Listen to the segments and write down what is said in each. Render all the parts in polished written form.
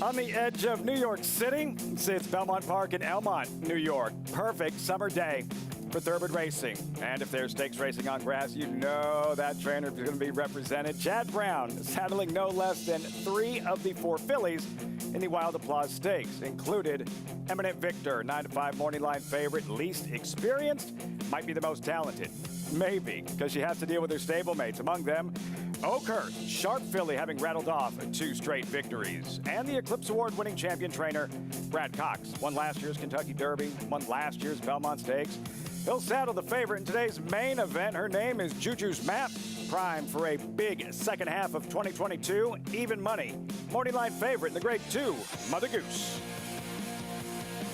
On the edge of New York City, it's Belmont Park in Elmont, New York. Perfect summer day for thoroughbred racing. And if there's stakes racing on grass, you know that trainer is going to be represented. Chad Brown saddling no less than 3 of the 4 fillies in the Wild Applause Stakes, included Eminent Victor, 9-5 morning line favorite, least experienced, might be the most talented. Maybe, because she has to deal with her stablemates. Among them, Oakhurst, sharp filly having rattled off 2 straight victories. And the Eclipse Award-winning champion trainer, Brad Cox. Won last year's Kentucky Derby, won last year's Belmont Stakes. He'll saddle the favorite in today's main event. Her name is Juju's Map, prime for a big second half of 2022. Even money. Morning line favorite in the Grade 2, Mother Goose.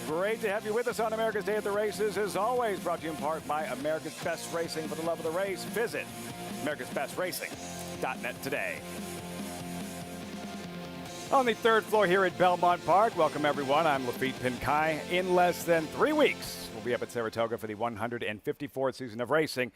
Great to have you with us on America's Day at the Races. As always, brought to you in part by America's Best Racing. For the love of the race, visit americasbestracing.net today. On the 3rd floor here at Belmont Park, welcome everyone. I'm Lafitte Pinkai. In less than 3 weeks, we'll be up at Saratoga for the 154th season of racing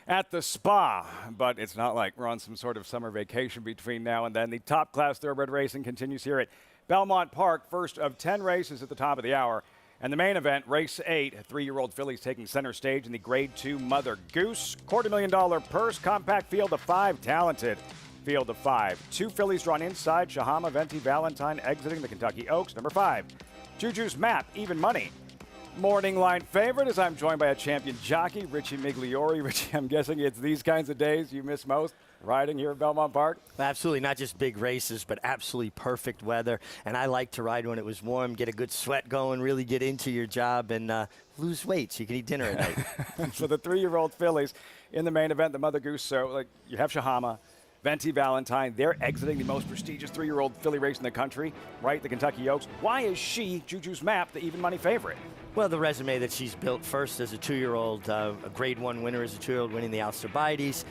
at the Spa. But it's not like we're on some sort of summer vacation between now and then. The top class thoroughbred racing continues here at Belmont Park. First of 10 races at the top of the hour. And the main event, race 8, 3-year-old fillies taking center stage in the Grade 2 Mother Goose. $250,000 purse, compact field of 5, talented field of 5. 2 fillies drawn inside, Shahama, Venti, Valentine exiting the Kentucky Oaks. Number 5, Juju's Map, even money. Morning line favorite as I'm joined by a champion jockey, Richie Migliori. Richie, I'm guessing it's these kinds of days you miss most, riding here at Belmont Park? Absolutely, not just big races, but absolutely perfect weather. And I like to ride when it was warm, get a good sweat going, really get into your job, and lose weight so you can eat dinner at night. So the 3-year-old fillies in the main event, the Mother Goose. So like you have Shahama, Venti, Valentine. They're exiting the most prestigious 3-year-old filly race in the country, right? The Kentucky Oaks. Why is she, Juju's Map, the even money favorite? Well, the resume that she's built, first as a 2-year-old, a Grade 1 winner as a 2-year-old, winning the Alcibiades.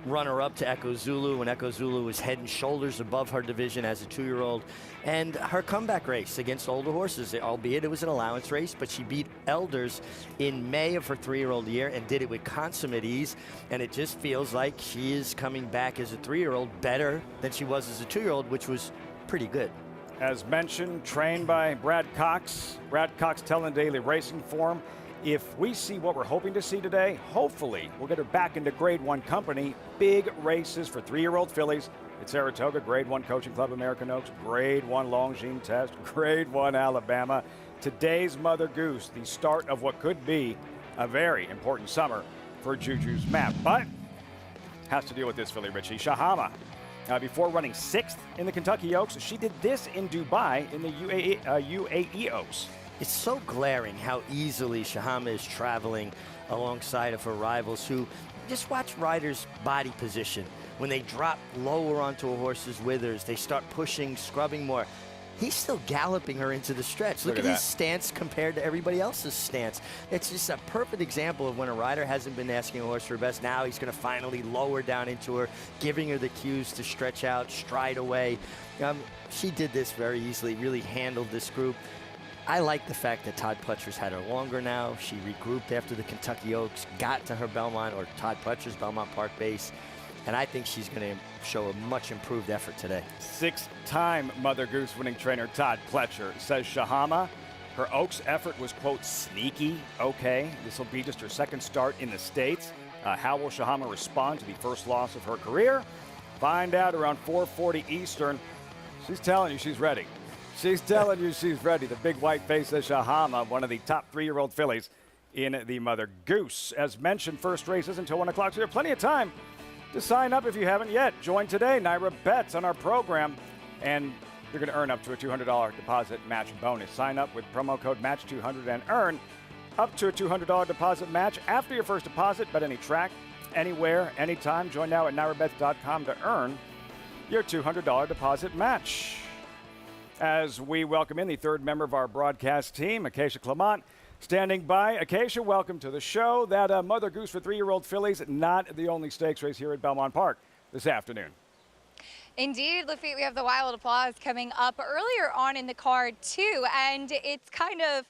Runner-up to Echo Zulu when Echo Zulu was head and shoulders above her division as a 2-year-old. And her comeback race against older horses, albeit it was an allowance race, but she beat Elders in May of her 3-year-old year and did it with consummate ease. And it just feels like she is coming back as a 3-year-old better than she was as a 2-year-old, which was pretty good. As mentioned, trained by Brad Cox. Brad Cox telling Daily Racing Form, if we see what we're hoping to see today, hopefully we'll get her back into Grade 1 company. Big races for 3-year-old fillies at Saratoga, Grade 1 Coaching Club American Oaks, Grade 1 Longines Test, Grade 1 Alabama. Today's Mother Goose, the start of what could be a very important summer for Juju's Map. But has to deal with this filly, Richie. Shahama, before running 6th in the Kentucky Oaks, she did this in Dubai in the UAE Oaks. It's so glaring how easily Shahama is traveling alongside of her rivals who just watch riders' body position. When they drop lower onto a horse's withers, they start pushing, scrubbing more. He's still galloping her into the stretch. Look at his stance compared to everybody else's stance. It's just a perfect example of when a rider hasn't been asking a horse for her best. Now he's going to finally lower down into her, giving her the cues to stretch out, stride away. She did this very easily, really handled this group. I like the fact that Todd Pletcher's had her longer now. She regrouped after the Kentucky Oaks, got to her Belmont, or Todd Pletcher's Belmont Park base, and I think she's going to show a much improved effort today. 6-time Mother Goose winning trainer Todd Pletcher says Shahama, her Oaks effort was, quote, sneaky. Okay, this will be just her 2nd start in the States. How will Shahama respond to the first loss of her career? Find out around 4:40 Eastern. She's telling you she's ready. She's telling you she's ready. The big white face of Shahama, one of the top 3-year-old fillies in the Mother Goose. As mentioned, first race is until 1 o'clock, so you have plenty of time to sign up if you haven't yet. Join today, Naira Bets on our program, and you're going to earn up to a $200 deposit match bonus. Sign up with promo code MATCH200 and earn up to a $200 deposit match after your first deposit. Bet any track, anywhere, anytime. Join now at nairabets.com to earn your $200 deposit match. As we welcome in the 3rd member of our broadcast team, Acacia Clement, standing by. Acacia, welcome to the show. That Mother Goose for 3-year-old fillies, not the only stakes race here at Belmont Park this afternoon. Indeed, Lafitte, we have the Wild Applause coming up earlier on in the card, too. And it's kind of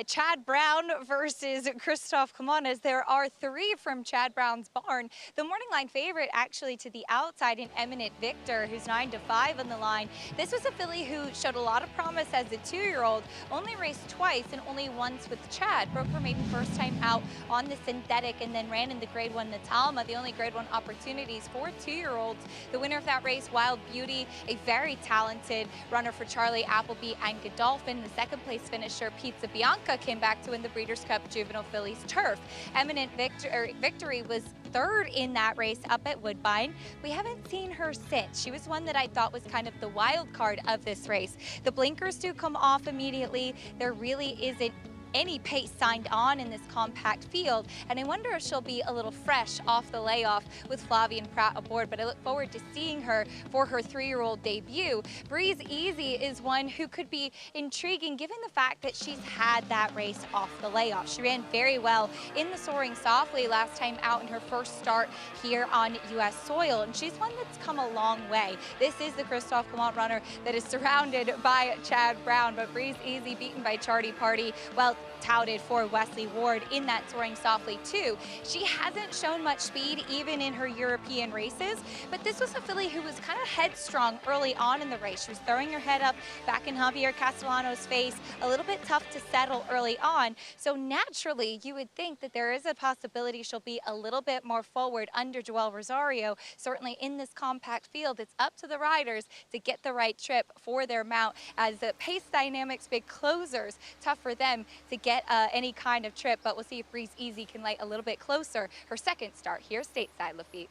Chad Brown versus Christophe Common, as there are three from Chad Brown's barn. The morning line favorite actually to the outside, an Eminent Victor, who's 9-5 on the line. This was a filly who showed a lot of promise as a 2-year-old, only raced twice and only once with Chad. Broke her maiden first time out on the synthetic and then ran in the Grade 1 Natalma, the only Grade 1 opportunities for 2-year-olds. The winner of that race, Wild Beauty, a very talented runner for Charlie Appleby and Godolphin. The second place finisher, Pizza Bianca, came back to win the Breeders' Cup Juvenile Fillies Turf. Eminent Victory was third in that race up at Woodbine. We haven't seen her since. She was one that I thought was kind of the wild card of this race. The blinkers do come off immediately. There really isn't any pace signed on in this compact field, and I wonder if she'll be a little fresh off the layoff with Flavian Pratt aboard, but I look forward to seeing her for her 3-year-old debut. Breeze Easy is one who could be intriguing given the fact that she's had that race off the layoff. She ran very well in the Soaring Softly last time out in her first start here on U.S. soil, and she's one that's come a long way. This is the Christophe Common runner that is surrounded by Chad Brown, but Breeze Easy beaten by Charty Party, well touted for Wesley Ward in that Soaring Softly too. She hasn't shown much speed even in her European races, but this was a filly who was kind of headstrong early on in the race. She was throwing her head up back in Javier Castellano's face, a little bit tough to settle early on. So naturally, you would think that there is a possibility she'll be a little bit more forward under Joel Rosario. Certainly in this compact field, it's up to the riders to get the right trip for their mount, as the pace dynamics, big closers, tough for them to get any kind of trip, but we'll see if Breeze Easy can light a little bit closer. Her second start here stateside, Lafitte.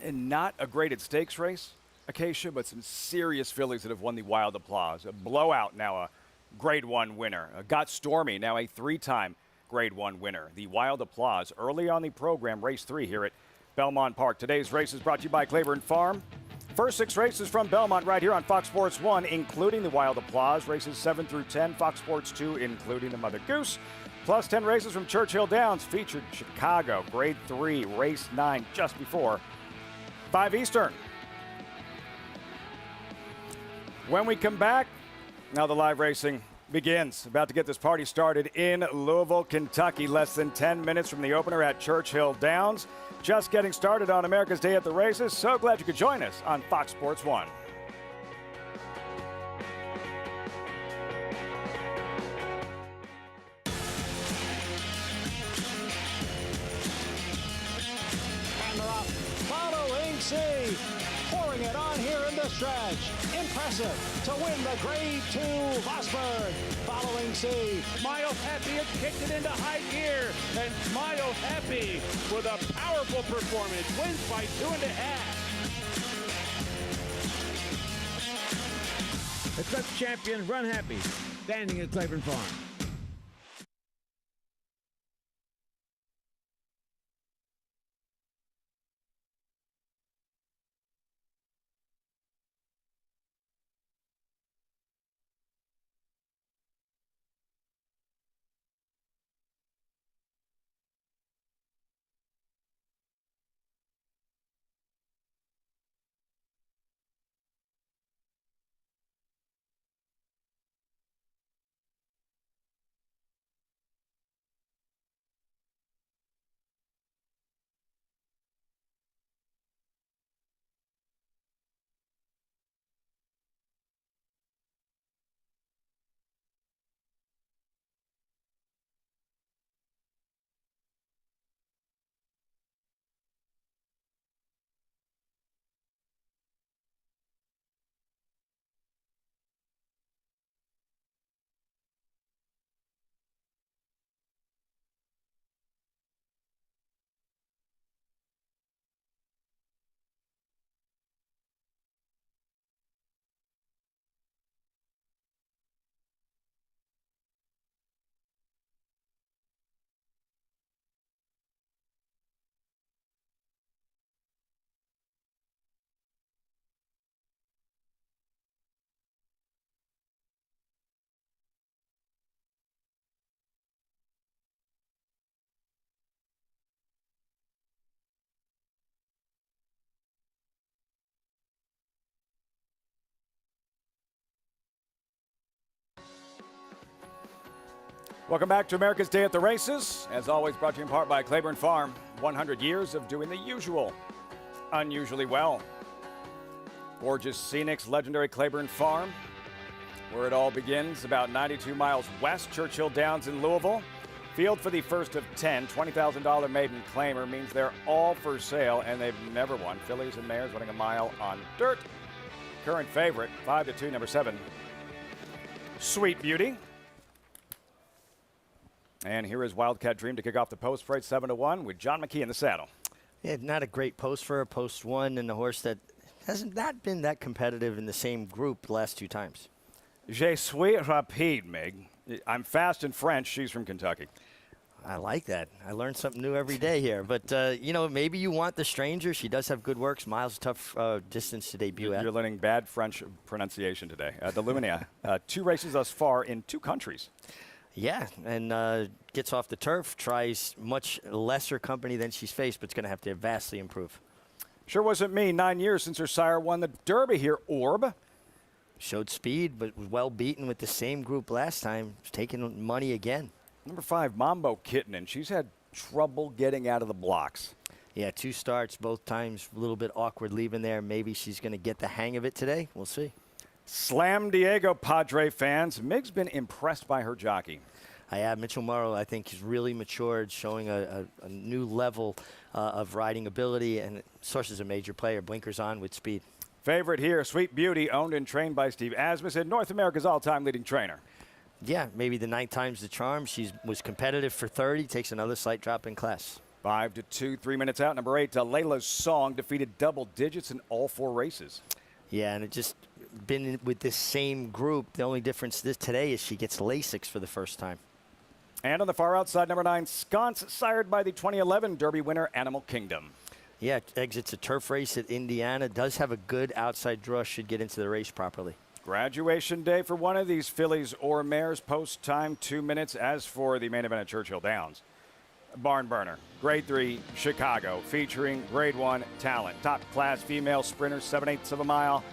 And not a graded stakes race, Acacia, but some serious fillies that have won the Wild Applause. A blowout, now a Grade 1 winner. Got Stormy, now a 3-time Grade 1 winner. The Wild Applause early on the program, race 3 here at Belmont Park. Today's race is brought to you by Claiborne Farm. First 6 races from Belmont right here on Fox Sports 1, including the Wild Applause. Races 7 through 10, Fox Sports 2, including the Mother Goose. Plus 10 races from Churchill Downs, featured Chicago, Grade 3, race 9, just before 5 Eastern. When we come back, now the live racing begins. About to get this party started in Louisville, Kentucky. Less than 10 minutes from the opener at Churchill Downs. Just getting started on America's Day at the Races. So glad you could join us on Fox Sports 1. Following C, pouring it on here in the stretch. Impressive to win the Grade 2 Vosburg. Following C, Smile Happy has kicked it into high gear, and Smile Happy with a powerful performance wins by 2.5. Eclipse champion Run Happy, standing at Claiborne Farm. Welcome back to America's Day at the Races. As always, brought to you in part by Claiborne Farm. 100 years of doing the usual, unusually well. Gorgeous scenics, legendary Claiborne Farm, where it all begins, about 92 miles west, Churchill Downs in Louisville. Field for the first of 10, $20,000 maiden claimer means they're all for sale, and they've never won. Fillies and mares running a mile on dirt. Current favorite, 5-2, number 7, Sweet Beauty. And here is Wildcat Dream to kick off the post freight 7-1 with John McKee in the saddle. Yeah, not a great post for her, post 1, and the horse that hasn't not been that competitive in the same group the last 2 times. Je suis rapide, Meg. I'm fast in French. She's from Kentucky. I like that. I learn something new every day here. But, you know, maybe you want the stranger. She does have good works. Miles, tough distance to debut at. You're learning bad French pronunciation today. The Luminia, 2 races thus far in 2 countries. Yeah, and gets off the turf, tries much lesser company than she's faced, but it's going to have to vastly improve. Sure wasn't me. 9 years since her sire won the Derby here, Orb. Showed speed, but was well beaten with the same group last time. Was taking money again. Number 5, Mambo Kitten, and she's had trouble getting out of the blocks. Yeah, 2 starts, both times a little bit awkward leaving there. Maybe she's going to get the hang of it today. We'll see. Slam Diego, Padre fans. Mig's been impressed by her jockey. Mitchell Morrow, I think, has really matured, showing a new level of riding ability, and Source is a major player. Blinkers on with speed. Favorite here, Sweet Beauty, owned and trained by Steve Asmussen, North America's all-time leading trainer. Yeah, maybe the 9 times the charm. She was competitive for 30, takes another slight drop in class. 5-2, 3 minutes out. Number 8, Layla's Song, defeated double digits in all 4 races. Yeah, and it just been with this same group. The only difference today is she gets Lasix for the first time. And on the far outside, number 9, Sconce, sired by the 2011 Derby winner, Animal Kingdom. Yeah, exits a turf race at Indiana. Does have a good outside draw, should get into the race properly. Graduation day for one of these fillies or mares. Post time 2 minutes. As for the main event at Churchill Downs, Barn Burner, Grade 3, Chicago, featuring Grade 1 talent. Top class female sprinter, 7/8 of a mile.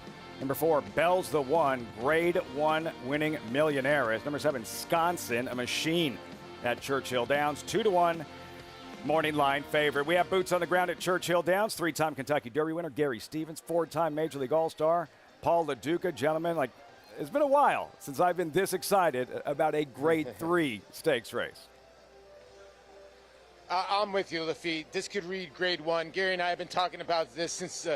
Number 4, Bell's the One, Grade 1 winning millionaire. As number 7, Sconson, a machine at Churchill Downs, 2-1. Morning line favorite. We have boots on the ground at Churchill Downs. 3-time Kentucky Derby winner Gary Stevens, 4-time Major League All-Star Paul LaDuca. Gentlemen, it's been a while since I've been this excited about a Grade 3 stakes race. I'm with you, Lafitte. This could read Grade 1. Gary and I have been talking about this since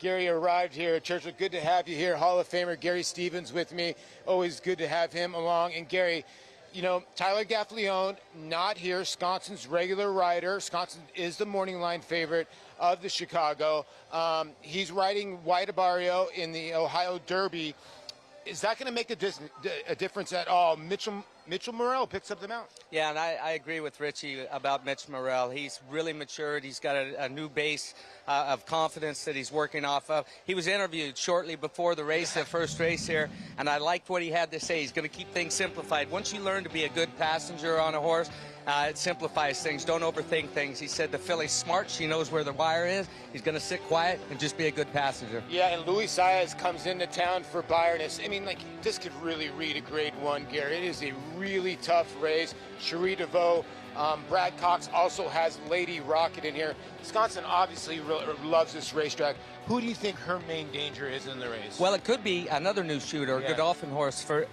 Gary arrived here at Churchill. Good to have you here. Hall of Famer Gary Stevens with me. Always good to have him along. And Gary, you know, Tyler Gaffleone, not here. Sconson's regular rider. Sconson is the morning line favorite of the Chicago. He's riding White Barrio in the Ohio Derby. Is that going to make a difference at all? Mitchell Morrell picks up the mount. Yeah, and I agree with Richie about Mitch Morrell. He's really matured. He's got a new base of confidence that he's working off of. He was interviewed shortly before the race, the first race here, and I liked what he had to say. He's going to keep things simplified. Once you learn to be a good passenger on a horse, it simplifies things. Don't overthink things. He said the filly's smart. She knows where the wire is. He's going to sit quiet and just be a good passenger. Yeah, and Luis Saez comes into town for Bayerness. I mean, this could really read a Grade 1, Gary. It is a really tough race. Cherie DeVoe, Brad Cox also has Lady Rocket in here. Sconson obviously loves this racetrack. Who do you think her main danger is in the race? Well, it could be another new shooter, a Godolphin horse for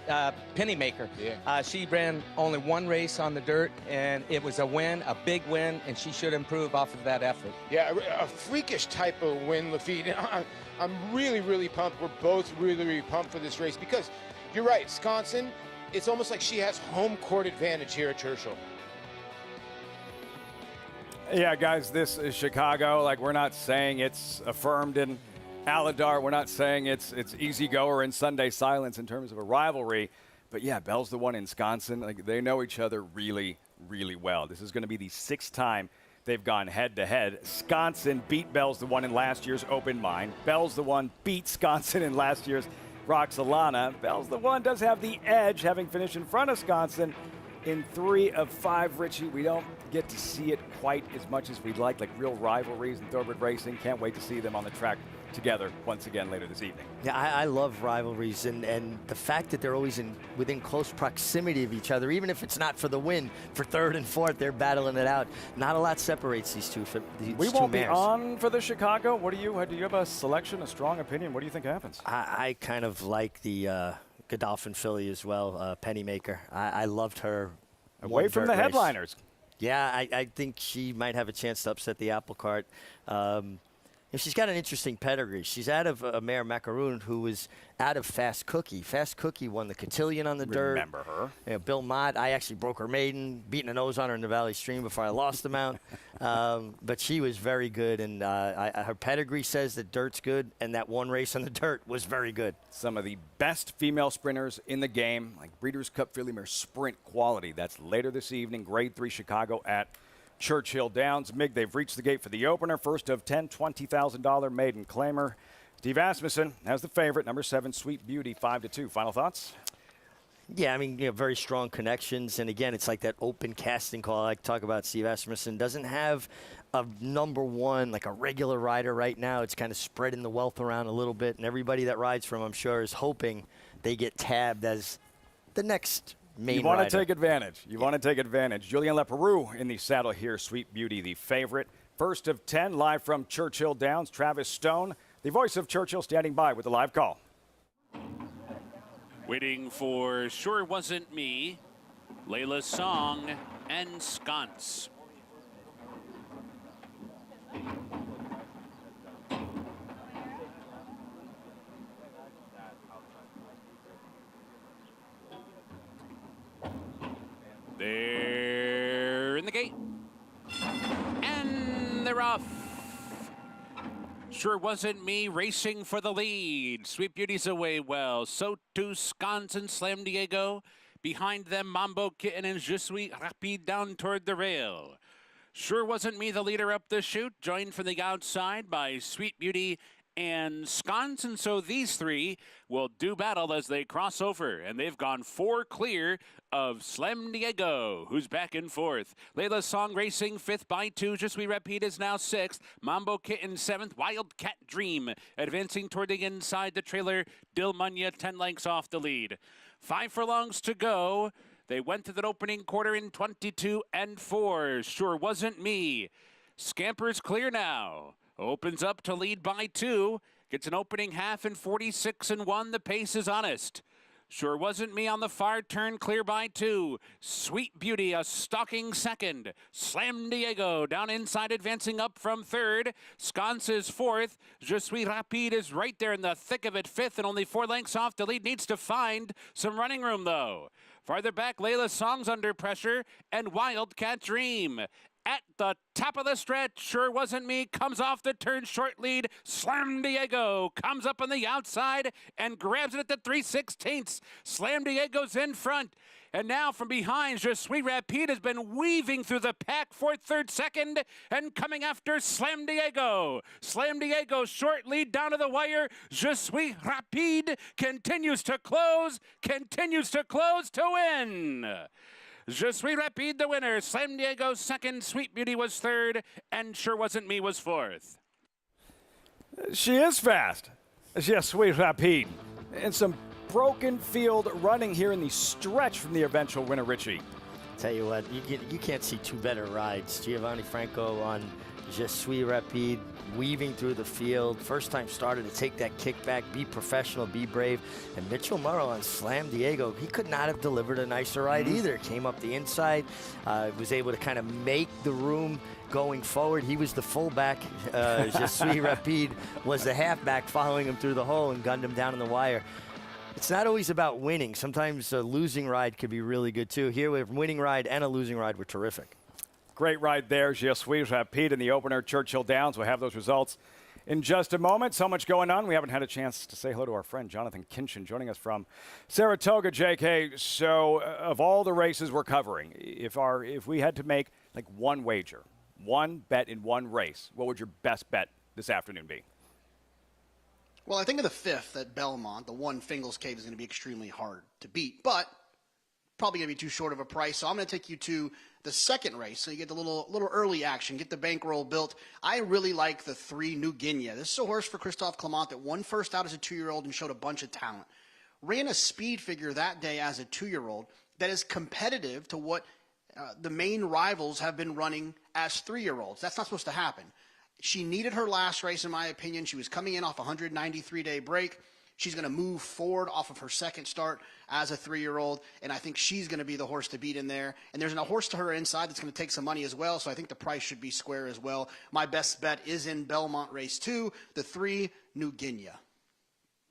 Pennymaker. Yeah. She ran only 1 race on the dirt, and it was a win, a big win, and she should improve off of that effort. Yeah, a freakish type of win, Lafitte. I'm really, really pumped. We're both really, really pumped for this race because you're right, Sconson, it's almost like she has home court advantage here at Churchill. Yeah, guys, this is Chicago. We're not saying it's affirmed in Aladar. We're not saying it's easy go or in Sunday silence in terms of a rivalry. But, yeah, Bell's the One in Wisconsin. They know each other really, really well. This is going to be the 6th time they've gone head-to-head. Wisconsin beat Bell's the One in last year's Open Mine. Bell's the One beat Wisconsin in last year's Roxalana. Bell's the One does have the edge, having finished in front of Wisconsin in 3 of 5. Richie, we don't get to see it quite as much as we'd like real rivalries in thoroughbred racing. Can't wait to see them on the track together once again later this evening. Yeah, I love rivalries, and the fact that they're always within close proximity of each other, even if it's not for the win, for third and fourth, they're battling it out. Not a lot separates these two. We won't be on for the Chicago. What do you have a selection, a strong opinion? What do you think happens? I kind of like the Godolphin filly as well, Pennymaker. I loved her. Away from the headliners. Yeah, I think she might have a chance to upset the apple cart. She's got an interesting pedigree. She's out of a mare, Macaroon, who was out of Fast Cookie. Fast Cookie won the cotillion on the dirt. Remember her. You know, Bill Mott, I actually broke her maiden, beating a nose on her in the Valley Stream before I lost the mount. But she was very good, and her pedigree says that dirt's good, and that one race on the dirt was very good. Some of the best female sprinters in the game, like Breeders' Cup Filly Mare sprint quality. That's later this evening, Grade 3 Chicago at Churchill Downs. Mig, they've reached the gate for the opener. First of 10 $20,000 maiden claimer. Steve Asmussen has the favorite, number 7, Sweet Beauty, 5-2. Final thoughts? Yeah, I mean, very strong connections. And again, it's like that open casting call I like to talk about. Steve Asmussen doesn't have a number one, like a regular rider right now. It's kind of spreading the wealth around a little bit. And everybody that rides from, I'm sure, is hoping they get tabbed as the next main You want rider. to take advantage. You want to take advantage. Julien Leperoux in the saddle here. Sweet Beauty, the favorite. First of 10, live from Churchill Downs. Travis Stone, the voice of Churchill, standing by with the live call. Waiting for Sure Wasn't Me, Layla's Song, and Sconce. They're in the gate. And they're off. Sure Wasn't Me racing for the lead. Sweet Beauty's away well. So too Sconce and Slam Diego. Behind them, Mambo Kitten and Je Suis Rapide down toward the rail. Sure Wasn't Me the leader up the chute, joined from the outside by Sweet Beauty and Sconce, and so these three will do battle as they cross over, and they've gone 4 clear of Slam Diego, who's back in 4th. Layla's Song racing 5th by 2. Je Suis Rapide is now 6th. Mambo Kitten 7th. Wildcat Dream advancing toward the inside. The trailer, Dil Munya 10 lengths off the lead. 5 furlongs to go. They went to the opening quarter in 22 and 4. Sure Wasn't Me. Scampers clear now. Opens up to lead by 2. Gets an opening half in 46 and 1. The pace is honest. Sure Wasn't Me on the far turn, clear by 2. Sweet Beauty, a stalking 2nd. Slam Diego down inside, advancing up from 3rd. Sconce is 4th. Je Suis Rapide is right there in the thick of it, 5th, and only 4 lengths off the lead. Needs to find some running room, though. Farther back, Layla's Song's under pressure, and Wildcat Dream. At the top of the stretch, Sure Wasn't Me comes off the turn, short lead. Slam Diego comes up on the outside and grabs it at the 3/16. Slam Diego's in front. And now from behind, Je Suis Rapide has been weaving through the pack, 4th, 3rd, 2nd, and coming after Slam Diego. Slam Diego, short lead down to the wire. Je Suis Rapide continues to close to win. Je Suis Rapide, the winner. Slam Diego 2nd, Sweet Beauty was 3rd, and Sure Wasn't Me was 4th. She is fast. Je Suis Rapide. And some broken field running here in the stretch from the eventual winner, Richie. Tell you what, you can't see 2 better rides. Giovanni Franco on Je Suis Rapide, weaving through the field. First time starter to take that kickback, be professional, be brave. And Mitchell Murrow on Slam Diego, he could not have delivered a nicer ride either. Came up the inside, was able to kind of make the room going forward. He was the fullback. Je Suis Rapide was the halfback, following him through the hole and gunned him down in the wire. It's not always about winning. Sometimes a losing ride could be really good too. Here we have a winning ride and a losing ride were terrific. Great ride there. Je Suis Rapide in the opener, Churchill Downs. We'll have those results in just a moment. So much going on. We haven't had a chance to say hello to our friend Jonathan Kinchen joining us from Saratoga, JK. So of all the races we're covering, if we had to make like one wager, one bet in one race, what would your best bet this afternoon be? Well, I think of the 5th at Belmont. The 1 Fingal's Cave is going to be extremely hard to beat. But probably going to be too short of a price. So I'm going to take you to the second race. So you get the little early action, get the bankroll built. I really like the 3 New Guinea. This is a horse for Christophe Clement that won first out as a 2-year-old and showed a bunch of talent. Ran a speed figure that day as a 2-year-old that is competitive to what the main rivals have been running as 3-year-olds. That's not supposed to happen. She needed her last race, in my opinion. She was coming in off a 193-day break. She's going to move forward off of her second start as a 3-year-old, and I think she's going to be the horse to beat in there. And there's a horse to her inside that's going to take some money as well, so I think the price should be square as well. My best bet is in Belmont Race 2, the 3 New Guinea.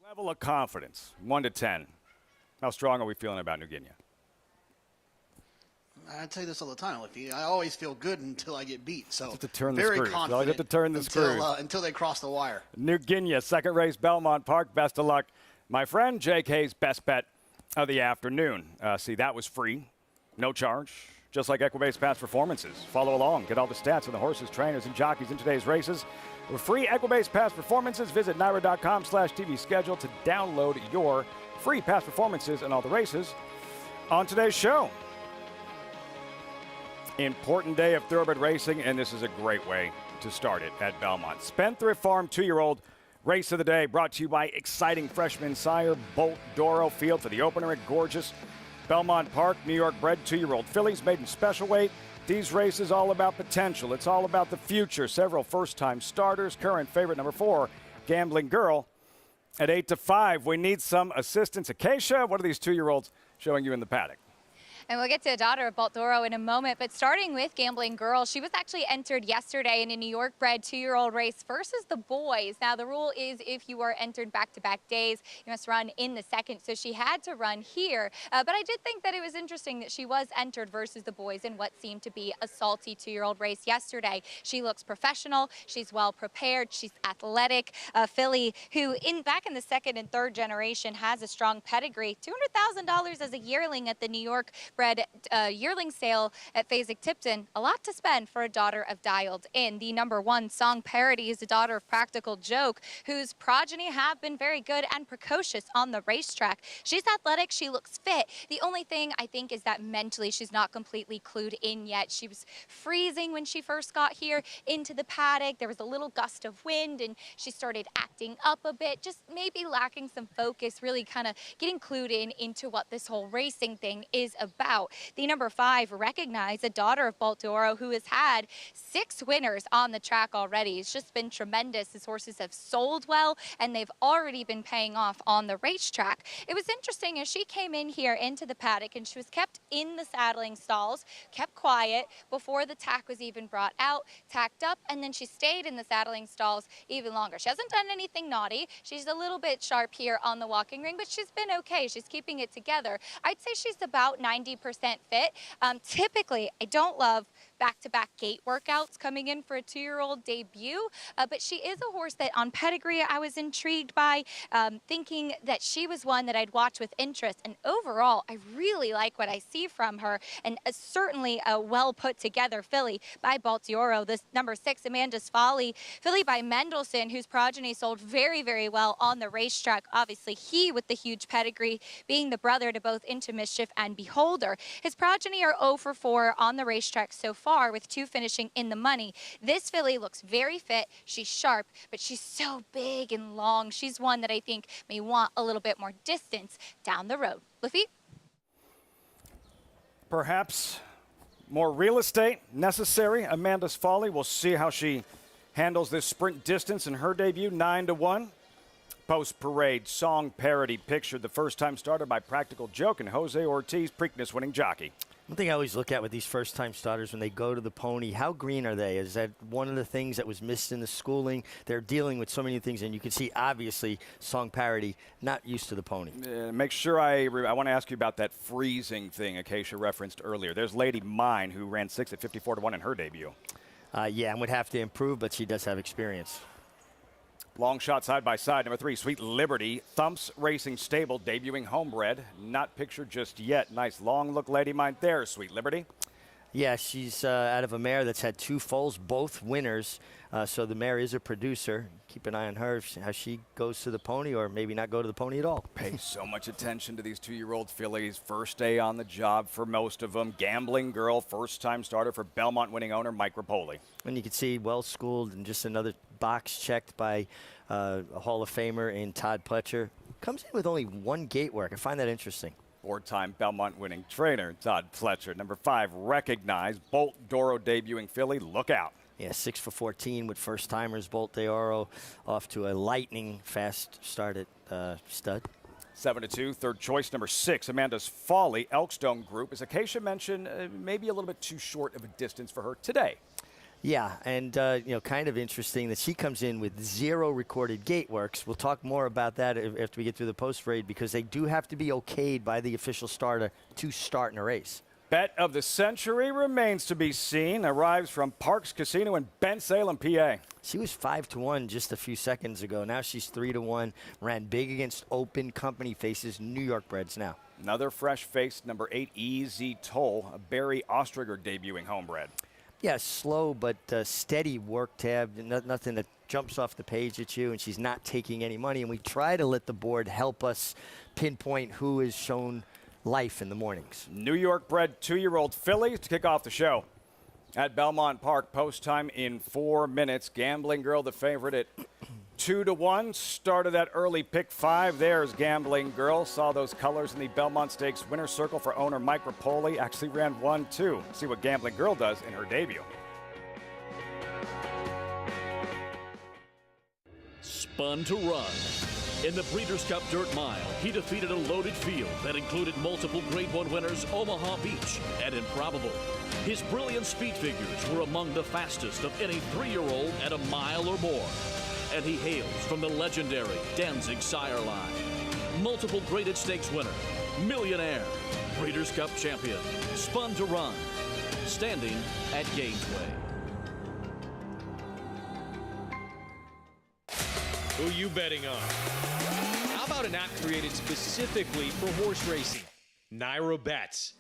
Level of confidence, 1 to 10. How strong are we feeling about New Guinea? I tell you this all the time, Liffy. I always feel good until I get beat. So to turn the very screws. confident I get to turn the screws. Until they cross the wire. New Guinea, second race, Belmont Park. Best of luck, my friend. Jake Hayes, best bet of the afternoon. See, that was free, no charge, just like Equibase past performances. Follow along, get all the stats of the horses, trainers, and jockeys in today's races. For free Equibase past performances, visit NYRA.com/TV schedule to download your free past performances and all the races on today's show. Important day of thoroughbred racing, and this is a great way to start it at Belmont. Spendthrift Farm 2-year-old race of the day brought to you by exciting freshman sire Bolt Doro. Field for the opener at gorgeous Belmont Park. New York-bred 2-year-old fillies maiden special weight. These races all about potential. It's all about the future. Several first-time starters. Current favorite number 4, Gambling Girl, at 8 to 5. We need some assistance. Acacia, what are these 2-year-olds showing you in the paddock? And we'll get to a daughter of Baltoro in a moment, but starting with Gambling Girl, she was actually entered yesterday in a New York-bred 2-year-old race versus the boys. Now, the rule is if you are entered back-to-back days, you must run in the second, so she had to run here. But I did think that it was interesting that she was entered versus the boys in what seemed to be a salty 2-year-old race yesterday. She looks professional, she's well prepared, she's athletic. Filly, who back in the second and third generation has a strong pedigree, $200,000 as a yearling at the New York bred yearling sale at Fasig-Tipton. A lot to spend for a daughter of Dialed In. The number 1 song parody is a daughter of Practical Joke, whose progeny have been very good and precocious on the racetrack. She's athletic, she looks fit. The only thing I think is that mentally she's not completely clued in yet. She was freezing when she first got here into the paddock. There was a little gust of wind and she started acting up a bit, just maybe lacking some focus, really kind of getting clued in into what this whole racing thing is about. The number 5, Recognize, a daughter of Baltoro, who has had 6 winners on the track already. It's just been tremendous. His horses have sold well, and they've already been paying off on the racetrack. It was interesting as she came in here into the paddock, and she was kept in the saddling stalls, kept quiet before the tack was even brought out, tacked up, and then she stayed in the saddling stalls even longer. She hasn't done anything naughty. She's a little bit sharp here on the walking ring, but she's been okay. She's keeping it together. I'd say she's about 90% fit. Typically, I don't love back-to-back gate workouts coming in for a 2-year-old debut, but she is a horse that on pedigree I was intrigued by, thinking that she was one that I'd watch with interest, and overall I really like what I see from her, and certainly a well put together filly by Baltoro. This number 6, Amanda's Folly, filly by Mendelssohn, whose progeny sold very, very well on the racetrack. Obviously he with the huge pedigree, being the brother to both Into Mischief and Beholder. His progeny are 0 for 4 on the racetrack so far, with 2 finishing in the money. This filly looks very fit. She's sharp, but she's so big and long. She's one that I think may want a little bit more distance down the road. Lafitte? Perhaps more real estate necessary. Amanda's Folly. We'll see how she handles this sprint distance in her debut. 9 to 1. Post-parade song parody pictured the first-time starter by Practical Joke and Jose Ortiz, Preakness-winning jockey. One thing I always look at with these first-time starters when they go to the pony, how green are they? Is that one of the things that was missed in the schooling? They're dealing with so many things, and you can see, obviously, song parody, not used to the pony. Make sure I want to ask you about that freezing thing Acacia referenced earlier. There's Lady Mine, who ran 6 at 54 to 1 in her debut. Yeah, and would have to improve, but she does have experience. Long shot side by side. Number 3, Sweet Liberty. Thumps Racing Stable, debuting homebred. Not pictured just yet. Nice long look, Lady Mine there, Sweet Liberty. Yeah, she's out of a mare that's had 2 foals, both winners. So the mare is a producer. Keep an eye on her, how she goes to the pony, or maybe not go to the pony at all. Pay so much attention to these 2-year-old fillies. First day on the job for most of them. Gambling Girl, first-time starter for Belmont winning owner Mike Rapoli. And you can see well-schooled and just another box checked by a Hall of Famer in Todd Pletcher. Comes in with only 1 gate work. I find that interesting. 4-time Belmont winning trainer Todd Pletcher. Number 5, Recognize, Bolt Doro debuting filly. Look out. Yeah, 6 for 14 with first-timers. Bolt de Oro off to a lightning fast start at stud. 7-2, third choice, number 6, Amanda's Folly, Elkstone Group. As Acacia mentioned, maybe a little bit too short of a distance for her today. Yeah, and kind of interesting that she comes in with 0 recorded gate works. We'll talk more about that after we get through the post-raid, because they do have to be okayed by the official starter to start in a race. Bet of the century remains to be seen. Arrives from Parks Casino in Bensalem, PA. She was 5-1 just a few seconds ago. Now she's 3-1. Ran big against open company faces, New York-breds now. Another fresh face, number 8, Easy Toll, a Barry Ostriger debuting homebred. Yeah, slow but steady work tab. Nothing that jumps off the page at you, and she's not taking any money. And we try to let the board help us pinpoint who is shown life in the mornings. New York-bred 2-year-old fillies to kick off the show. At Belmont Park, post time in 4 minutes. Gambling Girl, the favorite at 2-1. Started that early pick 5. There's Gambling Girl. Saw those colors in the Belmont Stakes winner's circle for owner Mike Rapoli. Actually ran 1-2. See what Gambling Girl does in her debut. Spun to Run. In the Breeders' Cup Dirt Mile, he defeated a loaded field that included multiple Grade 1 winners Omaha Beach and Improbable. His brilliant speed figures were among the fastest of any 3-year-old at a mile or more. And he hails from the legendary Danzig sire line. Multiple graded stakes winner, millionaire, Breeders' Cup champion, Spun to Run, standing at Gainesway. Who you betting on? How about an app created specifically for horse racing? Naira Bets.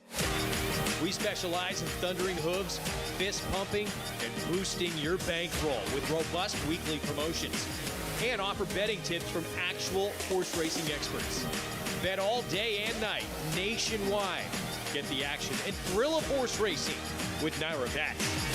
We specialize in thundering hooves, fist pumping, and boosting your bankroll with robust weekly promotions. And offer betting tips from actual horse racing experts. Bet all day and night, nationwide. Get the action and thrill of horse racing with Naira Bets.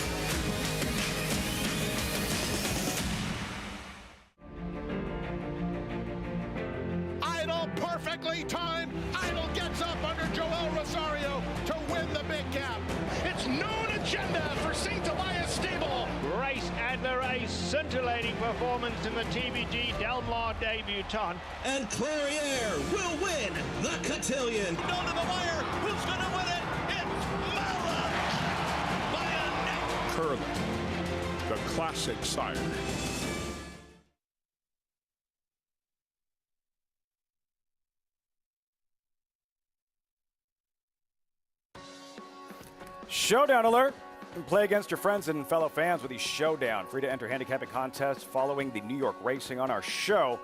Perfectly timed. Idol gets up under Joel Rosario to win the big cap. It's known agenda for St. Elias Stable. Race and the race. Scintillating performance in the TBG Del Mar debutante. And Clariere will win the cotillion. Down to the wire. Who's going to win it? It's Mala by a neck. Curling, the classic sire. Showdown alert. Play against your friends and fellow fans with the Showdown. Free to enter handicapping contests following the New York racing on our show.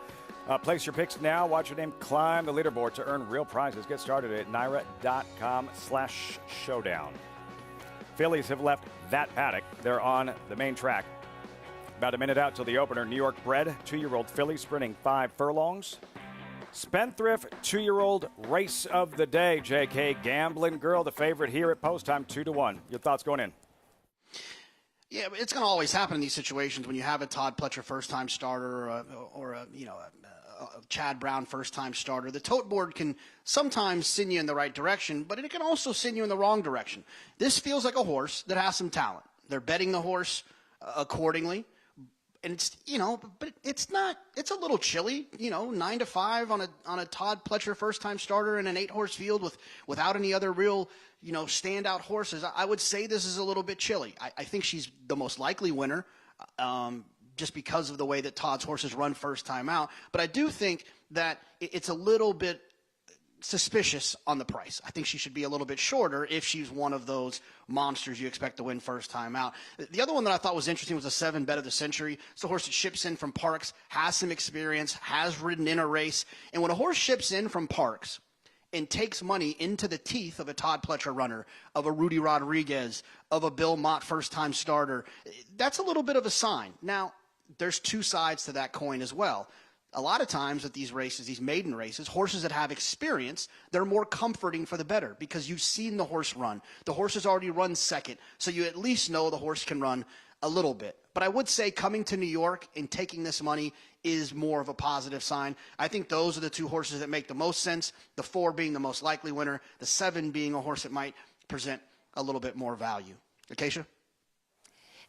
Place your picks now. Watch your name climb the leaderboard to earn real prizes. Get started at naira.com/showdown. Phillies have left that paddock. They're on the main track. About a minute out till the opener. New York-bred 2-year-old filly sprinting 5 furlongs. Spendthrift 2-year-old race of the day. JK Gambling Girl, the favorite here at post time, 2-1. Your thoughts going in? Yeah, it's going to always happen in these situations when you have a Todd Pletcher first-time starter or a Chad Brown first-time starter. The tote board can sometimes send you in the right direction, but it can also send you in the wrong direction. This feels like a horse that has some talent. They're betting the horse accordingly. And it's, but it's not, it's a little chilly, 9-5 on a Todd Pletcher first-time starter in an 8-horse field without any other real, standout horses. I would say this is a little bit chilly. I think she's the most likely winner just because of the way that Todd's horses run first time out. But I do think that it's a little bit suspicious on the price. I think she should be a little bit shorter if she's one of those monsters you expect to win first time out. The other one that I thought was interesting was a 7 bet of the century. It's a horse that ships in from Parks, has some experience, has ridden in a race. And when a horse ships in from Parks and takes money into the teeth of a Todd Pletcher runner, of a Rudy Rodriguez, of a Bill Mott first-time starter, that's a little bit of a sign. Now, there's two sides to that coin as well. A lot of times at these races, these maiden races, horses that have experience, they're more comforting for the bettor because you've seen the horse run. The horse has already run second, so you at least know the horse can run a little bit. But I would say coming to New York and taking this money is more of a positive sign. I think those are the two horses that make the most sense, the 4 being the most likely winner, the 7 being a horse that might present a little bit more value. Acacia?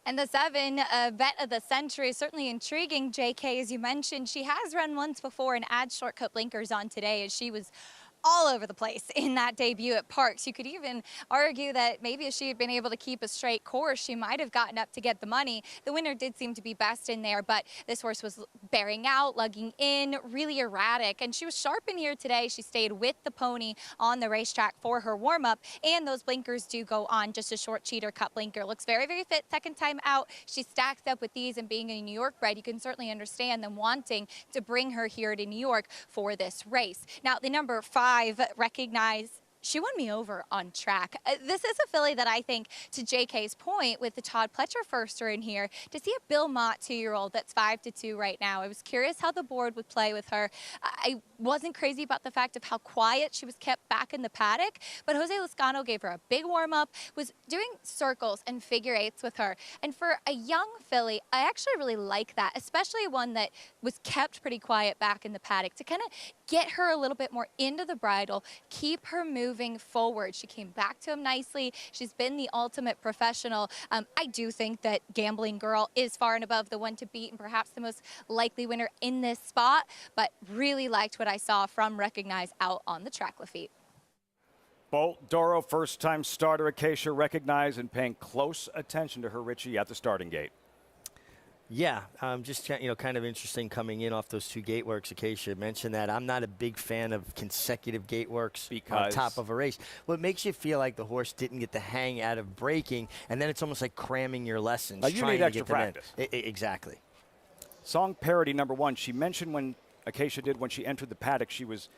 And the 7 bet of the century is certainly intriguing, JK, as you mentioned. She has run once before and adds shortcut blinkers on today as she was all over the place in that debut at Parks. You could even argue that maybe if she had been able to keep a straight course, she might have gotten up to get the money. The winner did seem to be best in there, but this horse was bearing out, lugging in, really erratic, and she was sharp in here today. She stayed with the pony on the racetrack for her warm-up, and those blinkers do go on, just a short cheater cut blinker. Looks very, very fit second time out. She stacks up with these, and being a New York bred, you can certainly understand them wanting to bring her here to New York for this race. Now, the number 5 Recognize, she won me over on track. This is a filly that I think, to JK's point, with the Todd Pletcher firster in here, to see a Bill Mott 2-year-old that's 5-2 right now. I was curious how the board would play with her. I wasn't crazy about the fact of how quiet she was kept back in the paddock, but Jose Lezcano gave her a big warm-up, was doing circles and figure eights with her. And for a young filly, I actually really like that, especially one that was kept pretty quiet back in the paddock, to kind of get her a little bit more into the bridle, keep her moving forward. She came back to him nicely. She's been the ultimate professional. I do think that Gambling Girl is far and above the one to beat and perhaps the most likely winner in this spot, but really liked what I saw from Recognize out on the track, Lafitte. Bolt Doro, first-time starter. Acacia Recognize and paying close attention to her, Richie, at the starting gate. Yeah, just kind of interesting coming in off those 2 gate works. Acacia mentioned that. I'm not a big fan of consecutive gate works on top of a race. Well, it makes you feel like the horse didn't get the hang out of braking, and then it's almost like cramming your lessons. You need extra practice. Exactly. Song parody number 1. She mentioned when Acacia did when she entered the paddock, she was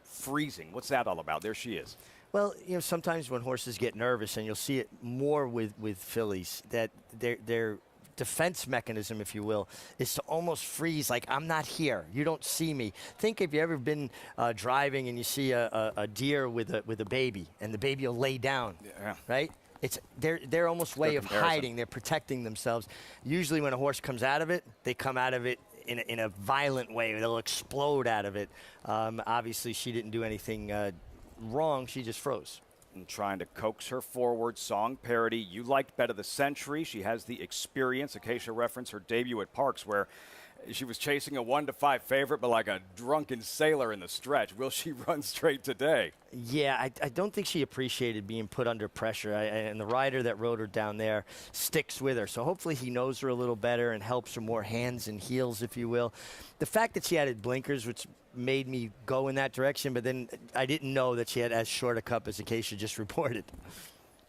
freezing. What's that all about? There she is. Well, sometimes when horses get nervous, and you'll see it more with fillies, that they're defense mechanism, if you will, is to almost freeze, like, I'm not here. You don't see me. Think if you ever been driving and you see a deer with a baby, and the baby will lay down, right? It's their almost way of hiding. They're protecting themselves. Usually when a horse comes out of it, they come out of it in a violent way. They'll explode out of it. Obviously, she didn't do anything wrong. She just froze. And trying to coax her forward. Song parody. You liked Bet of the Century. She has the experience. Acacia referenced her debut at Parks, where she was chasing a 1-5 favorite, but like a drunken sailor in the stretch. Will she run straight today? Yeah, I don't think she appreciated being put under pressure, and the rider that rode her down there sticks with her. So hopefully he knows her a little better and helps her more hands and heels, if you will. The fact that she added blinkers, which made me go in that direction, but then I didn't know that she had as short a cup as Acacia just reported.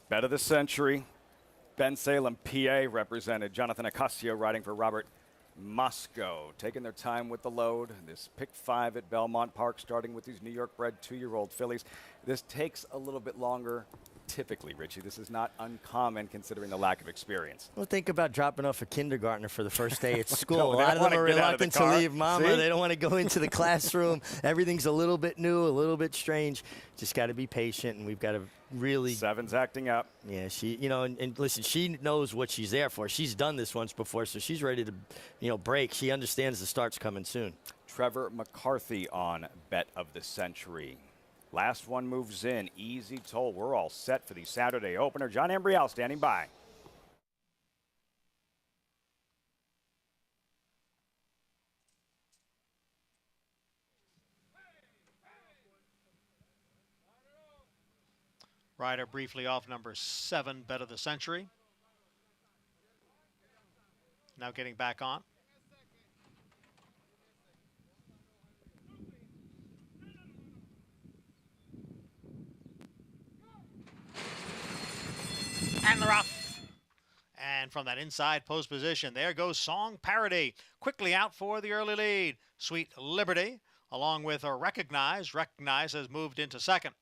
Bet of the Century. Ben Salem, PA, represented. Jonathan Acasio riding for Robert Moscow, taking their time with the load. This pick 5 at Belmont Park, starting with these New York-bred 2-year-old fillies. This takes a little bit longer. Typically, Richie, this is not uncommon considering the lack of experience. Well, think about dropping off a kindergartner for the first day at school. No, a lot of them are reluctant to leave mama. See? They don't want to go into the classroom. Everything's a little bit new, a little bit strange. Just got to be patient, and we've got to really. 7's acting up. Yeah, she, and listen, she knows what she's there for. She's done this once before, so she's ready to, break. She understands the start's coming soon. Trevor McCarthy on Bet of the Century. Last one moves in. Easy toll. We're all set for the Saturday opener. John Ambriel standing by. Rider briefly off number 7, Bet of the Century. Now getting back on. And they're off. And from that inside post position, there goes Song Parody. Quickly out for the early lead. Sweet Liberty along with Recognize. Recognize has moved into second.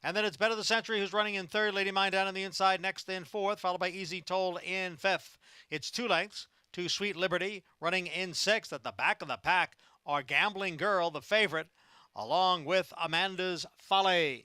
And then it's Bet of the Century who's running in third. Lady Mine down on the inside, next in fourth, followed by Easy Toll in fifth. It's 2 lengths to Sweet Liberty running in sixth. At the back of the pack are Gambling Girl, the favorite, along with Amanda's Folly.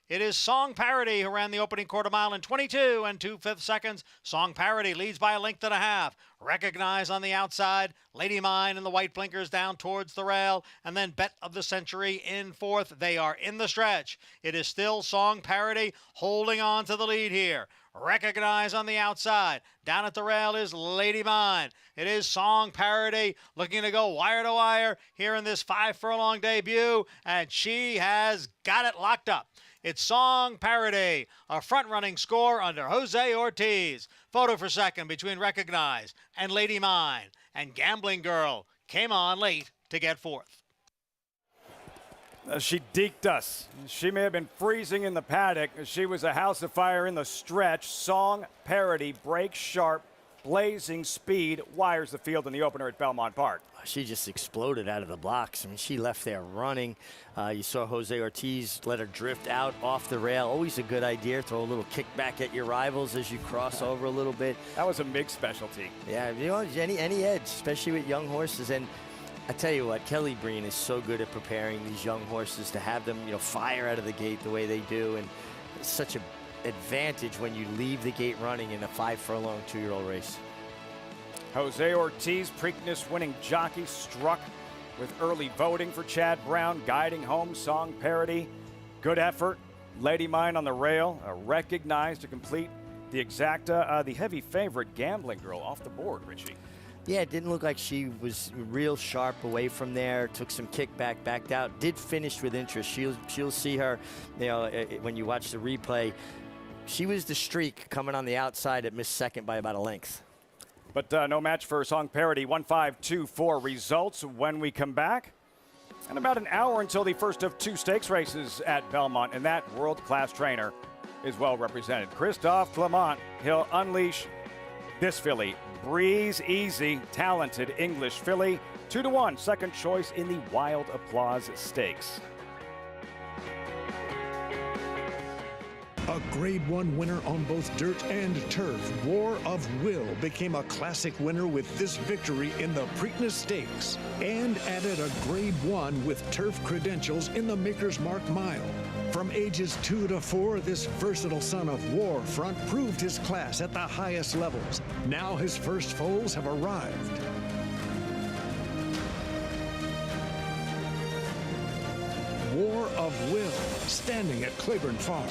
It is Song Parody who ran the opening quarter mile in 22 and 2/5 seconds. Song Parody leads by a length and a half. Recognize on the outside. Lady Mine and the white blinkers down towards the rail. And then Bet of the Century in fourth. They are in the stretch. It is still Song Parody holding on to the lead here. Recognize on the outside. Down at the rail is Lady Mine. It is Song Parody looking to go wire to wire here in this 5 furlong debut. And she has got it locked up. It's Song Parody, a front-running score under Jose Ortiz. Photo for second between Recognize and Lady Mine. And Gambling Girl came on late to get fourth. She deked us. She may have been freezing in the paddock. She was a house of fire in the stretch. Song Parody breaks sharp, blazing speed, wires the field in the opener at Belmont Park. She just exploded out of the blocks. I mean, she left there running. You saw Jose Ortiz let her drift out off the rail. Always a good idea. Throw a little kickback at your rivals as you cross over a little bit. That was a MIG specialty. Yeah, you know, any edge, especially with young horses. And I tell you what, Kelly Breen is so good at preparing these young horses to have them, you know, fire out of the gate the way they do. And it's such an advantage when you leave the gate running in a 5 furlong 2-year-old race. Jose Ortiz, Preakness winning jockey, struck with early voting for Chad Brown, guiding home Song Parody. Good effort. Lady Mine on the rail, recognized to complete the exacta. The heavy favorite, Gambling Girl, off the board, Richie. Yeah, it didn't look like she was real sharp away from there. Took some kickback, backed out. Did finish with interest. She'll see her, you know, when you watch the replay. She was the streak coming on the outside at missed second by about a length. But no match for Song Parody. 1-5-2-4 results when we come back. And about an hour until the first of 2 stakes races at Belmont. And that world-class trainer is well represented. Christophe Clement. He'll unleash this filly. Breeze Easy, talented English filly. 2-1, second choice in the Wild Applause Stakes. A Grade 1 winner on both dirt and turf, War of Will became a classic winner with this victory in the Preakness Stakes and added a Grade 1 with turf credentials in the Maker's Mark Mile. From ages 2 to 4, this versatile son of Warfront proved his class at the highest levels. Now his first foals have arrived. War of Will, standing at Claiborne Farm.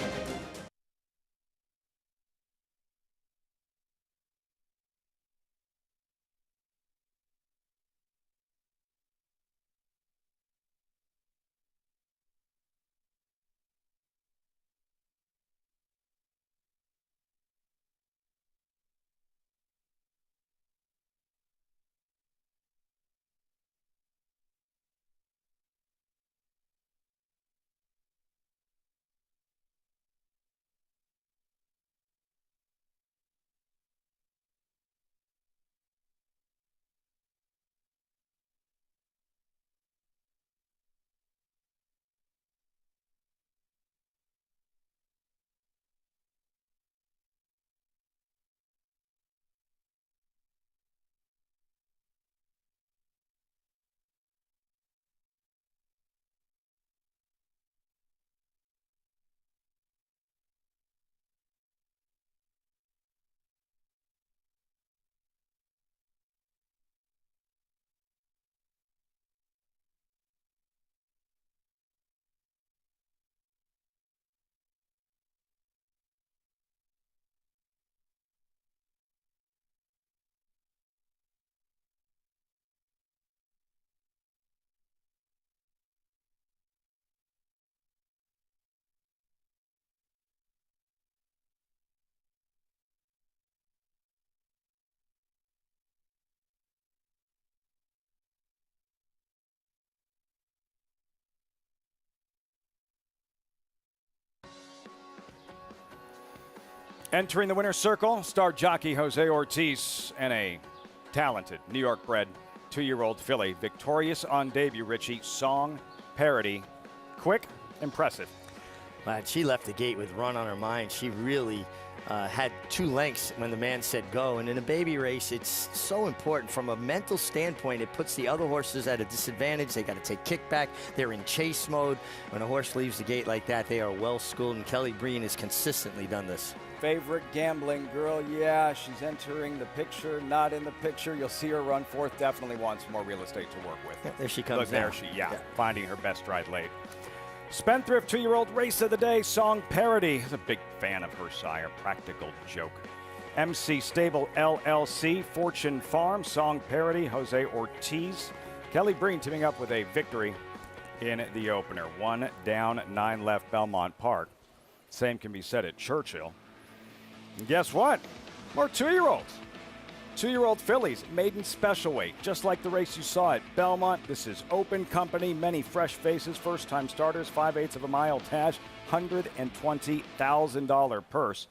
Entering the winner's circle, star jockey Jose Ortiz and a talented New York-bred 2-year-old filly, victorious on debut, Richie. Song Parody, quick, impressive. She left the gate with run on her mind. She really had 2 lengths when the man said go. And in a baby race, it's so important from a mental standpoint. It puts the other horses at a disadvantage. They got to take kickback. They're in chase mode. When a horse leaves the gate like that, they are well schooled, and Kelly Breen has consistently done this. Favorite gambling girl, yeah, she's entering the picture, not in the picture. You'll see her run fourth. Definitely wants more real estate to work with. Yeah, there she comes. But there she, finding her best stride late. Spendthrift 2-year-old race of the day, Song Parody. He's a big fan of her sire, Practical Joke. MC Stable LLC, Fortune Farm, Song Parody, Jose Ortiz. Kelly Breen teaming up with a victory in the opener. 1 down, 9 left, Belmont Park. Same can be said at Churchill. And guess what? More 2-year-olds. 2-year-old fillies, maiden special weight, just like the race you saw at Belmont. This is open company, many fresh faces, first-time starters, 5/8 of a mile Taj, $120,000 purse,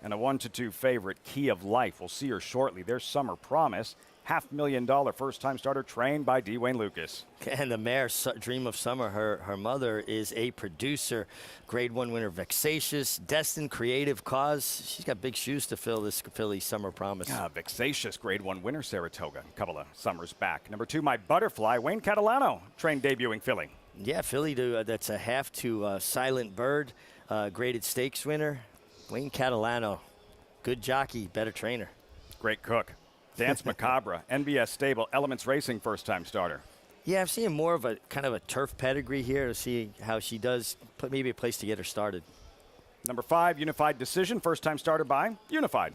and a 1-2 favorite, Key of Life. We'll see her shortly. There's Summer Promise, $500,000 first-time starter, trained by D. Wayne Lucas. And the mare, Dream of Summer, her mother is a producer. Grade 1 winner, Vexatious, Destined, Creative Cause. She's got big shoes to fill, this filly, Summer Promise. Vexatious, Grade 1 winner, Saratoga, a couple of summers back. Number 2, My Butterfly, Wayne Catalano, trained debuting filly. Yeah, filly, that's a half to Silent Bird, graded stakes winner. Wayne Catalano, good jockey, better trainer. Great cook. Dance Macabre, NBS Stable, Elements Racing, first-time starter. Yeah, I'm seeing more of a kind of a turf pedigree here to see how she does, put maybe a place to get her started. Number 5, Unified Decision, first-time starter by Unified.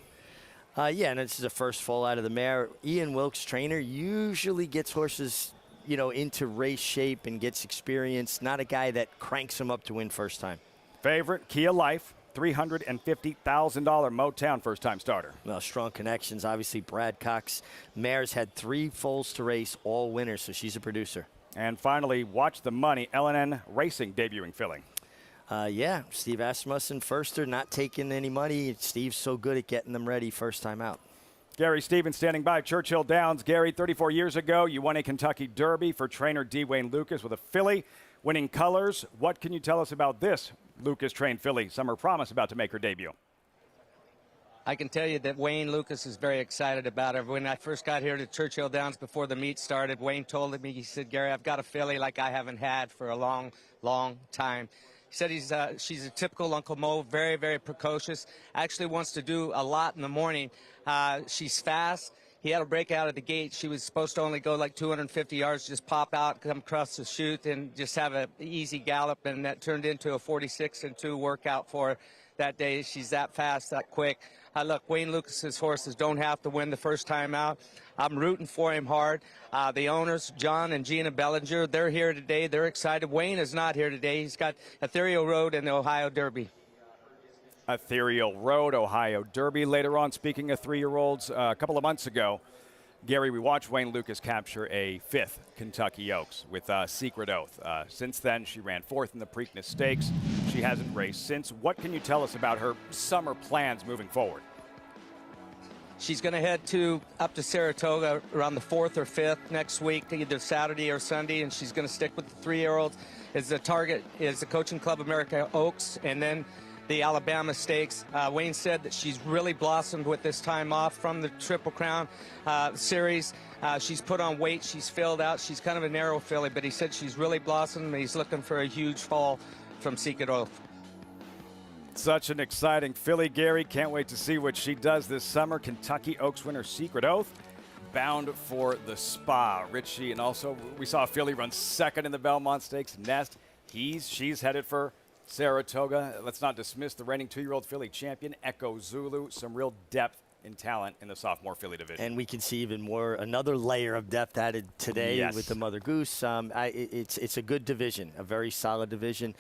Yeah, and this is the first fall out of the mare. Ian Wilkes, trainer, usually gets horses, into race shape and gets experience. Not a guy that cranks them up to win first time. Favorite, Key of Life, $350,000 Motown first-time starter. Well, strong connections. Obviously, Brad Cox. Mare's had 3 foals to race, all winners, so she's a producer. And finally, Watch the Money, LNN Racing debuting filly. Yeah, Steve Asmussen, firster, not taking any money. Steve's so good at getting them ready first time out. Gary Stevens standing by, Churchill Downs. Gary, 34 years ago, you won a Kentucky Derby for trainer D. Wayne Lucas with a filly, winning colors. What can you tell us about this Lucas-trained filly, Summer Promise, about to make her debut? I can tell you that Wayne Lucas is very excited about her. When I first got here to Churchill Downs before the meet started, Wayne told me, he said, Gary, I've got a filly like I haven't had for a long, long time. He said she's a typical Uncle Mo, very, very precocious, actually wants to do a lot in the morning. She's fast. He had a break out of the gate. She was supposed to only go like 250 yards, just pop out, come across the chute, and just have an easy gallop, and that turned into a 46-2 workout for her that day. She's that fast, that quick. Look, Wayne Lucas's horses don't have to win the first time out. I'm rooting for him hard. The owners, John and Gina Bellinger, they're here today. They're excited. Wayne is not here today. He's got Ethereal Road and the Ohio Derby. Ethereal Road, Ohio Derby. Later on, speaking of 3-year-olds, a couple of months ago, Gary, we watched Wayne Lucas capture a 5th Kentucky Oaks with Secret Oath. Since then, she ran 4th in the Preakness Stakes. She hasn't raced since. What can you tell us about her summer plans moving forward? She's going to head up to Saratoga around the 4th or 5th next week, either Saturday or Sunday, and she's going to stick with the 3-year-olds. The target is the Coaching Club America Oaks, and then the Alabama Stakes. Wayne said that she's really blossomed with this time off from the Triple Crown series. She's put on weight. She's filled out. She's kind of a narrow filly, but he said she's really blossomed, and he's looking for a huge fall from Secret Oath. Such an exciting filly, Gary. Can't wait to see what she does this summer. Kentucky Oaks winner Secret Oath, bound for the Spa. Richie, and also we saw a filly run 2nd in the Belmont Stakes. Nest, she's headed for Saratoga. Let's not dismiss the reigning 2-year-old filly champion, Echo Zulu. Some real depth and talent in the sophomore filly division. And we can see even more, another layer of depth added today with the Mother Goose. It's a good division, a very solid division.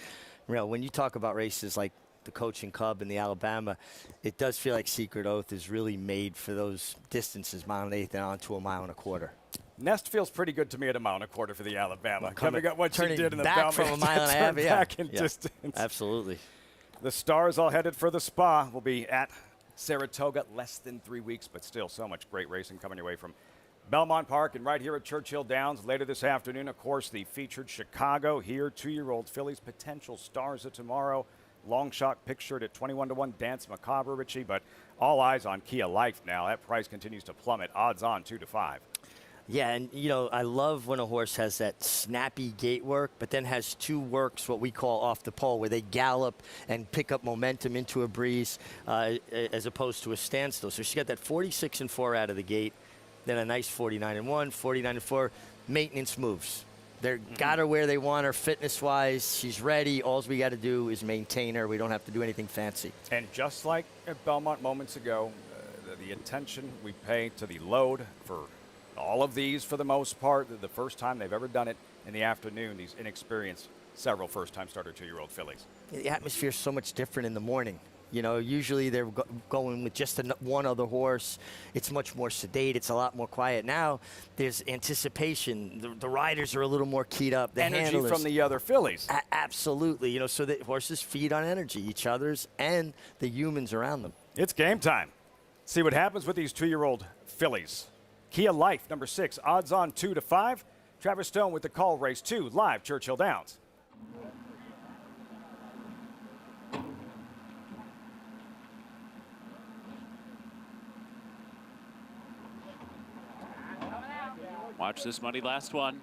When you talk about races like the Coaching Cub and the Alabama, it does feel like Secret Oath is really made for those distances, 1.8 and on to 1.25 miles. Nest feels pretty good to me at 1.25 miles for the Alabama. Coming up what she did in the back Belmont. from 1.5 miles, back in distance. Absolutely. The Stars all headed for the Spa. Will be at Saratoga less than 3 weeks, but still so much great racing coming your way from Belmont Park and right here at Churchill Downs later this afternoon, of course, the featured Chicago here, 2-year-old fillies, potential stars of tomorrow. Long shot pictured at 21-1 Dance Macabre, Richie, but all eyes on Kia Life now. That price continues to plummet, odds on 2-5. Yeah, and, you know, I love when a horse has that snappy gait work, but then has two works, what we call off the pole, where they gallop and pick up momentum into a breeze as opposed to a standstill. So she got that 46-4 out of the gate, then a nice 49-1, 49-4, maintenance moves. They've got her where they want her fitness-wise. She's ready. All we got to do is maintain her. We don't have to do anything fancy. And just like at Belmont moments ago, the attention we pay to the load for all of these, for the most part, the first time they've ever done it in the afternoon, these inexperienced, several first-time starter 2-year-old fillies. The atmosphere is so much different in the morning. You know, usually they're going with just one other horse. It's much more sedate. It's a lot more quiet. Now there's anticipation. The riders are a little more keyed up. The energy handlers, from the other fillies. Absolutely. You know, so the horses feed on energy, each other's and the humans around them. It's game time. See what happens with these 2-year-old fillies. Kia Life, number 6, odds on 2-5. Travis Stone with the call, race 2, live Churchill Downs. Watch this money last one.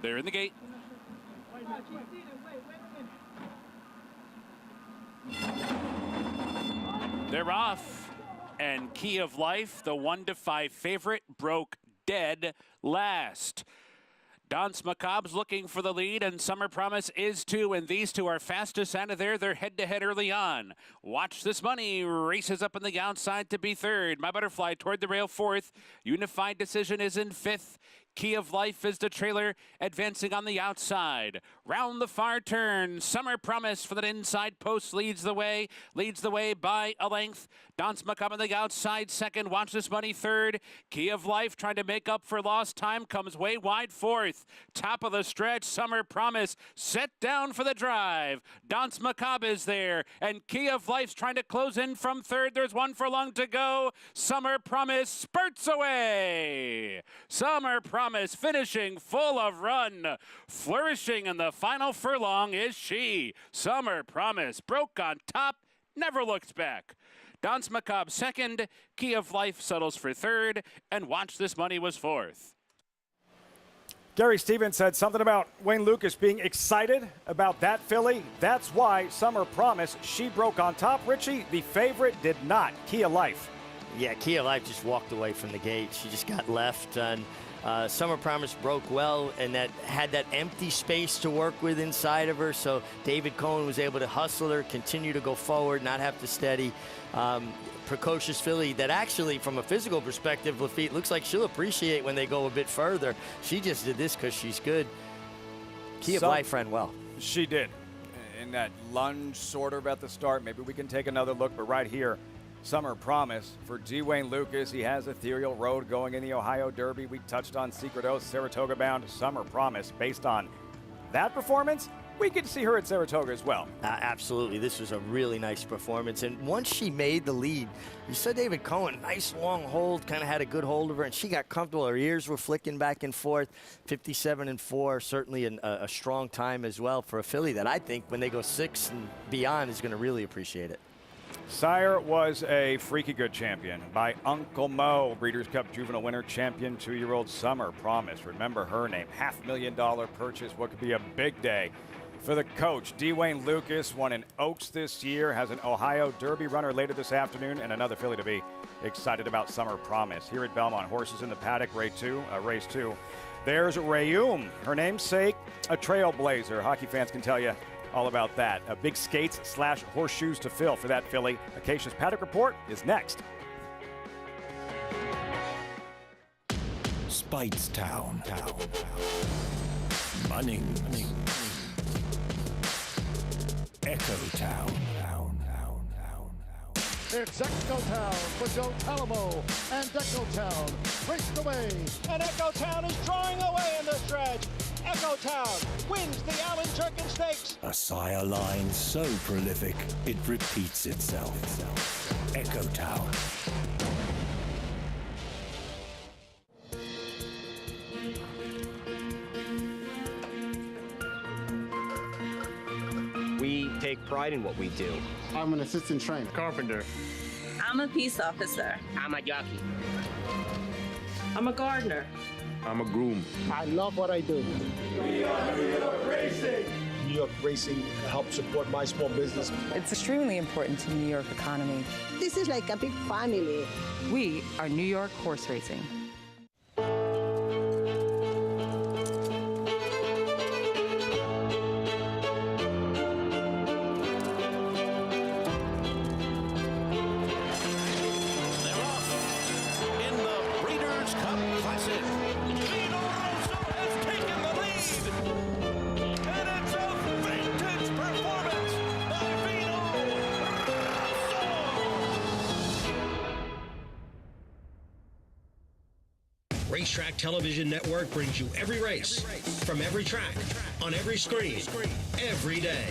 They're in the gate. They're off. And Key of Life, the 1-5 favorite, broke dead last. Dance Macabre's looking for the lead, and Summer Promise is too, and these two are fastest out of there. They're head-to-head early on. Watch this money. Races up on the outside to be third. My Butterfly toward the rail fourth. Unified Decision is in fifth. Key of Life is the trailer, advancing on the outside. Round the far turn, Summer Promise for that inside post leads the way by a length. Dance Macabre on the outside second. Watch this money third. Key of Life trying to make up for lost time, comes way wide fourth. Top of the stretch, Summer Promise set down for the drive. Dance Macabre is there, and Key of Life's trying to close in from third. There's 1 furlong to go. Summer Promise spurts away. Summer Promise finishing full of run. Flourishing in the final furlong is she. Summer Promise broke on top, never looked back. Dance Macabre second, Key of Life settles for third, and Watch This Money was fourth. Gary Stevens said something about Wayne Lucas being excited about that filly. That's why Summer Promise, she broke on top. Richie, the favorite, did not. Kia Life. Yeah, Kia Life just walked away from the gate. She just got left, and Summer Promise broke well, and that had that empty space to work with inside of her. So David Cohen was able to hustle her, continue to go forward, not have to steady. Precocious filly that actually, from a physical perspective, Lafitte looks like she'll appreciate when they go a bit further. She just did this because she's good. Kia Life ran well. She did. In that lunge sort of at the start. Maybe we can take another look, but right here, Summer Promise for D. Wayne Lucas. He has Ethereal Road going in the Ohio Derby. We touched on Secret Oath, Saratoga bound. Summer Promise, based on that performance, we could see her at Saratoga as well. Absolutely. This was a really nice performance. And once she made the lead, you saw David Cohen, nice long hold, kind of had a good hold of her, and she got comfortable. Her ears were flicking back and forth. 57-4, certainly a strong time as well for a filly that I think when they go 6 and beyond is going to really appreciate it. Sire was a freaky good champion by Uncle Mo. Breeders' Cup Juvenile winner, champion 2-year-old Summer Promise. Remember her name, $500,000 purchase. What could be a big day for the coach. D. Wayne Lucas won in Oaks this year, has an Ohio Derby runner later this afternoon, and another filly to be excited about. Summer Promise. Here at Belmont, horses in the paddock, race 2. There's Rayum, her namesake, a trailblazer. Hockey fans can tell you all about that. A big skates / horseshoes to fill for that filly. Acacia's Paddock Report is next. Speightstown. Bunning. Echo Town. It's Echo Town for Joe Talamo, and Echo Town raced away. And Echo Town is drawing away in the stretch. Echo Town wins the Allen Turkin Stakes. A sire line so prolific, it repeats itself. Echo Town. We take pride in what we do. I'm an assistant trainer. Carpenter. I'm a peace officer. I'm a jockey. I'm a gardener. I'm a groom. I love what I do. We are New York Racing. New York Racing helps support my small business. It's extremely important to the New York economy. This is like a big family. We are New York Horse Racing. Racetrack Television Network brings you every race, from every track, on every screen, every day.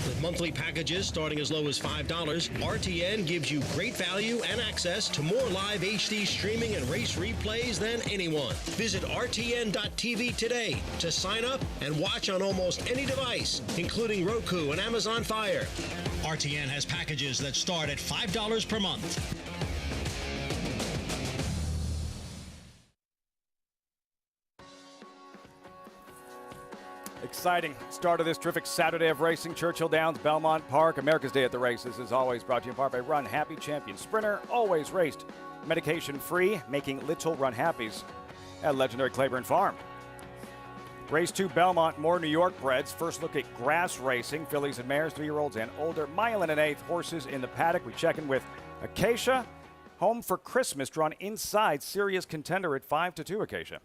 With monthly packages starting as low as $5, RTN gives you great value and access to more live HD streaming and race replays than anyone. Visit RTN.tv today to sign up and watch on almost any device, including Roku and Amazon Fire. RTN has packages that start at $5 per month. Exciting start of this terrific Saturday of racing. Churchill Downs, Belmont Park, America's Day at the Races is always brought to you in part by Run Happy Champion Sprinter, always raced medication-free, making little Run Happies at legendary Claiborne Farm. Race 2 Belmont, more New York breds. First look at grass racing, fillies and mares, 3-year-olds and older. Mile and an eighth horses in the paddock. We check in with Acacia, Home for Christmas, drawn inside, serious contender at 5-2, Acacia.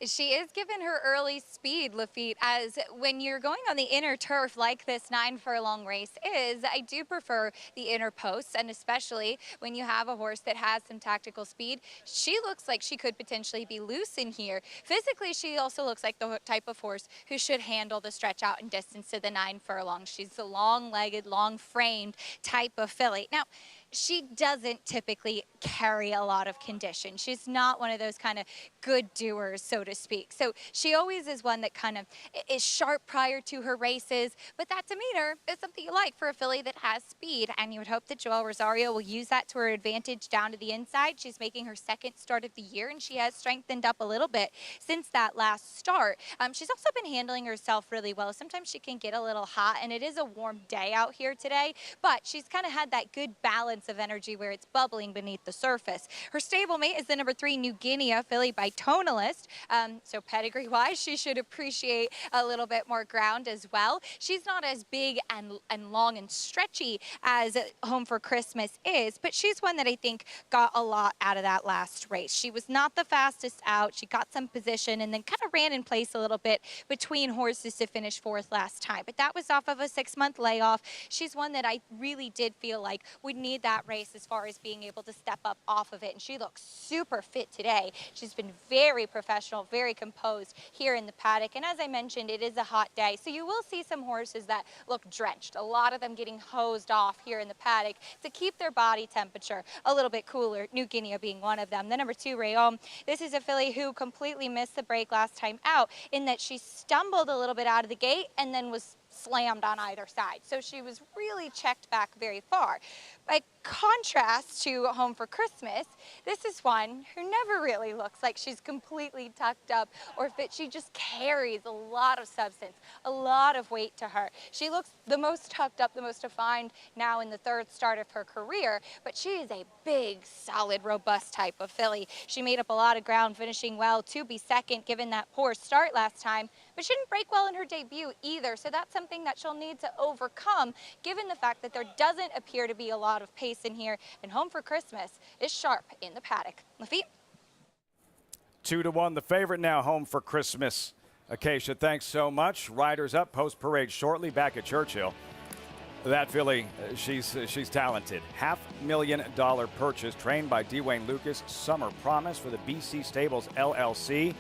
She is given her early speed, Lafitte, as when you're going on the inner turf like this 9-furlong race is, I do prefer the inner posts, and especially when you have a horse that has some tactical speed. She looks like she could potentially be loose in here. Physically, she also looks like the type of horse who should handle the stretch out and distance to the 9 furlongs. She's a long-legged, long-framed type of filly. Now, she doesn't typically carry a lot of condition. She's not one of those kind of good doers, so to speak. So she always is one that kind of is sharp prior to her races, but that demeanor is something you like for a filly that has speed, and you would hope that Joelle Rosario will use that to her advantage down to the inside. She's making her second start of the year, and she has strengthened up a little bit since that last start. She's also been handling herself really well. Sometimes she can get a little hot, and it is a warm day out here today, but she's kind of had that good balance of energy where it's bubbling beneath the surface. Her stablemate is the number 3 New Guinea filly by Tonalist. So pedigree-wise, she should appreciate a little bit more ground as well. She's not as big and long and stretchy as Home for Christmas is, but she's one that I think got a lot out of that last race. She was not the fastest out. She got some position and then kind of ran in place a little bit between horses to finish 4th last time. But that was off of a 6-month layoff. She's one that I really did feel like would need that race as far as being able to step up off of it, and she looks super fit today. She's been very professional, very composed here in the paddock, and as I mentioned, it is a hot day, so you will see some horses that look drenched, a lot of them getting hosed off here in the paddock to keep their body temperature a little bit cooler, New Guinea being one of them. The number 2 Rayom, this is a filly who completely missed the break last time out in that she stumbled a little bit out of the gate and then was slammed on either side. So she was really checked back very far. By contrast to Home for Christmas, this is one who never really looks like she's completely tucked up or fit. She just carries a lot of substance, a lot of weight to her. She looks the most tucked up, the most defined now in the 3rd start of her career, but she is a big, solid, robust type of filly. She made up a lot of ground, finishing well to be 2nd, given that poor start last time, but she didn't break well in her debut either, so that's something that she'll need to overcome, given the fact that there doesn't appear to be a lot of pace in here, and Home for Christmas is sharp in the paddock. Lafitte? 2-1, the favorite now, Home for Christmas. Acacia, thanks so much. Riders up, post parade shortly, back at Churchill. That filly, she's talented. $500,000 purchase, trained by Dwayne Lucas. Summer Promise for the BC Stables LLC.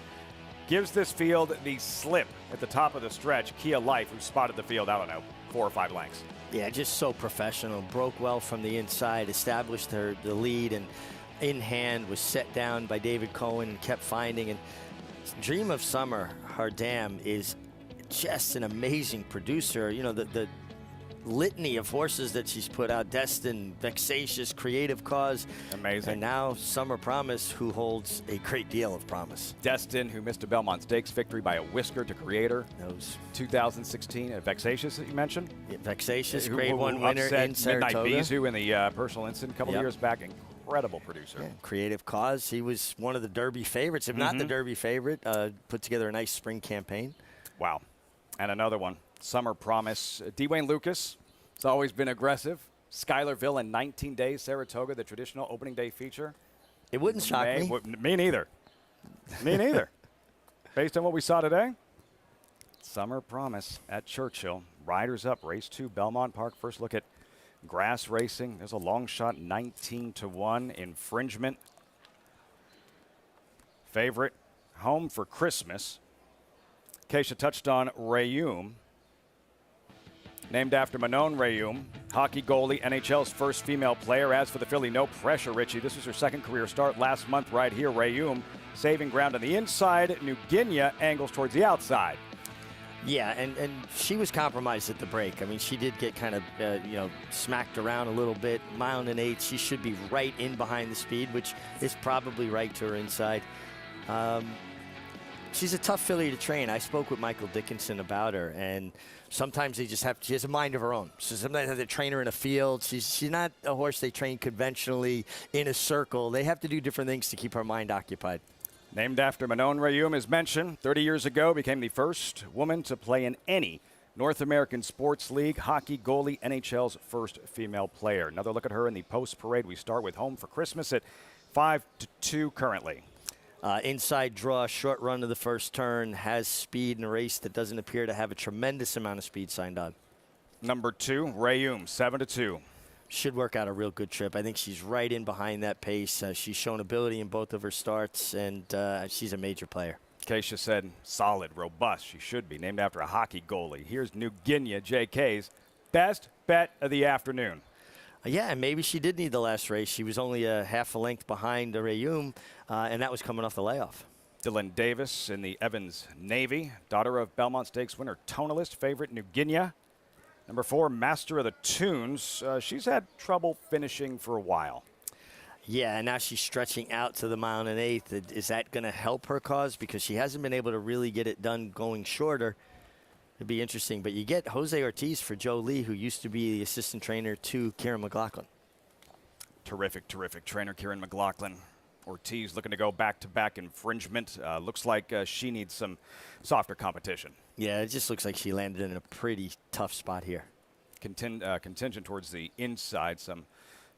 Gives this field the slip at the top of the stretch. Kia Life, who spotted the field, I don't know, 4 or 5 lengths. Yeah, just so professional. Broke well from the inside, established the lead, and in hand was set down by David Cohen and kept finding. And Dream of Summer, her dam, is just an amazing producer. You know, the litany of horses that she's put out: Destin, Vexatious, Creative Cause. Amazing. And now Summer Promise, who holds a great deal of promise. Destin, who missed a Belmont Stakes victory by a whisker to Creator. Those 2016. Vexatious that you mentioned. Yeah, Vexatious, grade 1 winner in Saratoga. Midnight Bisou in the personal incident a couple years back. Incredible producer. Yeah, Creative Cause. He was one of the Derby favorites, if not the Derby favorite. Put together a nice spring campaign. Wow. And another one. Summer Promise. Dwayne Lucas has always been aggressive. Schuylerville in 19 days. Saratoga, the traditional opening day feature. It wouldn't shock me. Me neither. Me neither. Based on what we saw today, Summer Promise at Churchill. Riders up, race 2, Belmont Park. First look at grass racing. There's a long shot, 19-1. Infringement. Favorite, Home for Christmas. Keisha touched on Rayum. Named after Manon Rayum, hockey goalie, NHL's first female player. As for the filly, no pressure, Richie. This was her second career start last month right here. Rayum saving ground on the inside. New Guinea angles towards the outside. Yeah, and she was compromised at the break. I mean, she did get kind of, smacked around a little bit. 1 1/8. She should be right in behind the speed, which is probably right to her inside. She's a tough filly to train. I spoke with Michael Dickinson about her, and sometimes she has a mind of her own. So sometimes they have to train her in a field. She's not a horse they train conventionally in a circle. They have to do different things to keep her mind occupied. Named after Manon Rayum, as mentioned, 30 years ago, became the first woman to play in any North American sports league. Hockey goalie, NHL's first female player. Another look at her in the post parade. We start with Home for Christmas at 5-2 currently. Inside draw, short run to the first turn, has speed in a race that doesn't appear to have a tremendous amount of speed signed on. Number 2, Rayum, 7-2. Should work out a real good trip. I think she's right in behind that pace. She's shown ability in both of her starts, and she's a major player. Keisha said solid, robust. She should be. Named after a hockey goalie. Here's New Guinea, JK's best bet of the afternoon. Yeah, and maybe she did need the last race. She was only a half a length behind Rayum, and that was coming off the layoff. Dylan Davis in the Evans Navy. Daughter of Belmont Stakes winner, Tonalist. Favorite, New Guinea. Number 4, Master of the Tunes. She's had trouble finishing for a while. Yeah, and now she's stretching out to the 1 1/8. Is that going to help her cause? Because she hasn't been able to really get it done going shorter. It'd be interesting. But you get Jose Ortiz for Joe Lee, who used to be the assistant trainer to Kieran McLaughlin. Terrific, terrific trainer, Kieran McLaughlin. Ortiz looking to go back-to-back infringement. Looks like she needs some softer competition. Yeah, it just looks like she landed in a pretty tough spot here. Contingent towards the inside, some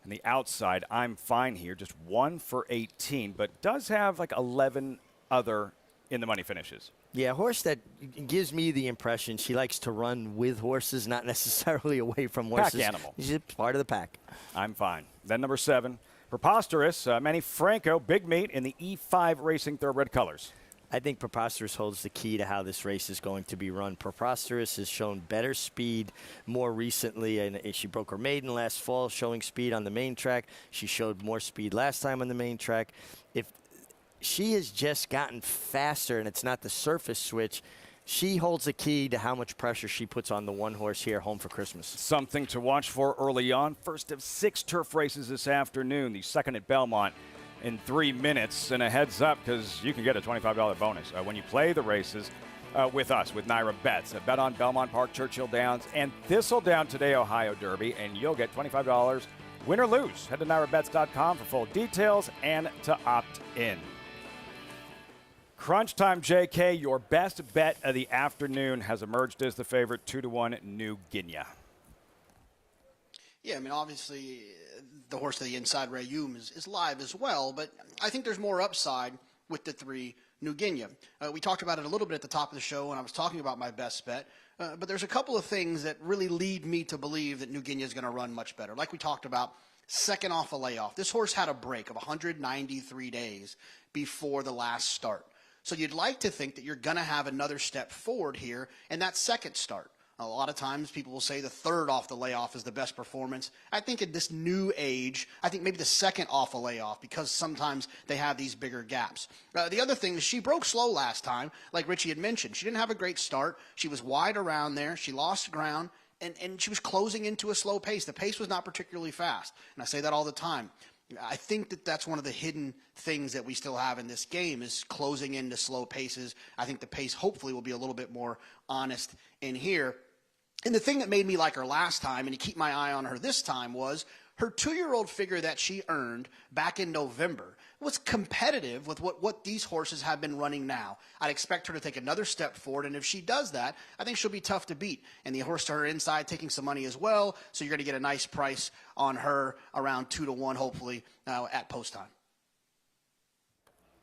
on the outside. I'm fine here, just 1 for 18, but does have like 11 other in the money finishes. Yeah, a horse that gives me the impression she likes to run with horses, not necessarily away from horses. Pack animal. She's part of the pack. I'm fine. Then number 7, Preposterous, Manny Franco, big meet in the E5 Racing Thoroughbred colors. I think Preposterous holds the key to how this race is going to be run. Preposterous has shown better speed more recently, and she broke her maiden last fall, showing speed on the main track. She showed more speed last time on the main track. If she has just gotten faster, and it's not the surface switch, she holds the key to how much pressure she puts on the one horse here, Home for Christmas. Something to watch for early on. First of 6 turf races this afternoon. The second at Belmont in 3 minutes. And a heads up, because you can get a $25 bonus when you play the races with us, with Naira Bets. Bet on Belmont Park, Churchill Downs, and Thistledown Today Ohio Derby, and you'll get $25 win or lose. Head to NairaBets.com for full details and to opt in. Crunch time, JK. Your best bet of the afternoon has emerged as the favorite, 2-1 New Guinea. Yeah, I mean, obviously, the horse to the inside, Rayum, is live as well, but I think there's more upside with the 3 New Guinea. We talked about it a little bit at the top of the show when I was talking about my best bet. But there's a couple of things that really lead me to believe that New Guinea is going to run much better. Like we talked about, second off a layoff. This horse had a break of 193 days before the last start. So you'd like to think that you're going to have another step forward here in that second start. A lot of times people will say the third off the layoff is the best performance. I think in this new age, I think maybe the second off a layoff, because sometimes they have these bigger gaps. The other thing is she broke slow last time, like Richie had mentioned. She didn't have a great start. She was wide around there. She lost ground, and she was closing into a slow pace. The pace was not particularly fast, and I say that all the time. I think that that's one of the hidden things that we still have in this game is closing into slow paces. I think the pace hopefully will be a little bit more honest in here. And the thing that made me like her last time and to keep my eye on her this time was her 2-year-old figure that she earned back in November was competitive with what these horses have been running now. I'd expect her to take another step forward, and if she does that, I think she'll be tough to beat. And the horse to her inside taking some money as well, so you're going to get a nice price on her around 2-1, hopefully, at post time.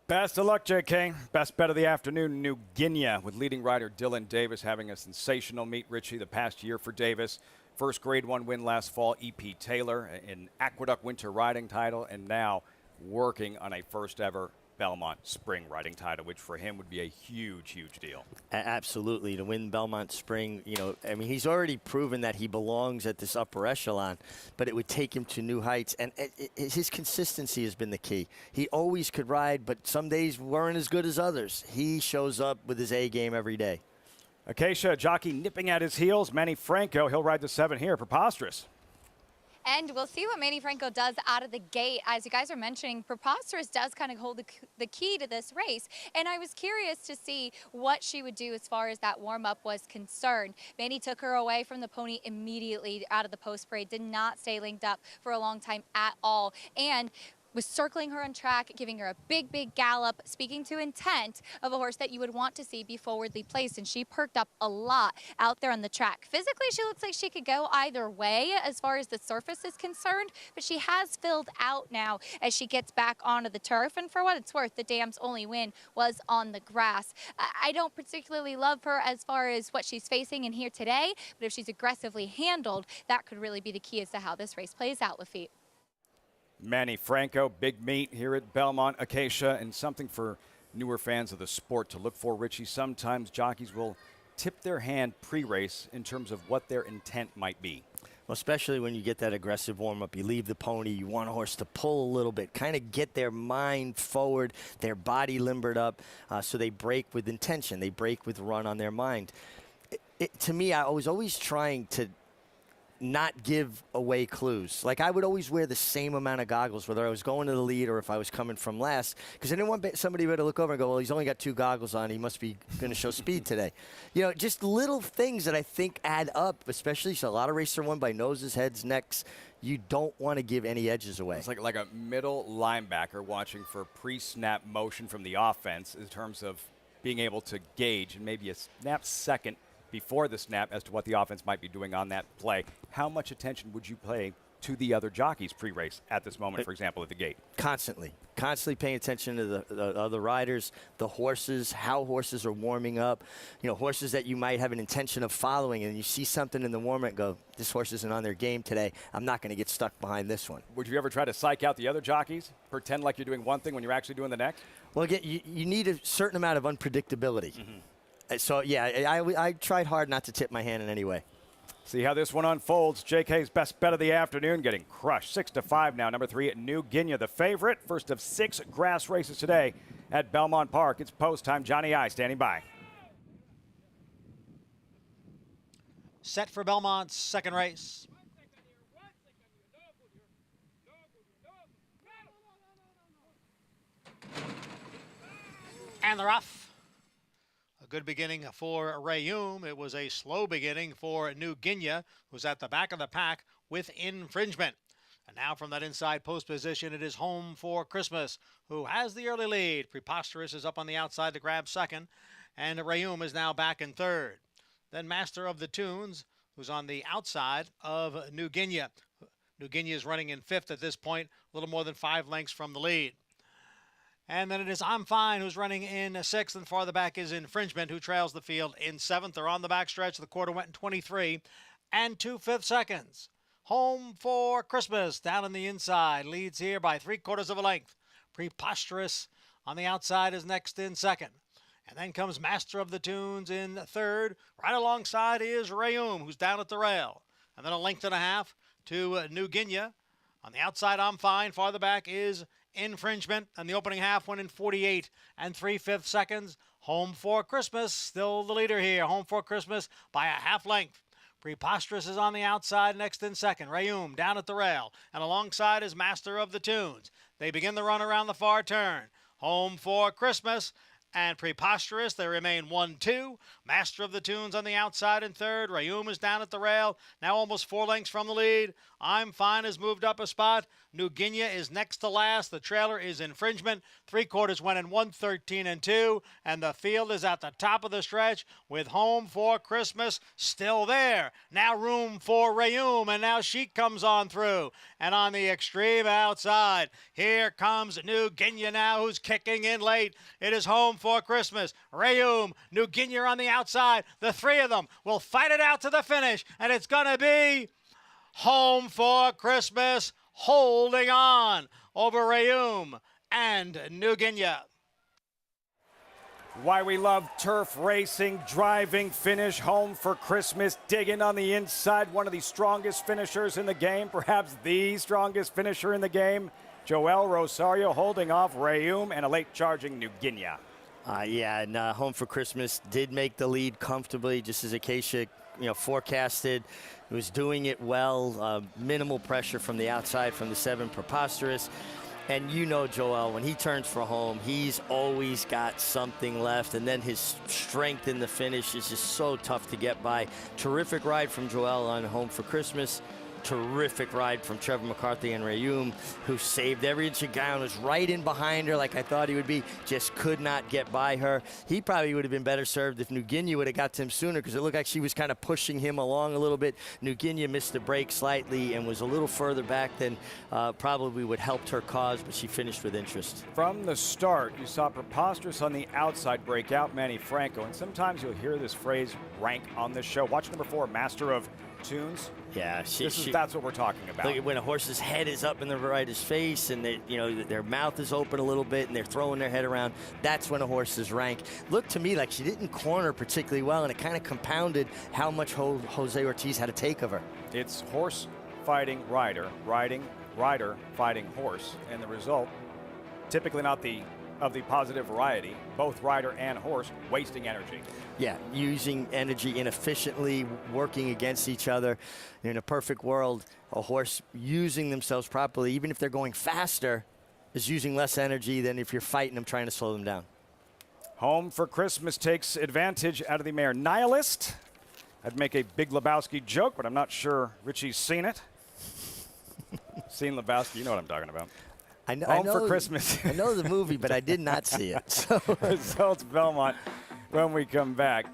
Best of luck, JK. Best bet of the afternoon, New Guinea, with leading rider Dylan Davis having a sensational meet, Richie, the past year for Davis. First Grade 1 win last fall, E.P. Taylor, an Aqueduct Winter riding title, and now working on a first-ever Belmont Spring riding title, which for him would be a huge, huge deal. Absolutely. To win Belmont Spring, I mean, he's already proven that he belongs at this upper echelon, but it would take him to new heights. And his consistency has been the key. He always could ride, but some days weren't as good as others. He shows up with his A game every day. Acacia, jockey nipping at his heels. Manny Franco, he'll ride the 7 here. Preposterous. And we'll see what Manny Franco does out of the gate. As you guys are mentioning, Preposterous does kind of hold the key to this race. And I was curious to see what she would do as far as that warm-up was concerned. Manny took her away from the pony immediately out of the post parade, did not stay linked up for a long time at all. And was circling her on track, giving her a big, big gallop, speaking to intent of a horse that you would want to see be forwardly placed, and she perked up a lot out there on the track. Physically, she looks like she could go either way as far as the surface is concerned, but she has filled out now as she gets back onto the turf, and for what it's worth, the dam's only win was on the grass. I don't particularly love her as far as what she's facing in here today, but if she's aggressively handled, that could really be the key as to how this race plays out, Lafitte. Manny Franco, big meet here at Belmont, Acacia, and something for newer fans of the sport to look for, Richie. Sometimes jockeys will tip their hand pre-race in terms of what their intent might be. Well, especially when you get that aggressive warm-up. You leave the pony, you want a horse to pull a little bit, kind of get their mind forward, their body limbered up, so they break with intention. They break with run on their mind. To me, I was always trying to not give away clues. Like, I would always wear the same amount of goggles, whether I was going to the lead or if I was coming from last, because I didn't want somebody to look over and go, well, he's only got 2 goggles on. He must be going to show speed today. Just little things that I think add up, especially so a lot of races are won by noses, heads, necks. You don't want to give any edges away. It's like a middle linebacker watching for pre-snap motion from the offense in terms of being able to gauge and maybe a snap second before the snap as to what the offense might be doing on that play. How much attention would you pay to the other jockeys pre-race at this moment, for example, at the gate? Constantly paying attention to the other riders, the horses, how horses are warming up. Horses that you might have an intention of following, and you see something in the warm-up and go, this horse isn't on their game today. I'm not going to get stuck behind this one. Would you ever try to psych out the other jockeys? Pretend like you're doing one thing when you're actually doing the next? Well, again, you need a certain amount of unpredictability. Mm-hmm. So, yeah, I tried hard not to tip my hand in any way. See how this one unfolds. JK's best bet of the afternoon getting crushed. 6-5 now. Number 3 at New Guinea, the favorite. First of 6 grass races today at Belmont Park. It's post time. Johnny I standing by. Set for Belmont's second race. And they're off. Good beginning for Rayum. It was a slow beginning for New Guinea, who's at the back of the pack with infringement. And now from that inside post position, it is Home for Christmas, who has the early lead. Preposterous is up on the outside to grab second, and Rayum is now back in third. Then Master of the Tunes, who's on the outside of New Guinea. New Guinea is running in fifth at this point, a little more than 5 lengths from the lead. And then it is I'm Fine, who's running in 6th, and farther back is Infringement, who trails the field in 7th. They're on the backstretch. The quarter went in 23 and 2/5 seconds. Home for Christmas down in the inside. Leads here by 3/4 of a length. Preposterous on the outside is next in 2nd. And then comes Master of the Tunes in 3rd. Right alongside is Rayum, who's down at the rail. And then a length and a half to New Guinea. On the outside, I'm Fine. Farther back is Infringement. And the opening half went in 48 and 3/5 seconds. Home for Christmas, still the leader here. Home for Christmas by a half length. Preposterous is on the outside, next in 2nd. Rayum down at the rail. And alongside is Master of the Tunes. They begin the run around the far turn. Home for Christmas and Preposterous. They remain 1-2. Master of the Tunes on the outside in 3rd. Rayum is down at the rail, now almost 4 lengths from the lead. I'm Fine has moved up a spot. New Guinea is next to last. The trailer is Infringement. 3/4 went in 1:13 and 2. And the field is at the top of the stretch with Home for Christmas still there. Now room for Rayum, and now she comes on through. And on the extreme outside, here comes New Guinea now, who's kicking in late. It is Home for Christmas. Rayum, New Guinea on the outside. The three of them will fight it out to the finish, and it's going to be Home for Christmas holding on over Rayum and New Guinea. Why we love turf racing, driving finish, Home for Christmas, digging on the inside, one of the strongest finishers in the game, perhaps the strongest finisher in the game. Joel Rosario holding off Rayum and a late charging New Guinea. Home for Christmas did make the lead comfortably, just as Acacia forecasted. It was doing it well, minimal pressure from the outside from the 7 Preposterous. And Joel, when he turns for home, he's always got something left. And then his strength in the finish is just so tough to get by. Terrific ride from Joel on Home for Christmas. Terrific ride from Trevor McCarthy and Rayum, who saved every inch of ground, was right in behind her like I thought he would be, just could not get by her. He probably would have been better served if New Guinea would have got to him sooner, because it looked like she was kind of pushing him along a little bit. New Guinea missed the break slightly and was a little further back than probably would helped her cause, but she finished with interest. From the start, you saw Preposterous on the outside break out Manny Franco, and sometimes you'll hear this phrase rank on this show. Watch number 4, Master of Tunes. Yeah, that's what we're talking about. Look, when a horse's head is up in the rider's face and their mouth is open a little bit and they're throwing their head around, that's when a horse is ranked. Looked to me like she didn't corner particularly well, and it kind of compounded how much Jose Ortiz had to take of her. It's horse fighting rider, rider fighting horse, and the result, typically not of the positive variety, both rider and horse wasting energy. Yeah, using energy inefficiently, working against each other. In a perfect world, a horse using themselves properly, even if they're going faster, is using less energy than if you're fighting them trying to slow them down. Home for Christmas takes advantage out of the mare Nihilist. I'd make a Big Lebowski joke, but I'm not sure Richie's seen it. Seen Lebowski, you know what I'm talking about. I know for Christmas. I know the movie, but I did not see it. So. Results Belmont when we come back.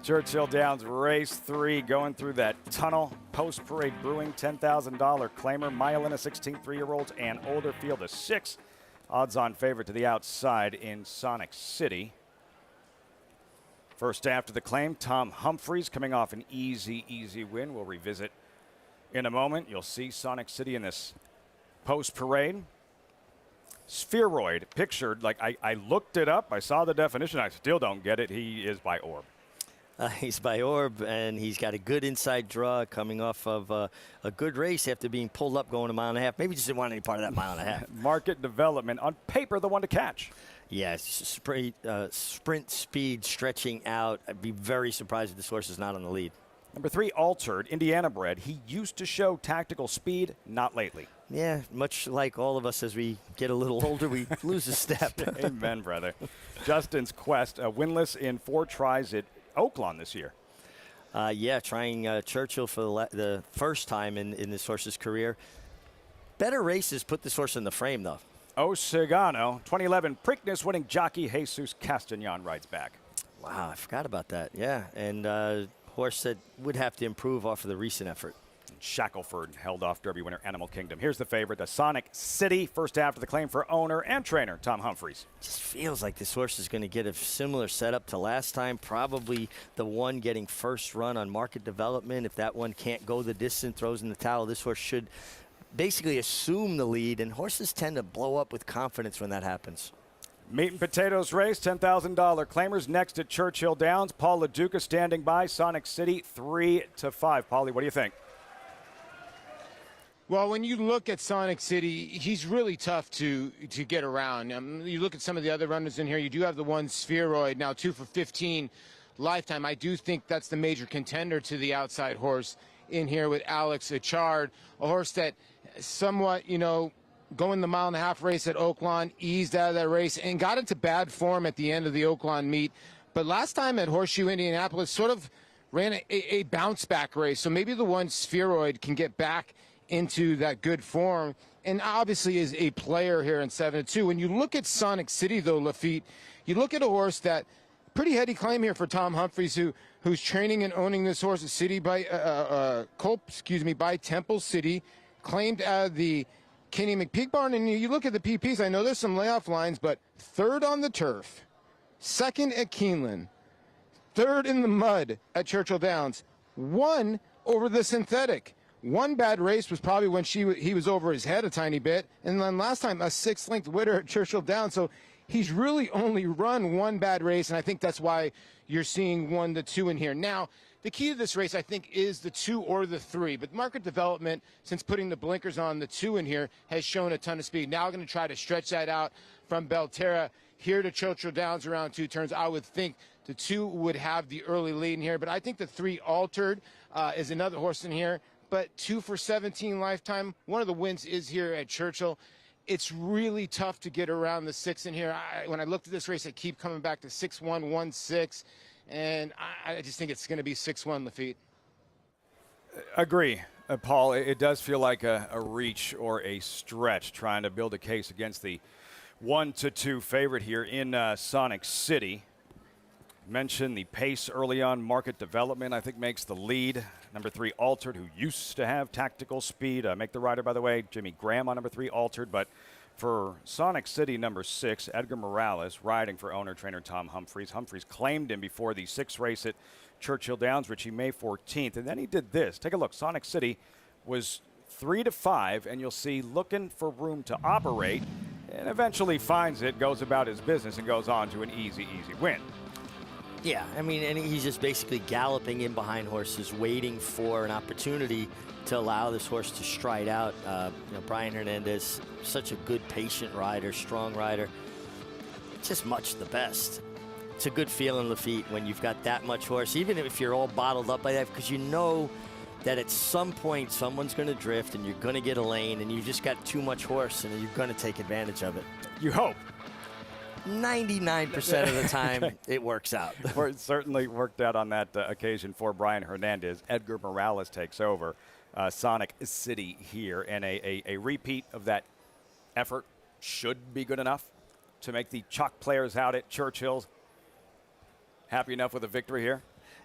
Churchill Downs race 3 going through that tunnel. Post-parade brewing $10,000 claimer. Mile in a 16 3-year-olds and older field of 6. Odds-on favorite to the outside in Sonic City. First after the claim, Tom Humphreys coming off an easy win. We'll revisit in a moment. You'll see Sonic City in this post-parade. Spheroid pictured, like I looked it up, I saw the definition, I still don't get it. He is by Orb. He's by Orb, and he's got a good inside draw coming off of a good race after being pulled up going a mile and a half. Maybe just didn't want any part of that mile and a half. Market development, on paper, the one to catch. Yes, sprint speed stretching out. I'd be very surprised if this horse is not on the lead. Number 3, Altered, Indiana-bred. He used to show tactical speed, not lately. Yeah, much like all of us as we get a little older, we lose a step. Amen, brother. Justin's Quest, winless in 4 tries at Oaklawn this year. Trying Churchill for the first time in this horse's career. Better races put this horse in the frame, though. Oceano, 2011 Preakness winning jockey Jesus Castagnan rides back. Wow, I forgot about that. Yeah, and horse that would have to improve off of the recent effort. Shackelford held off Derby winner Animal Kingdom. Here's the favorite, the Sonic City, first after the claim for owner and trainer Tom Humphreys. Just feels like this horse is going to get a similar setup to last time. Probably the one getting first run on market development. If that one can't go the distance, throws in the towel, this horse should basically assume the lead, and horses tend to blow up with confidence when that happens. Meat and potatoes race, $10,000 claimers next at Churchill Downs. Paul LaDuca standing by. Sonic City 3-5. Paulie, what do you think? Well, when you look at Sonic City, he's really tough to get around. You look at some of the other runners in here. You do have the one Spheroid, now 2 for 15 lifetime. I do think that's the major contender to the outside horse in here with Alex Achard, a horse that somewhat, going the mile-and-a-half race at Oaklawn, eased out of that race and got into bad form at the end of the Oaklawn meet. But last time at Horseshoe Indianapolis sort of ran a bounce-back race. So maybe the one Spheroid can get back into that good form, and obviously is a player here in 7-2. When you look at Sonic City, though, Lafitte, you look at a horse that pretty heady claim here for Tom Humphreys, who's training and owning this horse at City by by Temple City, claimed out of the Kenny McPeak barn. And you look at the PPs, I know there's some layoff lines, but third on the turf, second at Keeneland, third in the mud at Churchill Downs, one over the synthetic. One bad race was probably when he was over his head a tiny bit, and then last time a 6-length winner at Churchill Downs. So he's really only run one bad race, and I think that's why you're seeing 1-2 in here. Now, the key to this race, I think, is the 2 or the 3. But market development, since putting the blinkers on the 2 in here, has shown a ton of speed. Now going to try to stretch that out from Belterra here to Churchill Downs around 2 turns. I would think the 2 would have the early lead in here, but I think the 3 Altered is another horse in here. But 2 for 17 lifetime. One of the wins is here at Churchill. It's really tough to get around the 6 in here. When I looked at this race, I keep coming back to 6-1, 1-6, and I just think it's going to be 6-1, Lafitte. Agree, Paul. It does feel like a reach or a stretch trying to build a case against the 1-2 favorite here in Sonic City. Mentioned the pace early on, market development, I think, makes the lead. Number 3, Altered, who used to have tactical speed. Make the rider, by the way, Jimmy Graham on number 3, Altered. But for Sonic City, number 6, Edgar Morales, riding for owner-trainer Tom Humphreys. Humphreys claimed him before the 6th race at Churchill Downs, Richie, May 14th. And then he did this. Take a look. Sonic City was 3-5, and you'll see looking for room to operate, and eventually finds it, goes about his business, and goes on to an easy win. Yeah, I mean, and he's just basically galloping in behind horses, waiting for an opportunity to allow this horse to stride out. Brian Hernandez, such a good, patient rider, strong rider, just much the best. It's a good feeling, Lafitte, when you've got that much horse, even if you're all bottled up by that, because you know that at some point someone's going to drift and you're going to get a lane, and you just got too much horse, and you're going to take advantage of it. You hope. 99% of the time, it works out. It certainly worked out on that occasion for Brian Hernandez. Edgar Morales takes over Sonic City here, and a repeat of that effort should be good enough to make the chalk players out at Churchill's happy enough with a victory here.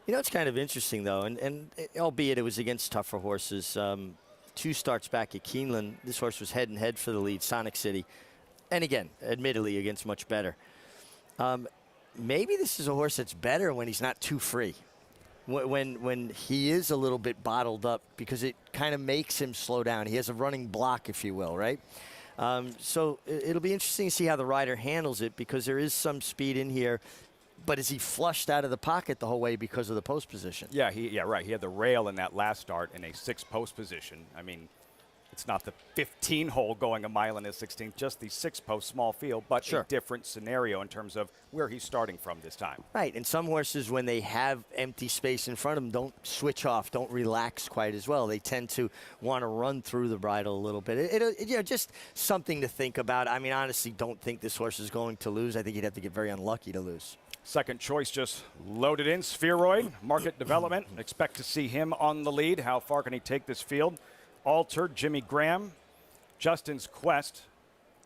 It's kind of interesting, though, and albeit it was against tougher horses. 2 starts back at Keeneland, this horse was head and head for the lead, Sonic City. And again, admittedly, against much better. Maybe this is a horse that's better when he's not too free. When he is a little bit bottled up, because it kind of makes him slow down. He has a running block, if you will, right? So it'll be interesting to see how the rider handles it, because there is some speed in here. But is he flushed out of the pocket the whole way because of the post position? Yeah, right. He had the rail in that last start in a 6 post position. I mean, it's not the 15-hole going a mile in his 16th, just the 6-post small field, but sure. A different scenario in terms of where he's starting from this time. Right, and some horses, when they have empty space in front of them, don't switch off, don't relax quite as well. They tend to want to run through the bridle a little bit. Just something to think about. I mean, honestly, don't think this horse is going to lose. I think he'd have to get very unlucky to lose. Second choice just loaded in. Spheroid, market development. Expect to see him on the lead. How far can he take this field? Altered, Jimmy Graham, Justin's Quest.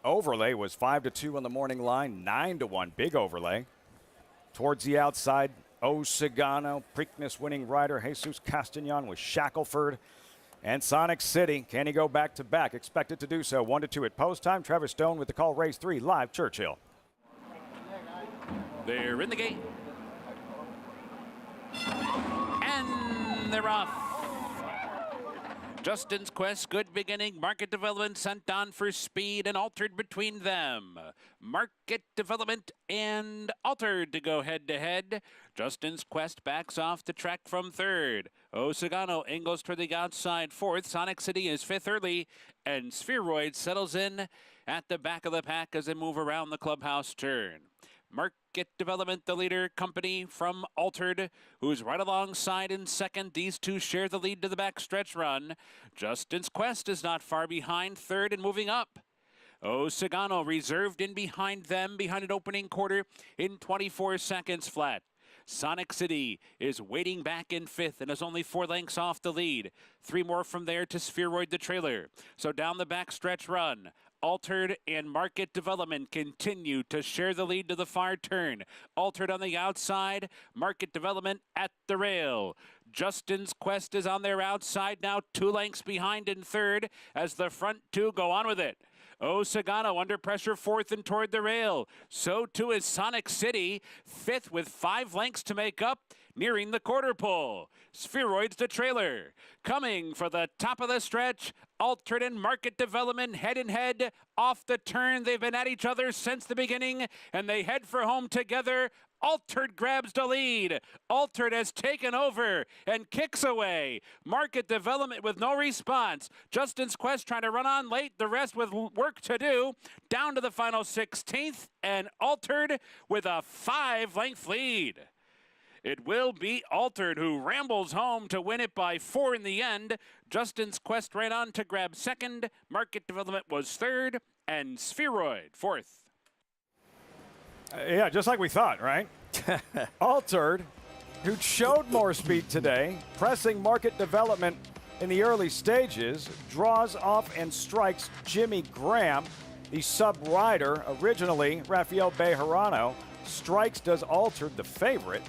Overlay was 5-2 on the morning line, 9-1, big overlay. Towards the outside, Osagano, Preakness winning rider, Jesus Castagnon with Shackelford. And Sonic City, can he go back-to-back? Expected to do so. 1-2 at post time. Trevor Stone with the call. Race 3 live Churchill. They're in the gate. And they're off. Justin's Quest, good beginning. Market Development sent on for speed and Altered between them. Market Development and Altered to go head-to-head. Justin's Quest backs off the track from third. Osagano angles toward the outside fourth. Sonic City is fifth early. And Spheroid settles in at the back of the pack as they move around the clubhouse turn. Market Development, the leader, company from Altered, who's right alongside in second. These two share the lead to the backstretch run. Justin's Quest is not far behind, third and moving up. Osagano reserved in behind them, behind an opening quarter in 24 seconds flat. Sonic City is waiting back in fifth and is only 4 lengths off the lead. 3 more from there to Spheroid, the trailer. So down the backstretch run. Altered and Market Development continue to share the lead to the far turn. Altered on the outside, Market Development at the rail. Justin's Quest is on their outside now, 2 lengths behind in third as the front two go on with it. Osagano under pressure fourth and toward the rail. So too is Sonic City, fifth with 5 lengths to make up, nearing the quarter pole. Spheroid's the trailer. Coming for the top of the stretch, Altered and Market Development head in head. Off the turn, they've been at each other since the beginning, and they head for home together. Altered grabs the lead. Altered has taken over and kicks away. Market Development with no response. Justin's Quest trying to run on late. The rest with work to do. Down to the final 16th, and Altered with a 5-length lead. It will be Altered who rambles home to win it by 4 in the end. Justin's Quest ran on to grab second. Market Development was third, and Spheroid fourth. Yeah, just like we thought, right? Altered, who showed more speed today, pressing Market Development in the early stages, draws off and strikes Jimmy Graham, the sub-rider, originally Rafael Bejarano. Strikes does Altered, the favorite.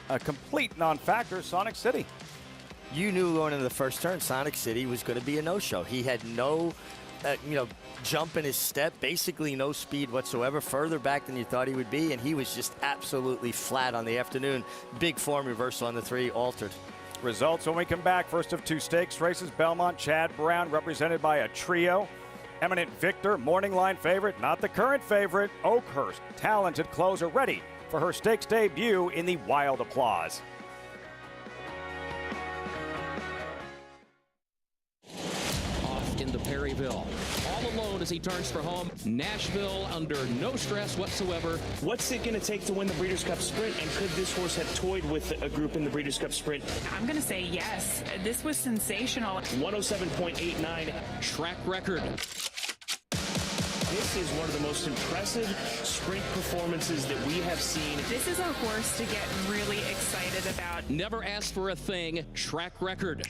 A complete non-factor, Sonic City. You knew going into the first turn, Sonic City was going to be a no-show. He had no, jump in his step, basically no speed whatsoever, further back than you thought he would be, and he was just absolutely flat on the afternoon. Big form reversal on the 3, Altered. Results when we come back. First of 2 stakes races, Belmont, Chad Brown, represented by a trio. Eminent Victor, morning line favorite, not the current favorite. Oakhurst, talented closer, ready for her stakes debut in the Wild Applause. Off into Perryville, all alone as he turns for home. Nashville under no stress whatsoever. What's it going to take to win the Breeders' Cup Sprint, and could this horse have toyed with a group in the Breeders' Cup Sprint? I'm going to say yes. This was sensational. 107.89 track record. This is one of the most impressive sprint performances that we have seen. This is a horse to get really excited about. Never asked for a thing, track record.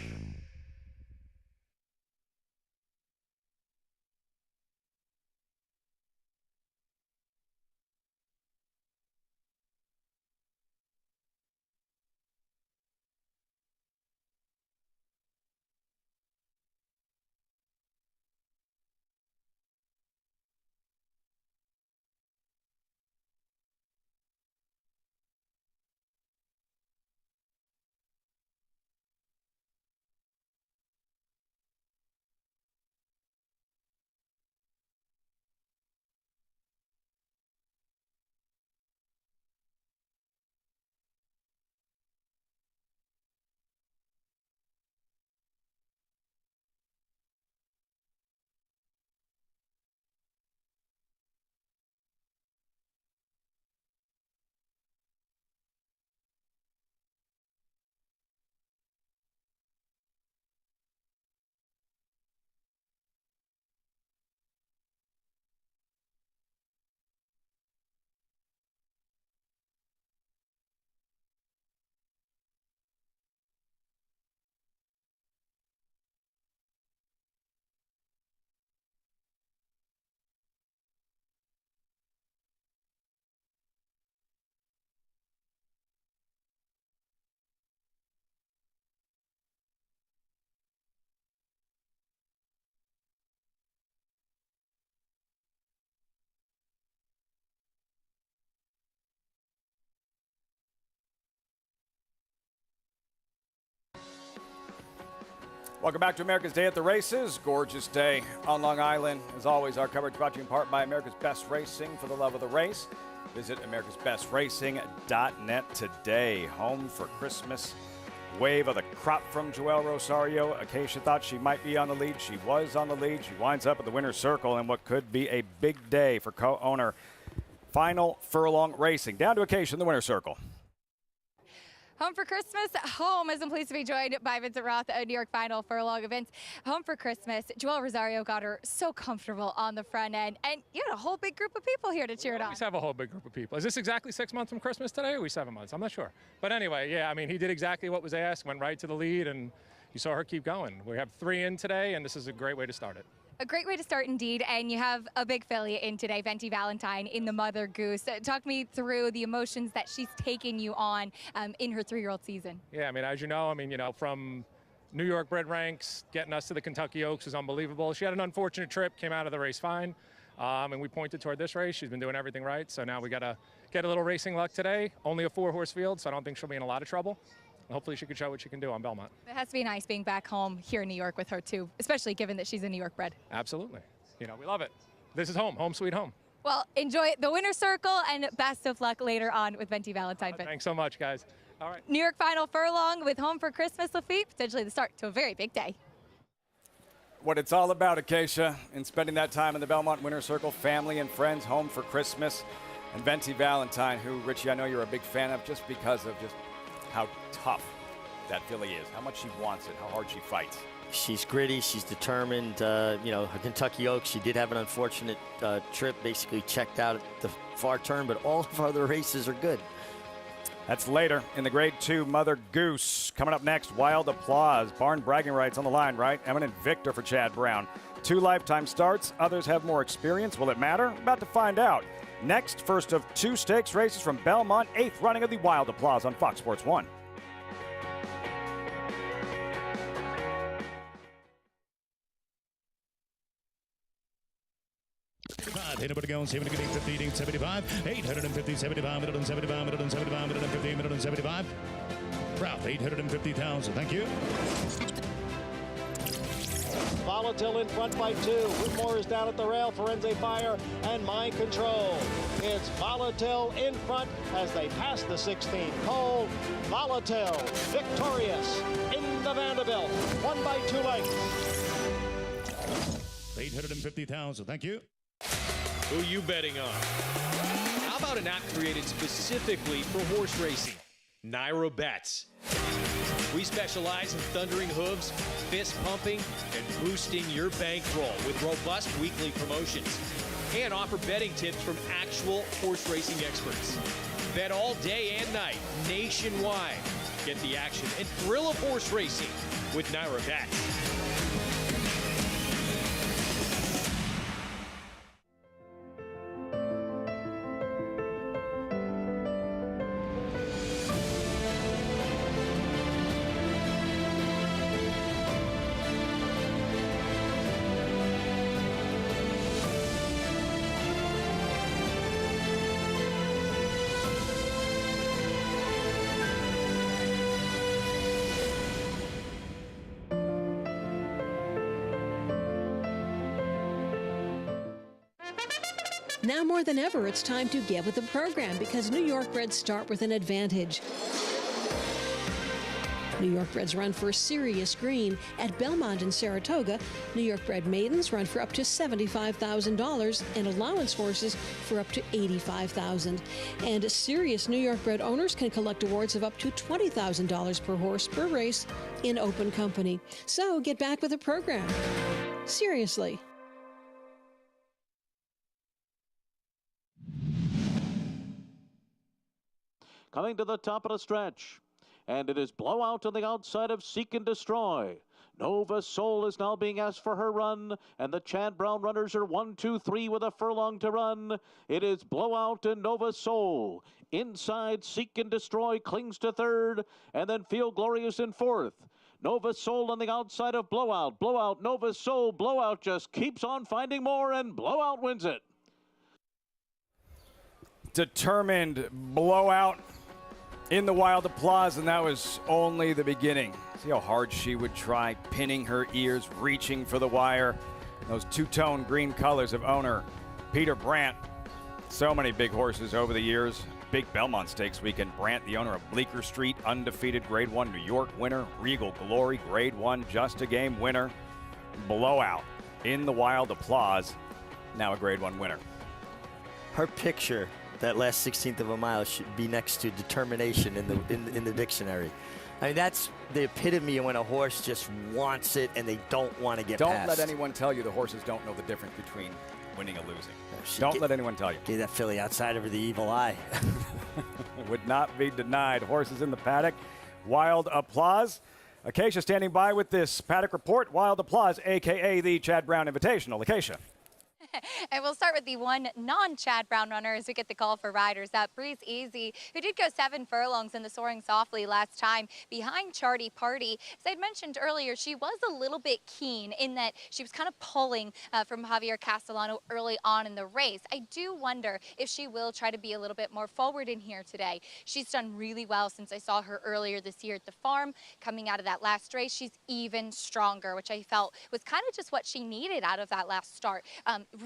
Welcome back to America's Day at the Races. Gorgeous day on Long Island. As always, our coverage brought to you in part by America's Best Racing for the love of the race. Visit americasbestracing.net today. Home for Christmas. Wave of the crop from Joelle Rosario. Acacia thought she might be on the lead. She was on the lead. She winds up at the winner's circle in what could be a big day for co-owner Final Furlong Racing. Down to Acacia in the winner's circle. Home for Christmas, home, as I'm pleased to be joined by Vincent Roth at New York Final Furlong events. Home for Christmas, Joelle Rosario got her so comfortable on the front end, and you had a whole big group of people here to cheer it on. We always have a whole big group of people. Is this exactly 6 months from Christmas today, or are we 7 months? I'm not sure. But anyway, yeah, I mean, he did exactly what was asked, went right to the lead, and you saw her keep going. We have 3 in today, and this is a great way to start it. A great way to start indeed, and you have a big filly in today, Venti Valentine in the Mother Goose. Talk me through the emotions that she's taken you on in her 3-year-old season. Yeah, I mean, as you know, from New York-bred ranks, getting us to the Kentucky Oaks was unbelievable. She had an unfortunate trip, came out of the race fine, and we pointed toward this race. She's been doing everything right, so now we got to get a little racing luck today. Only a 4-horse field, so I don't think she'll be in a lot of trouble. Hopefully she can show what she can do on Belmont. It has to be nice being back home here in New York with her, too, especially given that she's a New York bred. Absolutely. You know, we love it. This is home, home sweet home. Well, enjoy the winner's circle, and best of luck later on with Venti Valentine. Thanks so much, guys. All right. New York Final Furlong with Home for Christmas, Lafitte, potentially the start to a very big day. What it's all about, Acacia, in spending that time in the Belmont Winner's Circle, family and friends, home for Christmas. And Venti Valentine, who, Richie, I know you're a big fan of just because of just how tough that filly is, how much she wants it, how hard she fights. She's gritty, she's determined. Her Kentucky Oaks, she did have an unfortunate trip, basically checked out at the far turn, but all of her other races are good. That's later in the Grade 2 Mother Goose. Coming up next, Wild Applause. Barn bragging rights on the line, right? Eminent victor for Chad Brown. 2 lifetime starts. Others have more experience. Will it matter? About to find out. Next, first of 2 stakes races from Belmont. 8th running of the Wild Applause on Fox Sports 1. Anybody going? 70, 50, 75, 850, 75, 175, 175, 150, 175. Ralph, 850,000. Thank you. Volatile in front by 2. Whitmore is down at the rail. Forense Fire and Mind Control. It's Volatile in front as they pass the 16th pole. Volatile victorious in the Vanderbilt. 1 by 2 lengths. 850,000. Thank you. Who you betting on? How about an app created specifically for horse racing? Naira Bets. We specialize in thundering hooves, fist pumping, and boosting your bankroll with robust weekly promotions. And offer betting tips from actual horse racing experts. Bet all day and night, nationwide. Get the action and thrill of horse racing with Naira Bets. Now more than ever, it's time to get with the program because New York-breds start with an advantage. New York-breds run for serious green. At Belmont and Saratoga, New York-bred maidens run for up to $75,000 and allowance horses for up to $85,000. And serious New York-bred owners can collect awards of up to $20,000 per horse per race in open company. So get back with the program. Seriously. Coming to the top of the stretch, and it is Blowout on the outside of Seek and Destroy. Nova Soul is now being asked for her run, and the Chad Brown runners are 1, 2, 3 with a furlong to run. It is Blowout and Nova Soul. Inside, Seek and Destroy clings to 3rd, and then Feel Glorious in 4th. Nova Soul on the outside of Blowout. Blowout, Nova Soul. Blowout just keeps on finding more, and Blowout wins it. Determined Blowout In the Wild Applause, and that was only the beginning. See how hard she would try, pinning her ears, reaching for the wire. Those two-tone green colors of owner Peter Brandt. So many big horses over the years. Big Belmont Stakes weekend. Brandt, the owner of Bleecker Street, undefeated Grade 1 New York winner. Regal Glory, Grade 1 Just a Game winner. Blowout in the Wild Applause. Now a Grade 1 winner. Her picture, that last 16th of a mile, should be next to determination in the dictionary. I mean, that's the epitome of when a horse just wants it and they don't want to get past. Don't let anyone tell you the horses don't know the difference between winning and losing. Don't let anyone tell you. Give that filly outside over the evil eye. Would not be denied. Horses in the paddock. Wild Applause. Acacia standing by with this paddock report. Wild Applause, a.k.a. the Chad Brown Invitational. Acacia. And we'll start with the one non-Chad Brown runner as we get the call for riders. That Breeze Easy, who did go 7 furlongs in the Soaring Softly last time behind Charty Party. As I'd mentioned earlier, she was a little bit keen in that she was kind of pulling from Javier Castellano early on in the race. I do wonder if she will try to be a little bit more forward in here today. She's done really well since I saw her earlier this year at the farm. Coming out of that last race, she's even stronger, which I felt was kind of just what she needed out of that last start.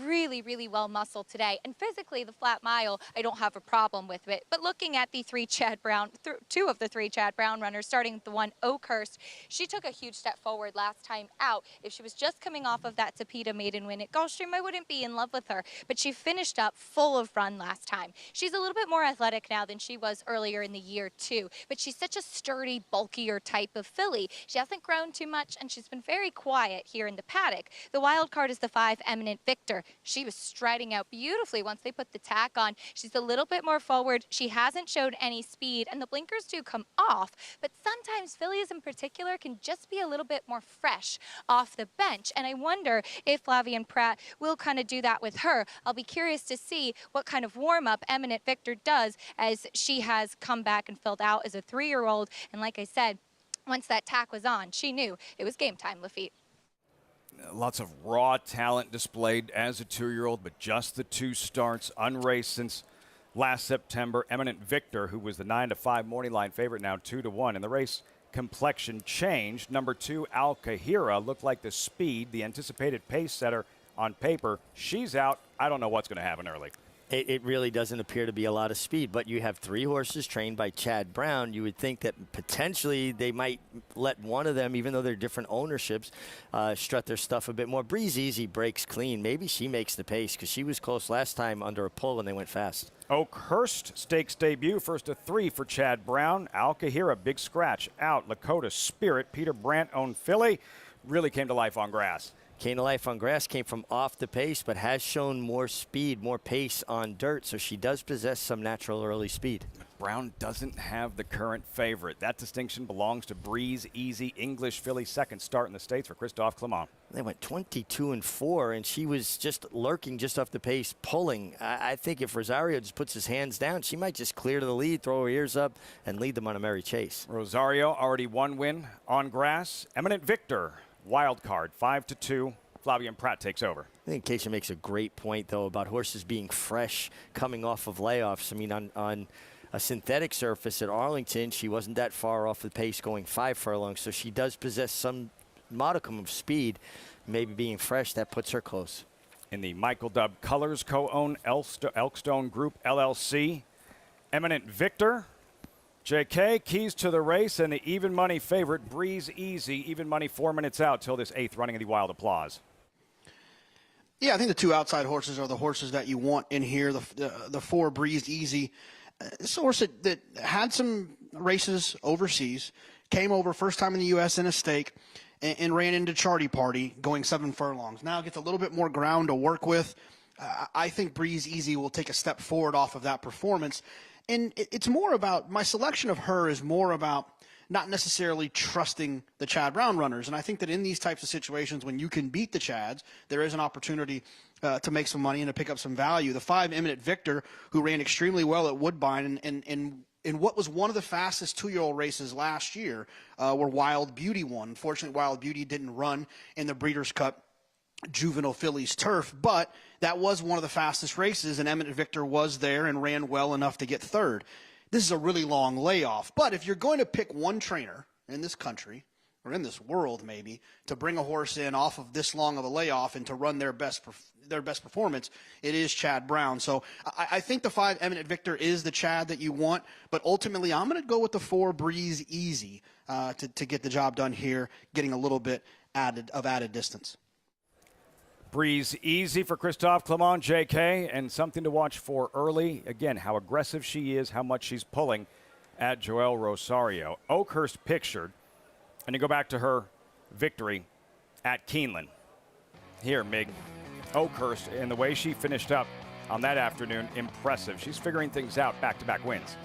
Really, really well muscled today. And physically, the flat mile, I don't have a problem with it. But looking at the two of the three Chad Brown runners, starting with the one Oakhurst, she took a huge step forward last time out. If she was just coming off of that Tapeta maiden win at Gulfstream, I wouldn't be in love with her. But she finished up full of run last time. She's a little bit more athletic now than she was earlier in the year, too. But she's such a sturdy, bulkier type of filly. She hasn't grown too much, and she's been very quiet here in the paddock. The wild card is the 5 Eminent Victor. She was striding out beautifully once they put the tack on. She's a little bit more forward. She hasn't showed any speed, and the blinkers do come off. But sometimes fillies in particular can just be a little bit more fresh off the bench. And I wonder if Flavien Prat will kind of do that with her. I'll be curious to see what kind of warm-up Eminent Victor does as she has come back and filled out as a 3-year-old. And like I said, once that tack was on, she knew it was game time, Lafitte. Lots of raw talent displayed as a 2-year-old, but just the 2 starts, unraced since last September. Eminent Victor, who was the 9-5 morning line favorite, now 2-1. In the race, complexion changed. Number 2, Al Kahira, looked like the speed, the anticipated pace setter on paper. She's out. I don't know what's going to happen early. It really doesn't appear to be a lot of speed, but you have 3 horses trained by Chad Brown. You would think that potentially they might let one of them, even though they're different ownerships, strut their stuff a bit more. Breeze Easy breaks clean. Maybe she makes the pace because she was close last time under a pull and they went fast. Oakhurst Stakes debut, first of 3 for Chad Brown. Al Kahira, big scratch, out. Lakota Spirit, Peter Brandt owned filly, really came to life on grass. Came to life on grass, came from off the pace, but has shown more speed, more pace on dirt, so she does possess some natural early speed. Brown doesn't have the current favorite. That distinction belongs to Breeze Easy, English filly, second start in the States for Christophe Clement. They went 22-4, and she was just lurking just off the pace, pulling. I think if Rosario just puts his hands down, she might just clear to the lead, throw her ears up, and lead them on a merry chase. Rosario already 1 win on grass. Eminent Victor, wild card, 5-2. Flavien Prat takes over. I think Keisha makes a great point, though, about horses being fresh coming off of layoffs. I mean, on a synthetic surface at Arlington, she wasn't that far off the pace going 5 furlongs, so she does possess some modicum of speed. Maybe being fresh, that puts her close. In the Michael Dubb Colors co-owned Elkstone Group LLC, Eminent Victor, JK, keys to the race, and the even money favorite, Breeze Easy, even money 4 minutes out till this 8th running of the Wild Applause. Yeah, I think the 2 outside horses are the horses that you want in here. The 4 Breeze Easy. It's a horse that had some races overseas, came over first time in the U.S. in a stake, and ran into Charty Party going 7 furlongs. Now gets a little bit more ground to work with. I think Breeze Easy will take a step forward off of that performance. And it's more about, my selection of her is more about not necessarily trusting the Chad Brown runners. And I think that in these types of situations, when you can beat the Chads, there is an opportunity to make some money and to pick up some value. The 5 Eminent Victor, who ran extremely well at Woodbine and in what was one of the fastest 2-year-old races last year, where Wild Beauty won. Unfortunately, Wild Beauty didn't run in the Breeders' Cup Juvenile Fillies turf, but that was one of the fastest races, and Eminent Victor was there and ran well enough to get third. this is a really long layoff. But if you're going to pick one trainer in this country, or in this world maybe, to bring a horse in off of this long of a layoff and to run their best performance, it is Chad Brown. So I think the 5 Eminent Victor is the Chad that you want, but ultimately I'm going to go with the 4 Breeze Easy to get the job done here, getting a little bit added distance. Breeze Easy for Christophe Clement, JK, and something to watch for early. Again, how aggressive she is, how much she's pulling at Joel Rosario. Oakhurst pictured. And to go back to her victory at Keeneland. Here, Mig. Oakhurst, and the way she finished up on that afternoon, impressive. She's figuring things out, back-to-back wins.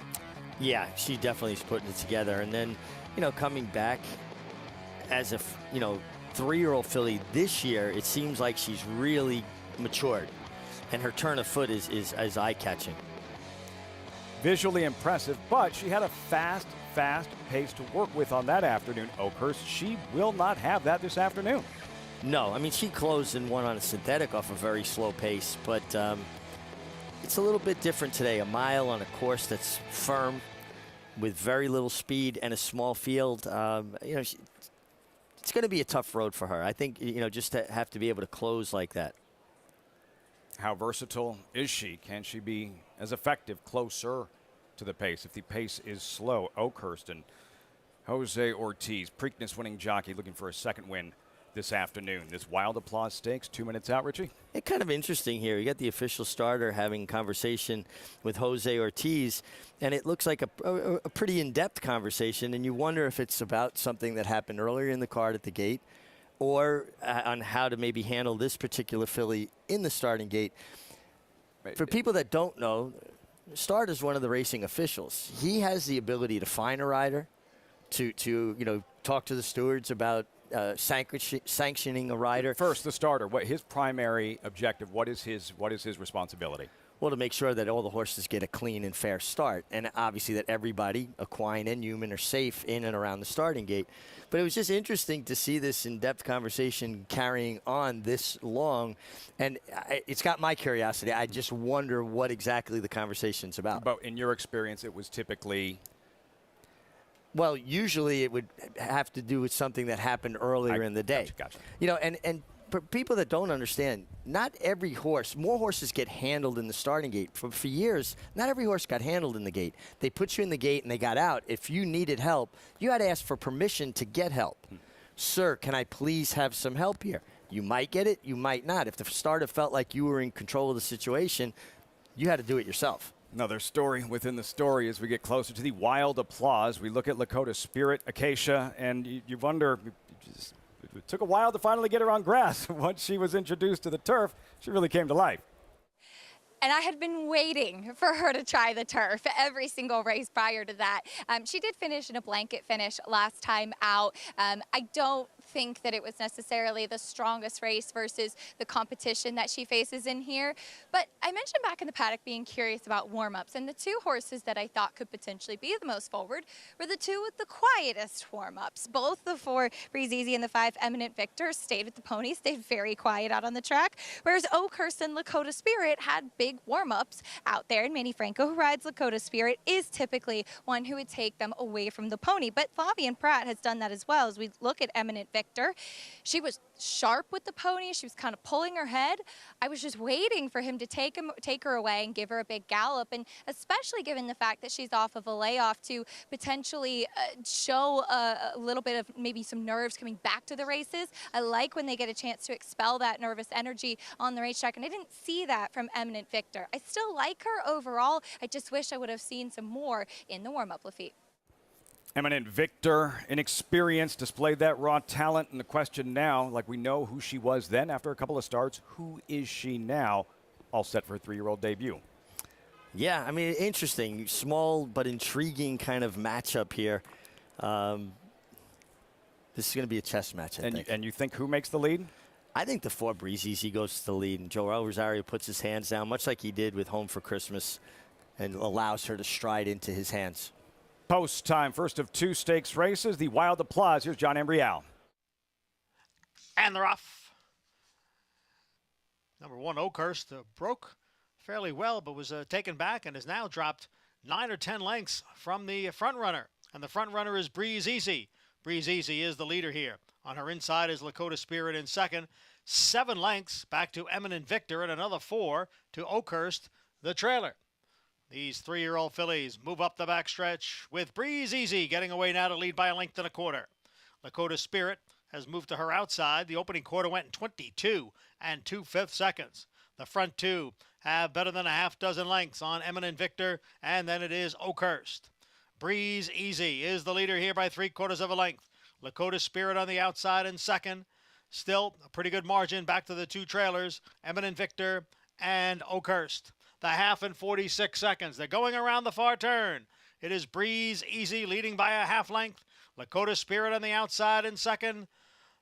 Yeah, she definitely is putting it together. And then, coming back as a, 3-year-old filly this year, it seems like she's really matured. And her turn of foot is eye-catching. Visually impressive, but she had a fast pace to work with on that afternoon, Oakhurst. She will not have that this afternoon. No, I mean, she closed and won on a synthetic off a very slow pace, but it's a little bit different today. A mile on a course that's firm with very little speed and a small field. It's going to be a tough road for her. I think, just to have to be able to close like that. How versatile is she? Can she be as effective closer to the pace if the pace is slow? Oakhurst and Jose Ortiz, Preakness winning jockey, looking for a second win this afternoon. This Wild Applause Stakes, 2 minutes out, Richie. It's kind of interesting here. You got the official starter having conversation with Jose Ortiz, and it looks like a pretty in-depth conversation, and you wonder if it's about something that happened earlier in the card at the gate or on how to maybe handle this particular filly in the starting gate. For people that don't know, Start is one of the racing officials. He has the ability to fine a rider, to talk to the stewards about sanctioning a rider. First, the starter. What his primary objective? What is his responsibility? Well, to make sure that all the horses get a clean and fair start, and obviously that everybody, equine and human, are safe in and around the starting gate. But it was just interesting to see this in-depth conversation carrying on this long, and it's got my curiosity. I just wonder what exactly the conversation's about. But in your experience, it was typically... Well, usually it would have to do with something that happened earlier in the day. Gotcha. And for people that don't understand, not every horse, more horses get handled in the starting gate. For years, not every horse got handled in the gate. They put you in the gate and they got out. If you needed help, you had to ask for permission to get help. Sir, can I please have some help here? You might get it, you might not. If the starter felt like you were in control of the situation, you had to do it yourself. Another story within the story as we get closer to the Wild Applause. We look at Lakota Spirit, Acacia, and you wonder... It took a while to finally get her on grass. Once she was introduced to the turf, she really came to life. And I had been waiting for her to try the turf every single race prior to that. She did finish in a blanket finish last time out. I don't think that it was necessarily the strongest race versus the competition that she faces in here. But I mentioned back in the paddock being curious about warm-ups, and the 2 horses that I thought could potentially be the most forward were the 2 with the quietest warm-ups. Both the 4 Breeze Easy and the 5 Eminent Victor stayed with the pony, stayed very quiet out on the track, whereas Oakhurst and Lakota Spirit had big warm-ups out there, and Manny Franco, who rides Lakota Spirit, is typically one who would take them away from the pony. But Flavien Prat has done that as well. As we look at Eminent Victor, she was sharp with the pony. She was kind of pulling her head. I was just waiting for him to take her away and give her a big gallop, and especially given the fact that she's off of a layoff, to potentially show a little bit of maybe some nerves coming back to the races. I like when they get a chance to expel that nervous energy on the racetrack, and I didn't see that from Eminent Victor. I still like her overall. I just wish I would have seen some more in the warm-up, Lafitte. Eminent Victor, inexperienced, displayed that raw talent. And the question now, like we know who she was then after a couple of starts, who is she now? All set for her 3-year-old debut. Yeah, I mean, interesting. Small but intriguing kind of matchup here. This is going to be a chess match, I think. And you think who makes the lead? I think the 4 Breeze Easy goes to the lead, and Joel Rosario puts his hands down, much like he did with Home for Christmas, and allows her to stride into his hands. Post time, first of 2 stakes races, the Wild Applause. Here's John Embrial. And they're off. Number 1, Oakhurst, broke fairly well, but was taken back and has now dropped 9 or 10 lengths from the front runner. And the front runner is Breeze Easy. Breeze Easy is the leader here. On her inside is Lakota Spirit in second. 7 lengths back to Eminent Victor, and another 4 to Oakhurst, the trailer. These 3-year-old fillies move up the backstretch with Breeze Easy getting away now to lead by 1.25 lengths. Lakota Spirit has moved to her outside. The opening quarter went in 22 2/5 seconds. The front two have better than a half dozen lengths on Eminent Victor, and then it is Oakhurst. Breeze Easy is the leader here by 3/4 length. Lakota Spirit on the outside in second. Still a pretty good margin back to the 2 trailers, Eminent Victor and Oakhurst. The half in 46 seconds. They're going around the far turn. It is Breeze Easy leading by a half length. Lakota Spirit on the outside in second.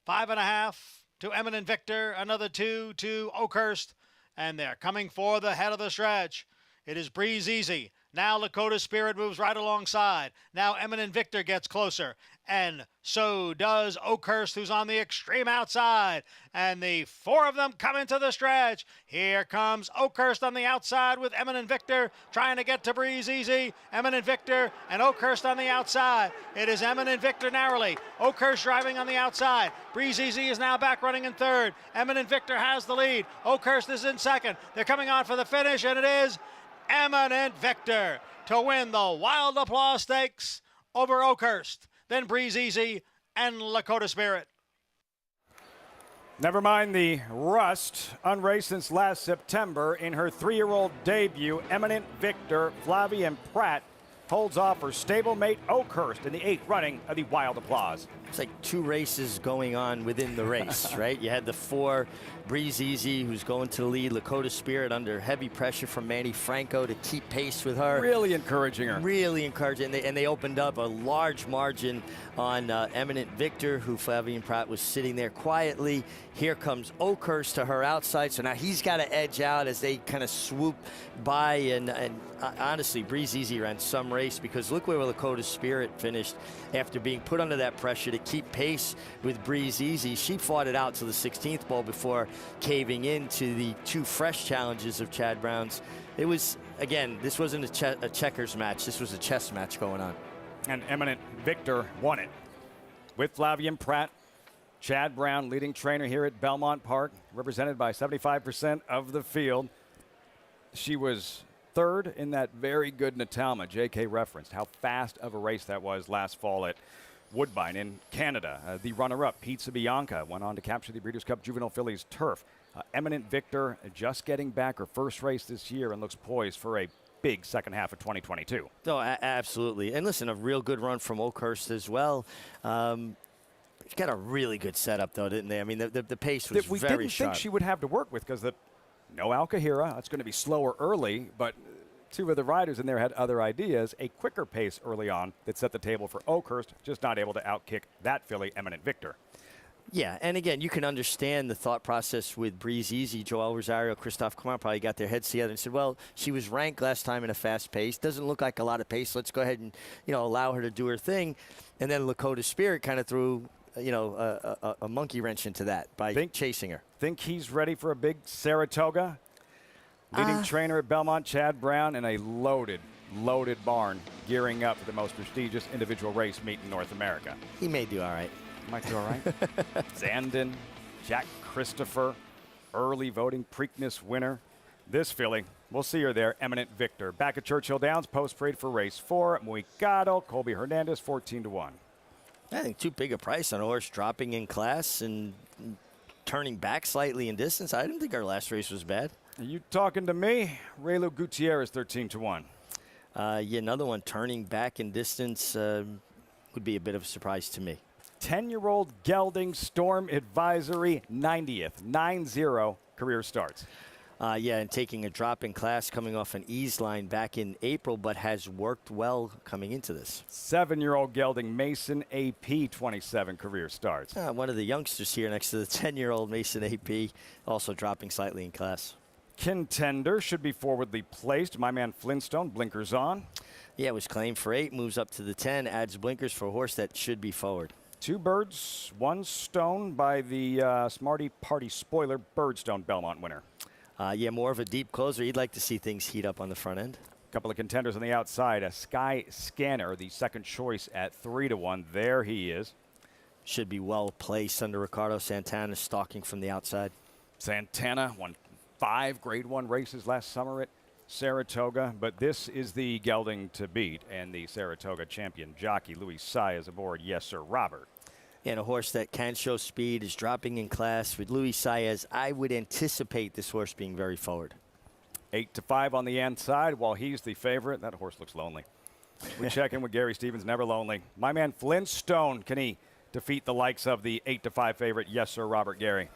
5.5 to Eminent Victor. Another 2 to Oakhurst. And they're coming for the head of the stretch. It is Breeze Easy. Now Lakota Spirit moves right alongside. Now Eminent Victor gets closer. And so does Oakhurst, who's on the extreme outside. And the 4 of them come into the stretch. Here comes Oakhurst on the outside with Eminent Victor trying to get to Breeze Easy. Eminent Victor and Oakhurst on the outside. It is Eminent Victor narrowly. Oakhurst driving on the outside. Breeze Easy is now back running in third. Eminent Victor has the lead. Oakhurst is in second. They're coming on for the finish, and it is Eminent Victor to win the Wild Applause Stakes over Oakhurst, then Breeze Easy and Lakota Spirit. Never mind the rust, unraced since last September. In her 3-year-old debut, Eminent Victor, Flavien Prat, holds off her stablemate Oakhurst in the 8th running of the Wild Applause. It's like 2 races going on within the race, right? You had the 4, Breeze Easy, who's going to the lead. Lakota Spirit under heavy pressure from Manny Franco to keep pace with her. Really encouraging her. Really encouraging. And they opened up a large margin on Eminent Victor, who Flavien Prat was sitting there quietly. Here comes Oakhurst to her outside, so now he's got to edge out as they kind of swoop by. And honestly, Breeze Easy ran some race, because look where Lakota Spirit finished after being put under that pressure to keep pace with Breeze Easy. She fought it out to the 16th ball before caving into the 2 fresh challenges of Chad Brown's. It was, again, this wasn't a checkers match. This was a chess match going on. And Eminent Victor won it with Flavien Prat. Chad Brown, leading trainer here at Belmont Park, represented by 75% of the field. She was 3rd in that very good Natalma. JK referenced how fast of a race that was last fall at Woodbine in Canada. The runner-up, Pizza Bianca, went on to capture the Breeders' Cup Juvenile Fillies turf. Eminent Victor just getting back her first race this year and looks poised for a big second half of 2022. No, absolutely. And listen, a real good run from Oakhurst as well. She's got a really good setup, though, didn't they? I mean, the pace was we very didn't sharp. think she would have to work with, because no Alcahira. It's going to be slower early, but 2 of the riders in there had other ideas. A quicker pace early on that set the table for Oakhurst, just not able to outkick that filly, Eminent Victor. Yeah, and again, you can understand the thought process with Breeze Easy. Joel Rosario, Christophe Clement probably got their heads together and said, well, she was ranked last time in a fast pace. Doesn't look like a lot of pace. Let's go ahead and, allow her to do her thing. And then Lakota Spirit kind of threw, a monkey wrench into that by chasing her. Think he's ready for a big Saratoga? Leading trainer at Belmont, Chad Brown, in a loaded barn, gearing up for the most prestigious individual race meet in North America. He may do all right. Might do all right. Zandon, Jack Christopher, early voting Preakness winner. This filly, we'll see her there, Eminent Victor. Back at Churchill Downs, post-parade for race 4. Muicado, Colby Hernandez, 14-1. I think too big a price on a horse dropping in class and turning back slightly in distance. I didn't think our last race was bad. Are you talking to me? Raylu Gutierrez, 13-1. Yeah, another one turning back in distance would be a bit of a surprise to me. 10-year-old gelding Storm Advisory, 90th, 9-0 career starts. Yeah, and taking a drop in class coming off an ease line back in April, but has worked well coming into this. 7-year-old gelding Mason AP, 27 career starts. One of the youngsters here next to the 10-year-old Mason AP, also dropping slightly in class. Contender should be forwardly placed. My man Flintstone, blinkers on. Yeah, it was claimed for 8, moves up to the 10, adds blinkers for a horse that should be forward. 2 birds, 1 stone by the Smarty Party spoiler, Birdstone Belmont winner. Yeah, more of a deep closer. You'd like to see things heat up on the front end. Couple of contenders on the outside. A Sky Scanner, the second choice at 3-1. There he is. Should be well placed under Ricardo Santana, stalking from the outside. Santana won 5 Grade 1 races last summer at Saratoga, but this is the gelding to beat, and the Saratoga champion jockey Louis Sai is aboard. Yes, sir, Robert. And a horse that can show speed is dropping in class with Louis Saez. I would anticipate this horse being very forward. 8-5 on the inside. While he's the favorite, that horse looks lonely. We check in with Gary Stevens, never lonely. My man Flintstone, can he defeat the likes of the 8-5 favorite? Yes, sir, Robert. Gary.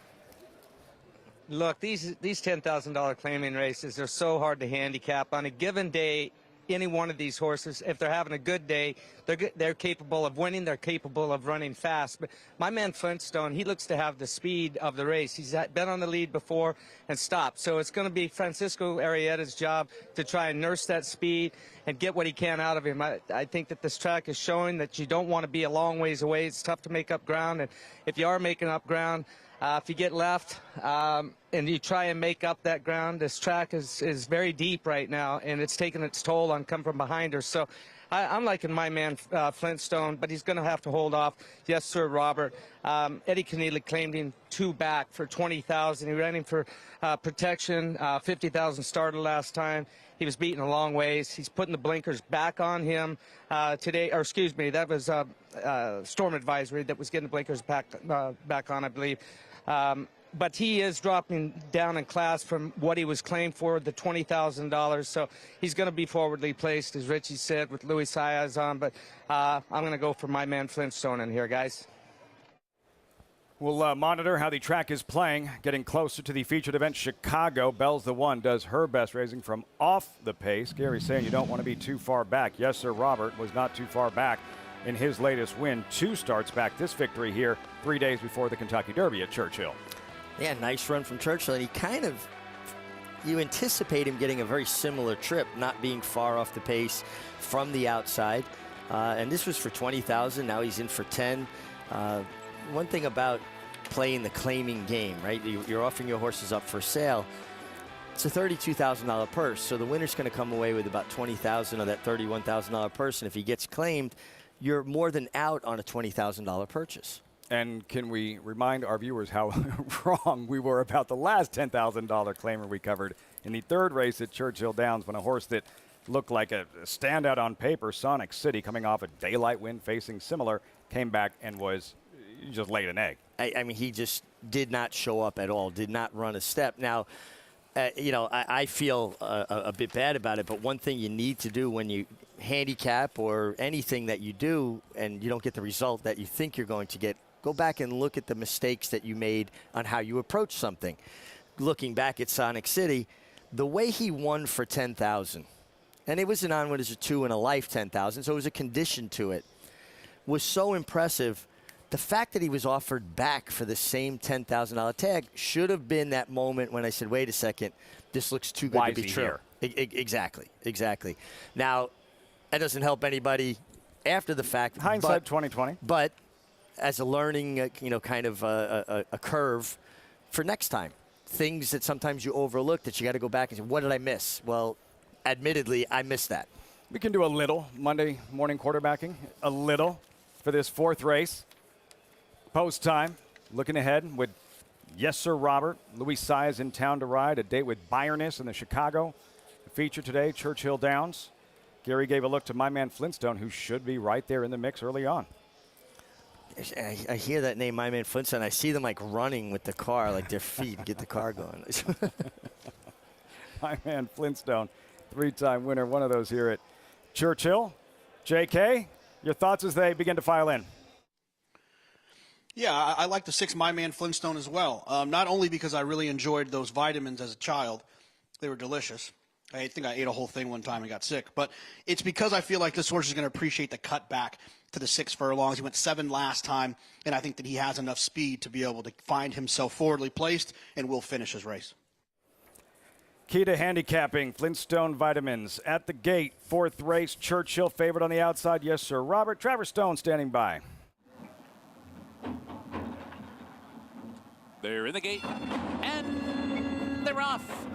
Look, these $10,000 claiming races are so hard to handicap. On a given day, any one of these horses, if they're having a good day, they're capable of winning, they're capable of running fast. But my man Flintstone, he looks to have the speed of the race. He's been on the lead before and stopped. So it's going to be Francisco Arrieta's job to try and nurse that speed and get what he can out of him. I think that this track is showing that you don't want to be a long ways away. It's tough to make up ground, and if you are making up ground, if you get left and you try and make up that ground, this track is very deep right now, and it's taking its toll on come from behind her. So I'm liking my man Flintstone, but he's going to have to hold off. Yes, sir, Robert. Eddie Keneally claimed him 2 back for $20,000. He ran him for protection, $50,000 started last time. He was beaten a long ways. He's putting the blinkers back on him today, or excuse me, that was Storm Advisory that was getting the blinkers back on, I believe. But he is dropping down in class from what he was claimed for, the $20,000. So he's going to be forwardly placed, as Richie said, with Louis Saez on. But I'm going to go for my man Flintstone in here, guys. We'll monitor how the track is playing. Getting closer to the featured event, Chicago. Bell's the one, does her best racing from off the pace. Gary's saying you don't want to be too far back. Yes, sir, Robert was not too far back in his latest win. 2 starts back. This victory here 3 days before the Kentucky Derby at Churchill. Yeah, nice run from Churchill. And you anticipate him getting a very similar trip, not being far off the pace from the outside. And this was for $20,000. Now he's in for 10. One thing about playing the claiming game, right? You're offering your horses up for sale. It's a $32,000 purse, so the winner's going to come away with about $20,000 of that $31,000 purse. And if he gets claimed, you're more than out on a $20,000 purchase. And can we remind our viewers how wrong we were about the last $10,000 claimer we covered in the 3rd race at Churchill Downs, when a horse that looked like a standout on paper, Sonic City, coming off a daylight win facing similar, came back and was just laid an egg. I mean, he just did not show up at all, did not run a step. Now, I feel a bit bad about it, but one thing you need to do when you handicap or anything that you do and you don't get the result that you think you're going to get, go back and look at the mistakes that you made on how you approach something. Looking back at Sonic City, the way he won for $10,000, and it was an onward as a 2 and a life $10,000, so it was a condition to it, was so impressive. The fact that he was offered back for the same $10,000 tag should have been that moment when I said, wait a second, this looks too good to be true. Exactly. Now, that doesn't help anybody after the fact. Hindsight 2020. But as a learning, kind of a curve for next time. Things that sometimes you overlook that you got to go back and say, what did I miss? Well, admittedly, I missed that. We can do a little Monday morning quarterbacking, a little for this 4th race. Post time, looking ahead with Yes, Sir, Robert. Louis Saez in town to ride. A date with Bayerness in the Chicago. The feature today, Churchill Downs. Gary gave a look to my man Flintstone, who should be right there in the mix early on. I hear that name, my man Flintstone. I see them like running with the car, like their feet, get the car going. My man Flintstone, 3-time winner, one of those here at Churchill. JK, your thoughts as they begin to file in? Yeah, I like the 6 My Man Flintstone as well. Not only because I really enjoyed those vitamins as a child. They were delicious. I think I ate a whole thing one time and got sick. But it's because I feel like this horse is going to appreciate the cut back to the 6 furlongs. He went 7 last time, and I think that he has enough speed to be able to find himself forwardly placed and will finish his race. Key to handicapping, Flintstone vitamins. At the gate, 4th race, Churchill favored on the outside. Yes, sir, Robert. Travers Stone standing by. They're in the gate, and they're off.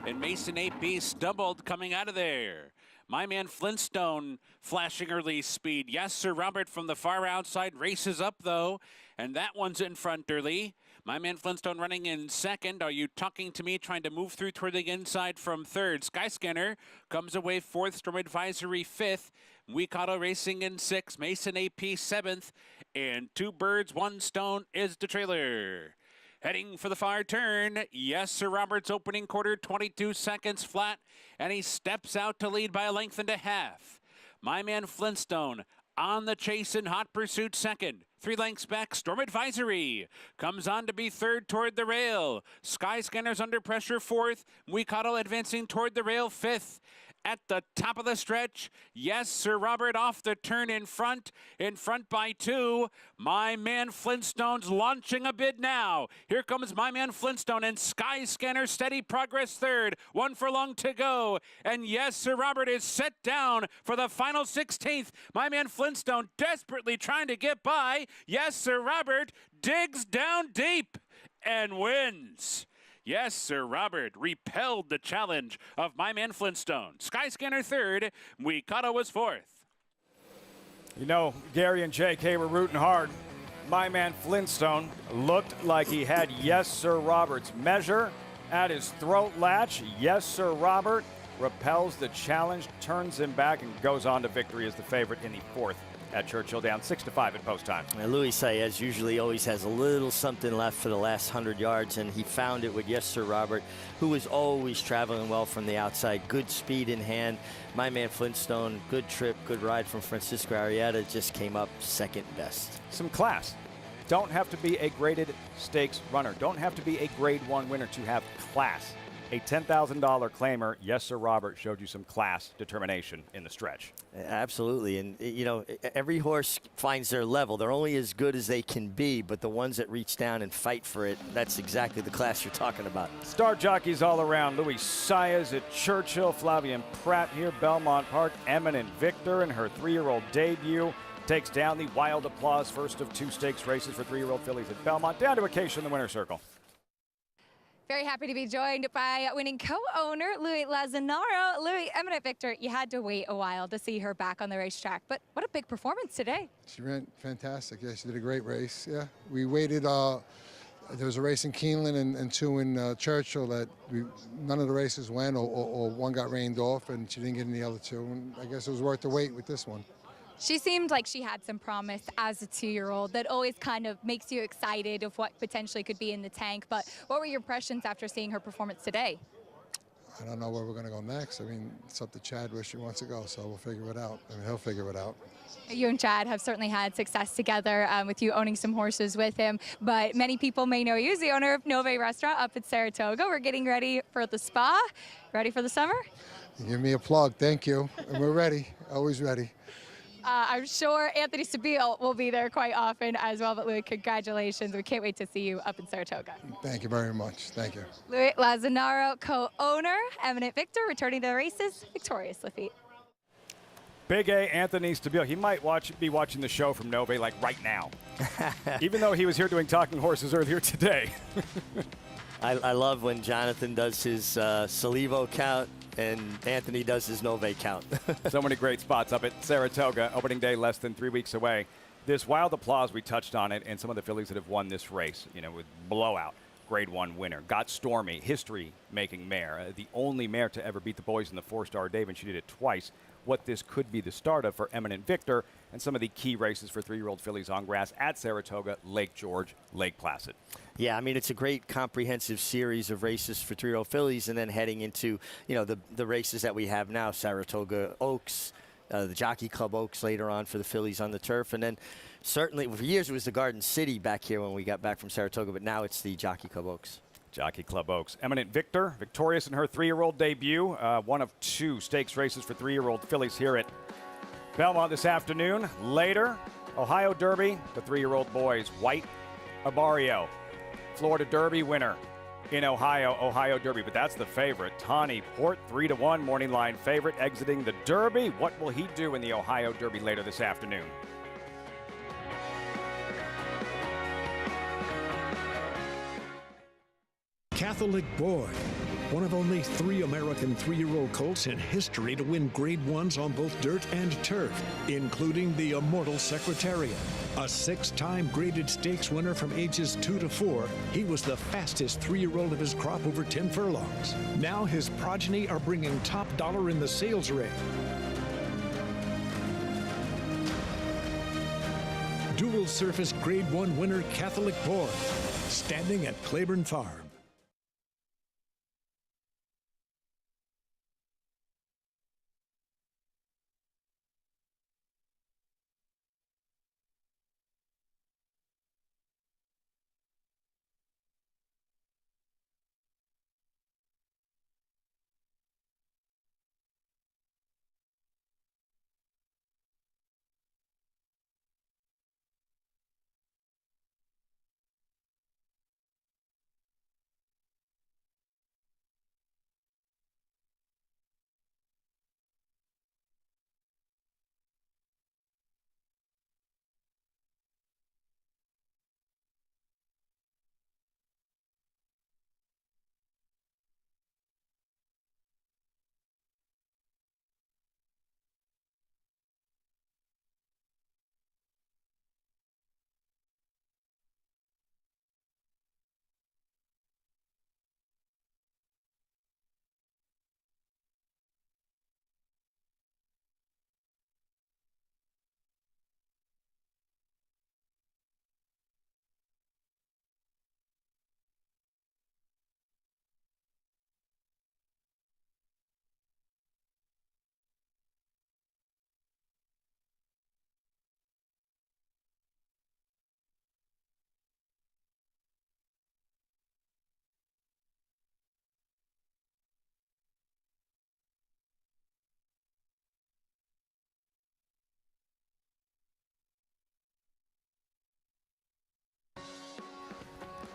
And Mason AP stumbled coming out of there. My man Flintstone flashing early speed. Yes, Sir Robert from the far outside races up, though, and that one's in front early. My man Flintstone running in second. Are you talking to me? Trying to move through toward the inside from third. Skyscanner comes away fourth. Storm Advisory fifth. Weekato racing in sixth. Mason AP seventh. And Two Birds, One Stone is the trailer. Heading for the far turn. Yes, Sir Robert's opening quarter, 22 seconds flat. And he steps out to lead by a length and a half. My man Flintstone on the chase in hot pursuit second. 3 lengths back, Storm Advisory comes on to be third toward the rail. Skyscanner's under pressure fourth. Weekato advancing toward the rail fifth. At the top of the stretch, yes, Sir Robert off the turn in front by 2. My man Flintstone's launching a bid now. Here comes my man Flintstone and Skyscanner steady progress third. 1 furlong to go. And yes, Sir Robert is set down for the final 16th. My man Flintstone desperately trying to get by. Yes, Sir Robert digs down deep and wins. Yes, Sir Robert repelled the challenge of my man Flintstone. Skyscanner third, Weekato was fourth. You know, Gary and JK were rooting hard. My man Flintstone looked like he had Yes, Sir Robert's measure at his throat latch. Yes, Sir Robert repels the challenge, turns him back, and goes on to victory as the favorite in the fourth at Churchill Downs, 6-5 at post time. Now, Luis Saez usually always has a little something left for the last 100 yards, and he found it with Yes, Sir Robert, who was always traveling well from the outside. Good speed in hand. My man Flintstone, good trip, good ride from Francisco Arrieta, just came up second best. Some class. Don't have to be a graded stakes runner. Don't have to be a grade 1 winner to have class. A $10,000 claimer, Yes, Sir Robert, showed you some class, determination in the stretch. Absolutely. And, you know, every horse finds their level. They're only as good as they can be, but the ones that reach down and fight for it, that's exactly the class you're talking about. Star jockeys all around. Luis Saez at Churchill, Flavian Pratt here, Belmont Park. Eminent Victor in her 3-year-old debut takes down the Wild Applause, first of 2 stakes races for 3-year-old fillies at Belmont. Down to Acacia in the winner's circle. Very happy to be joined by winning co-owner Louis Lazzanaro. Louis, Eminent Victor, you had to wait a while to see her back on the racetrack, but what a big performance today. She ran fantastic. Yeah, she did a great race. Yeah, we waited. There was a race in Keeneland and 2 in Churchill that none of the races went, or one got rained off, and she didn't get in the other 2. And I guess it was worth the wait with this one. She seemed like she had some promise as a 2-year-old that always kind of makes you excited of what potentially could be in the tank. But what were your impressions after seeing her performance today? I don't know where we're going to go next. I mean, it's up to Chad where she wants to go, so we'll figure it out. I mean, he'll figure it out. You and Chad have certainly had success together with you owning some horses with him, but many people may know you as the owner of Nove Restaurant up at Saratoga. We're getting ready for the spa. Ready for the summer? Give me a plug. Thank you. And we're ready. Always ready. I'm sure Anthony Stabile will be there quite often as well, but Louis, congratulations. We can't wait to see you up in Saratoga. Thank you very much. Thank you. Louis Lazzanaro, co-owner, Eminent Victor, returning to the races, victorious defeat. Big A, Anthony Stabile. He might be watching the show from Nove like right now, even though he was here doing Talking Horses earlier today. I love when Jonathan does his Salivo count and Anthony does his Nove count. So many great spots up at Saratoga. Opening day less than 3 weeks away. This Wild Applause, we touched on it, and some of the fillies that have won this race, you know, with blowout. Grade 1 winner. Got Stormy, history-making mare. The only mare to ever beat the boys in the 4-star Dave, and she did it twice. What this could be the start of for Eminent Victor, and some of the key races for 3-year-old fillies on grass at Saratoga, Lake George, Lake Placid. Yeah, I mean, it's a great comprehensive series of races for 3-year-old fillies, and then heading into, you know, the races that we have now, Saratoga Oaks, the Jockey Club Oaks later on for the fillies on the turf, and then certainly for years it was the Garden City back here when we got back from Saratoga, but now it's the Jockey Club Oaks. Jockey Club Oaks. Eminent Victor, victorious in her 3-year-old debut. One of 2 stakes races for 3-year-old fillies here at Belmont this afternoon. Later, Ohio Derby, the 3-year-old boys. White Abario, Florida Derby winner in Ohio Derby. But that's the favorite. Tawny Port, 3-1 morning line favorite, exiting the Derby. What will he do in the Ohio Derby later this afternoon? Catholic boy, one of only 3 American 3-year-old colts in history to win Grade 1s on both dirt and turf, including the immortal Secretariat. A 6-time graded stakes winner from ages 2 to 4, he was the fastest 3-year-old of his crop over 10 furlongs. Now his progeny are bringing top dollar in the sales rate. Dual surface Grade 1 winner Catholic Boy, standing at Claiborne Farm.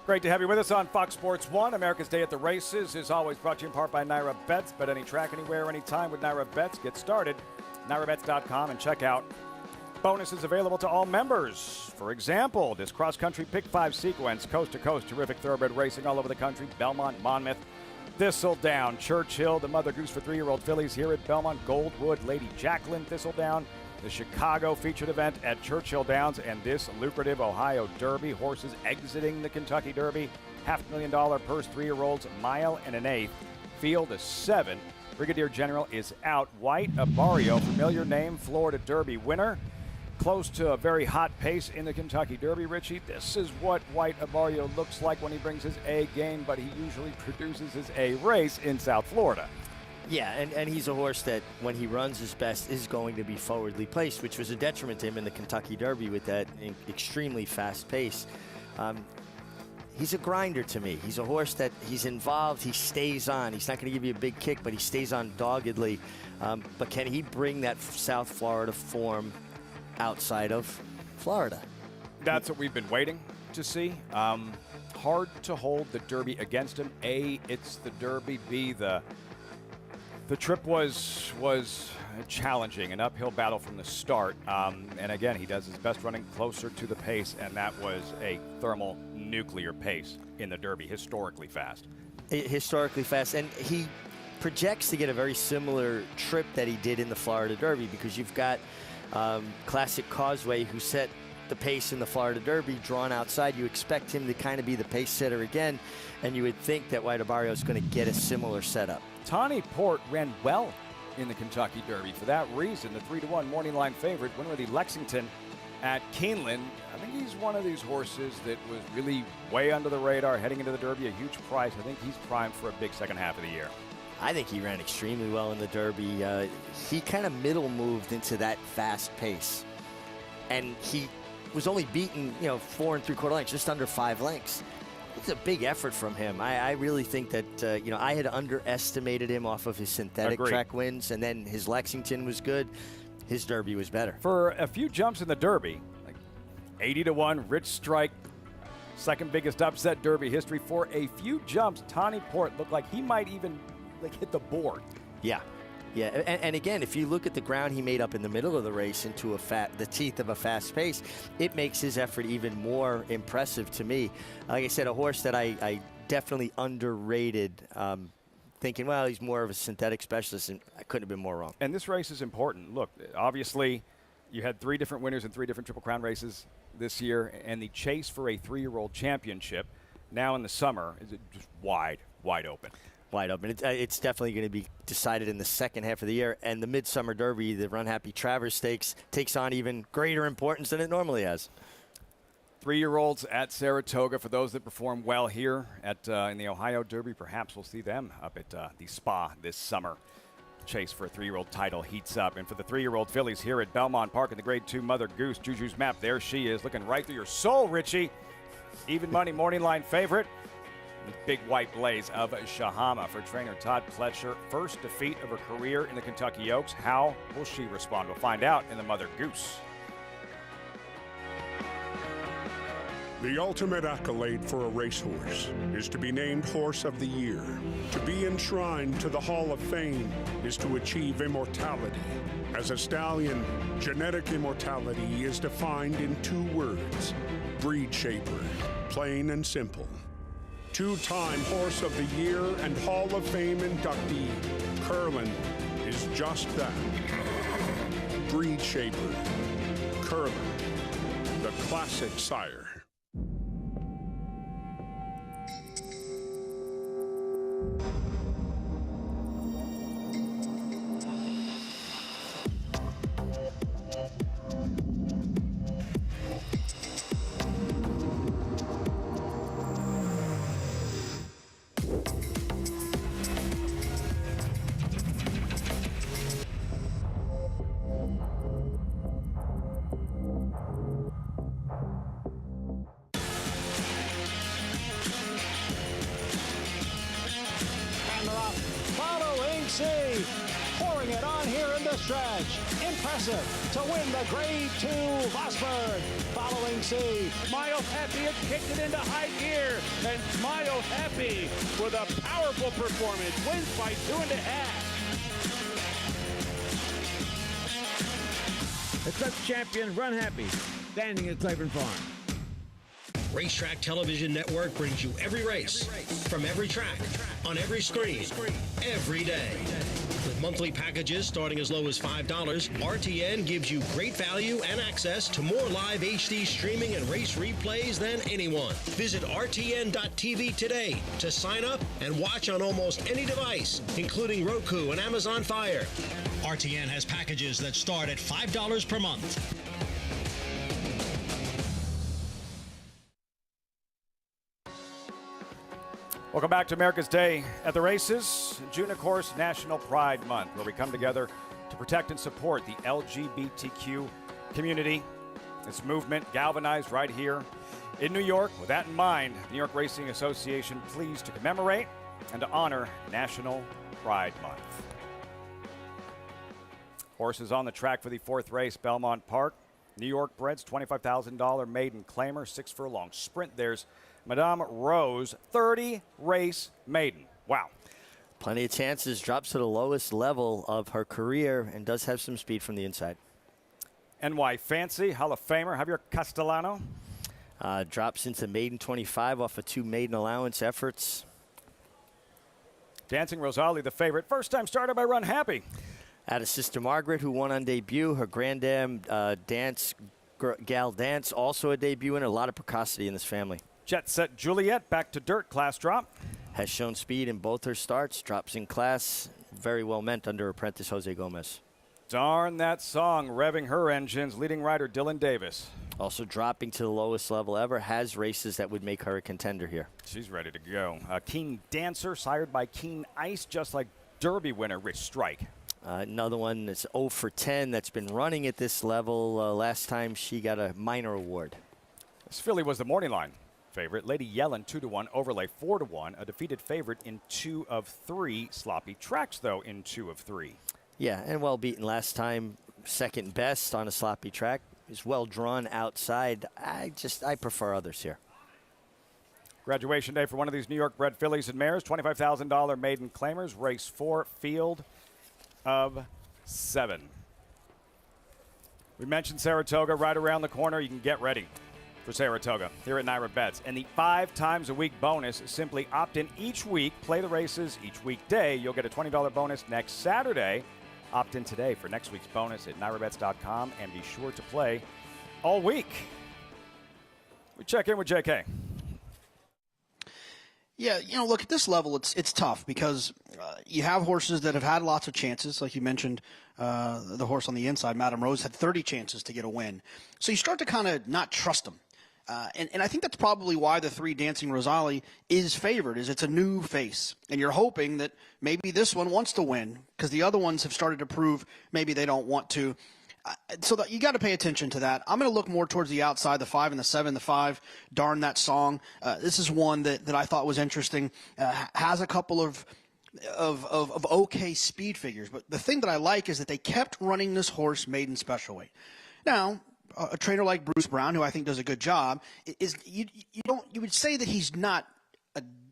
Great to have you with us on Fox Sports 1. America's Day at the Races is always brought to you in part by Naira Bets. Bet any track, anywhere, anytime with Naira Bets. Get started, nairabets.com, and check out bonuses available to all members. For example, this cross-country Pick 5 sequence, coast-to-coast, terrific thoroughbred racing all over the country. Belmont, Monmouth, Thistledown, Churchill, the Mother Goose for 3-year-old fillies here at Belmont, Goldwood, Lady Jacqueline, Thistledown, the Chicago featured event at Churchill Downs, and this lucrative Ohio Derby. Horses exiting the Kentucky Derby. $500,000 purse, 3-year-olds, mile and an eighth. Field is 7. Brigadier General is out. White Abario, familiar name, Florida Derby winner. Close to a very hot pace in the Kentucky Derby, Richie. This is what White Abario looks like when he brings his A game, but he usually produces his A race in South Florida. Yeah, and he's a horse that, when he runs his best, is going to be forwardly placed, which was a detriment to him in the Kentucky Derby with that extremely fast pace. He's a grinder to me. He's a horse that he's involved, he stays on. He's not going to give you a big kick, but he stays on doggedly. But can he bring that South Florida form outside of Florida? That's what we've been waiting to see. Hard to hold the Derby against him. A, it's the Derby. B, the trip was challenging, an uphill battle from the start. And again, he does his best running closer to the pace, and that was a thermal nuclear pace in the Derby, historically fast. Historically fast, and he projects to get a very similar trip that he did in the Florida Derby, because you've got Classic Causeway, who set the pace in the Florida Derby, drawn outside. You expect him to kind of be the pace setter again, and you would think that White Abario is going to get a similar setup. Tawny Port ran well in the Kentucky Derby. For that reason, the 3-1 morning line favorite, Winworthy Lexington at Keeneland. I think he's one of these horses that was really way under the radar heading into the Derby, a huge price. I think he's primed for a big second half of the year. I think he ran extremely well in the Derby. He kind of middle moved into that fast pace, and he was only beaten, 4 3/4 lengths, just under 5 lengths. It's a big effort from him. I really think that, I had underestimated him off of his synthetic track wins, and then his Lexington was good. His Derby was better. For a few jumps in the Derby, like 80-1, Rich Strike, second biggest upset Derby history. For a few jumps, Tawny Port looked like he might even hit the board. Yeah. Yeah, and again, if you look at the ground he made up in the middle of the race into the teeth of a fast pace, it makes his effort even more impressive to me. Like I said, a horse that I definitely underrated thinking, well, he's more of a synthetic specialist, and I couldn't have been more wrong. And this race is important. Look, obviously, you had 3 different winners in 3 different Triple Crown races this year, and the chase for a 3-year-old championship now in the summer is just wide open. Wide open. It's definitely going to be decided in the second half of the year, and the Midsummer Derby, the Run Happy Travers Stakes, takes on even greater importance than it normally has. 3-year-olds at Saratoga. For those that perform well here in the Ohio Derby, perhaps we'll see them up at the Spa this summer. Chase for a 3-year-old title heats up. And for the 3-year-old fillies here at Belmont Park in the Grade 2 Mother Goose, Juju's Map, there she is, looking right through your soul, Richie. Even money morning line favorite. The big white blaze of Shahama for trainer Todd Pletcher. First defeat of her career in the Kentucky Oaks. How will she respond? We'll find out in the Mother Goose. The ultimate accolade for a racehorse is to be named Horse of the Year. To be enshrined to the Hall of Fame is to achieve immortality. As a stallion, genetic immortality is defined in 2 words: breed shaper, plain and simple. 2-time Horse of the Year and Hall of Fame inductee, Curlin, is just that. Breed shaper, Curlin, the classic sire. Pouring it on here in the stretch. Impressive to win the Grade 2 Vosburg. Following C. Smile Happy has kicked it into high gear. And Smile Happy with a powerful performance wins by 2.5. The Club champion Run Happy, standing at Claiborne Farm. Racetrack Television Network brings you every race, from every track, on every screen, every day. With monthly packages starting as low as $5, RTN gives you great value and access to more live HD streaming and race replays than anyone. Visit RTN.tv today to sign up and watch on almost any device, including Roku and Amazon Fire. RTN has packages that start at $5 per month. Welcome back to America's Day at the Races. June, of course, National Pride Month, where we come together to protect and support the LGBTQ community. This movement galvanized right here in New York. With that in mind, the New York Racing Association pleased to commemorate and to honor National Pride Month. Horses on the track for the 4th race, Belmont Park. New York-breds, $25,000 maiden claimer, 6 furlong sprint. There's Madame Rose, 30-race maiden. Wow. Plenty of chances. Drops to the lowest level of her career and does have some speed from the inside. NY Fancy, Hall of Famer Javier Castellano. Drops into maiden 25 off of 2 maiden allowance efforts. Dancing Rosalie, the favorite. First time started by Run Happy. Out of Sister Margaret, who won on debut. Her Grandam Gal Dance, also a debut, and a lot of precocity in this family. Jet Set Juliet, back to dirt, class drop. Has shown speed in both her starts, drops in class. Very well meant under apprentice Jose Gomez. Darn that song, revving her engines, leading rider Dylan Davis. Also dropping to the lowest level ever, has races that would make her a contender here. She's ready to go. Keen Dancer, sired by Keen Ice, just like Derby winner Rich Strike. Another one that's 0 for 10 that's been running at this level. Last time she got a minor award. This filly was the morning line favorite. Lady Yellen 2-1, Overlay 4-1. A defeated favorite in 2 of 3. Sloppy Tracks, though, in 2 of 3. Yeah, and well beaten last time. Second best on a sloppy track. Is well drawn outside. I prefer others here. Graduation day for one of these New York-bred fillies and mares. $25,000 maiden claimers. Race 4, field of 7. We mentioned Saratoga right around the corner. You can get ready. for Saratoga here at Naira Bets. And the 5 times a week bonus, simply opt in each week, play the races each weekday. You'll get a $20 bonus next Saturday. Opt in today for next week's bonus at nairabets.com and be sure to play all week. We check in with JK. Yeah, look, at this level, it's tough because you have horses that have had lots of chances. Like you mentioned, the horse on the inside, Madame Rose, had 30 chances to get a win. So you start to kind of not trust them. And I think that's probably why the 3 Dancing Rosali is favored, is it's a new face. And you're hoping that maybe this one wants to win because the other ones have started to prove maybe they don't want to. So that you got to pay attention to that. I'm going to look more towards the outside, the 5 and the 7. The 5, Darn That Song. This is one that I thought was interesting. Has a couple of okay speed figures. But the thing that I like is that they kept running this horse maiden special weight. Now, a trainer like Bruce Brown, who I think does a good job, is you would say that he's not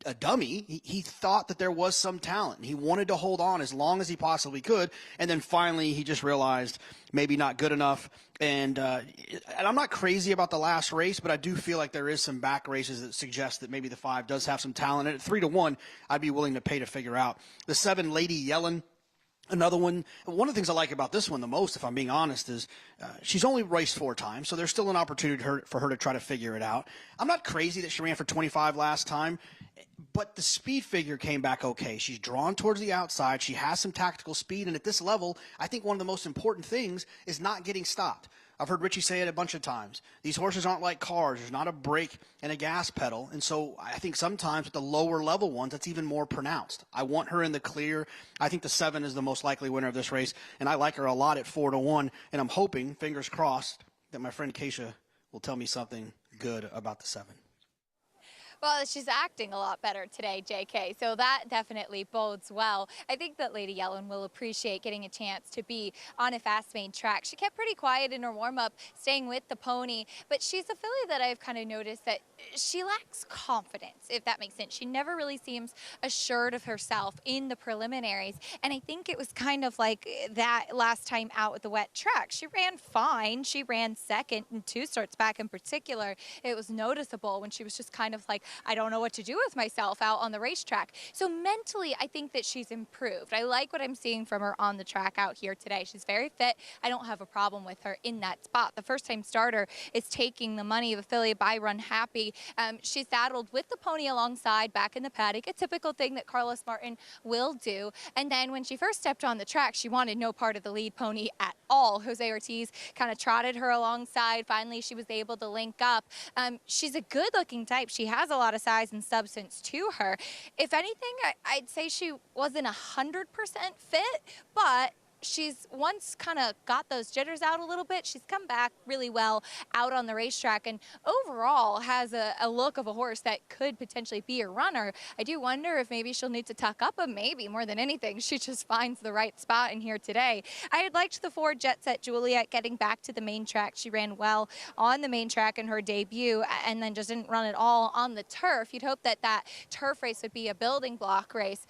a dummy. He thought that there was some talent. He wanted to hold on as long as he possibly could, and then finally he just realized maybe not good enough. And I'm not crazy about the last race, but I do feel like there is some back races that suggest that maybe the 5 does have some talent. And at 3-1, I'd be willing to pay to figure out. The 7, Lady Yellen. Another one. One of the things I like about this one the most, if I'm being honest, is she's only raced 4 times, so there's still an opportunity for her to try to figure it out. I'm not crazy that she ran for 25 last time, but the speed figure came back okay. She's drawn towards the outside. She has some tactical speed, and at this level, I think one of the most important things is not getting stopped. I've heard Richie say it a bunch of times. These horses aren't like cars. There's not a brake and a gas pedal. And so I think sometimes with the lower level ones, that's even more pronounced. I want her in the clear. I think the 7 is the most likely winner of this race. And I like her a lot at 4-1. And I'm hoping, fingers crossed, that my friend Keisha will tell me something good about the 7. Well, she's acting a lot better today, JK, so that definitely bodes well. I think that Lady Yellen will appreciate getting a chance to be on a fast main track. She kept pretty quiet in her warm-up, staying with the pony, but she's a filly that I've kind of noticed that she lacks confidence, if that makes sense. She never really seems assured of herself in the preliminaries, and I think it was kind of like that last time out with the wet track. She ran fine. She ran second in 2 starts back in particular. It was noticeable when she was just kind of like, I don't know what to do with myself out on the racetrack. So mentally, I think that she's improved. I like what I'm seeing from her on the track out here today. She's very fit. I don't have a problem with her in that spot. The first-time starter is taking the money of affiliate by Run Happy. She's saddled with the pony alongside back in the paddock, a typical thing that Carlos Martin will do. And then when she first stepped on the track, she wanted no part of the lead pony at all. Jose Ortiz kind of trotted her alongside. Finally, she was able to link up. She's a good-looking type. She has a lot of size and substance to her. If anything, I'd say she wasn't 100% fit, but she's once kind of got those jitters out a little bit. She's come back really well out on the racetrack and overall has a look of a horse that could potentially be a runner. I do wonder if maybe she'll need to tuck up, but maybe more than anything, she just finds the right spot in here today. I had liked the 4 Jet Set Juliet getting back to the main track. She ran well on the main track in her debut and then just didn't run at all on the turf. You'd hope that that turf race would be a building block race.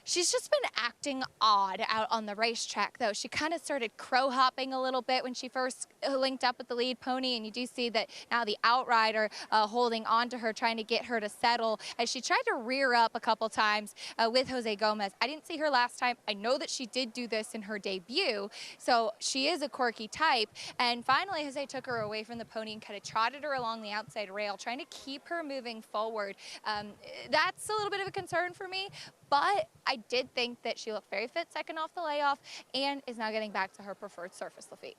She's just been acting odd out on the racetrack, though. She kind of started crow hopping a little bit when she first linked up with the lead pony, and you do see that now the outrider holding on to her, trying to get her to settle as she tried to rear up a couple times with Jose Gomez. I didn't see her last time. I know that she did do this in her debut, so she is a quirky type. And finally, Jose took her away from the pony and kind of trotted her along the outside rail, trying to keep her moving forward. That's a little bit of a concern for me, but I did think that she looked very fit second off the layoff and is now getting back to her preferred surface, Lafitte.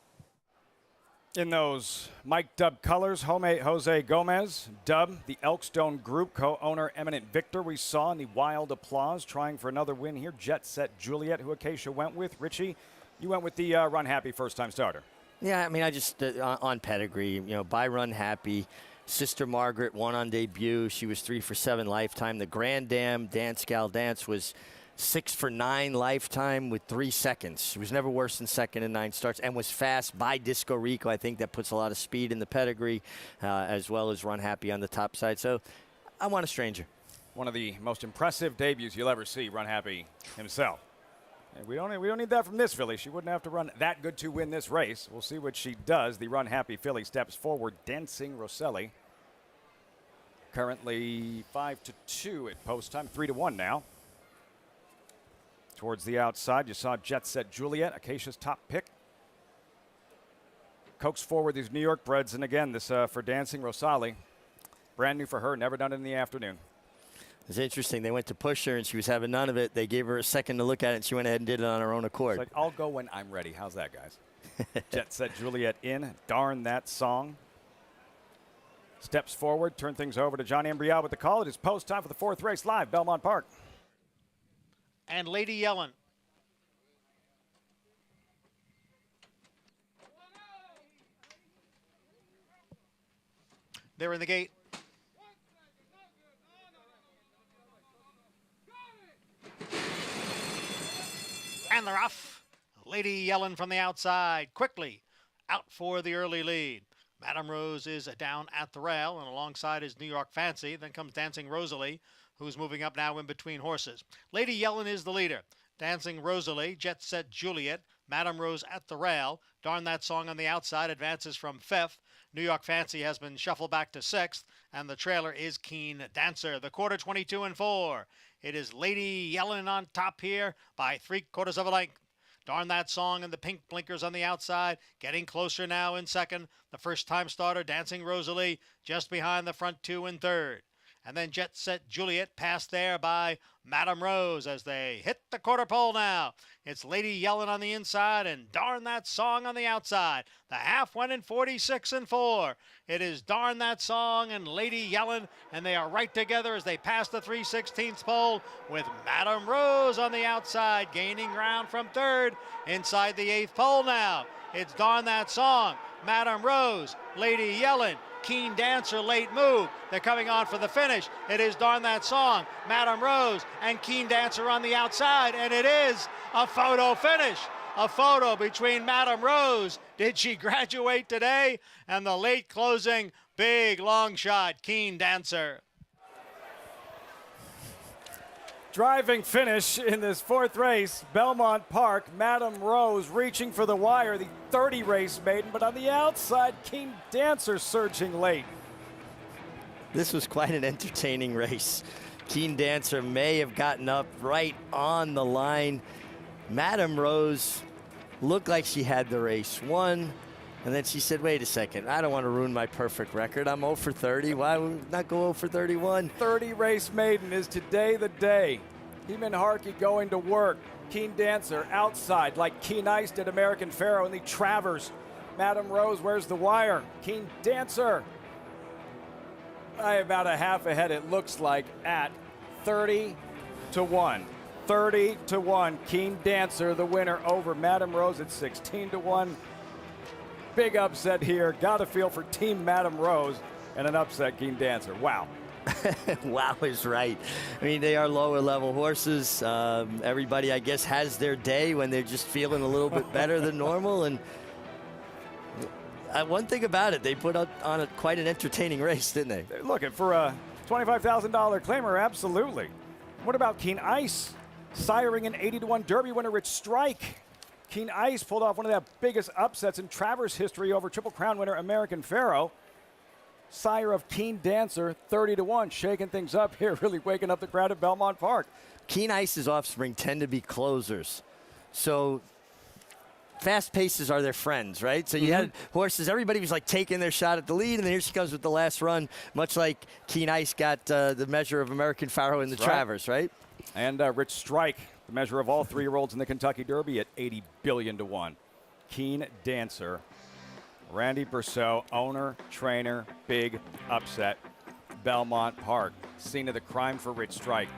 In those Mike Dub colors, Jose Gomez, Dub, the Elkstone Group co-owner, Eminent Victor, we saw in the wild applause, trying for another win here. Jet Set Juliet, who Acacia went with. Richie, you went with the Run Happy first-time starter. Yeah, I mean, I just, on pedigree, by Run Happy. Sister Margaret won on debut. She was 3 for 7 lifetime. The Grand Dam Dance Gal Dance was 6 for 9 lifetime with 3 seconds. She was never worse than second in 9 starts and was fast by Disco Rico. I think that puts a lot of speed in the pedigree, as well as Run Happy on the top side. So I want a stranger. One of the most impressive debuts you'll ever see, Run Happy himself. And we don't need that from this filly. She wouldn't have to run that good to win this race. We'll see what she does. The Run Happy filly steps forward. Dancing Rosselli Currently 5-2 at post time, 3-1 now. Towards the outside, you saw Jet Set Juliet, Acacia's top pick. Coax forward these New York breds, and again, this for Dancing Rosali. Brand new for her, never done it in the afternoon. It's interesting. They went to push her, and she was having none of it. They gave her a second to look at it, and she went ahead and did it on her own accord. It's like, I'll go when I'm ready. How's that, guys? Jet Set Juliet in. Darn that song. Steps forward, turn things over to John Ambrial with the call. It is post time for the 4th race live, Belmont Park. And Lady Yellen. They're in the gate. And they're off. Lady Yellen from the outside. Quickly out for the early lead. Madame Rose is down at the rail, and alongside is New York Fancy. Then comes Dancing Rosalie, who's moving up now in between horses. Lady Yellen is the leader. Dancing Rosalie, Jet Set Juliet, Madame Rose at the rail. Darn That Song on the outside advances from 5th. New York Fancy has been shuffled back to 6th, and the trailer is Keen Dancer. The quarter 22 and 4. It is Lady Yellen on top here by 3/4 of a length. Darn That Song and the pink blinkers on the outside, getting closer now in second. The first-time starter, Dancing Rosalie, just behind the front 2 in third. And then Jet Set Juliet passed there by Madame Rose as they hit the quarter pole now. It's Lady Yellen on the inside and Darn That Song on the outside. The half went in 46 and 4. It is Darn That Song and Lady Yellen, and they are right together as they pass the 3/16 pole with Madame Rose on the outside, gaining ground from third inside the 8th pole now. It's Darn That Song, Madame Rose, Lady Yellen, Keen Dancer, late move. They're coming on for the finish. It is Darn That Song, Madame Rose, and Keen Dancer on the outside, and it is a photo finish. A photo between Madame Rose, did she graduate today, and the late closing big long shot, Keen Dancer. Driving finish in this 4th race, Belmont Park. Madame Rose reaching for the wire, the 30 race maiden, but on the outside, Keen Dancer surging late. This was quite an entertaining race. Keen Dancer may have gotten up right on the line. Madame Rose looked like she had the race won, and then she said, wait a second, I don't want to ruin my perfect record. I'm 0 for 30. Why would we not go 0 for 31? 30 race maiden is today the day. Heeman Harkey going to work. Keen Dancer outside like Keen Ice did American Pharaoh in the Travers. Madame Rose, where's the wire? Keen Dancer by about a half ahead, it looks like, at 30-1. 30-1. Keen Dancer, the winner over Madame Rose at 16-1. Big upset here. Got a feel for Team Madame Rose and an upset Keen Dancer. Wow. Wow is right. I mean, they are lower level horses. Everybody, I guess, has their day when they're just feeling a little bit better than normal. And one thing about it, they put on quite an entertaining race, didn't they? They're looking for a $25,000 claimer, absolutely. What about Keen Ice? Siring an 80-1 Derby winner, Rich Strike. Keen Ice pulled off one of the biggest upsets in Travers history over Triple Crown winner American Pharaoh. Sire of Keen Dancer, 30-1, shaking things up here, really waking up the crowd at Belmont Park. Keen Ice's offspring tend to be closers. So fast paces are their friends, right? So you had horses, everybody was like taking their shot at the lead, and then here she comes with the last run, much like Keen Ice got the measure of American Pharaoh in the Travers, right? And Rich Strike, the measure of all 3-year-olds in the Kentucky Derby at 80 billion to 1. Keen Dancer. Randy Berceau, owner, trainer, big upset. Belmont Park, scene of the crime for Rich Strike.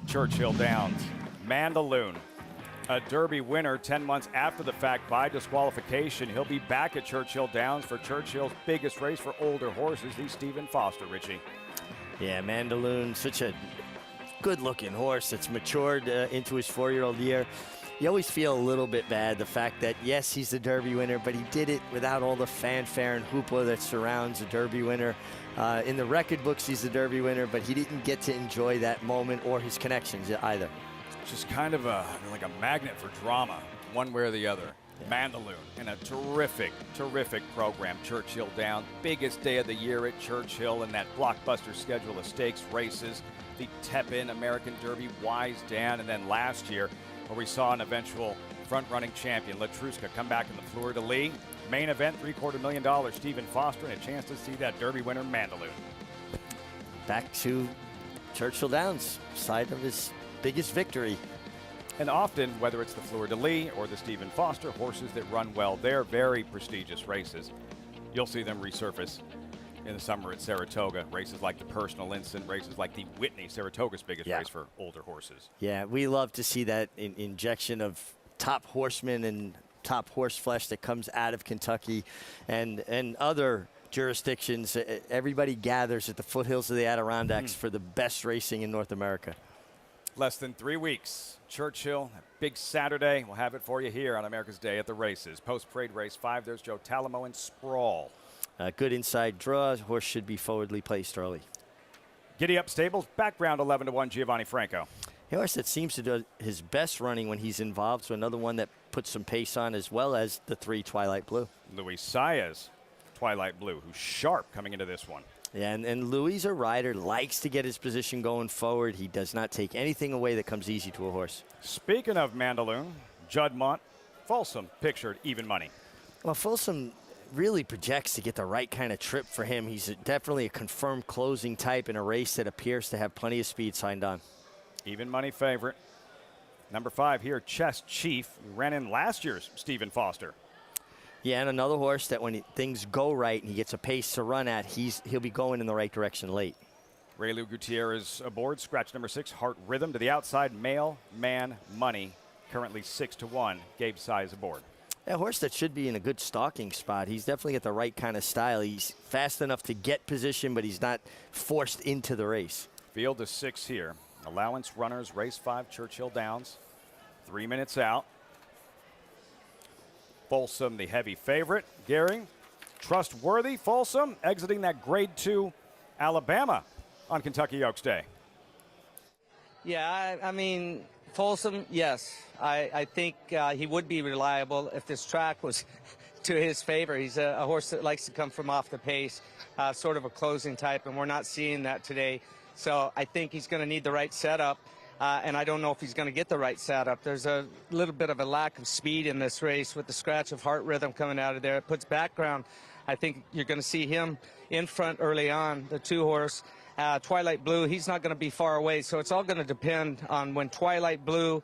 Churchill Downs, Mandaloon, a Derby winner 10 months after the fact by disqualification. He'll be back at Churchill Downs for Churchill's biggest race for older horses, the Stephen Foster, Richie. Yeah, Mandaloon, such a good-looking horse that's matured into his 4-year-old year. You always feel a little bit bad, the fact that, yes, he's the Derby winner, but he did it without all the fanfare and hoopla that surrounds a Derby winner. In the record books, he's the Derby winner, but he didn't get to enjoy that moment or his connections either. Just kind of like a magnet for drama, one way or the other. Mandaloun in a terrific, terrific program. Churchill Downs, biggest day of the year at Churchill, and that blockbuster schedule of stakes races. The Tep-In American Derby, Wise Dan, and then last year where we saw an eventual front-running champion, Latruska, come back in the Fleur-de-Lis. Main event, $750,000, Stephen Foster, and a chance to see that Derby winner, Mandaloun. Back to Churchill Downs, side of his biggest victory. And often, whether it's the Fleur-de-Lis or the Stephen Foster, horses that run well, they're very prestigious races. You'll see them resurface in the summer at Saratoga. Races like the Personal Instant, races like the Whitney, Saratoga's biggest race for older horses. Yeah, we love to see that injection of top horsemen and top horse flesh that comes out of Kentucky and other jurisdictions. Everybody gathers at the foothills of the Adirondacks for the best racing in North America. Less than 3 weeks. Churchill, a big Saturday. We'll have it for you here on America's Day at the Races. Post-parade race 5, there's Joe Talamo and Sprawl. Good inside draw. Horse should be forwardly placed early. Giddy Up Stables, background 11-1, Giovanni Franco. A horse that seems to do his best running when he's involved, so another one that puts some pace on, as well as the 3 Twilight Blue. Luis Saez, Twilight Blue, who's sharp coming into this one. Yeah, and Louis, a rider, likes to get his position going forward. He does not take anything away that comes easy to a horse. Speaking of Mandaloun, Juddmonte, Folsom pictured even money. Well, Folsom really projects to get the right kind of trip for him. He's definitely a confirmed closing type in a race that appears to have plenty of speed signed on. Even money favorite. Number 5 here, Chess Chief, ran in last year's Stephen Foster. Yeah, and another horse that when things go right and he gets a pace to run at, he'll be going in the right direction late. Raylu Gutierrez aboard, scratch number 6, Heart Rhythm to the outside, Mail Man Money, currently 6-1, Gabe Size aboard. A horse that should be in a good stalking spot. He's definitely got the right kind of style. He's fast enough to get position, but he's not forced into the race. Field of 6 here. Allowance runners, race 5, Churchill Downs. 3 minutes out. Folsom, the heavy favorite. Gehring, trustworthy. Folsom exiting that grade 2 Alabama on Kentucky Oaks Day. Yeah, I mean, Folsom, yes. I think he would be reliable if this track was to his favor. He's a horse that likes to come from off the pace, sort of a closing type, and we're not seeing that today. So I think he's going to need the right setup, and I don't know if he's going to get the right setup. There's a little bit of a lack of speed in this race with the scratch of Heart Rhythm coming out of there. It puts background. I think you're going to see him in front early on, the 2-horse. Twilight Blue, he's not going to be far away, so it's all going to depend on when Twilight Blue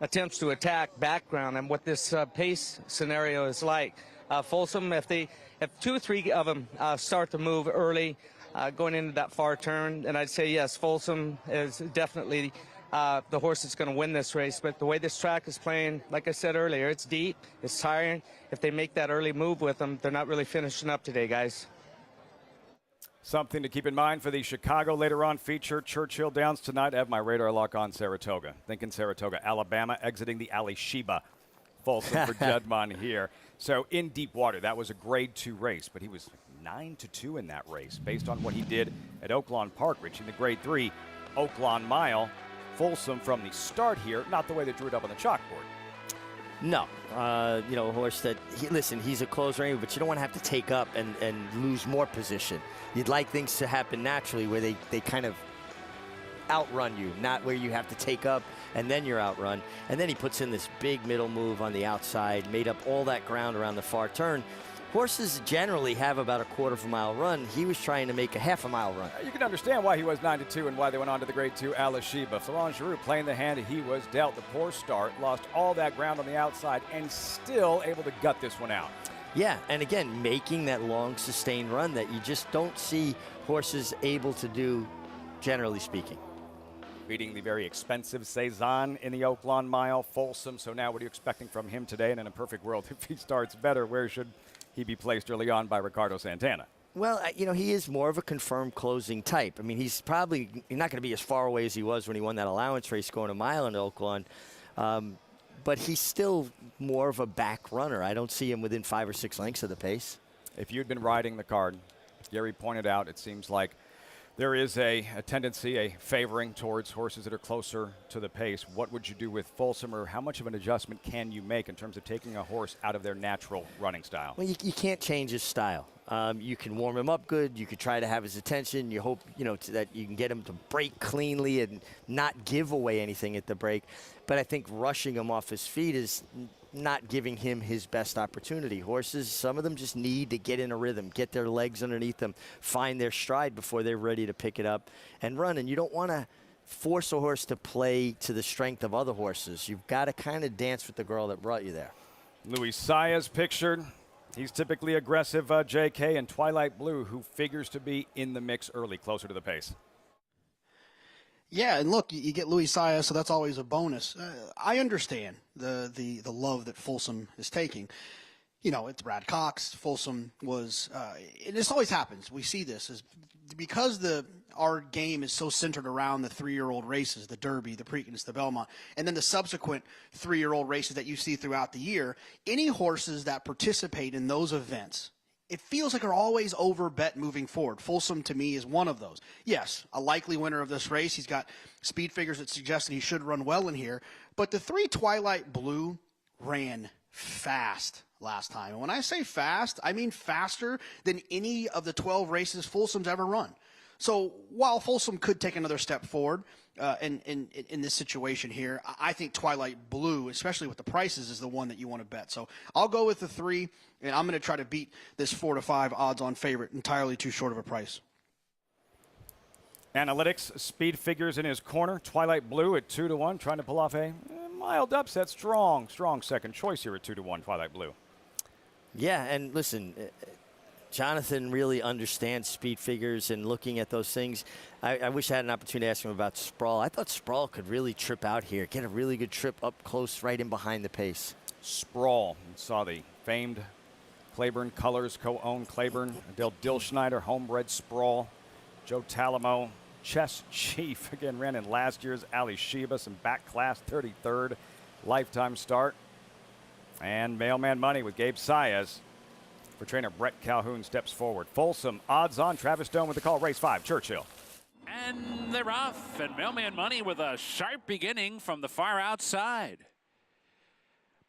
attempts to attack background and what this pace scenario is like. Folsom, if 2 or 3 of them start to move early, going into that far turn, and I'd say yes, Folsom is definitely the horse that's going to win this race. But the way this track is playing, like I said earlier, it's deep, it's tiring. If they make that early move with them, they're not really finishing up today, guys. Something to keep in mind for the Chicago later on feature. Churchill Downs tonight. I have my radar lock on Saratoga. Thinking Saratoga, Alabama exiting the Ali Sheba. Folsom for Juddmonte here. So in deep water, that was a grade 2 race, but he was 9-2 in that race based on what he did at Oaklawn Park, reaching the grade 3 Oaklawn Mile. Folsom from the start here, not the way they drew it up on the chalkboard. No, a horse that, listen, he's a close range, but you don't want to have to take up and lose more position. You'd like things to happen naturally where they kind of outrun you, not where you have to take up and then you're outrun. And then he puts in this big middle move on the outside, made up all that ground around the far turn. Horses generally have about a 1/4 mile run. He was trying to make a 1/2 mile run. You can understand why he was 9-2 and why they went on to the grade 2 Ali Sheba. Florent Giroux playing the hand he was dealt. The poor start, lost all that ground on the outside, and still able to gut this one out. Yeah, and again, making that long, sustained run that you just don't see horses able to do, generally speaking. Beating the very expensive Cezanne in the Oaklawn Mile. Folsom, so now what are you expecting from him today? And in a perfect world, if he starts better, where should he be placed early on by Ricardo Santana? Well, he is more of a confirmed closing type. I mean, he's not going to be as far away as he was when he won that allowance race going a mile in Oaklawn. But he's still more of a back runner. I don't see him within 5 or 6 lengths of the pace. If you'd been riding the card, Gary pointed out, it seems like There is a tendency, a favoring towards horses that are closer to the pace. What would you do with Folsom, or how much of an adjustment can you make in terms of taking a horse out of their natural running style? Well, you can't change his style. You can warm him up good. You could try to have his attention. You hope, that you can get him to break cleanly and not give away anything at the break. But I think rushing him off his feet is not giving him his best opportunity. Horses, some of them just need to get in a rhythm, get their legs underneath them, find their stride before they're ready to pick it up and run. And you don't want to force a horse to play to the strength of other horses. You've got to kind of dance with the girl that brought you there. Luis Saez pictured. He's typically aggressive, JK, and Twilight Blue, who figures to be in the mix early, closer to the pace. Yeah, and look, you get Luis Saez, so that's always a bonus. I understand the love that Folsom is taking. It's Brad Cox. Folsom was, and this always happens. We see this is because our game is so centered around the 3-year-old races, the Derby, the Preakness, the Belmont, and then the subsequent 3-year-old races that you see throughout the year. Any horses that participate in those events, it feels like are always over bet moving forward. Folsom, to me, is one of those. Yes, a likely winner of this race. He's got speed figures that suggest that he should run well in here. But the 3 Twilight Blue ran fast last time. And when I say fast, I mean faster than any of the 12 races Folsom's ever run. So while Folsom could take another step forward in this situation here, I think Twilight Blue, especially with the prices, is the one that you want to bet. So I'll go with the 3, and I'm going to try to beat this 4-5 odds-on favorite, entirely too short of a price. Analytics, speed figures in his corner. Twilight Blue at 2-1, trying to pull off a mild upset. Strong second choice here at 2-1, Twilight Blue. Yeah, and listen, Jonathan really understands speed figures and looking at those things. I wish I had an opportunity to ask him about Sprawl. I thought Sprawl could really trip out here, get a really good trip up close right in behind the pace. Sprawl, saw the famed Claiborne Colors co-owned Claiborne, Adele Dilschneider, homebred Sprawl, Joe Talamo, Chess Chief, again ran in last year's Ali Sheba, some back class 33rd lifetime start. And Mailman Money with Gabe Saez for trainer Brett Calhoun steps forward. Folsom, odds on. Travis Stone with the call. Race 5, Churchill. And they're off, and Mailman Money with a sharp beginning from the far outside.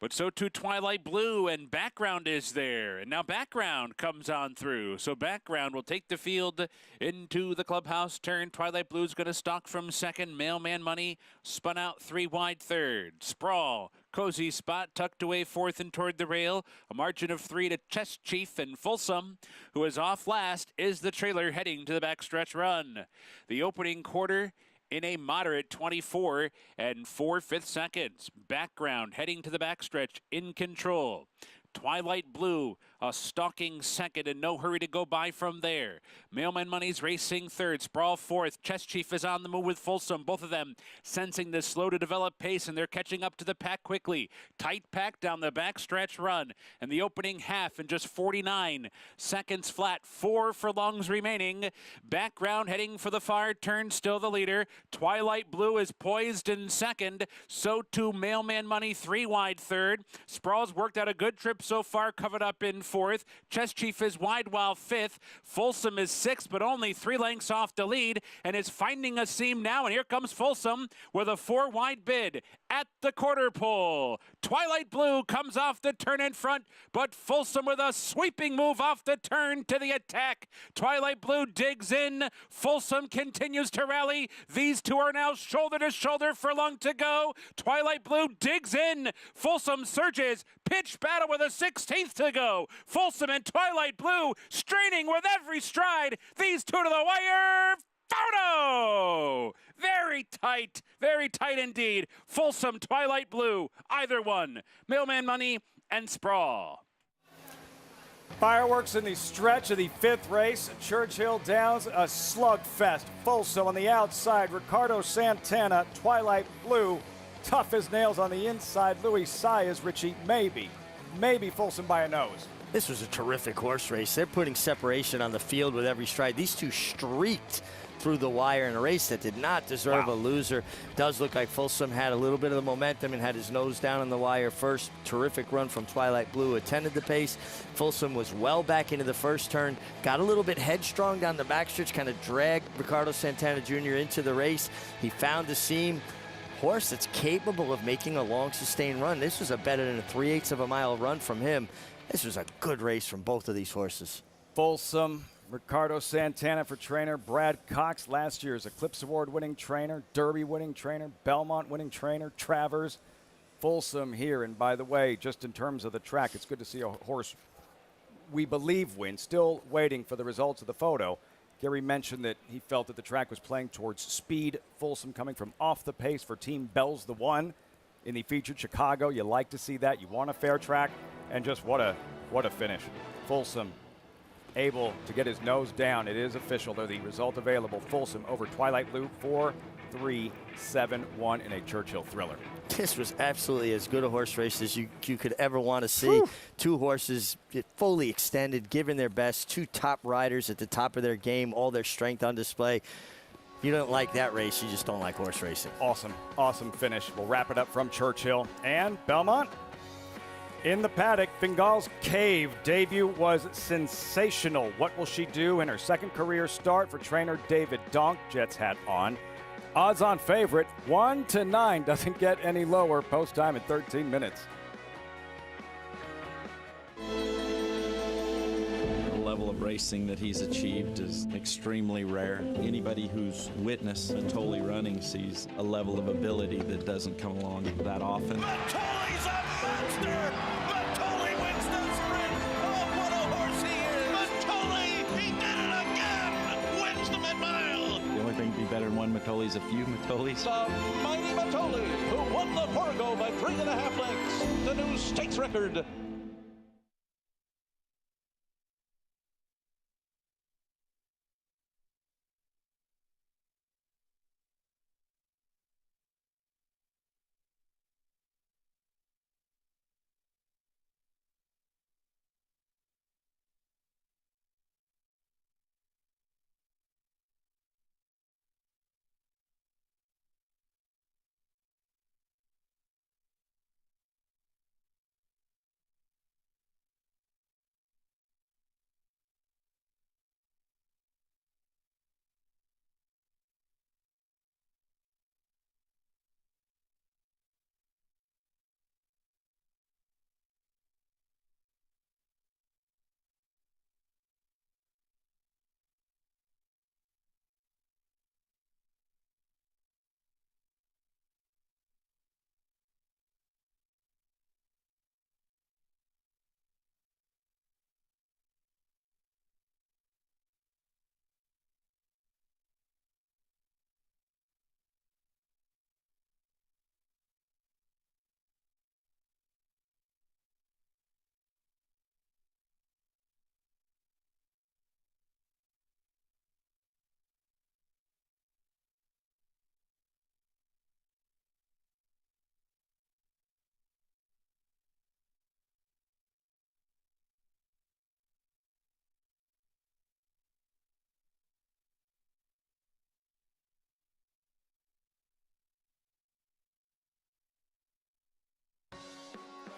But so too Twilight Blue, and Background is there. And now Background comes on through. So Background will take the field into the clubhouse turn. Twilight Blue's going to stalk from second. Mailman Money spun out 3 wide third. Sprawl, cozy spot, tucked away fourth and toward the rail. A margin of 3 to Chess Chief, and Folsom, who is off last, is the trailer heading to the backstretch run. The opening quarter in a moderate 24 and 4/5 seconds. Background heading to the backstretch in control. Twilight Blue, a stalking second, and no hurry to go by from there. Mailman Money's racing third. Sprawl fourth. Chess Chief is on the move with Folsom. Both of them sensing the slow to develop pace, and they're catching up to the pack quickly. Tight pack down the backstretch run, and the opening half in just 49 seconds flat. 4 furlongs remaining. Background heading for the far turn, still the leader. Twilight Blue is poised in second. So too Mailman Money, 3 wide third. Sprawl's worked out a good trip so far, covered up in fourth. Chess Chief is wide while fifth. Folsom is sixth, but only 3 lengths off the lead, and is finding a seam now. And here comes Folsom with a 4 wide bid at the quarter pole. Twilight Blue comes off the turn in front, but Folsom with a sweeping move off the turn to the attack. Twilight Blue digs in. Folsom continues to rally. These two are now shoulder to shoulder, furlong to go. Twilight Blue digs in. Folsom surges. Pitch battle with a 16th to go. Folsom and Twilight Blue straining with every stride. These two to the wire. Photo! Very tight indeed. Folsom, Twilight Blue, either one. Mailman Money and Sprawl. Fireworks in the stretch of the 5th race. Churchill Downs, a slugfest. Folsom on the outside. Ricardo Santana, Twilight Blue, tough as nails on the inside. Luis Saez, Richie, maybe Folsom by a nose. This was a terrific horse race. They're putting separation on the field with every stride. These two streaked through the wire in a race that did not deserve a loser. Does look like Folsom had a little bit of the momentum and had his nose down on the wire first. Terrific run from Twilight Blue, attended the pace. Folsom was well back into the first turn, got a little bit headstrong down the backstretch, kind of dragged Ricardo Santana Jr. into the race. He found the seam. Horse that's capable of making a long sustained run. This was a better than a 3/8 of a mile run from him. This was a good race from both of these horses. Folsom, Ricardo Santana for trainer. Brad Cox, last year's Eclipse Award winning trainer, Derby winning trainer, Belmont winning trainer, Travers. Folsom here, and by the way, just in terms of the track, it's good to see a horse we believe win. Still waiting for the results of the photo. Gary mentioned that he felt that the track was playing towards speed. Folsom coming from off the pace for Team Bell's the one in the featured Chicago. You like to see that. You want a fair track, and just what a finish. Folsom able to get his nose down. It is official, though. The result available: Folsom over Twilight Blue, 4-3-7-1 in a Churchill thriller. This was absolutely as good a horse race as you could ever want to see. Two horses fully extended, giving their best. Two top riders at the top of their game, all their strength on display. If you don't like that race, you just don't like horse racing. Awesome, awesome finish. We'll wrap it up from Churchill and Belmont. In the paddock, Fingal's Cave debut was sensational. What will she do in her second career start for trainer David Donk? Jets hat on. Odds-on favorite, 1-9. Doesn't get any lower. Post time in 13 minutes. The level of racing that he's achieved is extremely rare. Anybody who's witnessed Matoli running sees a level of ability that doesn't come along that often. Matoli's a monster! Matoli wins the sprint! Oh, what a horse he is! Matoli, he did it again! Wins the mid-mile! The only thing to be better than one Matoli's a few Matolis. The mighty Matoli, who won the Fargo by 3.5 lengths, the new stakes record.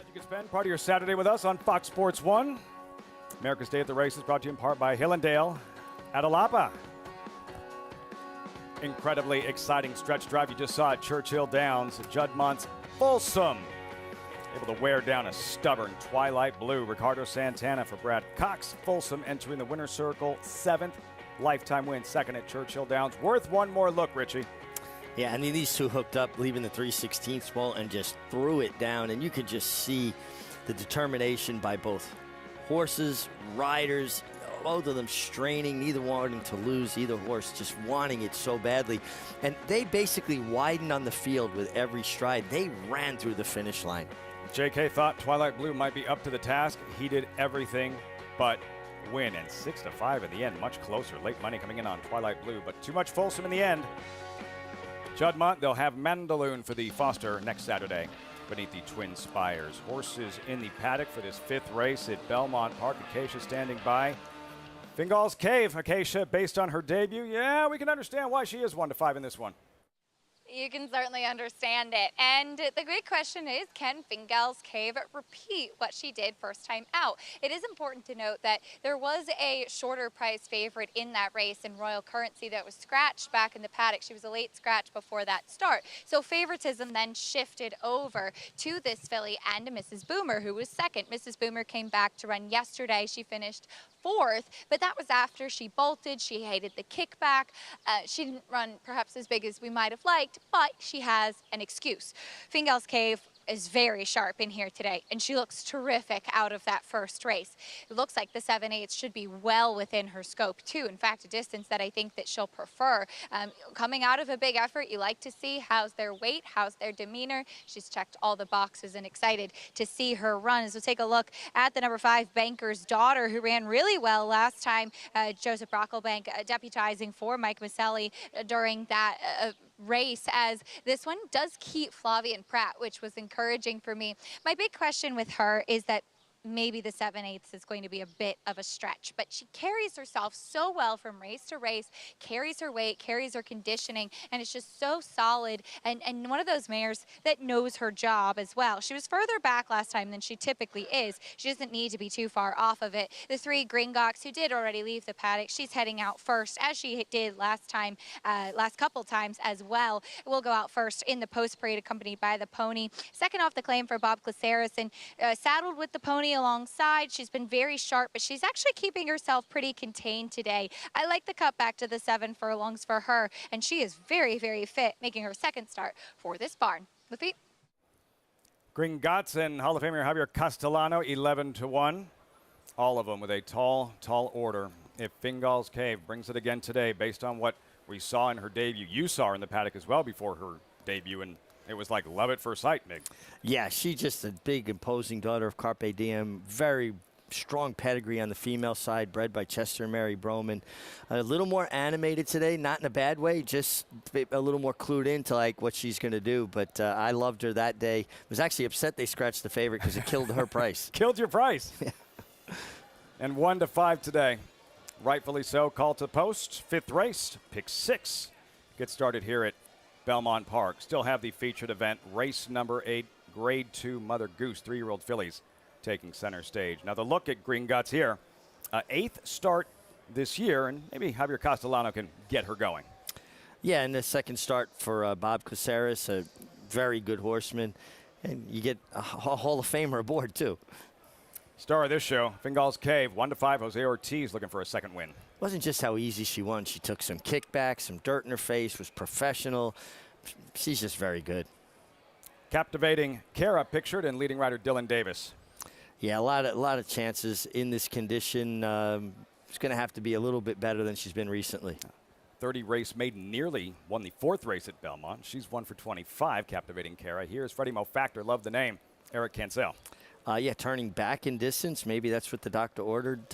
You can spend part of your Saturday with us on Fox Sports 1. America's Day at the Races brought to you in part by Hill & Dale at Alapa. Incredibly exciting stretch drive you just saw at Churchill Downs. Juddmont's Folsom able to wear down a stubborn Twilight Blue. Ricardo Santana for Brad Cox. Folsom entering the winner's circle, 7th lifetime win, second at Churchill Downs. Worth one more look, Richie. Yeah, I mean, these two hooked up, leaving the 3/16 spot and just threw it down. And you could just see the determination by both horses, riders, both of them straining, neither wanting to lose, either horse just wanting it so badly. And they basically widened on the field with every stride. They ran through the finish line. JK thought Twilight Blue might be up to the task. He did everything but win, and 6-5 in the end, much closer. Late money coming in on Twilight Blue, but too much Folsom in the end. Juddmont, they'll have Mandaloon for the Foster next Saturday beneath the Twin Spires. Horses in the paddock for this 5th race at Belmont Park. Acacia standing by. Fingal's Cave, Acacia, based on her debut. Yeah, we can understand why she is 1-5 in this one. You can certainly understand it. And the big question is, can Fingal's Cave repeat what she did first time out? It is important to note that there was a shorter price favorite in that race in Royal Currency that was scratched back in the paddock. She was a late scratch before that start. So favoritism then shifted over to this filly and to Mrs. Boomer, who was second. Mrs. Boomer came back to run yesterday. She finished fourth, but that was after she bolted. She hated the kickback. She didn't run perhaps as big as we might have liked, but she has an excuse. Fingal's Cave is very sharp in here today, and she looks terrific out of that first race. It looks like the 7/8 should be well within her scope too. In fact, a distance that I think that she'll prefer. Coming out of a big effort, you like to see how's their weight, how's their demeanor. She's checked all the boxes and excited to see her run. So take a look at the number 5 Banker's Daughter, who ran really well last time. Joseph Brocklebank deputizing for Mike Maselli during that race, as this one does keep Flavian Pratt, which was encouraging for me. My big question with her is that maybe the 7/8 is going to be a bit of a stretch, but she carries herself so well from race to race, carries her weight, carries her conditioning, and it's just so solid, and one of those mares that knows her job as well. She was further back last time than she typically is. She doesn't need to be too far off of it. The 3 Gringotts, who did already leave the paddock, she's heading out first, as she did last time, last couple times as well. Will go out first in the post parade, accompanied by the pony. Second off the claim for Bob Caceres, and saddled with the pony alongside. She's been very sharp, but she's actually keeping herself pretty contained today. I like the cut back to the 7 furlongs for her, and she is very, very fit, making her second start for this barn. Lafitte. Gringotts and Hall of Famer Javier Castellano, 11-1. All of them with a tall, tall order. If Fingal's Cave brings it again today, based on what we saw in her debut, you saw her in the paddock as well before her debut, and it was like love at first sight, Mig. Yeah, she's just a big, imposing daughter of Carpe Diem. Very strong pedigree on the female side, bred by Chester and Mary Broman. A little more animated today, not in a bad way, just a little more clued into like what she's going to do. But I loved her that day. Was actually upset they scratched the favorite because it killed her price. Killed your price. And 1-5 today. Rightfully so. Call to post. 5th race. Pick 6. Get started here at Belmont Park. Still have the featured event, race number 8, Grade 2 Mother Goose, 3-year-old fillies taking center stage. Now the look at Gringotts here, 8th start this year, and maybe Javier Castellano can get her going. Yeah, and the second start for Bob Caceres, a very good horseman, and you get a Hall of Famer aboard too. Star of this show, Fingal's Cave, 1-5. Jose Ortiz looking for a second win. Wasn't just how easy she won. She took some kickbacks, some dirt in her face, was professional. She's just very good. Captivating Kara pictured, and leading rider Dylan Davis. Yeah, a lot of chances in this condition. It's going to have to be a little bit better than she's been recently. 30 race maiden nearly won the 4th race at Belmont. She's 1 for 25, Captivating Kara. Here's Freddie Mo Factor, love the name, Eric Cancel. Yeah, turning back in distance. Maybe that's what the doctor ordered.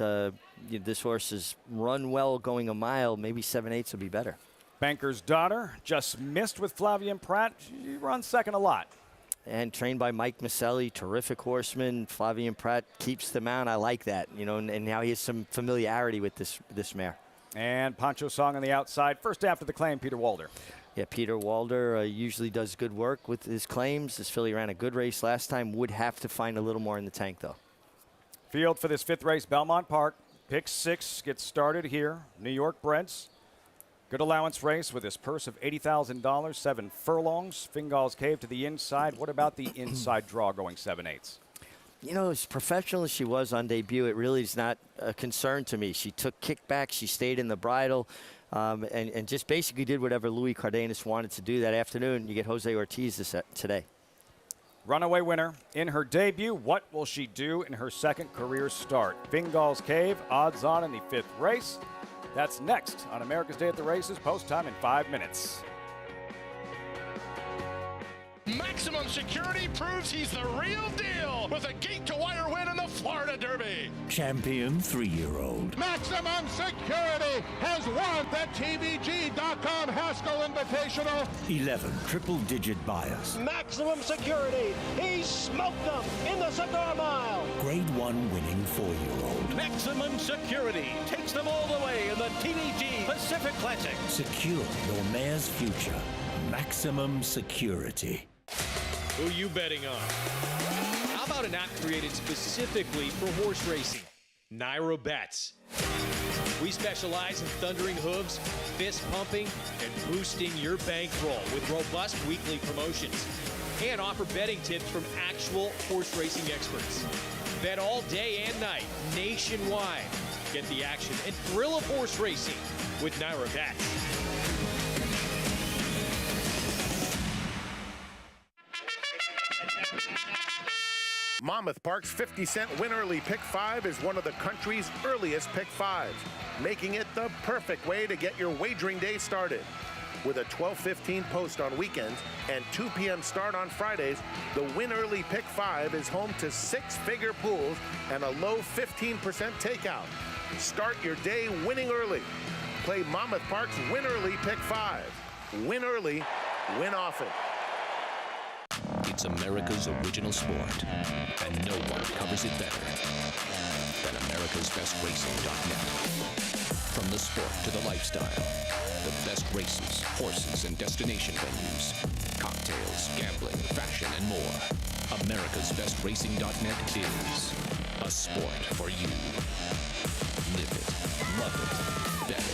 This horse has run well going a mile. Maybe 7/8 will be better. Banker's Daughter just missed with Flavian Pratt. She runs second a lot. And trained by Mike Maselli, terrific horseman. Flavian Pratt keeps the mount. I like that, and now he has some familiarity with this mare. And Poncho Song on the outside. First after the claim, Peter Walder. Yeah, Peter Walder usually does good work with his claims. This filly ran a good race last time. Would have to find a little more in the tank, though. Field for this 5th race, Belmont Park. Pick 6 gets started here. New York-breds. Good allowance race with this purse of $80,000, 7 furlongs. Fingal's Cave to the inside. What about the inside draw going 7/8? As professional as she was on debut, it really is not a concern to me. She took kickback. She stayed in the bridle. And just basically did whatever Louis Cardenas wanted to do that afternoon. You get Jose Ortiz today. Runaway winner in her debut. What will she do in her second career start? Fingal's Cave, odds on in the 5th race. That's next on America's Day at the Races. Post time in 5 minutes. Maximum Security proves he's the real deal with a gate-to-wire win in the Florida Derby. Champion 3-year-old. Maximum Security has won the TVG.com Haskell Invitational. 11 triple-digit buyers. Maximum Security. He smoked them in the Cigar Mile. Grade 1 winning 4-year-old. Maximum Security takes them all the way in the TVG Pacific Classic. Secure your mare's future. Maximum Security. Who you betting on? How about an app created specifically for horse racing? Nairo Bets. We specialize in thundering hooves, fist pumping, and boosting your bankroll with robust weekly promotions. And offer betting tips from actual horse racing experts. Bet all day and night, nationwide. Get the action and thrill of horse racing with Nairo Bets. Monmouth Park's 50-cent Win Early Pick 5 is one of the country's earliest Pick 5s, making it the perfect way to get your wagering day started. With a 12:15 post on weekends and 2 p.m. start on Fridays, the Win Early Pick 5 is home to 6-figure pools and a low 15% takeout. Start your day winning early. Play Monmouth Park's Win Early Pick 5. Win early, win often. It's America's original sport, and no one covers it better than America'sBestRacing.net. From the sport to the lifestyle, the best races, horses, and destination venues, cocktails, gambling, fashion, and more. America'sBestRacing.net is a sport for you. Live it, love it, bet it.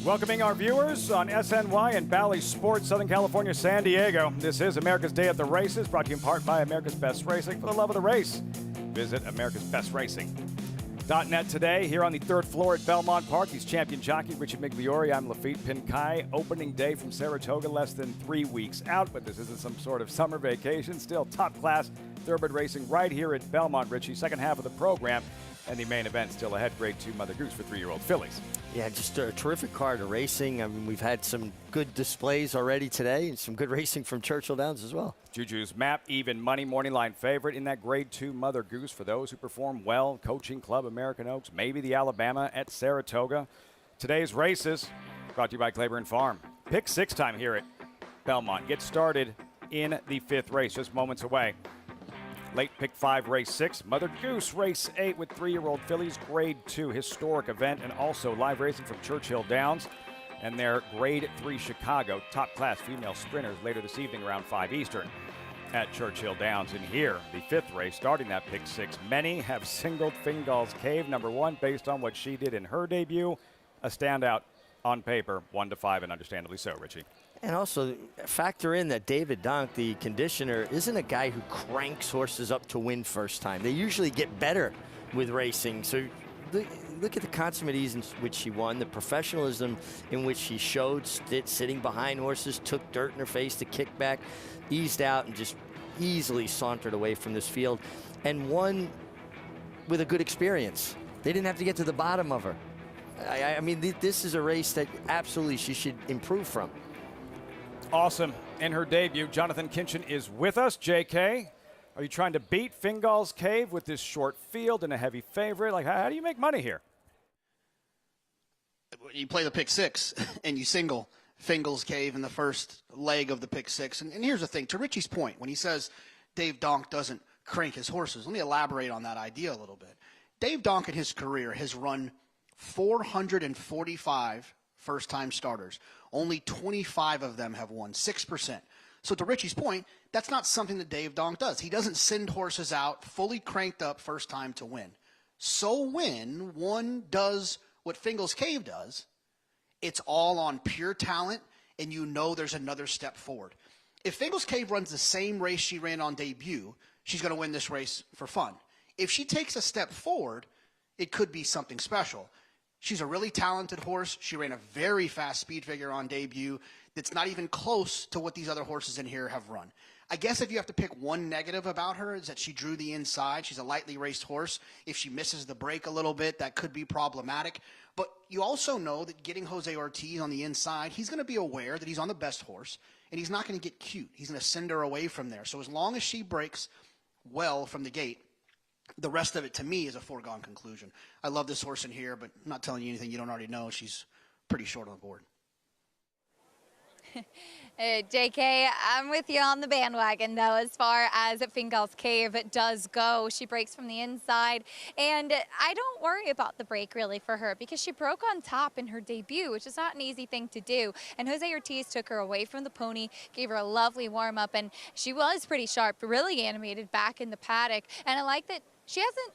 Welcoming our viewers on SNY and Bally Sports, Southern California, San Diego. This is America's Day at the Races, brought to you in part by America's Best Racing. For the love of the race, visit America'sBestRacing.net today. Here on the 3rd floor at Belmont Park, he's champion jockey Richie Migliore. I'm Lafitte Pinkai. Opening day from Saratoga, less than 3 weeks out, but this isn't some sort of summer vacation. Still top-class thoroughbred racing right here at Belmont, Richie. Second half of the program, and the main event still ahead. Grade 2 Mother Goose for 3-year-old fillies. Yeah, just a terrific card of racing. I mean, we've had some good displays already today and some good racing from Churchill Downs as well. Juju's Map, even money, morning line favorite in that Grade 2 Mother Goose for those who perform well. Coaching Club, American Oaks, maybe the Alabama at Saratoga. Today's races brought to you by Claiborne Farm. Pick 6 time here at Belmont. Get started in the 5th race, just moments away. Late pick 5, race 6. Mother Goose, race 8 with 3-year-old fillies, Grade 2 historic event, and also live racing from Churchill Downs and their Grade 3 Chicago top-class female sprinters later this evening around 5 Eastern at Churchill Downs. And here, the 5th race, starting that pick 6. Many have singled Fingal's Cave, number 1, based on what she did in her debut. A standout on paper, 1-5, and understandably so, Richie. And also factor in that David Donk, the conditioner, isn't a guy who cranks horses up to win first time. They usually get better with racing. So look at the consummate ease in which he won, the professionalism in which he showed, sitting behind horses, took dirt in her face to kick back, eased out, and just easily sauntered away from this field, and won with a good experience. They didn't have to get to the bottom of her. I mean, this is a race that absolutely she should improve from. Awesome. In her debut, Jonathan Kinchen is with us. JK, are you trying to beat Fingal's Cave with this short field and a heavy favorite? Like, how do you make money here? You play the pick 6 and you single Fingal's Cave in the first leg of the pick 6. And here's the thing, to Richie's point, when he says Dave Donk doesn't crank his horses, let me elaborate on that idea a little bit. Dave Donk in his career has run 445 first-time starters. Only 25 of them have won, 6%. So to Richie's point, that's not something that Dave Donk does. He doesn't send horses out fully cranked up first time to win. So when one does what Fingal's Cave does, it's all on pure talent, and you know there's another step forward. If Fingal's Cave runs the same race she ran on debut, she's going to win this race for fun. If she takes a step forward, it could be something special. She's a really talented horse. She ran a very fast speed figure on debut that's not even close to what these other horses in here have run. I guess if you have to pick one negative about her is that she drew the inside. She's a lightly raced horse. If she misses the break a little bit, that could be problematic. But you also know that getting Jose Ortiz on the inside, he's going to be aware that he's on the best horse, and he's not going to get cute. He's going to send her away from there. So as long as she breaks well from the gate, the rest of it, to me, is a foregone conclusion. I love this horse in here, but I'm not telling you anything you don't already know. She's pretty short on the board. JK, I'm with you on the bandwagon, though, as far as Fingal's Cave does go. She breaks from the inside, and I don't worry about the break, really, for her, because she broke on top in her debut, which is not an easy thing to do. And Jose Ortiz took her away from the pony, gave her a lovely warm-up, and she was pretty sharp, really animated back in the paddock. And I like that she hasn't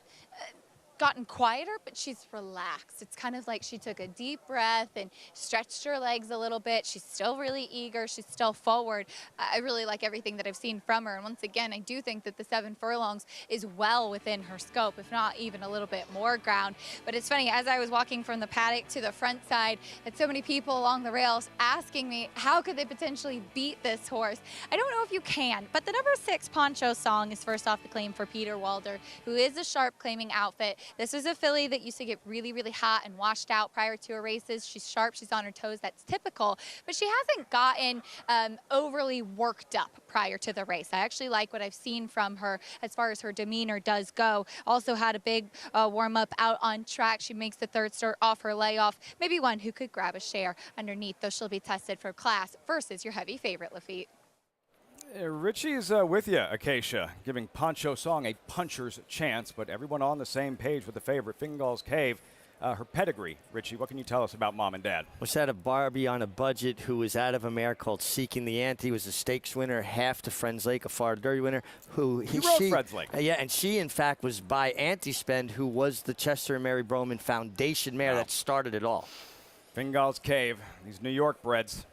gotten quieter, but she's relaxed. It's kind of like she took a deep breath and stretched her legs a little bit. She's still really eager. She's still forward. I really like everything that I've seen from her. And once again, I do think that the 7 furlongs is well within her scope, if not even a little bit more ground. But it's funny, as I was walking from the paddock to the front side, had so many people along the rails asking me, how could they potentially beat this horse? I don't know if you can, but the number 6 Poncho Song is first off the claim for Peter Walder, who is a sharp claiming outfit. This is a filly that used to get really, really hot and washed out prior to her races. She's sharp, she's on her toes, that's typical, but she hasn't gotten overly worked up prior to the race. I actually like what I've seen from her as far as her demeanor does go. Also had a big warm-up out on track. She makes the 3rd start off her layoff. Maybe one who could grab a share underneath, though she'll be tested for class versus your heavy favorite, Lafitte. Richie's with you, Acacia, giving Poncho Song a puncher's chance, but everyone on the same page with the favorite, Fingal's Cave. Her pedigree, Richie, what can you tell us about Mom and Dad? Was that a Barbie on a budget who was out of a mare called Seeking the Ante, was a stakes winner, half to Friends Lake, a Far Dirty winner. He rode Friends Lake. Yeah, and she, in fact, was by Anti-Spend, who was the Chester and Mary Broman Foundation mare that started it all. Fingal's Cave, these New York-breds.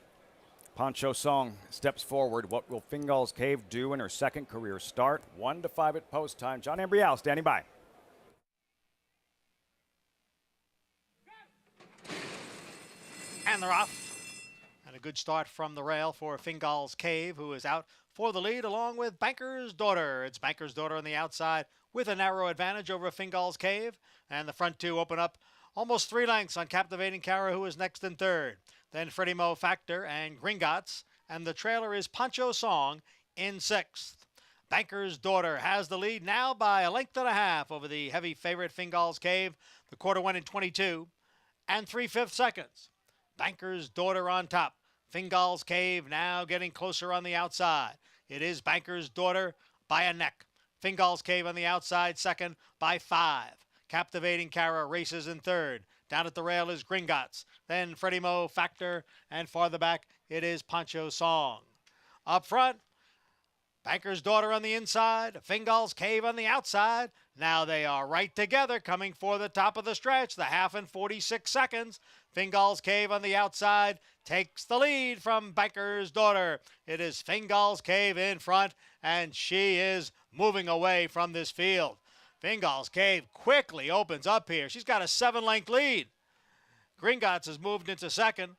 Poncho Song steps forward. What will Fingal's Cave do in her 2nd career start? 1 to 5 at post time. John Ambrial standing by. And they're off. And a good start from the rail for Fingal's Cave, who is out for the lead along with Banker's Daughter. It's Banker's Daughter on the outside with a narrow advantage over Fingal's Cave. And the front 2 open up almost 3 lengths on Captivating Cara, who is next in 3rd. Then Freddie Mo Factor and Gringotts, and the trailer is Poncho Song in 6th. Banker's Daughter has the lead now by a length and a half over the heavy favorite Fingal's Cave. The quarter went in 22 and 3/5 seconds. Banker's Daughter on top. Fingal's Cave now getting closer on the outside. It is Banker's Daughter by a neck. Fingal's Cave on the outside, 2nd by 5. Captivating Cara races in 3rd. Down at the rail is Gringotts, then Freddie Mo Factor, and farther back it is Poncho Song. Up front, Banker's Daughter on the inside, Fingal's Cave on the outside. Now they are right together coming for the top of the stretch, the half in 46 seconds. Fingal's Cave on the outside takes the lead from Banker's Daughter. It is Fingal's Cave in front, and she is moving away from this field. Fingal's Cave quickly opens up here. She's got a 7-length lead. Gringotts has moved into 2nd,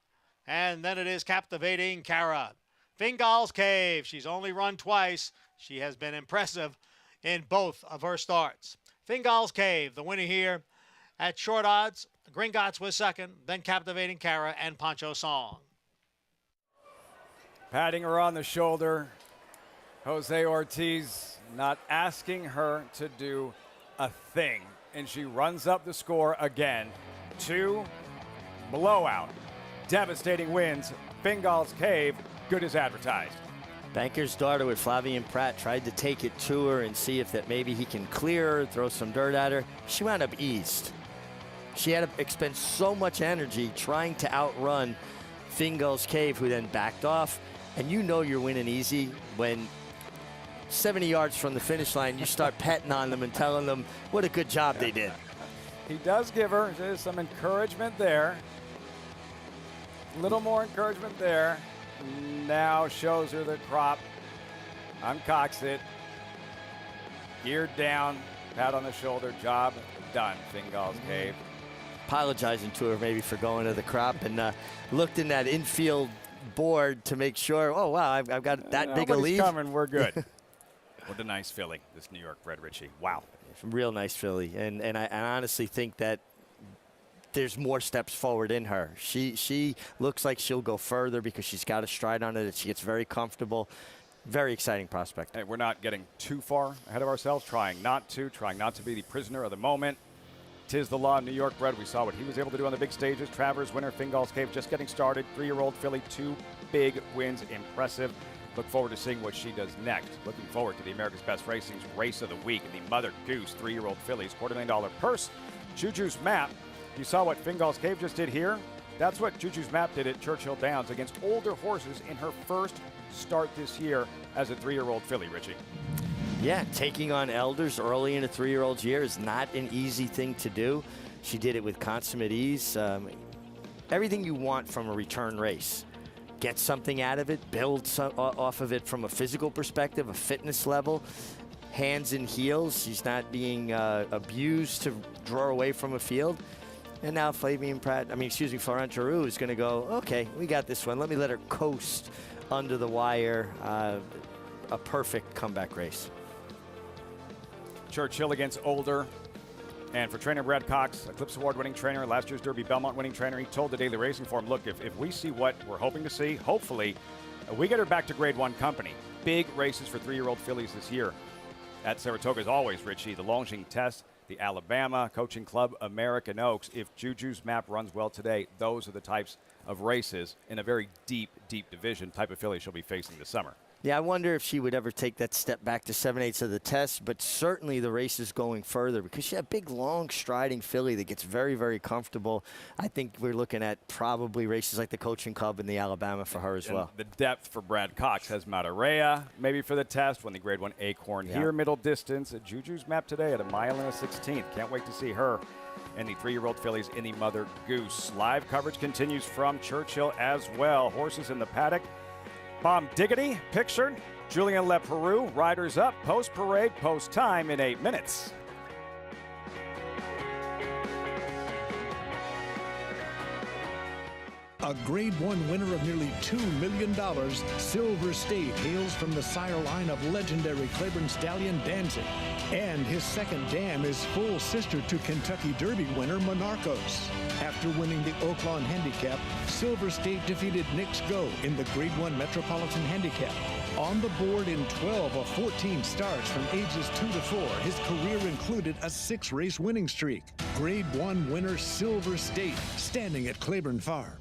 and then it is Captivating Cara. Fingal's Cave, she's only run twice. She has been impressive in both of her starts. Fingal's Cave, the winner here at short odds. Gringotts was 2nd, then Captivating Cara and Poncho Song. Patting her on the shoulder, Jose Ortiz not asking her to do a thing, and she runs up the score again. 2 blowout, devastating wins. Fingal's Cave, good as advertised. Banker's Daughter with Flavien Prat tried to take it to her and see if that maybe he can clear her, throw some dirt at her. She wound up eased. She had to expend so much energy trying to outrun Fingal's Cave, who then backed off. And you know you're winning easy when 70 yards from the finish line, you start petting on them and telling them what a good job they did. He does give her some encouragement there. A little more encouragement there. Now shows her the crop. Uncocks it. Geared down. pat on the shoulder, job done, Fingal's Cave. Apologizing to her maybe for going to the crop and looked in that infield board to make sure, oh, wow, I've got that big a lead. Coming, we're good. What a nice filly, this New York-bred Richie. Wow. Real nice filly. And I honestly think that there's more steps forward in her. She looks like she'll go further because she's got a stride on it that she gets very comfortable. Very exciting prospect. Hey, we're not getting too far ahead of ourselves, trying not to be the prisoner of the moment. 'Tis the law, New York-bred. We saw what he was able to do on the big stages. Travers winner, Fingal's Cave just getting started. 3-year-old filly, 2 big wins, impressive. Look forward to seeing what she does next. Looking forward to the America's Best Racing's Race of the Week. The Mother Goose 3-year-old filly's $250,000 purse. Juju's Map. You saw what Fingal's Cave just did here. That's what Juju's Map did at Churchill Downs against older horses in her first start this year as a 3-year-old filly, Richie. Yeah, taking on elders early in a 3-year-old's year is not an easy thing to do. She did it with consummate ease. Everything you want from a return race. Get something out of it, build off of it from a physical perspective, a fitness level, hands and heels. She's not being abused to draw away from a field. And now Florent Giroux is going to go, okay, we got this one. Let me let her coast under the wire. A perfect comeback race. Churchill against older. And for trainer Brad Cox, Eclipse Award-winning trainer, last year's Derby Belmont winning trainer, he told the Daily Racing Form, look, if we see what we're hoping to see, hopefully, we get her back to Grade 1 company. Big races for 3-year-old fillies this year. At Saratoga, as always, Richie, the Longines Test, the Alabama Coaching Club, American Oaks. If Juju's Map runs well today, those are the types of races in a very deep, deep division type of filly she'll be facing this summer. Yeah, I wonder if she would ever take that step back to 7/8 of the test, but certainly the race is going further because she's a big, long, striding filly that gets very, very comfortable. I think we're looking at probably races like the Coaching Club and the Alabama for her as well. The depth for Brad Cox has Matarea maybe for the test, won the Grade 1 Acorn here, middle distance. Juju's Map today at 1 1/16. Can't wait to see her and the 3-year-old fillies in the Mother Goose. Live coverage continues from Churchill as well. Horses in the paddock. Bomb Diggity pictured. Julien Leperoux, riders up, post-parade, post-time in 8 minutes. A Grade 1 winner of nearly $2 million, Silver State hails from the sire line of legendary Claiborne stallion Danzig. And his second dam is full sister to Kentucky Derby winner Monarchos. After winning the Oaklawn Handicap, Silver State defeated Knicks Go in the Grade 1 Metropolitan Handicap. On the board in 12 of 14 starts from ages 2 to 4, his career included a 6-race winning streak. Grade 1 winner Silver State, standing at Claiborne Farm.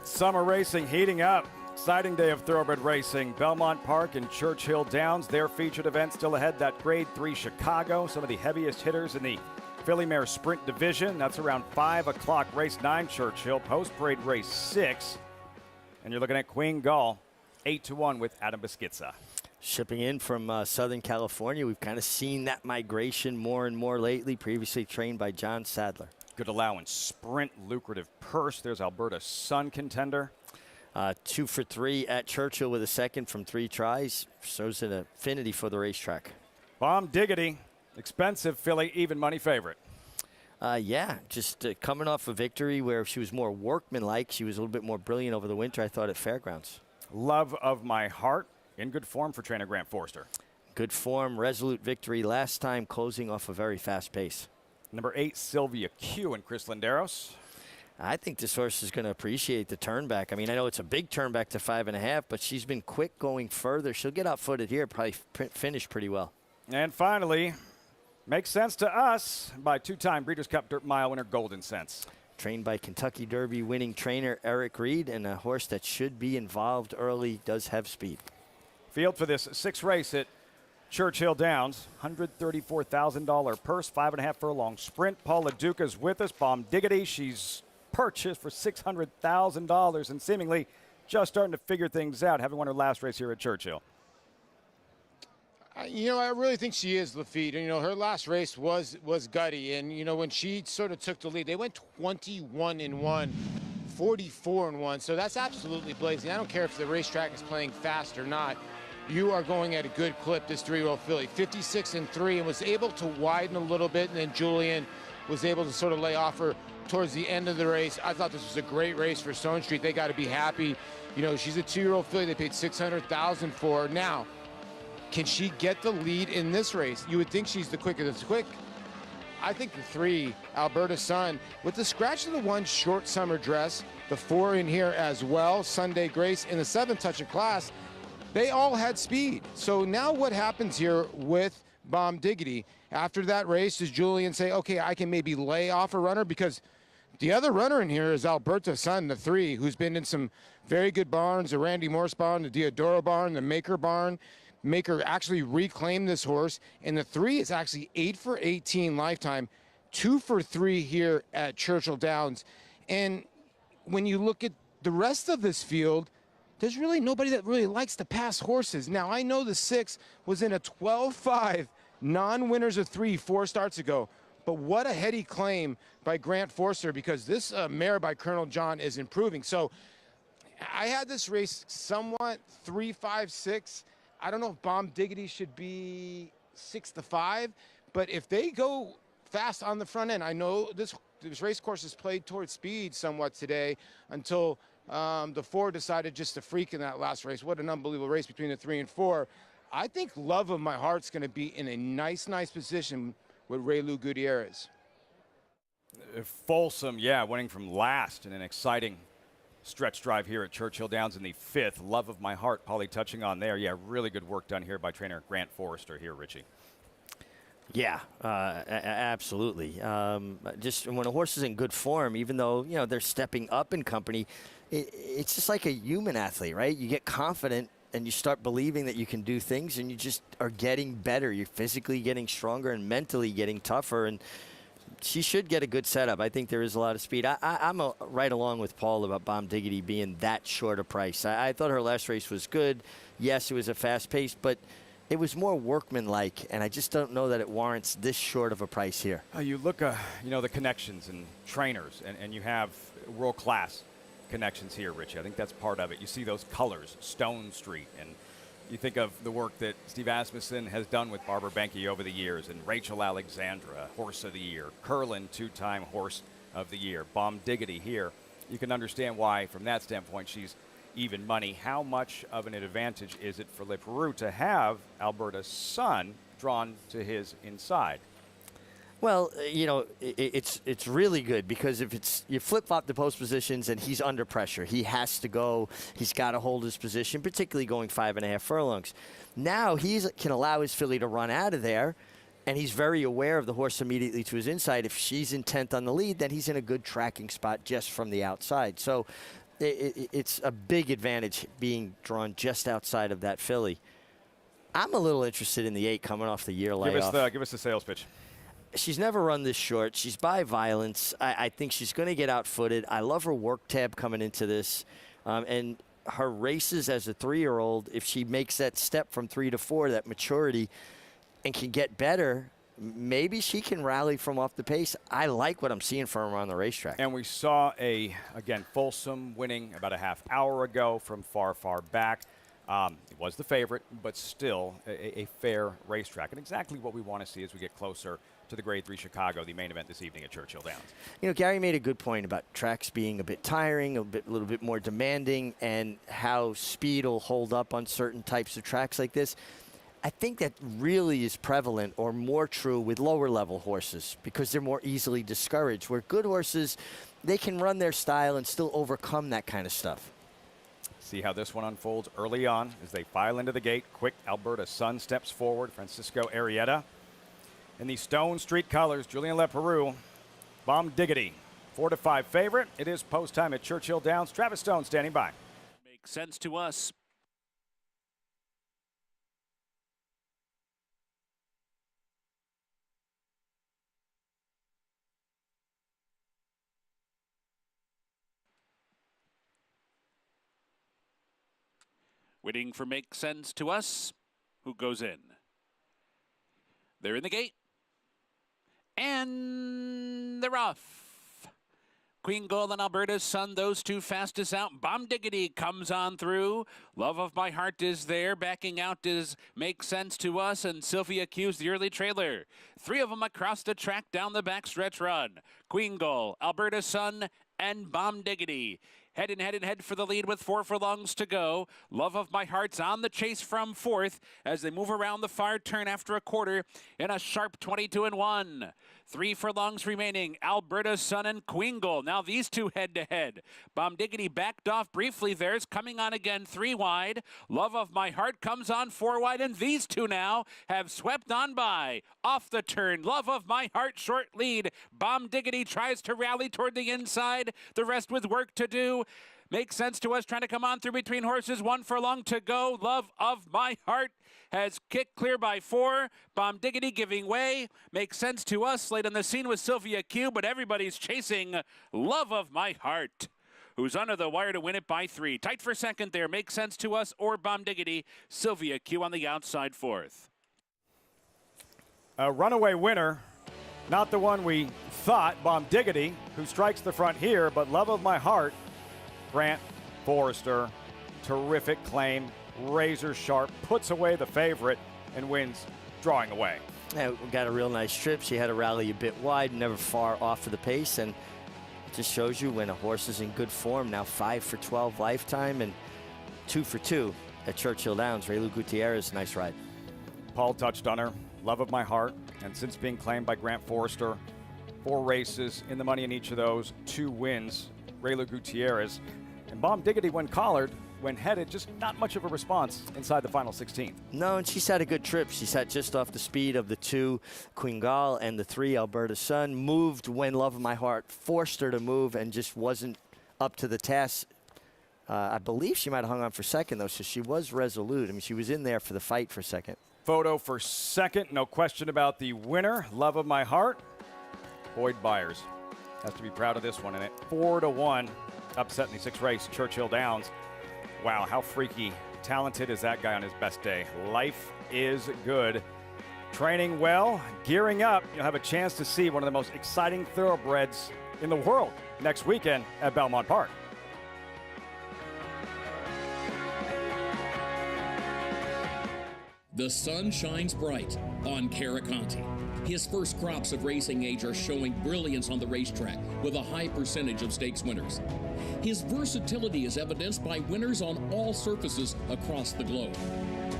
Summer racing heating up. Exciting day of thoroughbred racing. Belmont Park and Churchill Downs, their featured event still ahead. That Grade 3 Chicago. Some of the heaviest hitters in the Filly Mare Sprint Division. That's around 5 o'clock. Race 9, Churchill. Post-parade race 6. And you're looking at Queen Gull, 8-1 with Adam Beschizza. Shipping in from Southern California. We've kind of seen that migration more and more lately, previously trained by John Sadler. Good allowance. Sprint, lucrative purse. There's Alberta's Sun contender. 2 for 3 at Churchill with a second from 3 tries. Shows an affinity for the racetrack. Bomb Diggity, expensive filly, even money favorite. Yeah, just coming off a victory where she was more workmanlike. She was a little bit more brilliant over the winter, I thought, at Fairgrounds. Love of My Heart, in good form for trainer Grant Forster. Good form, resolute victory last time, closing off a very fast pace. Number 8, Sylvia Q and Chris Linderos. I think this horse is going to appreciate the turn back. I mean, I know it's a big turn back to 5.5, but she's been quick going further. She'll get out-footed here, probably finish pretty well. And finally, makes sense to us by 2-time Breeders' Cup Dirt Mile winner Golden Sense. Trained by Kentucky Derby winning trainer Eric Reed, and a horse that should be involved early, does have speed. Field for this 6th race at Churchill Downs, $134,000 purse, 5.5 furlong sprint. Paula Duca's with us. Bomb Diggity, she's purchased for $600,000 and seemingly just starting to figure things out, having won her last race here at Churchill. You know, I really think she is, Lafitte. You know, her last race was gutty, and you know, when she sort of took the lead, they went 21-1, 44-1. So that's absolutely blazing. I don't care if the racetrack is playing fast or not. You are going at a good clip, this 3-year-old filly. 56-3, and was able to widen a little bit, and then Julian was able to sort of lay off her towards the end of the race. I thought this was a great race for Stone Street. They got to be happy. You know, she's a 2-year-old filly. They paid $600,000 for her. Now, can she get the lead in this race? You would think she's the quickest quick. I think the 3, Alberta Sun, with the scratch of the 1 short summer dress, the 4 in here as well, Sunday Grace, and the 7 Touch of Class, they all had speed. So now what happens here with Bomb Diggity? After that race, does Julian say, okay, I can maybe lay off a runner? Because the other runner in here is Alberta Sun, the 3, who's been in some very good barns, the Randy Morse barn, the Diodoro barn, the Maker barn. Maker actually reclaimed this horse, and the 3 is actually 8 for 18 lifetime, 2 for 3 here at Churchill Downs. And when you look at the rest of this field, there's really nobody that really likes to pass horses. Now, I know the 6 was in a 12-5 non-winners of 3 4 starts ago, but what a heady claim by Grant Forster, because this mare by Colonel John is improving. So I had this race somewhat 3-5-6. I don't know if Bomb Diggity should be 6-5, but if they go fast on the front end, I know this race course is played towards speed somewhat today until the 4 decided just to freak in that last race. What an unbelievable race between the 3 and 4. I think Love of My Heart's going to be in a nice position with Raylu Gutierrez. Folsom, yeah, winning from last in an exciting stretch drive here at Churchill Downs in the 5th. Love of My Heart, Polly touching on there. Yeah, really good work done here by trainer Grant Forrester here, Richie. Yeah, absolutely. Just when a horse is in good form, even though, you know, they're stepping up in company, it's just like a human athlete, right? You get confident and you start believing that you can do things, and you just are getting better. You're physically getting stronger and mentally getting tougher, and she should get a good setup. I think there is a lot of speed. I'm right along with Paul about Bomb Diggity being that short a price. I thought her last race was good. Yes, it was a fast pace, but it was more workmanlike, and I just don't know that it warrants this short of a price here. You look, you know, the connections and trainers, and you have world-class connections here, Richie. I think that's part of it. You see those colors, Stone Street, and you think of the work that Steve Asmussen has done with Barbara Benke over the years, and Rachel Alexandra, Horse of the Year, Curlin, 2-time Horse of the Year, Bomb Diggity here. You can understand why, from that standpoint, she's even money. How much of an advantage is it for Le Peroux to have Alberta's Sun drawn to his inside? Well, you know, it's really good, because if you flip-flop the post positions and he's under pressure, he has to go, he's got to hold his position, particularly going 5.5 furlongs. Now he can allow his filly to run out of there, and he's very aware of the horse immediately to his inside. If she's intent on the lead, then he's in a good tracking spot just from the outside. So it's a big advantage being drawn just outside of that filly. I'm a little interested in the 8 coming off the year layoff. Give us the sales pitch. She's never run this short. She's by violence. I think she's going to get outfooted. I love her work tab coming into this. And her races as a 3-year-old, if she makes that step from 3 to 4, that maturity, and can get better, maybe she can rally from off the pace. I like what I'm seeing from her on the racetrack. And we saw again, Folsom winning about a half hour ago from far, far back. It was the favorite, but still a fair racetrack, and exactly what we want to see as we get closer to the Grade 3 Chicago, the main event this evening at Churchill Downs. You know, Gary made a good point about tracks being a bit tiring, a little bit more demanding, and how speed will hold up on certain types of tracks like this. I think that really is prevalent or more true with lower level horses because they're more easily discouraged, where good horses, they can run their style and still overcome that kind of stuff. See how this one unfolds early on as they file into the gate. Quick Alberta Sun steps forward. Francisco Arrieta. In the Stone Street colors, Julien Leperoux, Bomb Diggity, 4-5 favorite. It is post time at Churchill Downs. Travis Stone standing by. Makes sense to us. Waiting for Makes Sense to Us. Who goes in? They're in the gate. And they're off. Queen Gold and Alberta's Sun, those two fastest out. Bomb Diggity comes on through. Love of My Heart is there. Backing out is Makes Sense to Us, and Sylvia Q's the early trailer. 3 of them across the track down the backstretch run. Queen Gold, Alberta's Sun, and Bomb Diggity. Head and head for the lead with 4 furlongs to go. Love of My Heart's on the chase from 4th as they move around the far turn after a quarter in a sharp 22-1. 3 furlongs remaining. Alberta's Sun and Queen Gold. Now these two head to head. Bomb Diggity backed off briefly. There's coming on again 3 wide. Love of My Heart comes on 4 wide, and these two now have swept on by. Off the turn. Love of My Heart short lead. Bomb Diggity tries to rally toward the inside. The rest with work to do. Makes Sense to Us trying to come on through between horses. 1 furlong to go. Love of My Heart has kicked clear by 4. Bomb Diggity giving way. Makes Sense to Us late on the scene with Sylvia Q, but everybody's chasing Love of My Heart, who's under the wire to win it by 3. Tight for second there. Makes Sense to Us or Bomb Diggity. Sylvia Q on the outside 4th. A runaway winner. Not the one we thought, Bomb Diggity, who strikes the front here, but Love of My Heart, Grant Forrester, terrific claim, razor sharp, puts away the favorite and wins drawing away. Yeah, got a real nice trip. She had to rally a bit wide, never far off of the pace, and it just shows you when a horse is in good form. Now 5 for 12 lifetime and 2 for 2 at Churchill Downs. Raylu Gutierrez, nice ride. Paul touched on her, Love of My Heart, and since being claimed by Grant Forrester, 4 races in the money in each of those, 2 wins. Raylu Gutierrez and Bomb Diggity, when collared, when headed, just not much of a response inside the final 16. No, and she's had a good trip. She's had just off the speed of the 2 Queen Gall and the 3 Alberta Sun. Moved when Love of My Heart forced her to move and just wasn't up to the task. I believe she might have hung on for second, though, so she was resolute. I mean, she was in there for the fight for second. Photo for second, no question about the winner, Love of My Heart. Boyd Byers has to be proud of this one, and at 4-1, upset in the 6th race, Churchill Downs. Wow, how freaky talented is that guy on his best day? Life is good. Training well, gearing up. You'll have a chance to see one of the most exciting thoroughbreds in the world next weekend at Belmont Park. The sun shines bright on Caraconte. His first crops of racing age are showing brilliance on the racetrack with a high percentage of stakes winners. His versatility is evidenced by winners on all surfaces across the globe.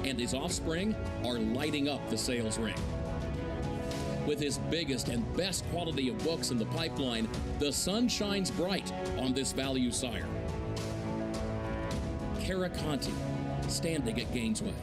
And his offspring are lighting up the sales ring. With his biggest and best quality of books in the pipeline, the sun shines bright on this value sire. Caraconte, standing at Gainesway.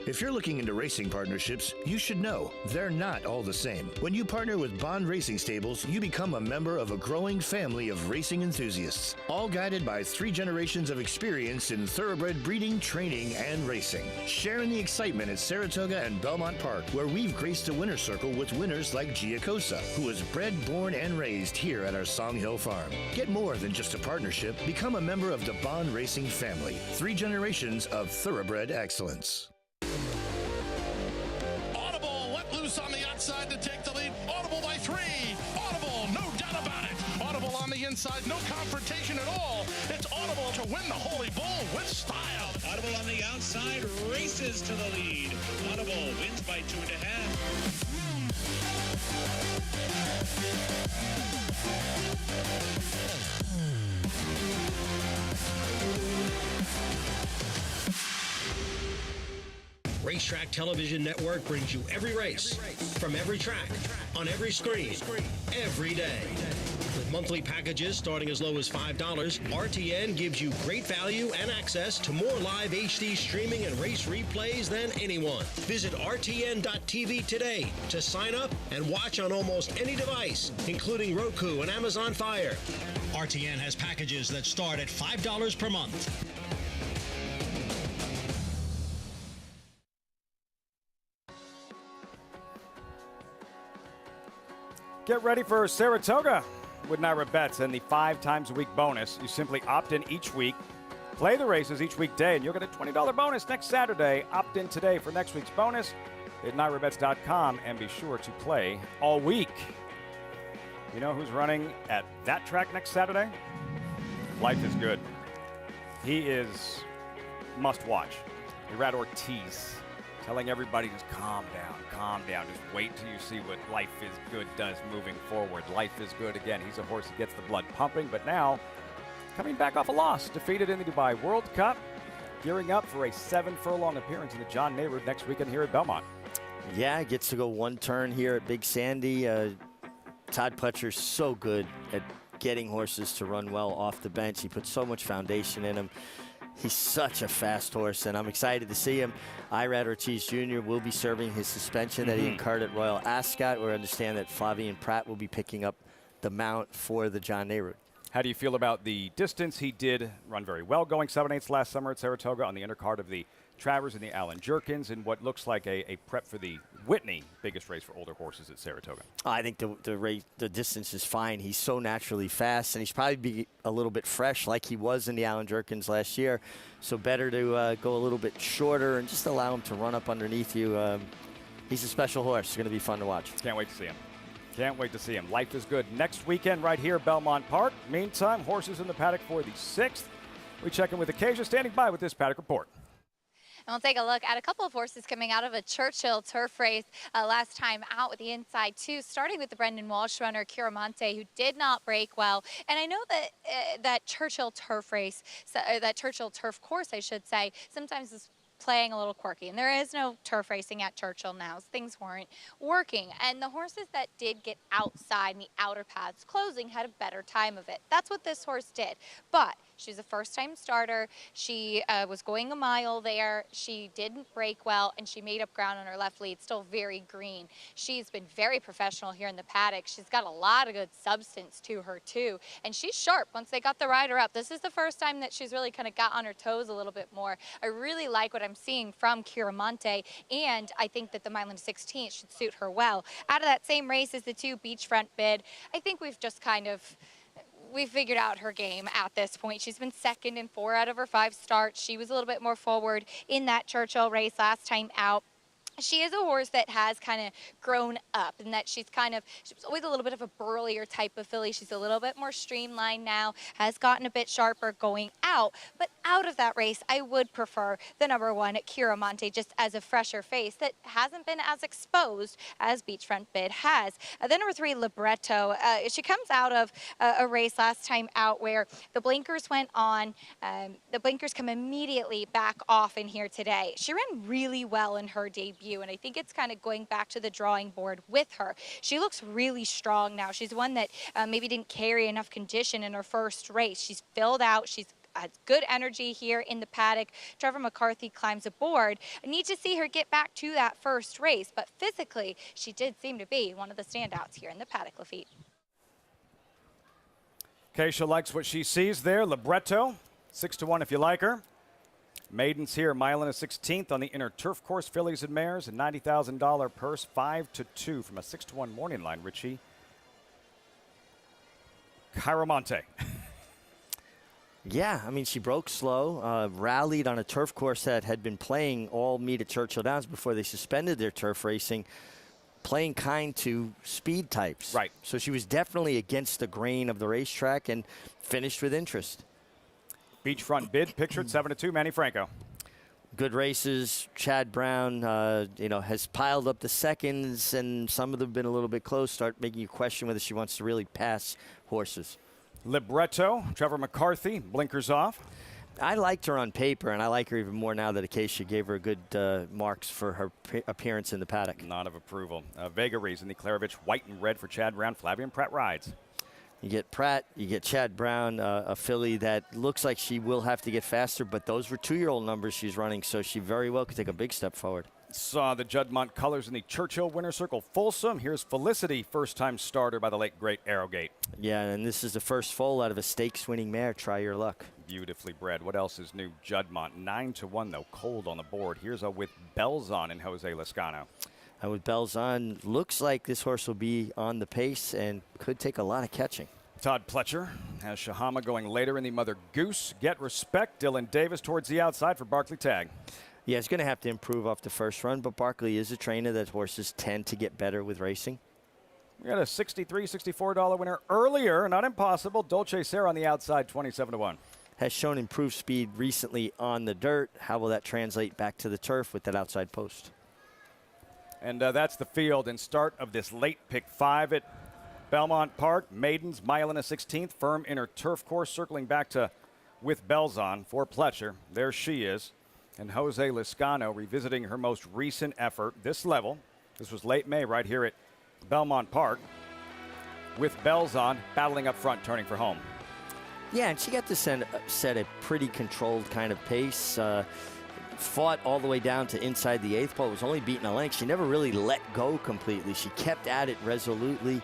If you're looking into racing partnerships, you should know they're not all the same. When you partner with Bond Racing Stables, you become a member of a growing family of racing enthusiasts, all guided by 3 generations of experience in thoroughbred breeding, training, and racing. Sharing the excitement at Saratoga and Belmont Park, where we've graced a winner's circle with winners like Giacosa, who was bred, born, and raised here at our Song Hill Farm. Get more than just a partnership. Become a member of the Bond Racing family. 3 generations of thoroughbred excellence. Audible let loose on the outside to take the lead. Audible by 3. Audible, no doubt about it. Audible on the inside, no confrontation at all. It's Audible to win the Holy Bull with style. Audible on the outside races to the lead. Audible wins by 2.5. Racetrack Television Network brings you every race, from every track, on every screen, every day. With monthly packages starting as low as $5, RTN gives you great value and access to more live HD streaming and race replays than anyone. Visit RTN.tv today to sign up and watch on almost any device, including Roku and Amazon Fire. RTN has packages that start at $5 per month. Get ready for Saratoga with Naira Bets and the 5 times a week bonus. You simply opt in each week, play the races each weekday, and you'll get a $20 bonus next Saturday. Opt in today for next week's bonus at NairaBets.com and be sure to play all week. You know who's running at that track next Saturday? Life is Good. He is must watch. Irad Ortiz telling everybody just calm down. Just wait till you see what Life is Good does moving forward. Life is Good again. He's a horse that gets the blood pumping, but now coming back off a loss, defeated in the Dubai World Cup, gearing up for a 7-furlong appearance in the John Nehru next weekend here at Belmont. Yeah, gets to go one turn here at Big Sandy. Todd Pletcher's so good at getting horses to run well off the bench. He puts so much foundation in him. He's such a fast horse, and I'm excited to see him. Irad Ortiz Jr. will be serving his suspension that he incurred at Royal Ascot. We understand that Flavien Prat will be picking up the mount for the John Nehru. How do you feel about the distance? He did run very well going 7/8 last summer at Saratoga on the undercard of the Travers and the Allen Jerkins in what looks like a prep for the Whitney, biggest race for older horses at Saratoga. I think the distance is fine. He's so naturally fast, and he's probably be a little bit fresh like he was in the Allen Jerkins last year. So better to go a little bit shorter and just allow him to run up underneath you. He's a special horse. It's going to be fun to watch. Can't wait to see him. Can't wait to see him. Life is Good next weekend right here at Belmont Park. Meantime, horses in the paddock for the 6th. We check in with Acacia standing by with this paddock report. And we'll take a look at a couple of horses coming out of a Churchill turf race last time out with the inside two, starting with the Brendan Walsh runner, Curamonte, who did not break well. And I know that that Churchill turf race, that Churchill turf course, I should say, sometimes is playing a little quirky, and there is no turf racing at Churchill now, so things weren't working. And the horses that did get outside in the outer paths closing had a better time of it. That's what this horse did. But she's a first-time starter. She was going a mile there. She didn't break well, and she made up ground on her left lead, still very green. She's been very professional here in the paddock. She's got a lot of good substance to her, too, and she's sharp once they got the rider up. This is the first time that she's really kind of got on her toes a little bit more. I really like what I'm seeing from Curamonte, and I think that the Milan 16 should suit her well. Out of that same race is the 2 Beachfront Bid. I think we've just kind of we figured out her game at this point. She's been second in 4 out of her 5 starts. She was a little bit more forward in that Churchill race last time out. She is a horse that has kind of grown up, and that she was always a little bit of a burlier type of filly. She's a little bit more streamlined now, has gotten a bit sharper going out. But out of that race, I would prefer the number 1, Curamonte, just as a fresher face that hasn't been as exposed as Beachfront Bid has. Then number 3, Libretto. She comes out of a race last time out where the blinkers went on. The blinkers come immediately back off in here today. She ran really well in her debut, and I think it's kind of going back to the drawing board with her. She looks really strong now. She's one that maybe didn't carry enough condition in her first race. She's filled out. She's has good energy here in the paddock. Trevor McCarthy climbs aboard. I need to see her get back to that first race, but physically, she did seem to be one of the standouts here in the paddock, Lafitte. Keisha likes what she sees there. Libretto, 6-1 if you like her. Maiden's here, mile and a 16th on the inner turf course. Fillies and mares, a $90,000 purse, 5-2 from a 6-1 morning line. Richie Chiaramonte. Yeah, I mean, she broke slow, rallied on a turf course that had been playing all meet at Churchill Downs before they suspended their turf racing, playing kind to speed types. Right. So she was definitely against the grain of the racetrack and finished with interest. Beachfront bid pictured 7-2, Manny Franco. Good races. Chad Brown, has piled up the seconds, and some of them have been a little bit close. Start making you question whether she wants to really pass horses. Libretto, Trevor McCarthy, blinkers off. I liked her on paper, and I like her even more now that Acacia gave her good marks for her appearance in the paddock. Nod of approval. Vagaries in the Clarovich white and red for Chad Brown. Flavian Pratt rides. You get Pratt, you get Chad Brown, a filly that looks like she will have to get faster, but those were 2-year-old numbers she's running, so she very well could take a big step forward. Saw the Juddmonte colors in the Churchill Winter Circle Folsom. Here's Felicity, first-time starter by the late, great Arrowgate. Yeah, and this is the first foal out of a stakes-winning mare. Try your luck. Beautifully bred. What else is new? Juddmonte, 9-1, though, cold on the board. Here's a with bells on in Jose Lascano. And with bells on, looks like this horse will be on the pace and could take a lot of catching. Todd Pletcher has Shahama going later in the Mother Goose. Get respect. Dylan Davis towards the outside for Barkley Tag. Yeah, he's going to have to improve off the first run, but Barkley is a trainer that horses tend to get better with racing. We got a $63, $64 winner earlier. Not impossible. Dolce Sarah on the outside, 27-1. Has shown improved speed recently on the dirt. How will that translate back to the turf with that outside post? And that's the field and start of this late pick 5 at Belmont Park. Maidens, mile and a 16th. Firm inner turf course, circling back to with bells on for Pletcher. There she is. And Jose Lascano revisiting her most recent effort, this level. This was late May right here at Belmont Park. With bells on, battling up front, turning for home. Yeah, and she got to set a pretty controlled kind of pace. Fought all the way down to inside the 8th pole. Was only beaten a length. She never really let go completely. She kept at it resolutely.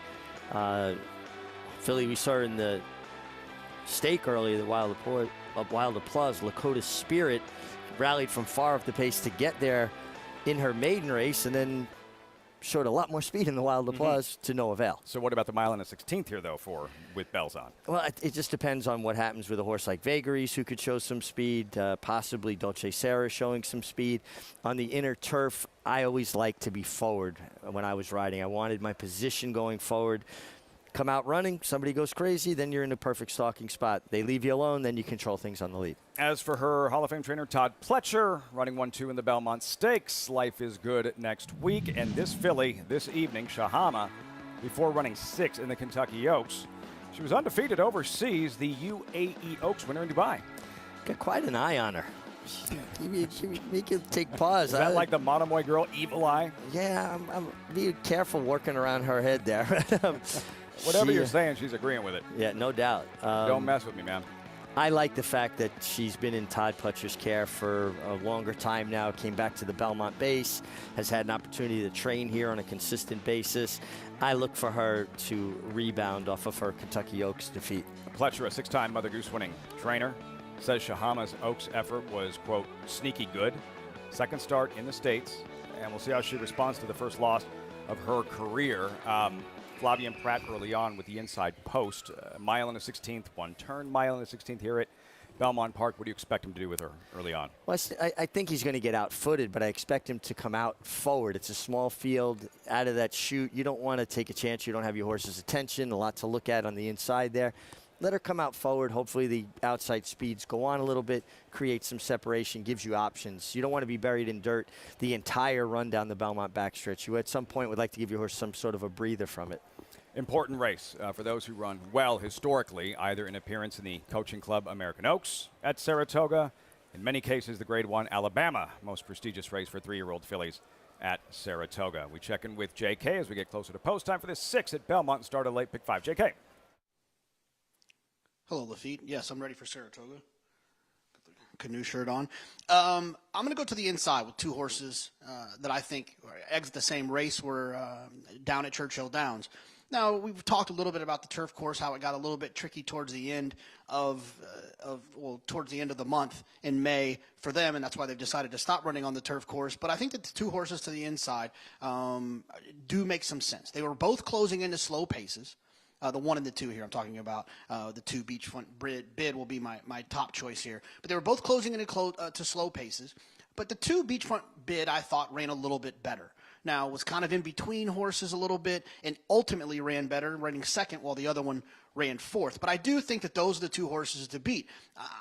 Philly we saw in the stake earlier, the Wild Applause, Lakota Spirit rallied from far off the pace to get there in her maiden race, and then showed a lot more speed in the Wild Applause to no avail. So what about the mile and a 16th here, though, for with bells on? Well, it just depends on what happens with a horse like Vagaries, who could show some speed, possibly Dolce Sarah showing some speed. On the inner turf, I always like to be forward when I was riding. I wanted my position going forward. Come out running, somebody goes crazy, then you're in a perfect stalking spot. They leave you alone, then you control things on the lead. As for her Hall of Fame trainer, Todd Pletcher, running 1-2 in the Belmont Stakes. Life is good next week. And this filly, this evening, Shahama, before running 6 in the Kentucky Oaks. She was undefeated overseas, the UAE Oaks winner in Dubai. Got quite an eye on her. You can take pause. Is that like the Monomoy girl, Evil Eye? Yeah, I'm be careful working around her head there. Whatever you're saying, she's agreeing with it. Yeah, no doubt. Don't mess with me, man. I like the fact that she's been in Todd Pletcher's care for a longer time now, came back to the Belmont base, has had an opportunity to train here on a consistent basis. I look for her to rebound off of her Kentucky Oaks defeat. Pletcher, a 6-time Mother Goose winning trainer, says Shahama's Oaks effort was, quote, sneaky good. Second start in the States, and we'll see how she responds to the first loss of her career. Flavian Pratt early on with the inside post. Mile and a 16th, one turn, mile and a 16th here at Belmont Park. What do you expect him to do with her early on? Well, I think he's going to get out-footed, but I expect him to come out forward. It's a small field. Out of that chute, you don't want to take a chance. You don't have your horse's attention. A lot to look at on the inside there. Let her come out forward. Hopefully the outside speeds go on a little bit, create some separation, gives you options. You don't want to be buried in dirt the entire run down the Belmont backstretch. You at some point would like to give your horse some sort of a breather from it. Important race for those who run well historically, either an appearance in the Coaching Club American Oaks at Saratoga, in many cases the Grade 1 Alabama, most prestigious race for 3-year-old fillies at Saratoga. We check in with JK as we get closer to post time for this 6 at Belmont and start a late pick 5. JK. Hello, Lafitte. Yes, I'm ready for Saratoga. canoe shirt on. I'm going to go to the inside with two horses that I think exit the same race. Were down at Churchill Downs. Now, we've talked a little bit about the turf course, how it got a little bit tricky towards the end towards the end of the month in May for them, and that's why they've decided to stop running on the turf course. But I think that the two horses to the inside do make some sense. They were both closing into slow paces. The 1 and the 2 here I'm talking about. The 2 beachfront bid will be my top choice here. But they were both closing into to slow paces. But the 2 beachfront bid I thought ran a little bit better. Now, was kind of in between horses a little bit and ultimately ran better, running second while the other one ran fourth. But I do think that those are the 2 horses to beat.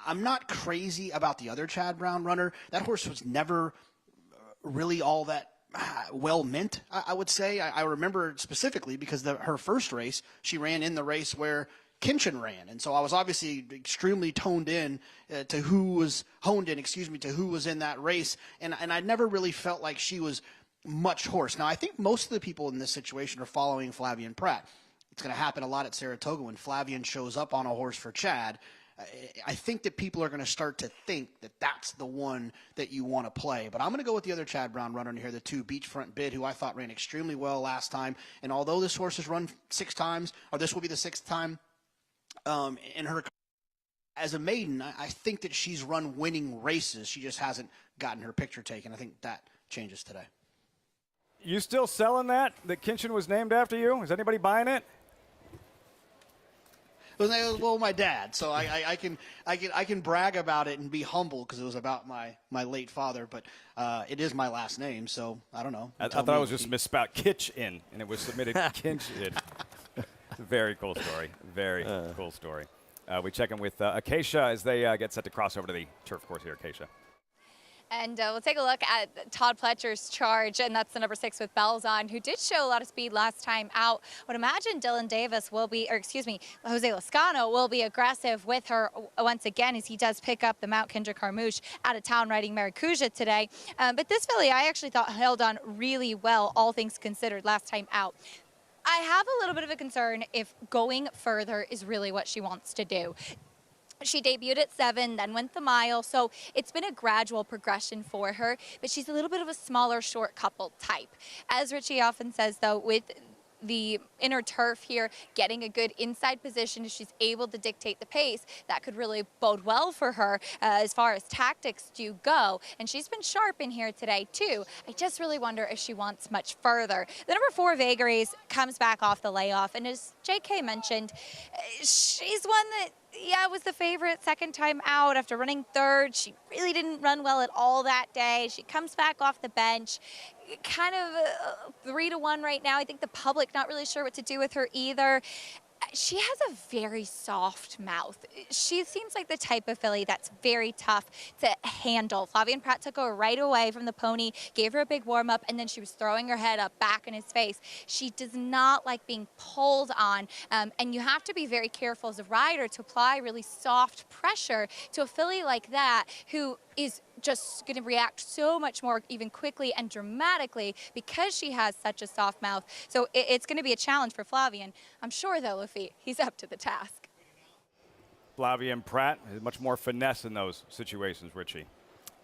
I'm not crazy about the other Chad Brown runner. That horse was never really all that well meant, I would say. I remember specifically because her first race, she ran in the race where Kinchen ran, and so I was obviously extremely honed in to who was in that race, and I never really felt like she was much horse. Now, I think most of the people in this situation are following Flavien Prat. It's going to happen a lot at Saratoga when Flavien shows up on a horse for Chad. I think that people are going to start to think that that's the one that you want to play. But I'm going to go with the other Chad Brown runner in here, the 2 beachfront bid, who I thought ran extremely well last time. And although this horse has run 6 times, or this will be the 6th time in her as a maiden, I think that she's run winning races. She just hasn't gotten her picture taken. I think that changes today. You still selling that Kinchen was named after you? Is anybody buying it? Well, my dad, so I can brag about it and be humble because it was about my late father, but it is my last name, so I don't know. I thought it was just misspelled Kitchen, and it was submitted Kinchen. Very cool story. Very cool story. We check in with Acacia as they get set to cross over to the turf course here. Acacia. And we'll take a look at Todd Pletcher's charge, and that's the number 6 with bells on, who did show a lot of speed last time out. Would imagine Dylan Davis will be, Jose Lascano will be aggressive with her once again as he does pick up the Mount Kindred Carmouche out of town riding Maracuja today. But this filly I actually thought held on really well, all things considered, last time out. I have a little bit of a concern if going further is really what she wants to do. She debuted at 7, then went the mile, so it's been a gradual progression for her, but she's a little bit of a smaller, short couple type. As Richie often says, though, with the inner turf here, getting a good inside position, if she's able to dictate the pace, that could really bode well for her as far as tactics do go. And she's been sharp in here today, too. I just really wonder if she wants much further. The number 4, Vagaries, comes back off the layoff, and as JK mentioned, she's one that was the favorite second time out after running 3rd. She really didn't run well at all that day. She comes back off the bench, kind of 3-1 right now. I think the public not really sure what to do with her either. She has a very soft mouth. She seems like the type of filly that's very tough to handle. Flavien Prat took her right away from the pony, gave her a big warm-up, and then she was throwing her head up back in his face. She does not like being pulled on, and you have to be very careful as a rider to apply really soft pressure to a filly like that who is just going to react so much more even quickly and dramatically because she has such a soft mouth. So it's going to be a challenge for Flavien. I'm sure, though, Lafitte, he's up to the task. Flavien Prat has much more finesse in those situations, Richie.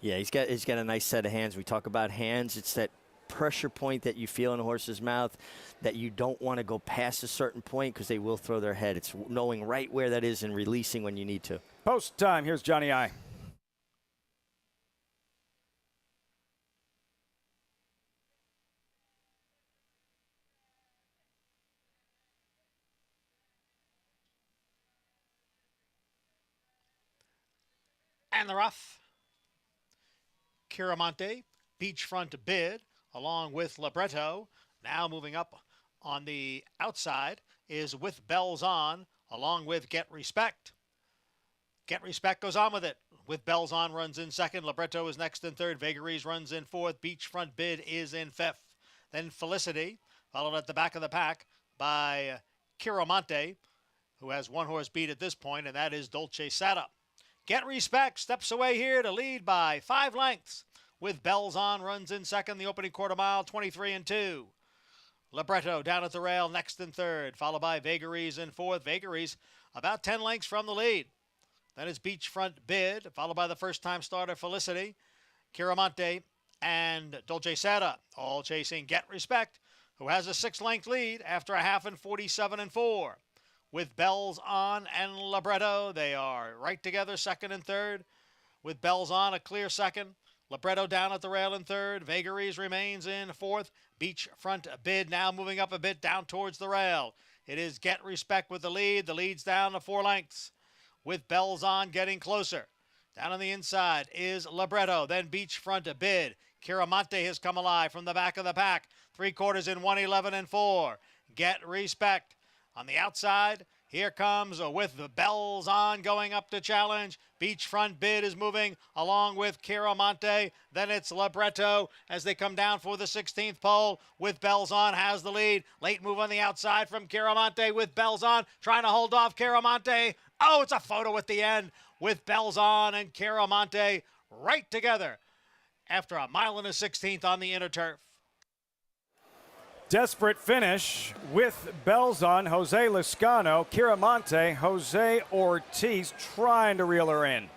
Yeah, he's got a nice set of hands. We talk about hands. It's that pressure point that you feel in a horse's mouth that you don't want to go past a certain point because they will throw their head. It's knowing right where that is and releasing when you need to. Post time. Here's Johnny I. And the rough. Kiramonte, beachfront bid, along with Libretto. Now moving up on the outside is With Bells On, along with Get Respect. Get Respect goes on with it. With Bells On runs in 2nd. Libretto is next in 3rd. Vagaries runs in 4th. Beachfront bid is in 5th. Then Felicity, followed at the back of the pack by Kiramonte, who has 1 horse beat at this point, and that is Dolce Sada. Get Respect steps away here to lead by 5 lengths. With Bells On runs in 2nd, the opening quarter mile, 23-2. Libretto down at the rail, next in 3rd, followed by Vagaries in 4th. Vagaries about 10 lengths from the lead. Then it's Beachfront Bid, followed by the first-time starter Felicity, Kiramonte, and Dolce Seta, all chasing Get Respect, who has a 6-length lead after a half in 47-4. With Bells On and Libretto, they are right together, second and third. With Bells On, a clear second. Libretto down at the rail in third. Vagaries remains in fourth. Beachfront Bid now moving up a bit down towards the rail. It is Get Respect with the lead. The lead's down to 4 lengths. With Bells On getting closer. Down on the inside is Libretto, then Beachfront Bid. Kiramonte has come alive from the back of the pack. 3/4 in 1:11-4. Get Respect. On the outside, here comes with the Bells On going up to challenge. Beachfront Bid is moving along with Kiramonte. Then it's Libretto as they come down for the 16th pole. With Bells On has the lead. Late move on the outside from Kiramonte with Bells On trying to hold off Kiramonte. Oh, it's a photo at the end with Bells On and Kiramonte right together after a 1.16 on the inner turf. Desperate finish with Bells On, Jose Lascano, Kiramonte, Jose Ortiz trying to reel her in.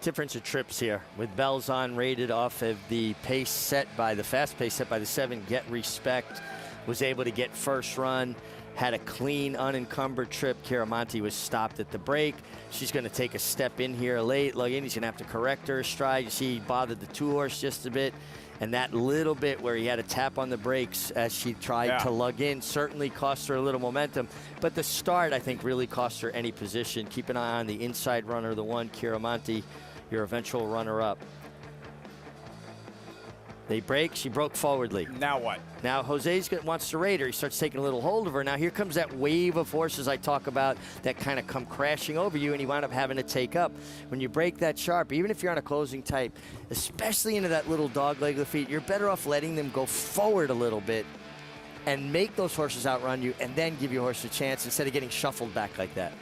Difference of trips here with Bells On rated off of the pace set by the fast pace set by the 7, Get Respect. Was able to get first run, had a clean, unencumbered trip. Kiramonte was stopped at the break. She's going to take a step in here late. Lug in, he's going to have to correct her stride. You see he bothered the 2-horse just a bit. And that little bit where he had a tap on the brakes as she tried to lug in certainly cost her a little momentum. But the start, I think, really cost her any position. Keep an eye on the inside runner, the 1, Kiramonte, your eventual runner-up. They break. She broke forwardly. Now what? Now Jose's wants to rate her. He starts taking a little hold of her. Now here comes that wave of horses I talk about that kind of come crashing over you, and you wind up having to take up. When you break that sharp, even if you're on a closing type, especially into that little dog leg of the feet, you're better off letting them go forward a little bit and make those horses outrun you and then give your horse a chance instead of getting shuffled back like that.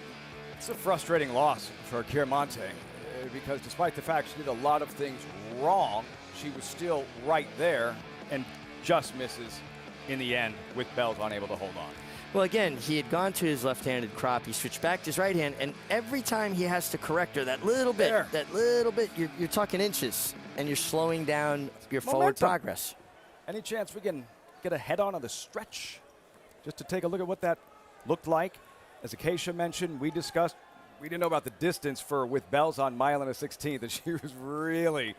It's a frustrating loss for Kiramonte because despite the fact she did a lot of things wrong, she was still right there and just misses in the end with Bells unable to hold on. Well, again, he had gone to his left-handed crop. He switched back to his right hand, and every time he has to correct her, that little bit, you're talking inches, and you're slowing down your forward progress. Any chance we can get a head-on the stretch just to take a look at what that looked like? As Acacia mentioned, we discussed, we didn't know about the distance for with Bells On 1.16, and she was really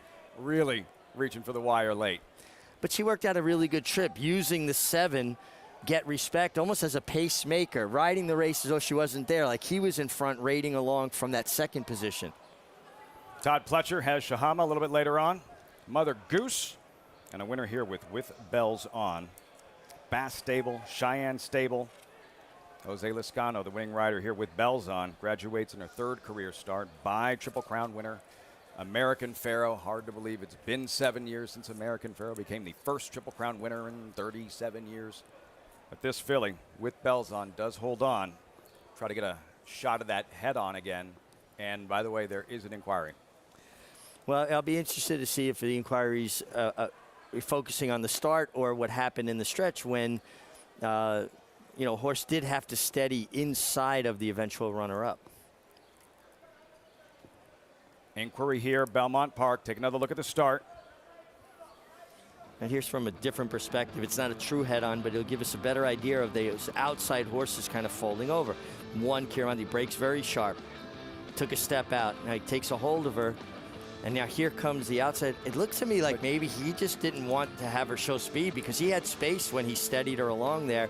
reaching for the wire late. But she worked out a really good trip using the 7, Get Respect, almost as a pacemaker, riding the race as though she wasn't there, like he was in front, raiding along from that second position. Todd Pletcher has Shahama a little bit later on. Mother Goose, and a winner here with Bells On. Bass Stable, Cheyenne Stable. Jose Lascano, the winning rider here with Bells On, graduates in her 3rd career start by Triple Crown winner American Pharoah. Hard to believe it's been 7 years since American Pharoah became the first Triple Crown winner in 37 years. But this filly with Bells On does hold on. Try to get a shot of that head on again. And by the way, there is an inquiry. Well, I'll be interested to see if the inquiry's focusing on the start or what happened in the stretch when, horse did have to steady inside of the eventual runner-up. Inquiry here, Belmont Park. Take another look at the start. And here's from a different perspective. It's not a true head-on, but it'll give us a better idea of those outside horses kind of folding over. 1, Kiramonte breaks very sharp. Took a step out. Now he takes a hold of her. And now here comes the outside. It looks to me like maybe he just didn't want to have her show speed because he had space when he steadied her along there.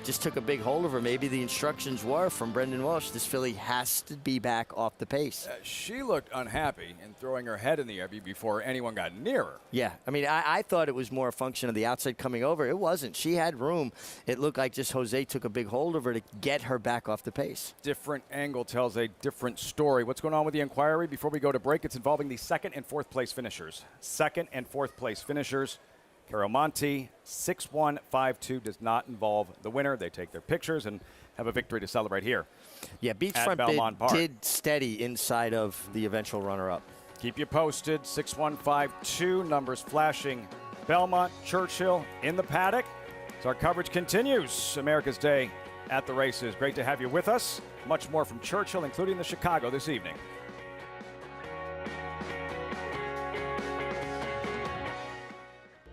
Just took a big hold of her. Maybe the instructions were from Brendan Walsh, this filly has to be back off the pace. She looked unhappy in throwing her head in the air before anyone got near her. Yeah, I mean, I thought it was more a function of the outside coming over. It wasn't. She had room. It looked like just Jose took a big hold of her to get her back off the pace. Different angle tells a different story. What's going on with the inquiry? Before we go to break, it's involving the 2nd and 4th place finishers. 2nd and 4th place finishers. Kiramonte, 6-1-5-2 does not involve the winner. They take their pictures and have a victory to celebrate here. Yeah, Beachfront Belmont Park did steady inside of the eventual runner-up. Keep you posted. 6-1-5-2, numbers flashing. Belmont, Churchill in the paddock. So our coverage continues. America's Day at the races. Great to have you with us. Much more from Churchill, including the Chicago this evening.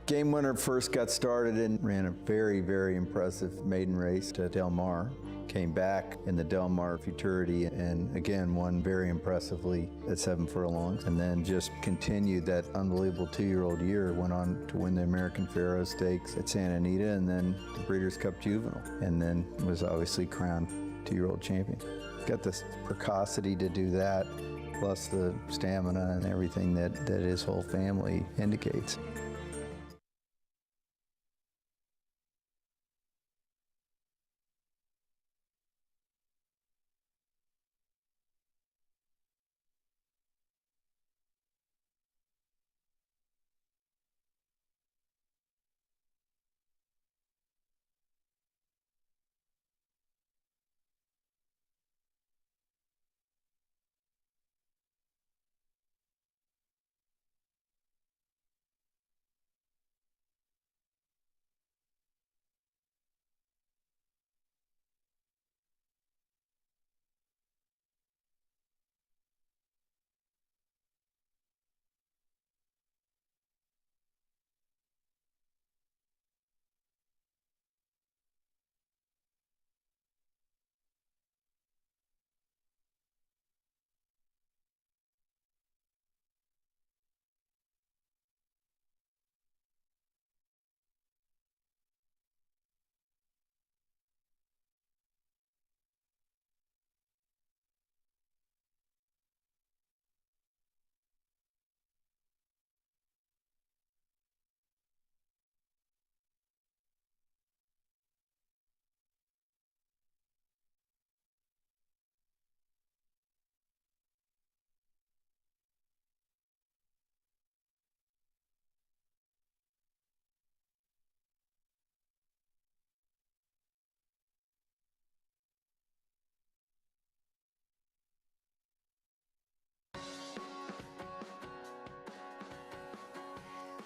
Game winner first got started and ran a very, very impressive maiden race to Del Mar. Came back in the Del Mar Futurity and again won very impressively at 7 furlongs, and then just continued that unbelievable 2-year-old year. Went on to win the American Pharoah Stakes at Santa Anita and then the Breeders' Cup Juvenile, and then was obviously crowned 2-year-old champion. Got the precocity to do that, plus the stamina and everything that his whole family indicates.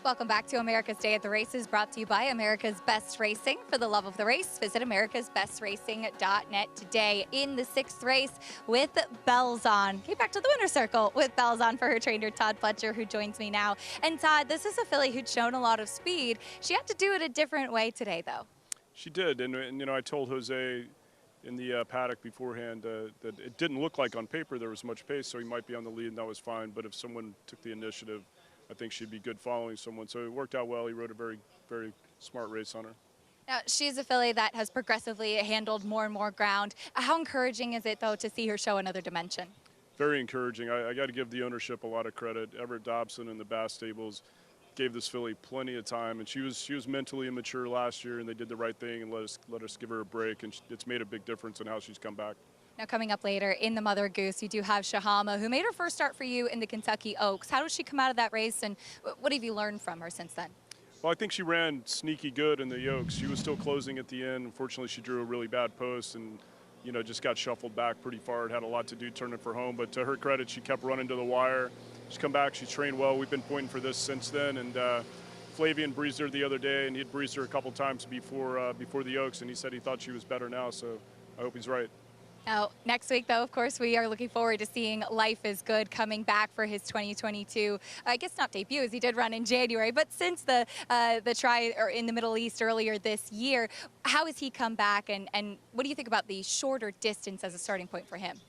Welcome back to America's Day at the Races, brought to you by America's Best Racing. For the love of the race, visit americasbestracing.net today. In the 6th race with Bells On. Get back to the winner's circle with Bells On for her trainer, Todd Fletcher, who joins me now. And Todd, this is a filly who'd shown a lot of speed. She had to do it a different way today, though. She did, and you know, I told Jose in the paddock beforehand that it didn't look like on paper there was much pace, so he might be on the lead, and that was fine. But if someone took the initiative, I think she'd be good following someone. So it worked out well. He rode a very, very smart race on her. Now, she's a filly that has progressively handled more and more ground. How encouraging is it, though, to see her show another dimension? Very encouraging. I got to give the ownership a lot of credit. Everett Dobson and the Bass Stables gave this filly plenty of time, and she was mentally immature last year, and they did the right thing and let us give her a break, and it's made a big difference in how she's come back. Now, coming up later in the Mother Goose, you do have Shahama, who made her first start for you in the Kentucky Oaks. How did she come out of that race, and what have you learned from her since then? Well, I think she ran sneaky good in the Oaks. She was still closing at the end. Unfortunately, she drew a really bad post and, you know, just got shuffled back pretty far. It had a lot to do turning for home, but to her credit, she kept running to the wire. She's come back. She's trained well. We've been pointing for this since then, and Flavian breezed her the other day, and he'd breezed her a couple times before the Oaks, and he said he thought she was better now, so I hope he's right. Now, next week, though, of course, we are looking forward to seeing Life is Good coming back for his 2022, I guess not debut, as he did run in January, but since the try or in the Middle East earlier this year, how has he come back, and what do you think about the shorter distance as a starting point for him?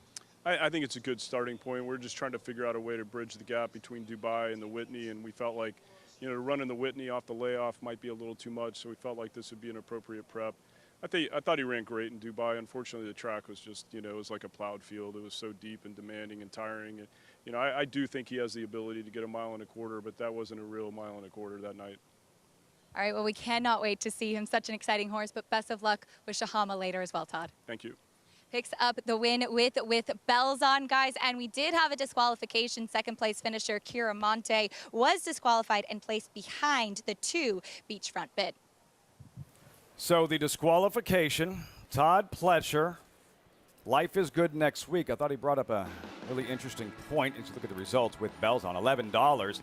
I think it's a good starting point. We're just trying to figure out a way to bridge the gap between Dubai and the Whitney, and we felt like, you know, running the Whitney off the layoff might be a little too much, so we felt like this would be an appropriate prep. I thought he ran great in Dubai. Unfortunately, the track was just, you know, it was like a plowed field. It was so deep and demanding and tiring. And, you know, I do think he has the ability to get a 1.25 miles, but that wasn't a real 1.25 miles that night. All right, well, we cannot wait to see him. Such an exciting horse, but best of luck with Shahama later as well, Todd. Thank you. Picks up the win with Bells On, guys, and we did have a disqualification. Second place finisher Kira Monte was disqualified and placed behind the 2 beachfront bid. So the disqualification, Todd Pletcher, Life is Good next week. I thought he brought up a really interesting point as you look at the results with Bells On, $11.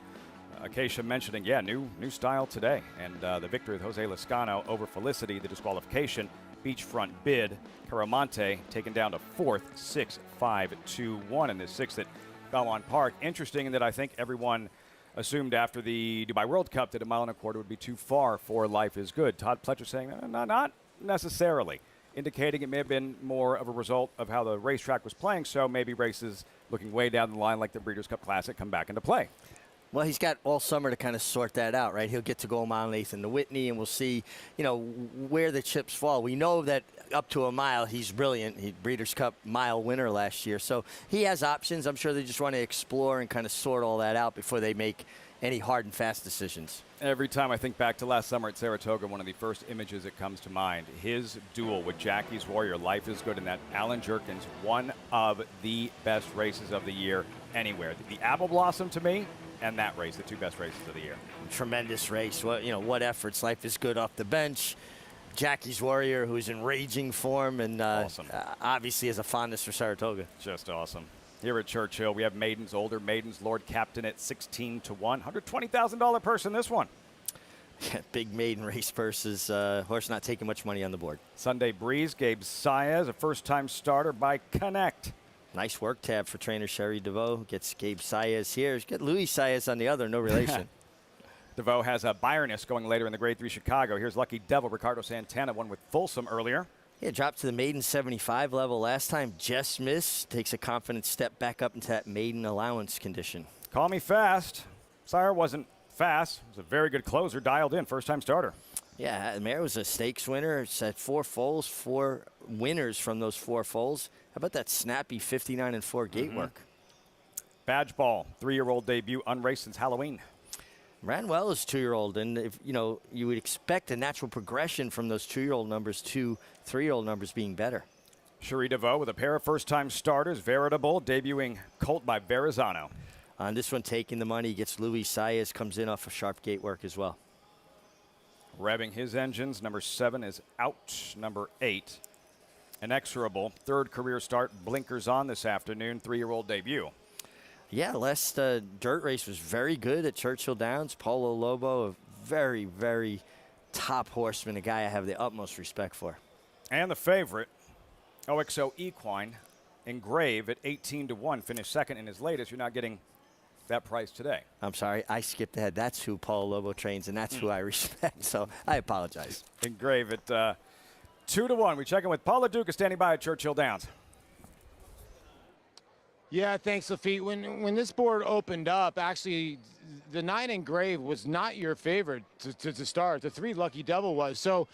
Acacia mentioning, yeah, new style today. And the victory with Jose Lascano over Felicity, the disqualification Beachfront Bid. Caramonte taken down to fourth, 6-5-2-1 in this sixth at Belmont Park. Interesting in that I think everyone assumed after the Dubai World Cup that a mile and a quarter would be too far for Life is Good. Todd Pletcher saying, not necessarily, indicating it may have been more of a result of how the racetrack was playing, so maybe races looking way down the line like the Breeders' Cup Classic come back into play. Well, he's got all summer to kind of sort that out, right? He'll get to go a mile and eighth in the Whitney, and we'll see, where the chips fall. We know that up to a mile, he's brilliant. He Breeders' Cup mile winner last year. So he has options. I'm sure they just want to explore and kind of sort all that out before they make any hard and fast decisions. Every time I think back to last summer at Saratoga, one of the first images that comes to mind, his duel with Jackie's Warrior, Life is Good, in that Alan Jerkins, one of the best races of the year anywhere. The Apple Blossom, to me, and that race, the two best races of the year. Tremendous race. What efforts. Life is Good off the bench. Jackie's Warrior, who's in raging form, and awesome. Obviously has a fondness for Saratoga. Just awesome. Here at Churchill, we have maidens, older maidens, Lord Captain at 16-1. $120,000 purse in this one. Big maiden race versus horse not taking much money on the board. Sunday Breeze, Gabe Saez, a first-time starter by Connect. Nice work tab for trainer Sherry DeVoe. Gets Gabe Saez here. He's got Louis Saez on the other, no relation. DeVoe has a Byroness going later in the Grade 3 Chicago. Here's Lucky Devil, Ricardo Santana, one with Folsom earlier. Yeah, dropped to the maiden 75 level last time. Just missed. Takes a confident step back up into that maiden allowance condition. Call me fast. Sire wasn't fast. It was a very good closer, dialed in, first-time starter. Yeah, the mare was a stakes winner. It's at 4 foals, 4 winners from those 4 foals. How about that snappy 59-4 gate work? Badge Ball, 3-year-old debut, unraced since Halloween. Ran well as 2-year-old, and if you would expect a natural progression from those 2-year-old numbers to 3-year-old numbers being better. Cherie DeVoe with a pair of first-time starters, Veritable, debuting colt by Verrazano. On this one, taking the money, gets Louis Saez, comes in off of sharp gate work as well. Revving his engines, number 7 is out, number 8. Inexorable, third career start, blinkers on this afternoon, 3-year-old debut. Yeah, last dirt race was very good at Churchill Downs. Paulo Lobo, a very, very top horseman, a guy I have the utmost respect for. And the favorite, OXO Equine, Engrave at 18-1, finished second in his latest. You're not getting that price today. I'm sorry, I skipped ahead. That's who Paulo Lobo trains, and that's who I respect, so I apologize. Engrave at 2-1. We check in with Paula Duca, standing by at Churchill Downs. Yeah, thanks, Lafitte. When this board opened up, actually, the 9 Engrave was not your favorite to start. The 3 Lucky Devil was. So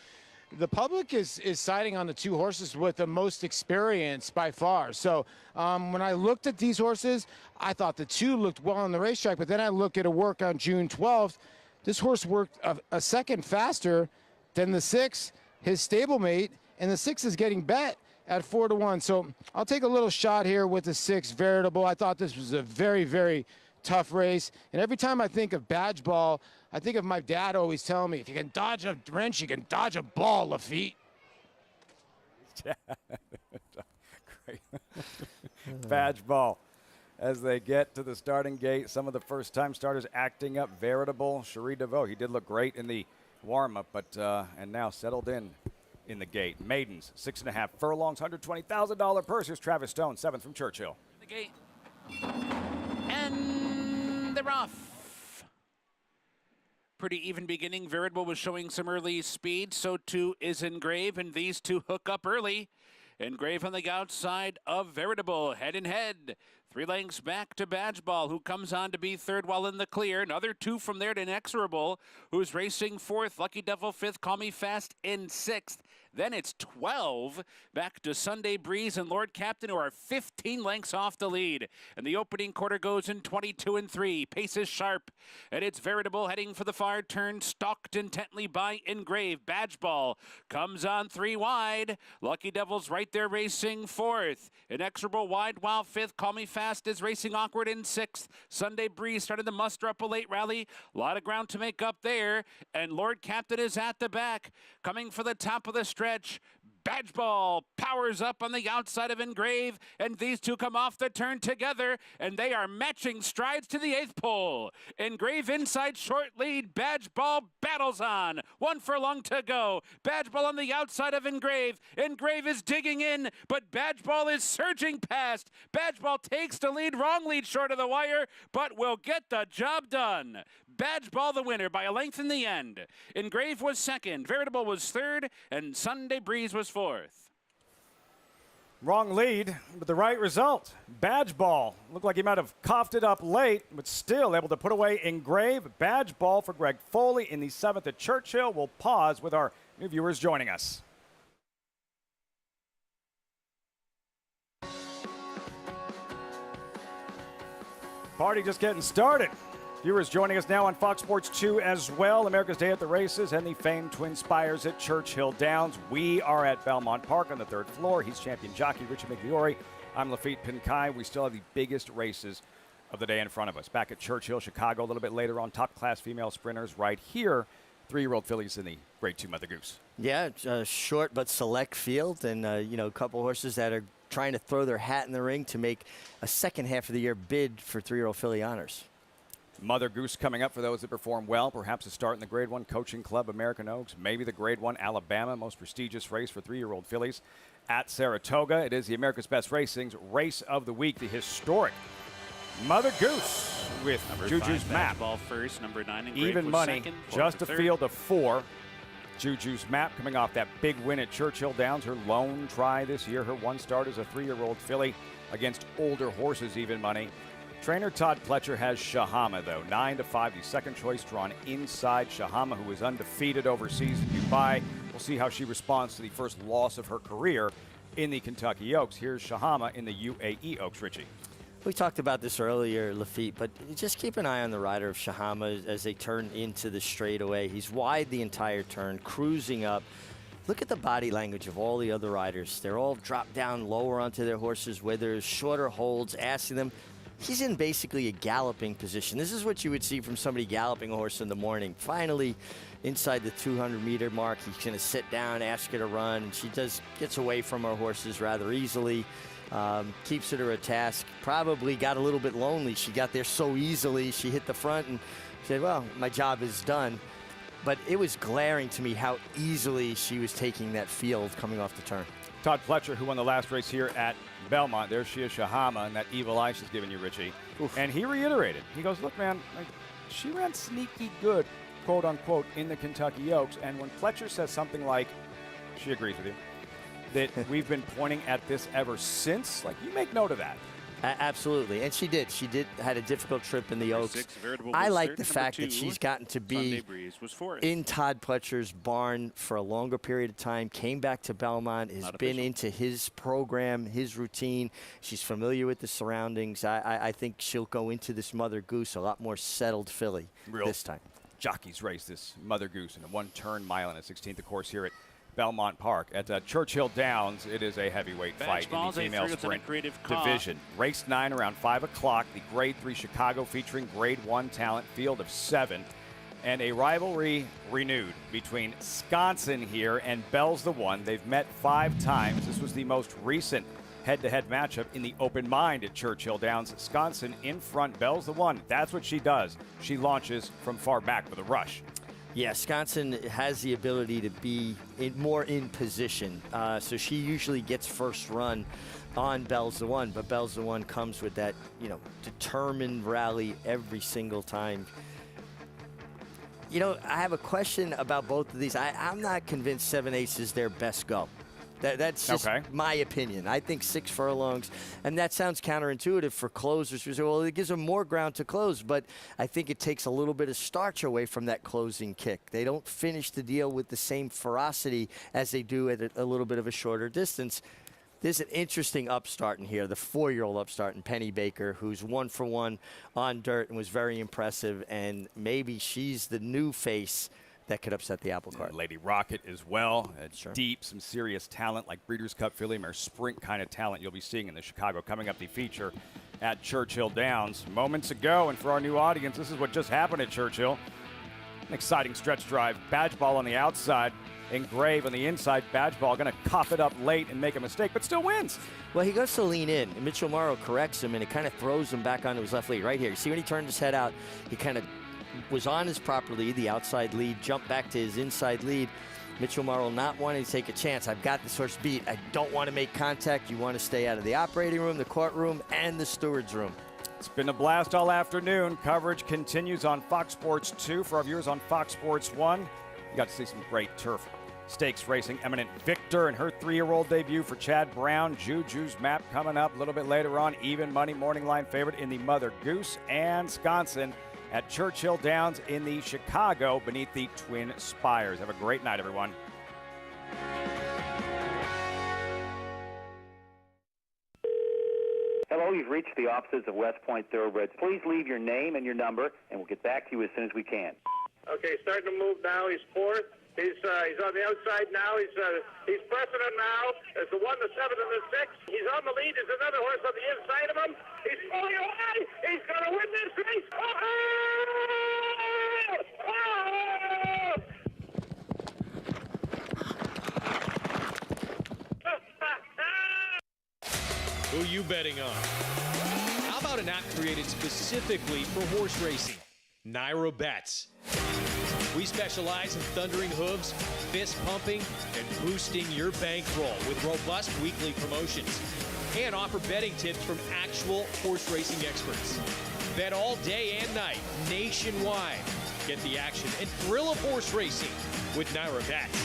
the public is siding on the 2 horses with the most experience by far. So when I looked at these horses, I thought the 2 looked well on the racetrack, but then I look at a work on June 12th. This horse worked a second faster than the 6, his stablemate, and the 6 is getting bet at 4-1. So I'll take a little shot here with the 6 Veritable. I thought this was a very, very tough race. And every time I think of Badge Ball, I think of my dad always telling me, if you can dodge a wrench, you can dodge a ball, Lafitte. Great. Badge Ball. As they get to the starting gate, some of the first-time starters acting up. Veritable, Cherie DeVoe. He did look great in the warm-up, but and now settled in the gate. Maidens, 6.5 furlongs, $120,000 purse. Here's Travis Stone, 7th from Churchill. The gate. And they're off. Pretty even beginning. Veritable was showing some early speed. So too is Engrave, and these 2 hook up early. Engrave on the outside of Veritable, head and head. 3 lengths back to Badge Ball, who comes on to be 3rd while in the clear. Another 2 from there to Inexorable, who's racing 4th. Lucky Devil 5th, Call Me Fast in 6th. Then it's 12 back to Sunday Breeze and Lord Captain, who are 15 lengths off the lead. And the opening quarter goes in 22-3. Pace is sharp, and it's Veritable heading for the far turn, stalked intently by Engrave. Badge Ball comes on 3 wide. Lucky Devil's right there racing 4th. Inexorable wide while 5th. Call Me Fast is racing awkward in 6th. Sunday Breeze started to muster up a late rally. A lot of ground to make up there. And Lord Captain is at the back, coming for the top of the stretch. Badgeball powers up on the outside of Engrave, and these two come off the turn together, and they are matching strides to the 8th pole. Engrave inside, short lead. Badgeball battles on. 1 furlong to go. Badgeball on the outside of Engrave. Engrave is digging in, but Badgeball is surging past. Badgeball takes the lead, wrong lead short of the wire, but will get the job done. Badgeball the winner by a length in the end. Engrave was second, Veritable was third, and Sunday Breeze was fourth. Wrong lead, but the right result. Badgeball looked like he might have coughed it up late, but still able to put away Engrave. Badgeball for Greg Foley in the 7th at Churchill. We'll pause with our new viewers joining us. Party just getting started. Viewers joining us now on Fox Sports 2 as well. America's Day at the Races and the famed Twin Spires at Churchill Downs. We are at Belmont Park on the 3rd floor. He's champion jockey Richie Migliore. I'm Lafitte Pinkai. We still have the biggest races of the day in front of us. Back at Churchill, Chicago a little bit later on. Top class female sprinters right here. 3-year-old fillies in the Grade 2 Mother Goose. Yeah, it's a short but select field, and a couple horses that are trying to throw their hat in the ring to make a second half of the year bid for 3-year-old filly honors. Mother Goose coming up for those that perform well. Perhaps a start in the Grade 1 Coaching Club American Oaks. Maybe the Grade 1 Alabama, most prestigious race for 3-year-old fillies at Saratoga. It is the America's Best Racing's Race of the Week, the historic Mother Goose with Number Juju's 5, Map. Badgeball first, number 9 Engrave Even was money, second, just a third. field of 4. Juju's Map coming off that big win at Churchill Downs. Her lone try this year. Her one start as a 3-year-old filly against older horses, even money. Trainer Todd Pletcher has Shahama, though. 9-5, the second choice drawn inside. Shahama, who is undefeated overseas in Dubai. We'll see how she responds to the first loss of her career in the Kentucky Oaks. Here's Shahama in the UAE Oaks, Richie. We talked about this earlier, Lafitte, but just keep an eye on the rider of Shahama as they turn into the straightaway. He's wide the entire turn, cruising up. Look at the body language of all the other riders. They're all dropped down lower onto their horses, where there's shorter holds, asking them. He's in basically a galloping position. This is what you would see from somebody galloping a horse in the morning. Finally, inside the 200-meter mark, he's going to sit down, ask her to run, and she gets away from her horses rather easily. Keeps her to her task. Probably got a little bit lonely. She got there so easily. She hit the front and said, well, my job is done. But it was glaring to me how easily she was taking that field coming off the turn. Todd Pletcher, who won the last race here at Belmont. There she is, Shahama, and that evil eye she's giving you, Richie. Oof. And he reiterated. He goes, look, man, she ran sneaky good, quote unquote, in the Kentucky Oaks. And when Pletcher says something like, she agrees with you, that we've been pointing at this ever since, like, you make note of that. Absolutely, and she did. She had a difficult trip in the Oaks. I like the fact that she's gotten to be in Todd Pletcher's barn for a longer period of time, came back to Belmont, has been into his program, his routine. She's familiar with the surroundings. I think she'll go into this Mother Goose a lot more settled filly this time. Jockey's race, this Mother Goose, in a one-turn mile and a 16th, of course, here at Belmont Park. At Churchill Downs, it is a heavyweight fight in the female sprint division. Race 9 around 5 o'clock. The Grade 3 Chicago featuring Grade 1 talent, field of 7. And a rivalry renewed between Sconson here and Bell's the One. They've met 5 times. This was the most recent head-to-head matchup in the open mind at Churchill Downs. Sconson in front, Bell's the One. That's what she does. She launches from far back with a rush. Yeah, Sconson has the ability to be more in position, so she usually gets first run on Bell's the One, but Bell's the One comes with that, determined rally every single time. I have a question about both of these. I'm not convinced 7/8 is their best go. That's just my opinion. I think 6 furlongs, and that sounds counterintuitive for closers. You say, well, it gives them more ground to close, but I think it takes a little bit of starch away from that closing kick. They don't finish the deal with the same ferocity as they do at a little bit of a shorter distance. There's an interesting upstart in here, the 4-year-old upstart in Penny Baker, who's 1 for 1 on dirt and was very impressive, and maybe she's the new face that could upset the apple cart. Lady Rocket as well. Deep, some serious talent like Breeders' Cup Filly Mare Sprint kind of talent you'll be seeing in the Chicago. Coming up, the feature at Churchill Downs moments ago. And for our new audience, this is what just happened at Churchill. An exciting stretch drive. Badgeball on the outside. Engrave on the inside. Badgeball going to cough it up late and make a mistake, but still wins. Well, he goes to lean in, and Mitchell Morrow corrects him, and it kind of throws him back onto his left lead right here. You see when he turned his head out, he kind of was on his proper lead, the outside lead, jumped back to his inside lead. Mitchell Morrow not wanting to take a chance. I've got this horse beat. I don't want to make contact. You want to stay out of the operating room, the courtroom, and the steward's room. It's been a blast all afternoon. Coverage continues on Fox Sports 2 for our viewers on Fox Sports 1. You got to see some great turf stakes racing. Eminent Victor and her 3-year-old debut for Chad Brown. Juju's Map coming up a little bit later on. Even money morning line favorite in the Mother Goose and Wisconsin at Churchill Downs in the Chicago beneath the Twin Spires. Have a great night, everyone. Hello, you've reached the offices of West Point Thoroughbreds. Please leave your name and your number, and we'll get back to you as soon as we can. Okay, starting to move now. He's fourth. He's on the outside now. He's pressing him now. There's the 1, the 7, and the 6. He's on the lead. There's another horse on the inside of him. He's pulling away. He's going to win this race. Who you betting on? How about an app created specifically for horse racing? Naira Bets. We specialize in thundering hooves, fist pumping, and boosting your bankroll with robust weekly promotions. And offer betting tips from actual horse racing experts. Bet all day and night, nationwide. Get the action and thrill of horse racing with Naira Bets.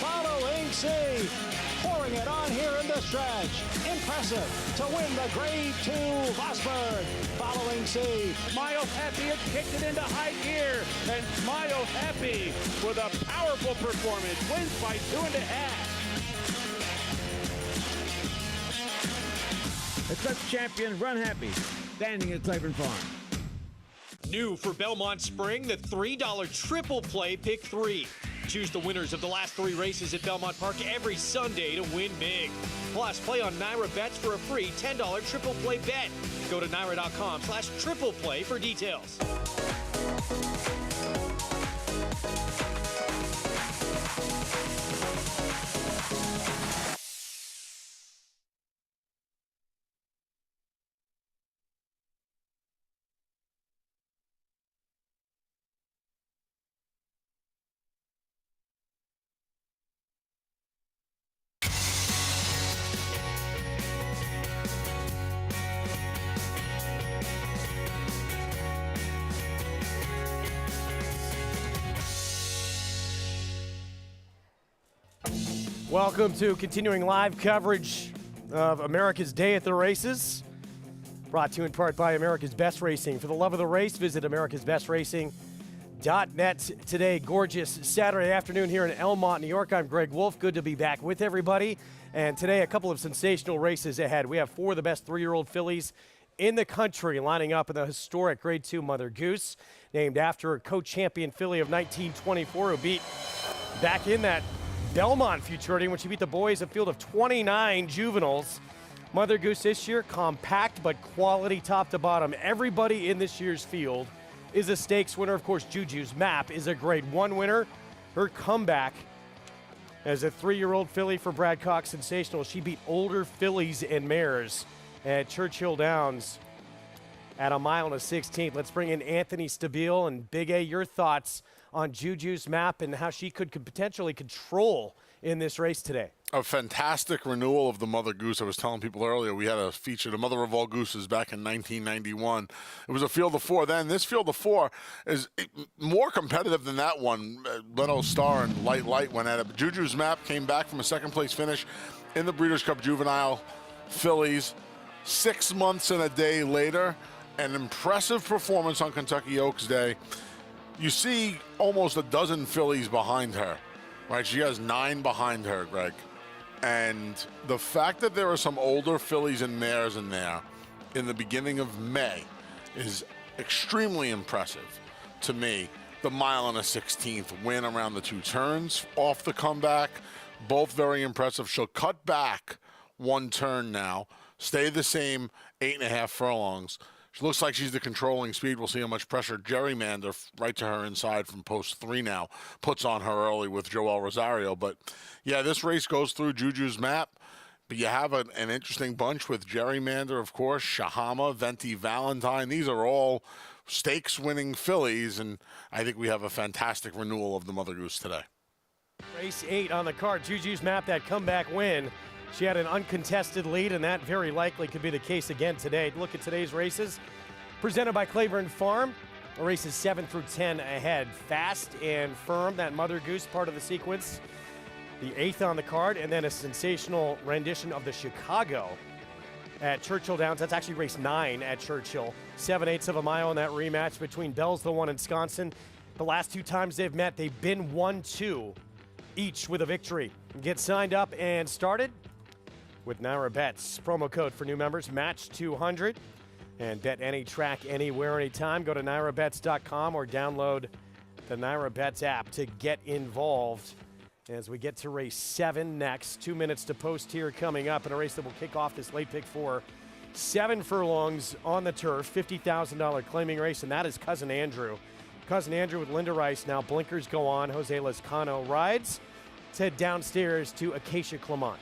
Following C, pouring it on here in the stretch. Impressive to win the Grade 2 Vosburg. Following C. Mayo Happy has kicked it into high gear, and Mayo Happy with a powerful performance wins by 2.5. The Clutch champion Run Happy, standing at Claiborne Farm. New for Belmont Spring, the $3 triple play pick 3. Choose the winners of the last 3 races at Belmont Park every Sunday to win big. Plus, play on Naira Bets for a free $10 triple play bet. Go to Naira.com/triple play for details. Welcome to continuing live coverage of America's Day at the Races. Brought to you in part by America's Best Racing. For the love of the race, visit americasbestracing.net today. Gorgeous Saturday afternoon here in Elmont, New York. I'm Greg Wolf. Good to be back with everybody. And today, a couple of sensational races ahead. We have 4 of the best 3-year-old fillies in the country lining up in the historic Grade 2 Mother Goose, named after a co-champion filly of 1924 who beat back in that Belmont Futurity when she beat the boys, a field of 29 juveniles. Mother Goose this year, compact but quality top to bottom. Everybody in this year's field is a stakes winner. Of course, Juju's Map is a Grade 1 winner. Her comeback as a 3-year-old filly for Brad Cox, sensational. She beat older fillies and mares at Churchill Downs at 1 1/16. Let's bring in Anthony Stabile. And Big A, your thoughts on Juju's Map and how she could potentially control in this race today. A fantastic renewal of the Mother Goose. I was telling people earlier, we had a feature, the Mother of All Gooses, back in 1991. It was a field of 4 then. This field of 4 is more competitive than that one. Leno Star and Light went at it. But Juju's Map came back from a second-place finish in the Breeders' Cup Juvenile Fillies 6 months and a day later. An impressive performance on Kentucky Oaks Day. You see almost a dozen fillies behind her, right? She has 9 behind her, Greg. And the fact that there are some older fillies and mares in there in the beginning of May is extremely impressive to me. The 1 1/16 win around the 2 turns off the comeback, both very impressive. She'll cut back 1 turn now, stay the same 8.5 furlongs. She looks like she's the controlling speed. We'll see how much pressure Gerrymander, right to her inside from post 3 now, puts on her early with Joel Rosario. But, yeah, this race goes through Juju's map. But you have an interesting bunch with Gerrymander, of course, Shahama, Venti Valentine. These are all stakes-winning fillies, and I think we have a fantastic renewal of the Mother Goose today. Race 8 on the card. Juju's map, that comeback win. She had an uncontested lead, and that very likely could be the case again today. Look at today's races. Presented by Claiborne Farm. The races 7 through 10 ahead. Fast and firm, that Mother Goose part of the sequence. The 8th on the card, and then a sensational rendition of the Chicago at Churchill Downs. That's actually race 9 at Churchill. 7/8 of a mile in that rematch between Bell's the One and Wisconsin. The last 2 times they've met, they've been 1-2, each with a victory. Get signed up and started with Naira Bets. Promo code for new members, match200. And bet any track, anywhere, anytime. Go to NairaBets.com or download the Naira Bets app to get involved. As we get to race 7 next, 2 minutes to post here coming up in a race that will kick off this late pick 4. 7 furlongs on the turf, $50,000 claiming race, and that is Cousin Andrew. Cousin Andrew with Linda Rice now. Blinkers go on. Jose Lezcano rides. Let's head downstairs to Acacia Clement.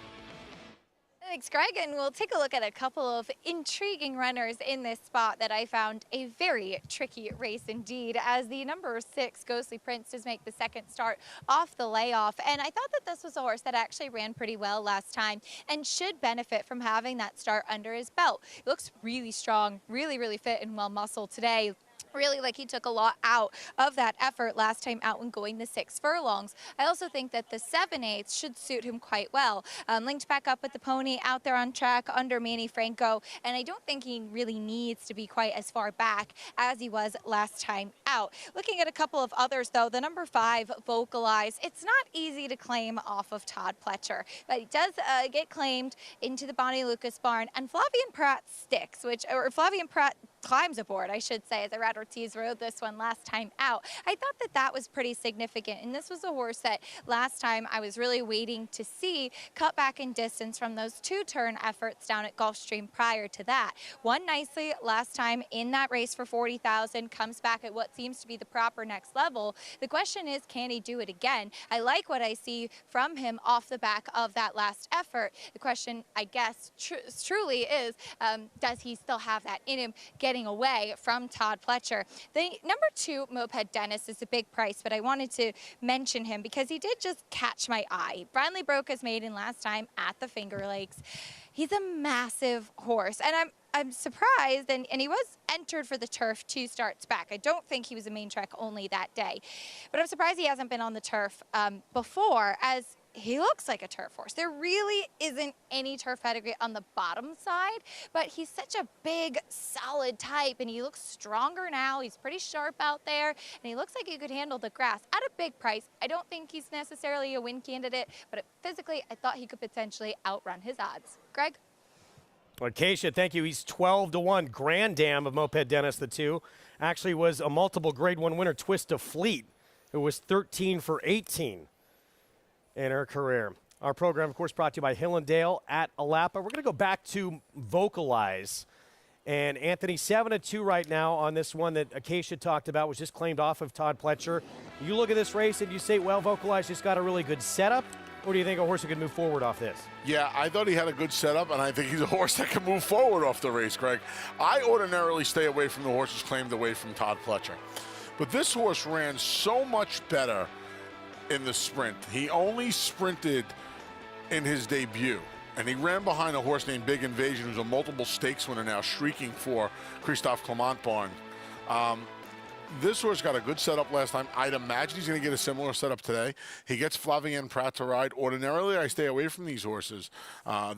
Thanks, Greg, and we'll take a look at a couple of intriguing runners in this spot that I found a very tricky race indeed, as the number 6 Ghostly Prince does make the second start off the layoff. And I thought that this was a horse that actually ran pretty well last time and should benefit from having that start under his belt. He looks really strong, really fit and well muscled today. Really like he took a lot out of that effort last time out when going the 6 furlongs. I also think that the 7/8 should suit him quite well. Linked back up with the pony out there on track under Manny Franco, and I don't think he really needs to be quite as far back as he was last time out. Looking at a couple of others though, the number 5 Vocalize. It's not easy to claim off of Todd Pletcher, but he does get claimed into the Bonnie Lucas barn, and Flavian Pratt sticks, or Flavian Pratt climbs aboard, I should say, as Irad Ortiz rode this one last time out. I thought that that was pretty significant, and this was a horse that last time I was really waiting to see cut back in distance from those 2-turn efforts down at Gulfstream prior to that. Won nicely last time in that race for $40,000, comes back at what seems to be the proper next level. The question is, can he do it again? I like what I see from him off the back of that last effort. The question, I guess, truly is, does he still have that in him, getting away from Todd Pletcher? The number 2 Moped Dennis is a big price, but I wanted to mention him because he did just catch my eye. He finally broke his maiden last time at the Finger Lakes. He's a massive horse, and I'm surprised, and he was entered for the turf 2 starts back. I don't think he was a main track only that day, but I'm surprised he hasn't been on the turf before, as he looks like a turf horse. There really isn't any turf pedigree on the bottom side, but he's such a big, solid type, and he looks stronger now. He's pretty sharp out there, and he looks like he could handle the grass at a big price. I don't think he's necessarily a win candidate, but physically, I thought he could potentially outrun his odds. Greg? Acacia, thank you. He's 12-1. Grand Dam of Moped Dennis, the 2. Actually was a multiple Grade 1 winner, Twist of Fleet, who was 13 for 18 in her career. Our program, of course, brought to you by Hillendale at Alapa. We're going to go back to Vocalize. And Anthony, 7-2 right now on this one that Acacia talked about, was just claimed off of Todd Pletcher. You look at this race and you say, well, Vocalize just got a really good setup, or do you think a horse that could move forward off this? Yeah, I thought he had a good setup, and I think he's a horse that can move forward off the race, Greg. I ordinarily stay away from the horses claimed away from Todd Pletcher. But this horse ran so much better in the sprint. He only sprinted in his debut, and he ran behind a horse named Big Invasion, who's a multiple stakes winner now, shrieking for Christophe Clement barn. This horse got a good setup last time. I'd imagine he's going to get a similar setup today. He gets Flavien Prat to ride. Ordinarily, I stay away from these horses.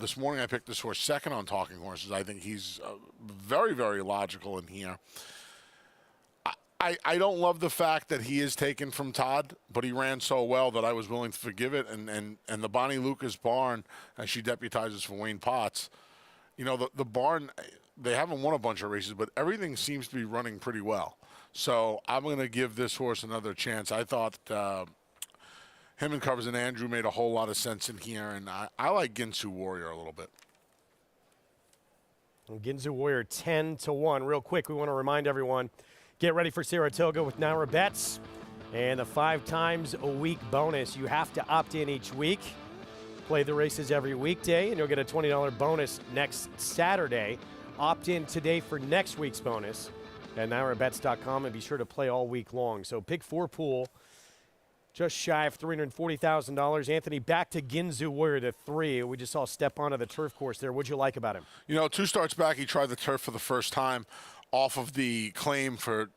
This morning, I picked this horse second on Talking Horses. I think he's very, very logical in here. I don't love the fact that he is taken from Todd, but he ran so well that I was willing to forgive it. And the Bonnie Lucas barn, as she deputizes for Wayne Potts, you know, the barn, they haven't won a bunch of races, but everything seems to be running pretty well. So I'm going to give this horse another chance. I thought him and Covers and Andrew made a whole lot of sense in here, and I like Ginsu Warrior a little bit. Ginzu Warrior 10-1. Real quick, we want to remind everyone, get ready for Saratoga with Naira bets and the 5 times a week bonus. You have to opt in each week. Play the races every weekday, and you'll get a $20 bonus next Saturday. Opt in today for next week's bonus at NairaBets.com, and be sure to play all week long. So pick 4 pool, just shy of $340,000. Anthony, back to Ginzu Warrior, the 3. We just saw step onto the turf course there. What'd you like about him? You know, 2 starts back, he tried the turf for the first time off of the claim for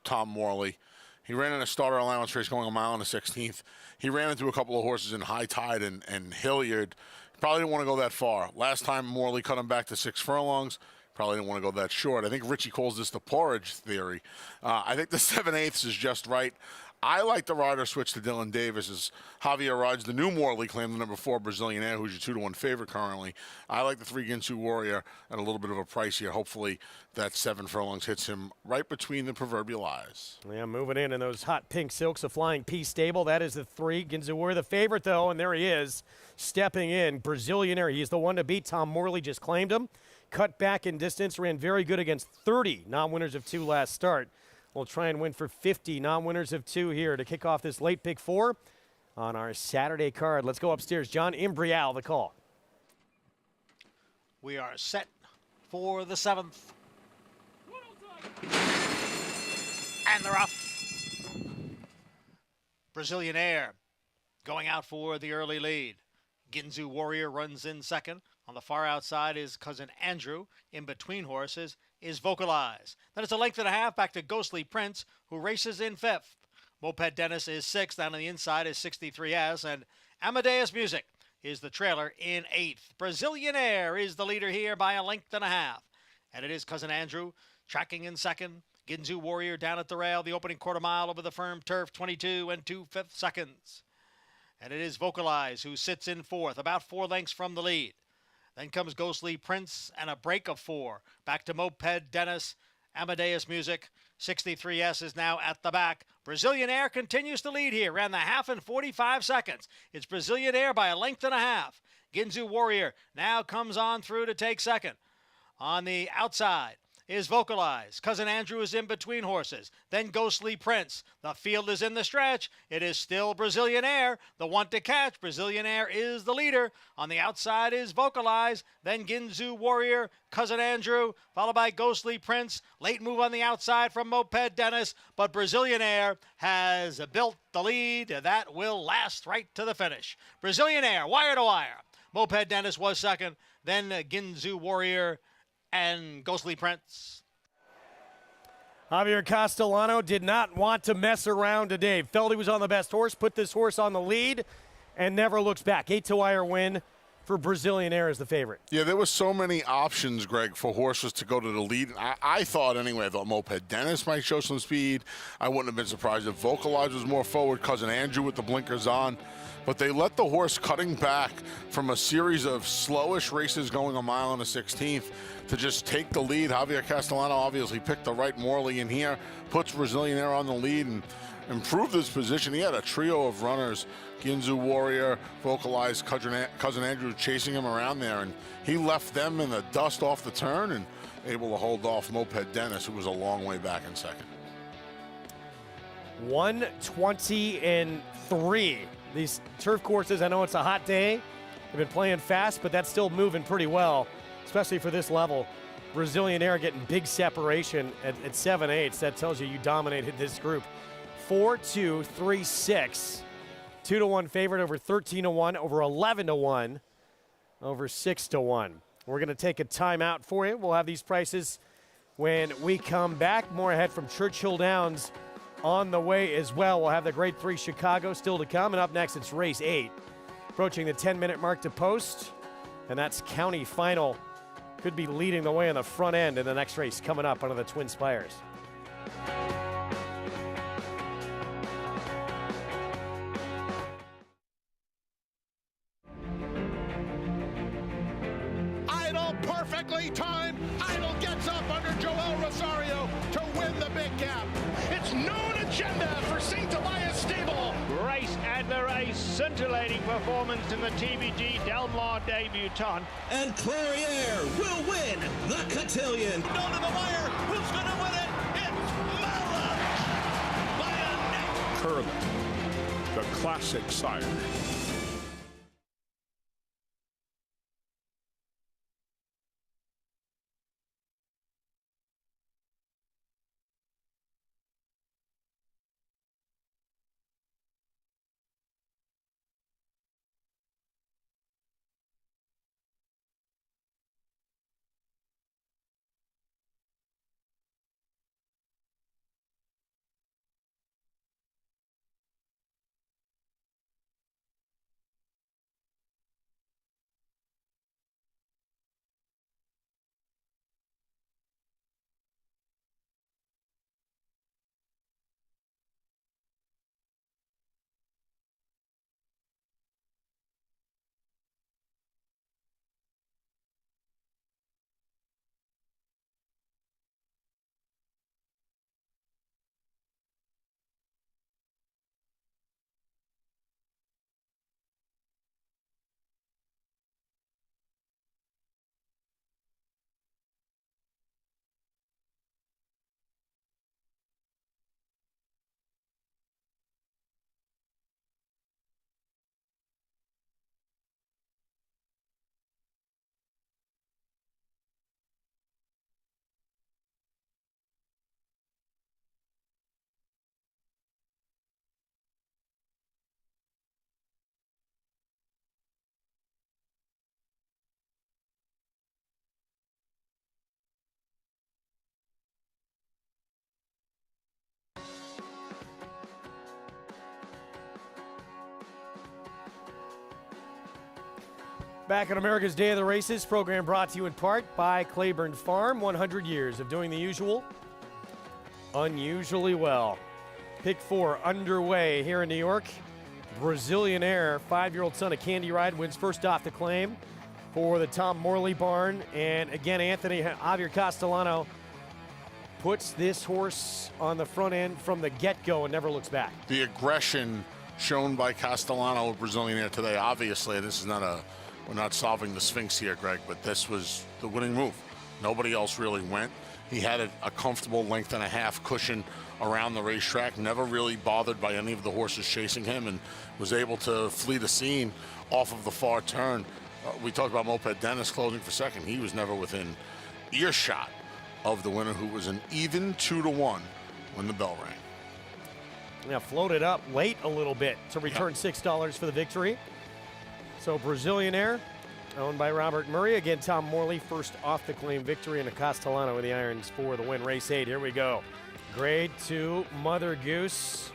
Tom Morley. He ran in a starter allowance race going a mile and a 16th. He ran into a couple of horses in High Tide and Hilliard. Probably didn't want to go that far. Last time Morley cut him back to 6 furlongs. Probably didn't want to go that short. I think Richie calls this the porridge theory. I think the 7/8 is just right. I like the rider switch to Dylan Davis as Javier rides the new Morley claim, the number 4 Brazilian Air, who's your 2-1 favorite currently. I like the 3 Ginsu Warrior at a little bit of a price here. Hopefully that 7 furlongs hits him right between the proverbial eyes. Yeah, moving in those hot pink silks, a Flying P stable. That is the 3. Ginsu Warrior, the favorite, though, and there he is, stepping in. Brazilian Air, he's the one to beat. Tom Morley just claimed him. Cut back in distance, ran very good against 30 non-winners of 2 last start. We'll try and win for 50 non-winners of 2 here to kick off this late pick 4 on our Saturday card. Let's go upstairs. John Imbrial, the call. We are set for the 7th. And they're off. Brazilian Air going out for the early lead. Ginzu Warrior runs in second. On the far outside is Cousin Andrew. In between horses is Vocalize. Then it's a length and a half back to Ghostly Prince, who races in 5th. Moped Dennis is 6th. Down on the inside is 63S. And Amadeus Music is the trailer in 8th. Brazilian Air is the leader here by a length and a half. And it is Cousin Andrew tracking in second. Ginzu Warrior down at the rail. The opening quarter mile over the firm turf, 22 2/5 seconds. And it is Vocalize who sits in 4th, about 4 lengths from the lead. Then comes Ghostly Prince and a break of 4. Back to Moped Dennis, Amadeus Music. 63S is now at the back. Brazilian Air continues to lead here. Ran the half in 45 seconds. It's Brazilian Air by a length and a half. Ginzu Warrior now comes on through to take second. On the outside is Vocalize. Cousin Andrew is in between horses. Then Ghostly Prince. The field is in the stretch. It is still Brazilian Air, the one to catch. Brazilian Air is the leader. On the outside is Vocalize. Then Ginzu Warrior, Cousin Andrew, followed by Ghostly Prince. Late move on the outside from Moped Dennis, but Brazilian Air has built the lead. That will last right to the finish. Brazilian Air, wire to wire. Moped Dennis was second. Then Ginzu Warrior and Ghostly Prince. Javier Castellano did not want to mess around today. Felt he was on the best horse, put this horse on the lead, and never looks back. 8-wire win for Brazilian Air as the favorite. Yeah, there was so many options, Greg, for horses to go to the lead. I thought Moped Dennis might show some speed. I wouldn't have been surprised if Vocalize was more forward. Cousin Andrew with the blinkers on. But they let the horse cutting back from a series of slowish races going a mile and a 16th to just take the lead. Javier Castellano obviously picked the right Morley in here, puts Brazilian Air on the lead and improved his position. He had a trio of runners, Ginzu Warrior, Vocalize, Cousin Andrew chasing him around there, and he left them in the dust off the turn and able to hold off Moped Dennis, who was a long way back in second. 120-3. These turf courses, I know it's a hot day. They've been playing fast, but that's still moving pretty well, especially for this level. Brazilian Air getting big separation at 7/8. That tells you dominated this group. 4-2-3-6. 2-1 favorite over 13-1, over 11-1, over 6-1. We're going to take a timeout for you. We'll have these prices when we come back. More ahead from Churchill Downs on the way as well. We'll have the Grade 3 Chicago still to come. And up next, it's race 8. Approaching the 10-minute mark to post. And that's county final. Could be leading the way on the front end in the next race coming up under the Twin Spires. Idle perfectly timed. Idle gets up under Joel Rosario to win the big gap. It's known agenda for St. Elias Stable. Race Adler, a scintillating performance in the TVG Del Mar debutante. And Clariere will win the Cotillion. Down to the wire. Who's going to win it? It's Mala by a neck. Curling, the classic sire. Back on America's Day of the Races, program brought to you in part by Claiborne Farm. 100 years of doing the usual, unusually well. Pick 4 underway here in New York. Brazilian Air, 5-year-old son of Candy Ride, wins first off the claim for the Tom Morley barn. And again, Anthony Javier Castellano puts this horse on the front end from the get-go and never looks back. The aggression shown by Castellano with Brazilian Air today, obviously, this is not we're not solving the Sphinx here, Greg, but this was the winning move. Nobody else really went. He had a comfortable length and a half cushion around the racetrack, never really bothered by any of the horses chasing him, and was able to flee the scene off of the far turn. We talked about Moped Dennis closing for second. He was never within earshot of the winner, who was an even 2-1 when the bell rang. Now floated up late a little bit to return $6 for the victory. So Brazilian Air, owned by Robert Murray. Again, Tom Morley, first off the claim victory, and a Castellano with the irons for the win. Race 8, here we go. Grade 2, Mother Goose,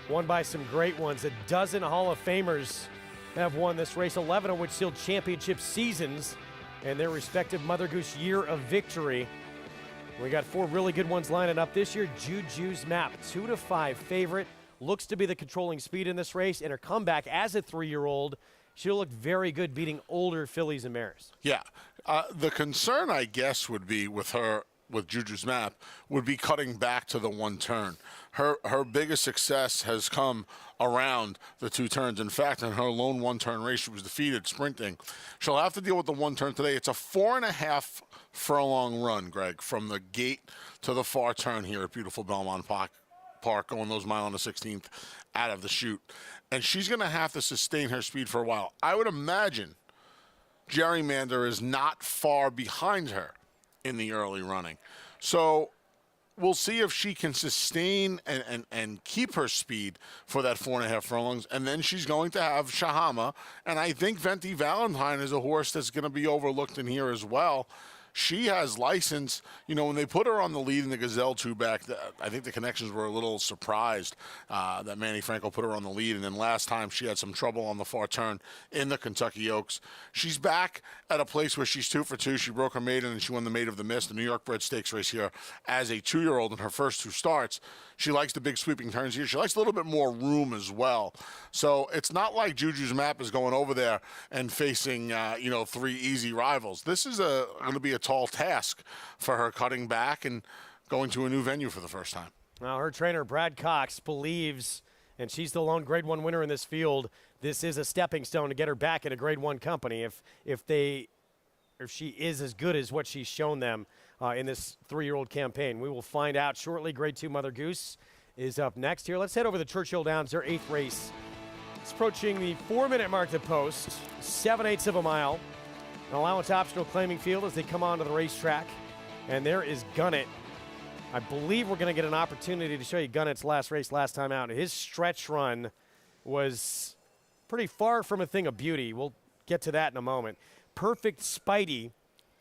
won by some great ones. A dozen Hall of Famers have won this race, 11 of which sealed championship seasons and their respective Mother Goose year of victory. We got 4 really good ones lining up this year. Juju's Map, 2-5 favorite. Looks to be the controlling speed in this race, and her comeback as a 3-year-old, she'll look very good beating older fillies and mares. Yeah. The concern, I guess, would be with her, with Juju's Map, would be cutting back to the one turn. Her biggest success has come around the 2 turns. In fact, in her lone 1-turn race, she was defeated sprinting. She'll have to deal with the 1 turn today. It's a 4.5 furlong run, Greg, from the gate to the far turn here at beautiful Belmont Park, going those mile and a 16th out of the chute. And she's going to have to sustain her speed for a while. I would imagine Gerrymander is not far behind her in the early running. So we'll see if she can sustain and keep her speed for that 4.5 furlongs. And then she's going to have Shahama. And I think Venti Valentine is a horse that's going to be overlooked in here as well. She has license. You know, when they put her on the lead in the Gazelle 2-back, I think the connections were a little surprised that Manny Franco put her on the lead. And then last time she had some trouble on the far turn in the Kentucky Oaks. She's back at a place where she's 2 for 2. She broke her maiden and she won the Maid of the Mist, the New York-bred stakes race here as a 2-year-old in her first 2 starts. She likes the big sweeping turns here. She likes a little bit more room as well. So it's not like Juju's Map is going over there and facing, 3 easy rivals. This is going to be a tall task for her, cutting back and going to a new venue for the first time. Now, her trainer, Brad Cox, believes, and she's the lone Grade 1 winner in this field, this is a stepping stone to get her back in a Grade 1 company if she is as good as what she's shown them in this 3-year-old campaign. We will find out shortly. Grade 2 Mother Goose is up next here. Let's head over to Churchill Downs, their 8th race. It's approaching the 4-minute mark to post, 7/8 of a mile. An allowance optional claiming field as they come onto the racetrack. And there is Gunnett. I believe we're going to get an opportunity to show you Gunnett's last race last time out. His stretch run was pretty far from a thing of beauty. We'll get to that in a moment. Perfect Spidey,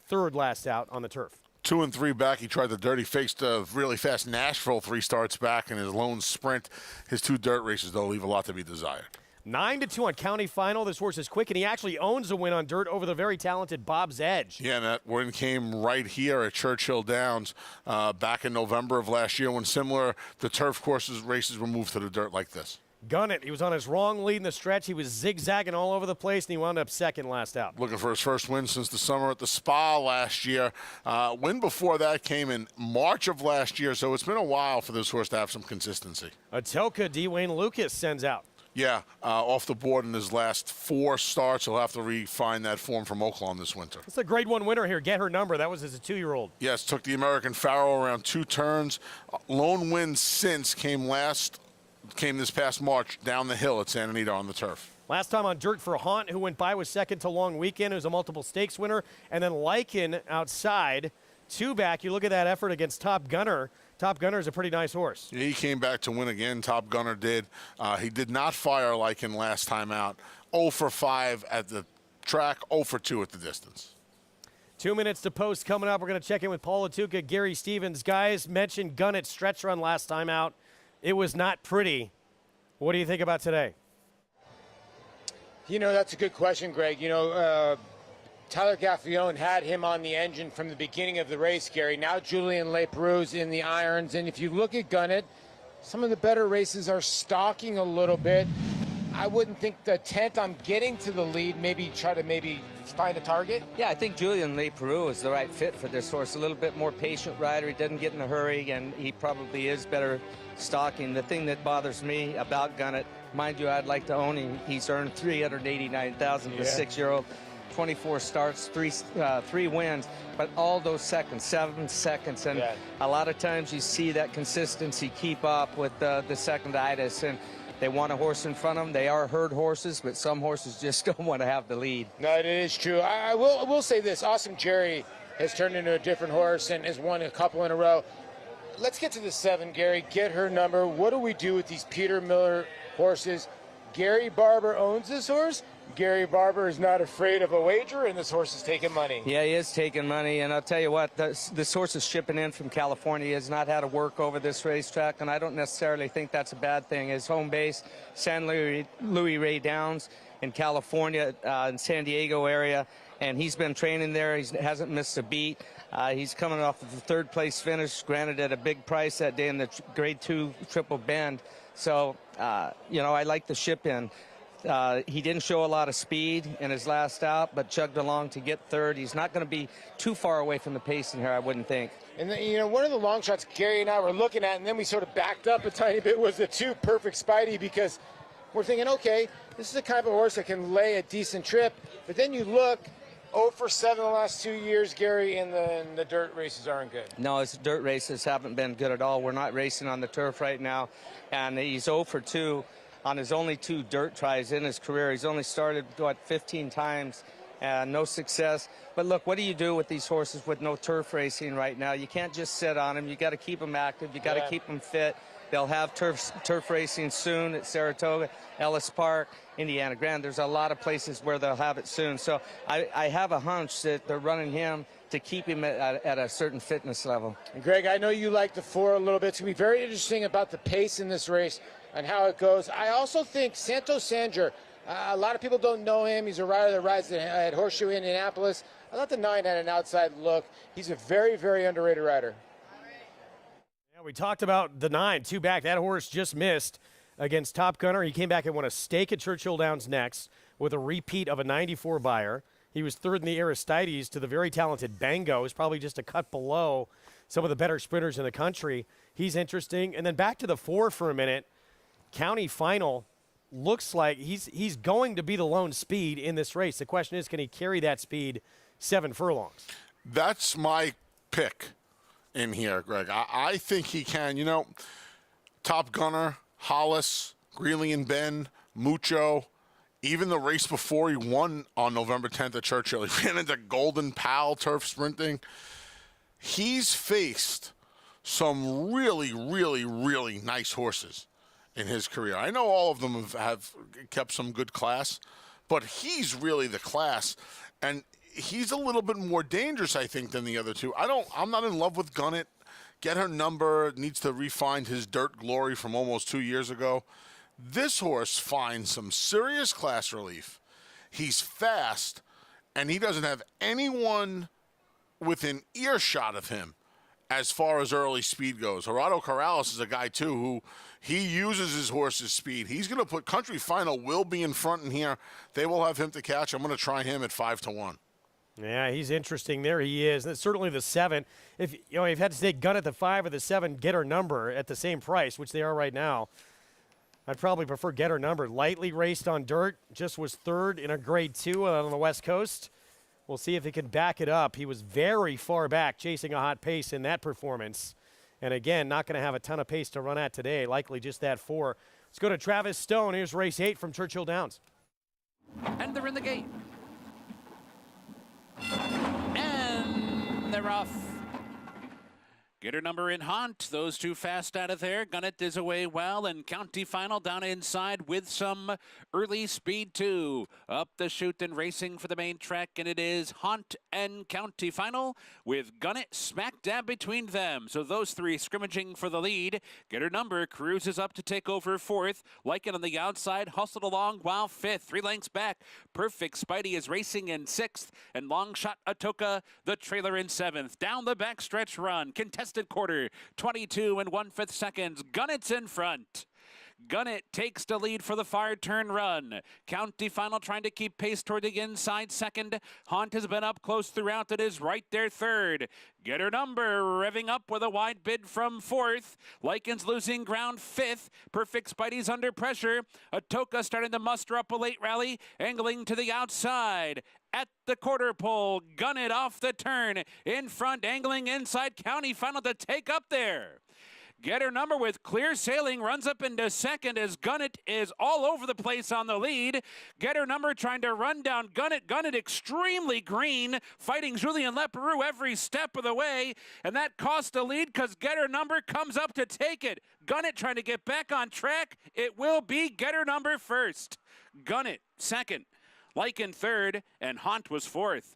3rd last out on the turf. 2 and 3 back. He tried the dirt. He faced a really fast Nashville 3 starts back in his lone sprint. His 2 dirt races, though, leave a lot to be desired. 9-2 on county final. This horse is quick, and he actually owns a win on dirt over the very talented Bob's Edge. Yeah, and that win came right here at Churchill Downs back in November of last year when similar to turf courses races were moved to the dirt like this. Gunnett, he was on his wrong lead in the stretch. He was zigzagging all over the place, and he wound up 2nd last out. Looking for his first win since the summer at the Spa last year. Win before that came in March of last year, so it's been a while for this horse to have some consistency. Atoka, Dwayne Lucas sends out. Yeah, off the board in his last 4 starts. He'll have to refine that form from Oaklawn this winter. It's a grade 1 winner here. Get her number. That was as a 2-year-old. Yes, took the American Pharaoh around 2 turns. Lone win since came this past March down the hill at Santa Anita on the turf. Last time on dirt for Haunt, who went by, was 2nd to Long Weekend, who's a multiple stakes winner. And then Lycan outside, 2 back. You look at that effort against Top Gunner. Top Gunner is a pretty nice horse. Yeah, he came back to win again. Top Gunner did. He did not fire Lycan last time out. 0 for 5 at the track, 0 for 2 at the distance. 2 minutes to post coming up. We're going to check in with Paul Atuka, Gary Stevens. Guys, mentioned Gunnett's stretch run last time out. It was not pretty. What do you think about today? You know, that's a good question, Greg. You know, Tyler Gaffione had him on the engine from the beginning of the race, Gary. Now Julian Leperoux's in the irons. And if you look at Gunnett, some of the better races are stalking a little bit. I wouldn't think the 10th on getting to the lead, maybe try to find a target. Yeah, I think Julian Leperoux is the right fit for this horse. A little bit more patient rider. He doesn't get in a hurry, and he probably is better stalking. The thing that bothers me about Gunnett, mind you, I'd like to own him. He's earned $389,000 for a 6-year-old. 24 starts, three wins, but all those seconds, 7 seconds, and a lot of times you see that consistency keep up with the seconditis, and they want a horse in front of them. They are herd horses, but some horses just don't want to have the lead. No, it is true. I will say this. Awesome Jerry has turned into a different horse and has won a couple in a row. Let's get to the 7, Gary. Get her number. What do we do with these Peter Miller horses? Gary Barber owns this horse. Gary Barber is not afraid of a wager, and this horse is taking money. Yeah, he is taking money, and I'll tell you what, this horse is shipping in from California. He has not had to work over this racetrack, and I don't necessarily think that's a bad thing. His home base, San Luis Rey Downs in California, in San Diego area, and he's been training there. He hasn't missed a beat. He's coming off of the 3rd place finish, granted at a big price that day in the grade 2 Triple Bend. So, you know, I like the ship in. He didn't show a lot of speed in his last out, but chugged along to get 3rd. He's not going to be too far away from the pacing here, I wouldn't think. And, you know, one of the long shots Gary and I were looking at, and then we sort of backed up a tiny bit, was the 2 Perfect Spidey, because we're thinking, okay, this is the kind of a horse that can lay a decent trip. But then you look, 0 for 7 the last 2 years, Gary, and the dirt races aren't good. No, his dirt races haven't been good at all. We're not racing on the turf right now, and he's 0 for 2. On his only 2 dirt tries in his career. He's only started, 15 times, and no success. But look, what do you do with these horses with no turf racing right now? You can't just sit on them. You got to keep them active. You got to keep them fit. They'll have turf racing soon at Saratoga, Ellis Park, Indiana Grand. There's a lot of places where they'll have it soon. So I have a hunch that they're running him to keep him at a certain fitness level. And Greg, I know you like the 4 a little bit. It's going to be very interesting about the pace in this race and how it goes. I also think Santos Sanger, a lot of people don't know him. He's a rider that rides at Horseshoe Indianapolis. I thought the 9 had an outside look. He's a very, very underrated rider. Yeah, we talked about the 9, 2 back. That horse just missed against Top Gunner. He came back and won a stake at Churchill Downs next with a repeat of a 94 buyer. He was 3rd in the Aristides to the very talented Bango. He's probably just a cut below some of the better sprinters in the country. He's interesting. And then back to the 4 for a minute. County final looks like he's going to be the lone speed in this race. The question is, can he carry that speed 7 furlongs? That's my pick in here, Greg. I think he can. You know, Top Gunner, Hollis, Greeley and Ben, Mucho, even the race before he won on November 10th at Churchill, he ran into Golden Pal turf sprinting. He's faced some really, really, really nice horses in his career. I know all of them have kept some good class, but he's really the class, and he's a little bit more dangerous, I think, than the other two. I'm not in love with Gunnett. Get Her Number needs to refine his dirt glory from almost 2 years ago. This horse finds some serious class relief. He's fast, and he doesn't have anyone within earshot of him as far as early speed goes. Gerardo Corrales is a guy, too, who he uses his horse's speed. He's going to put Country Final will be in front in here. They will have him to catch. I'm going to try him at 5-1. Yeah, he's interesting. There he is. That's certainly the 7. If you've had to take Gun at the 5 or the 7, Get Her Number at the same price, which they are right now, I'd probably prefer Get Her Number. Lightly raced on dirt, just was 3rd in a Grade 2 on the West Coast. We'll see if he can back it up. He was very far back chasing a hot pace in that performance. And again, not going to have a ton of pace to run at today, likely just that 4. Let's go to Travis Stone. Here's race 8 from Churchill Downs. And they're in the gate. And they're off. Get Her Number in Haunt. Those two fast out of there. Gunnett is away well, and County Final down inside with some early speed too. Up the chute and racing for the main track, and it is Haunt and County Final with Gunnett smack dab between them. So those three scrimmaging for the lead. Get Her Number cruises up to take over 4th. Lycan on the outside, hustled along while 5th. 3 lengths back. Perfect Spidey is racing in 6th, and Long Shot Atoka, the trailer, in 7th. Down the backstretch run. Contested quarter, 22 1/5 seconds. Gunnett's in front. Gunnett takes the lead for the far turn run. County Final trying to keep pace toward the inside 2nd. Haunt has been up close throughout. It is right there 3rd. Get Her Number revving up with a wide bid from 4th. Lycan's losing ground 5th. Perfect Spidey's under pressure. Atoka starting to muster up a late rally, angling to the outside. At the quarter pole, Gunnett off the turn. In front, angling inside. County Final to take up there. Get Her Number with clear sailing runs up into 2nd as Gunnett is all over the place on the lead. Get Her Number trying to run down Gunnett. Gunnett extremely green, fighting Julien Leperoux every step of the way, and that cost a lead because Get Her Number comes up to take it. Gunnett trying to get back on track. It will be Get Her Number 1st. Gunnett 2nd. Lycan 3rd, and Haunt was 4th.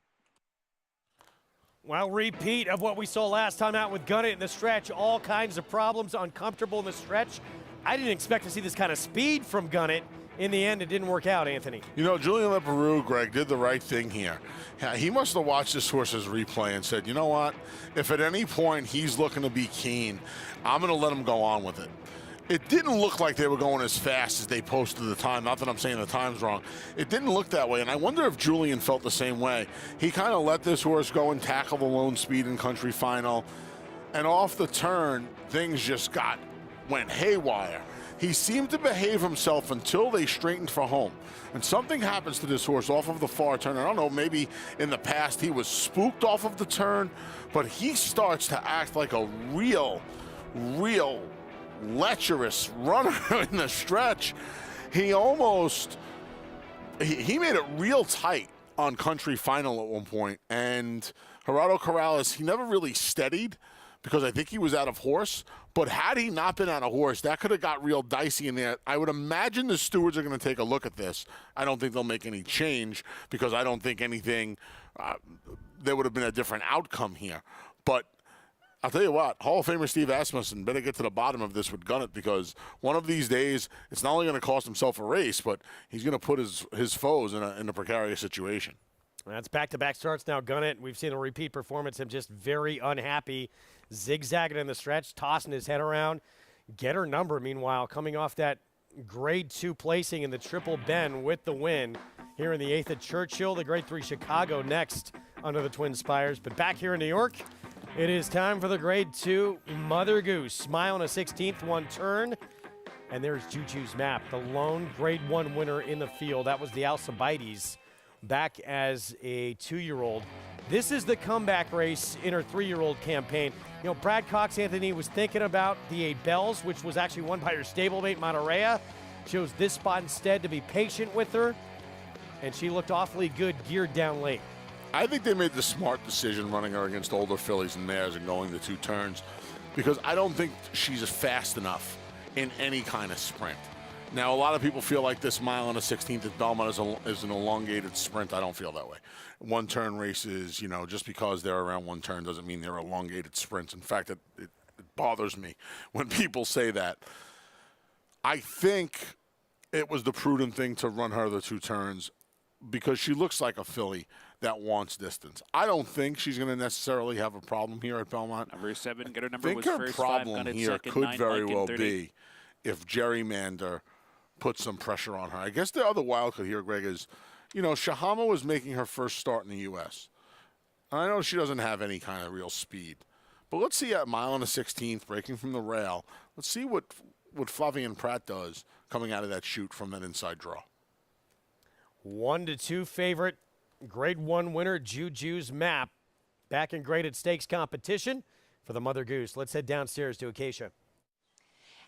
Well, repeat of what we saw last time out with Gunnett in the stretch. All kinds of problems, uncomfortable in the stretch. I didn't expect to see this kind of speed from Gunnett. In the end, it didn't work out, Anthony. You know, Julien Leperoux, Greg, did the right thing here. He must have watched this horse's replay and said, you know what? If at any point he's looking to be keen, I'm going to let him go on with it. It didn't look like they were going as fast as they posted the time. Not that I'm saying the time's wrong. It didn't look that way, and I wonder if Julien felt the same way. He kind of let this horse go and tackle the lone speed in Country Final, and off the turn, things just went haywire. He seemed to behave himself until they straightened for home. And something happens to this horse off of the far turn. I don't know, maybe in the past he was spooked off of the turn, but he starts to act like a real lecherous runner in the stretch. He made it real tight on Country Final at one point, and Gerardo Corrales, he never really steadied because I think he was out of horse, but had he not been out of horse, that could have got real dicey in there. I would imagine the stewards are going to take a look at this. I don't think they'll make any change because I don't think anything, there would have been a different outcome here. But I'll tell you what, Hall of Famer Steve Asmussen better get to the bottom of this with Gunnett, because one of these days, it's not only going to cost himself a race, but he's going to put his foes in a precarious situation. That's back-to-back starts now. Gunnett, we've seen a repeat performance. Him just very unhappy, zigzagging in the stretch, tossing his head around. Get Her Number, meanwhile, coming off that Grade 2 placing in the Triple Bend with the win here in the 8th at Churchill. The Grade 3 Chicago next under the Twin Spires. But back here in New York, it is time for the Grade 2 Mother Goose. Mile and a 16th, 1 turn. And there's Juju's map, the lone Grade 1 winner in the field. That was the Alcibiades back as a 2-year-old. This is the comeback race in her 3-year-old campaign. You know, Brad Cox, Anthony, was thinking about the 8 Bells, which was actually won by her stablemate, Monterey. Chose this spot instead to be patient with her, and she looked awfully good geared down late. I think they made the smart decision running her against older fillies and mares and going the 2 turns, because I don't think she's fast enough in any kind of sprint. Now, a lot of people feel like this mile and a 16th at Belmont is an elongated sprint. I don't feel that way. 1-turn races, you know, just because they're around 1 turn doesn't mean they're elongated sprints. In fact, it bothers me when people say that. I think it was the prudent thing to run her the 2 turns because she looks like a filly that wants distance. I don't think she's going to necessarily have a problem here at Belmont. Number 7, get her number I was think her first, problem 5 got it here second, could 9 very like well 30. be if gerrymander puts some pressure on her. I guess the other wild card here, Greg, is, you know, Shahama was making her first start in the U.S. I know she doesn't have any kind of real speed, but let's see at mile and a 16th breaking from the rail. Let's see what Flavien Prat does coming out of that chute from that inside draw. 1-2 favorite, Grade 1 winner, Juju's Map, back in graded stakes competition for the Mother Goose. Let's head downstairs to Acacia.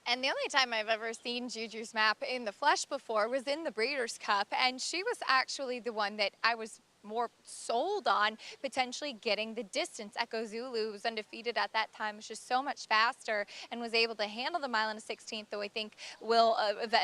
And the only time I've ever seen Juju's Map in the flesh before was in the Breeders' Cup, and she was actually the one that I was more sold on potentially getting the distance. Echo Zulu was undefeated at that time, was just so much faster and was able to handle the mile and a 16th, though I think will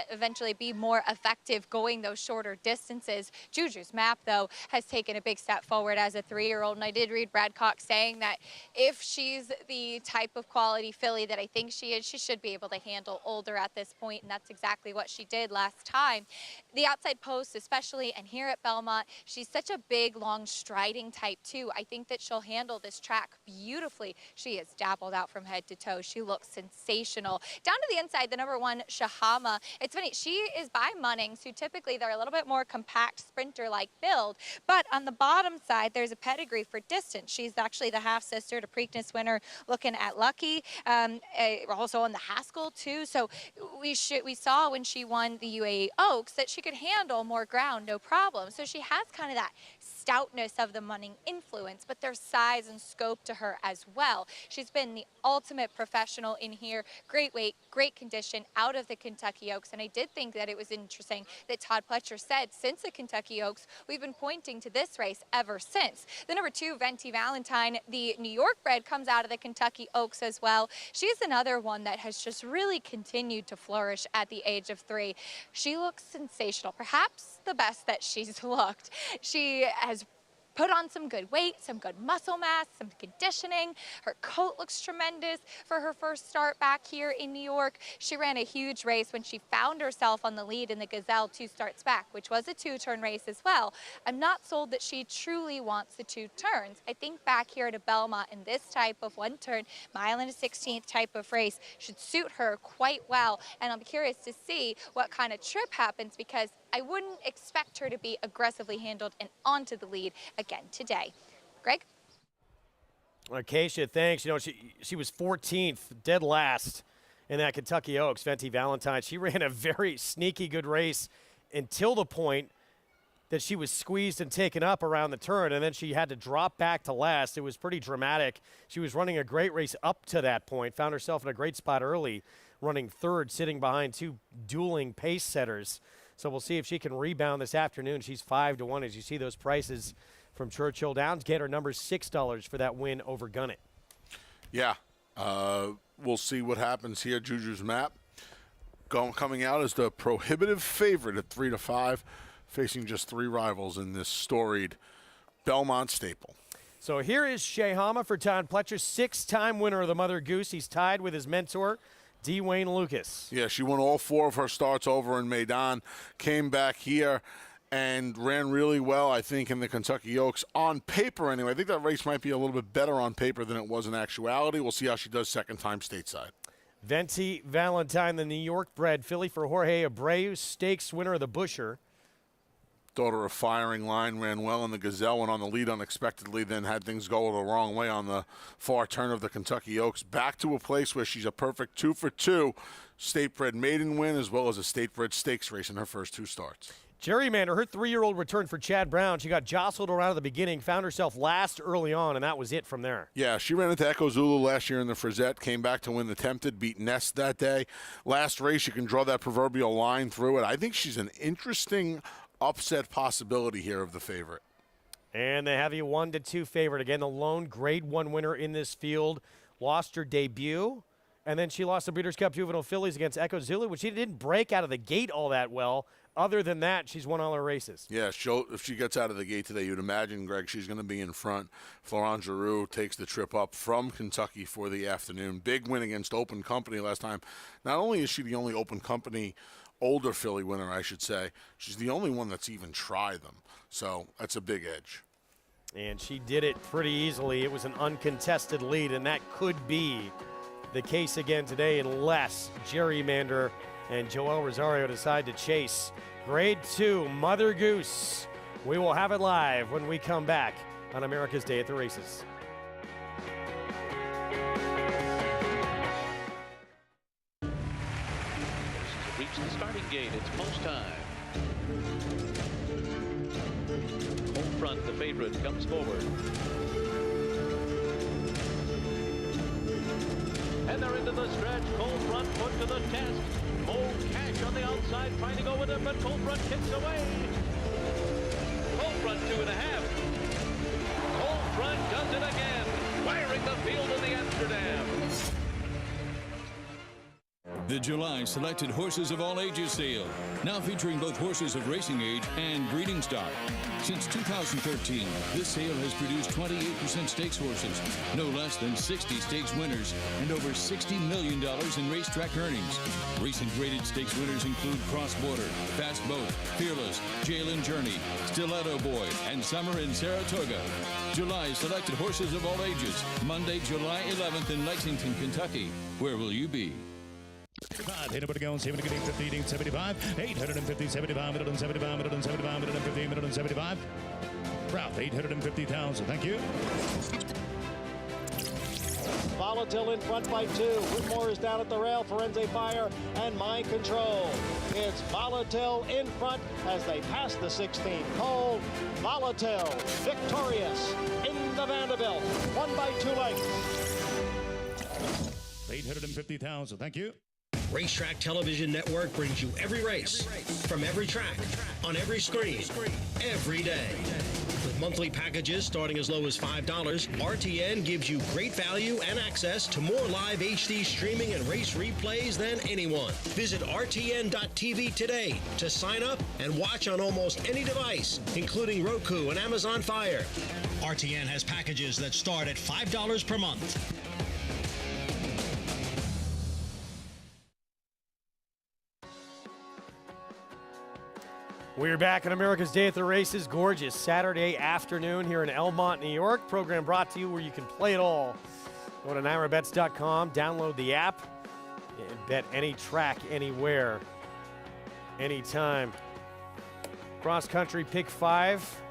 eventually be more effective going those shorter distances. Juju's Map, though, has taken a big step forward as a 3-year-old, and I did read Brad Cox saying that if she's the type of quality filly that I think she is, she should be able to handle older at this point, and that's exactly what she did last time. The outside post especially, and here at Belmont, she's such a big, long, striding type, too. I think that she'll handle this track beautifully. She is dappled out from head to toe. She looks sensational. Down to the inside, the number 1, Shahama. It's funny, she is by Munnings, who typically they're a little bit more compact sprinter-like build, but on the bottom side, there's a pedigree for distance. She's actually the half-sister to Preakness winner looking at Lucky, also on the Haskell, too. So we saw when she won the UAE Oaks that she could handle more ground, no problem. So she has kind of that stoutness of the Munning influence, but there's size and scope to her as well. She's been the ultimate professional in here. Great weight, great condition out of the Kentucky Oaks, and I did think that it was interesting that Todd Pletcher said since the Kentucky Oaks, we've been pointing to this race ever since. The number 2, Venti Valentine, the New York-bred, comes out of the Kentucky Oaks as well. She's another one that has just really continued to flourish at the age of 3. She looks sensational, perhaps the best that she's looked. She has put on some good weight, some good muscle mass, some conditioning. Her coat looks tremendous for her first start back here in New York. She ran a huge race when she found herself on the lead in the Gazelle 2 starts back, which was a 2-turn race as well. I'm not sold that she truly wants the 2 turns. I think back here at Belmont in this type of 1-turn, mile and a 16th type of race should suit her quite well. And I'm curious to see what kind of trip happens, because I wouldn't expect her to be aggressively handled and onto the lead again today. Greg? Acacia, thanks. You know, she was 14th, dead last in that Kentucky Oaks, Venti Valentine. She ran a very sneaky good race until the point that she was squeezed and taken up around the turn, and then she had to drop back to last. It was pretty dramatic. She was running a great race up to that point, found herself in a great spot early, running 3rd, sitting behind 2 dueling pace setters. So we'll see if she can rebound this afternoon. She's 5-1 as you see those prices from Churchill Downs. Get her number $6 for that win over Gunnett. Yeah, we'll see what happens here. Juju's Map coming out as the prohibitive favorite at 3-5, facing just 3 rivals in this storied Belmont staple. So here is Shahama for Todd Pletcher, 6-time winner of the Mother Goose. He's tied with his mentor, D. Wayne Lucas. Yeah, she won all 4 of her starts over in Maiden, came back here and ran really well, I think, in the Kentucky Oaks. On paper, anyway, I think that race might be a little bit better on paper than it was in actuality. We'll see how she does second time stateside. Venti Valentine, the New York-bred filly for Jorge Abreu, stakes winner of the Busher. Daughter of Firing Line, ran well in the Gazelle, went on the lead unexpectedly, then had things go the wrong way on the far turn of the Kentucky Oaks. Back to a place where she's a perfect 2 for 2. State-bred maiden win as well as a state-bred stakes race in her first 2 starts. Gerrymander, her 3-year-old returned for Chad Brown. She got jostled around at the beginning, found herself last early on, and that was it from there. Yeah, she ran into Echo Zulu last year in the Frizette, came back to win the Tempted, beat Nest that day. Last race, you can draw that proverbial line through it. I think she's an interesting upset possibility here of the favorite. And they have a 1-2 favorite. Again, the lone Grade 1 winner in this field lost her debut, and then she lost the Breeders' Cup Juvenile Fillies against Echo Zulu, which she didn't break out of the gate all that well. Other than that, she's won all her races. Yeah, if she gets out of the gate today, you'd imagine, Greg, she's going to be in front. Florent Giroux takes the trip up from Kentucky for the afternoon. Big win against Open Company last time. Not only is she the only Open Company older filly winner, I should say, she's the only one that's even tried them. So that's a big edge. And she did it pretty easily. It was an uncontested lead, and that could be the case again today unless Gerrymander and Joel Rosario decide to chase. Grade 2, Mother Goose. We will have it live when we come back on America's Day at the Races. Reach the starting gate. It's post time. Home front, the favorite comes forward. And they're into the stretch. Cold front put to the test. Old Cash on the outside trying to go with it, but Cold front kicks away. Cold front 2.5. Cold front does it again. Wiring the field in the Amsterdam. The July Selected Horses of All Ages sale, now featuring both horses of racing age and breeding stock. Since 2013, this sale has produced 28% stakes horses, no less than 60 stakes winners, and over $60 million in racetrack earnings. Recent graded stakes winners include Cross Border, Fast Boat, Fearless, Jalen Journey, Stiletto Boy, and Summer in Saratoga. July Selected Horses of All Ages, Monday, July 11th in Lexington, Kentucky. Where will you be? 850, 75, 850, 75, 175, 175, 150, 175. Ralph, 850,000. Thank you. Volatile in front by 2. Whitmore is down at the rail. Forense Fire and Mind Control. It's Volatile in front as they pass the 16th hole. Volatile victorious in the Vanderbilt. 1 by 2 lengths. 850,000. Thank you. Racetrack Television Network brings you every race, from every track, on every screen, every day. With monthly packages starting as low as $5, RTN gives you great value and access to more live HD streaming and race replays than anyone. Visit RTN.tv today to sign up and watch on almost any device, including Roku and Amazon Fire. RTN has packages that start at $5 per month. We're back on America's Day at the Races. Gorgeous Saturday afternoon here in Elmont, New York. Program brought to you where you can play it all. Go to NYRABets.com, download the app, and bet any track, anywhere, anytime. Cross country pick 5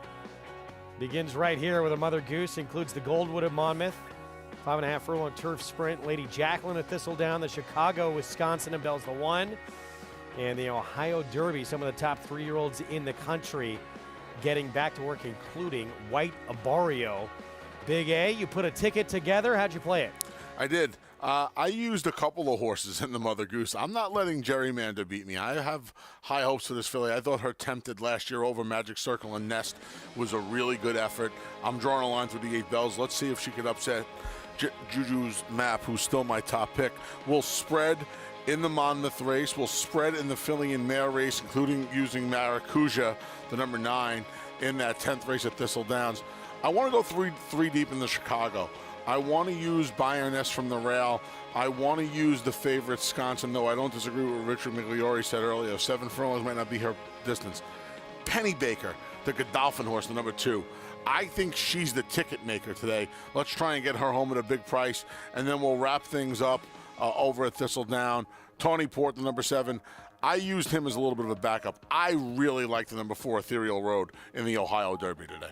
begins right here with a Mother Goose. Includes the Goldwood of Monmouth, 5.5 furlong turf sprint. Lady Jacqueline at Thistledown, the Chicago, Wisconsin, and Bell's the 1. And the Ohio Derby, some of the top 3-year-olds in the country getting back to work, including White Abario. Big A, you put a ticket together. How'd you play it? I did. I used a couple of horses in the Mother Goose. I'm not letting Gerrymander beat me. I have high hopes for this filly. I thought her Tempted last year over Magic Circle and Nest was a really good effort. I'm drawing a line through the 8 bells. Let's see if she could upset Juju's Map, who's still my top pick. We'll spread in the Monmouth race. We'll spread in the filly and mare race, including using Maracuja, the number 9, in that 10th race at Thistle Downs. I want to go three deep in the Chicago. I want to use Bayerness from the rail. I want to use the favorite Sconson, though I don't disagree with what Richard Migliori said earlier. 7 furlongs might not be her distance. Penny Baker, the Godolphin horse, the number 2. I think she's the ticket maker today. Let's try and get her home at a big price, and then we'll wrap things up over at Thistledown. Tawny Port, the number 7. I used him as a little bit of a backup. I really like the number 4, Ethereal Road, in the Ohio Derby today.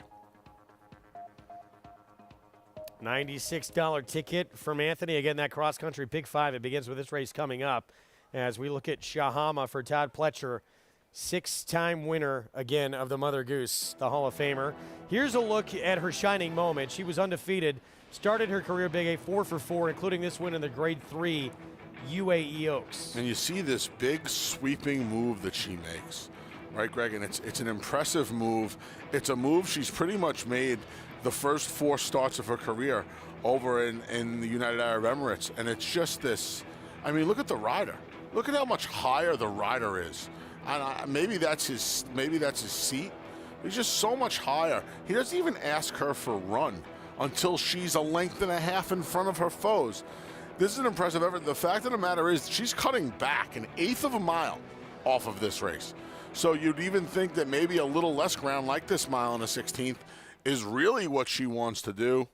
$96 ticket from Anthony. Again, that cross-country pick 5. It begins with this race coming up as we look at Shahama for Todd Pletcher. 6-time winner again of the Mother Goose, the Hall of Famer. Here's a look at her shining moment. She was undefeated, started her career big, a 4 for 4, including this win in the Grade 3 UAE Oaks. And you see this big sweeping move that she makes, right, Greg? And it's an impressive move. It's a move she's pretty much made the first 4 starts of her career over in the United Arab Emirates. And it's just this, I mean, look at the rider. Look at how much higher the rider is. And maybe that's his seat. He's just so much higher. He doesn't even ask her for a run until she's a length and a half in front of her foes. This is an impressive effort. The fact of the matter is she's cutting back 1/8 of a mile off of this race. So you'd even think that maybe a little less ground like this mile and a 16th is really what she wants to do.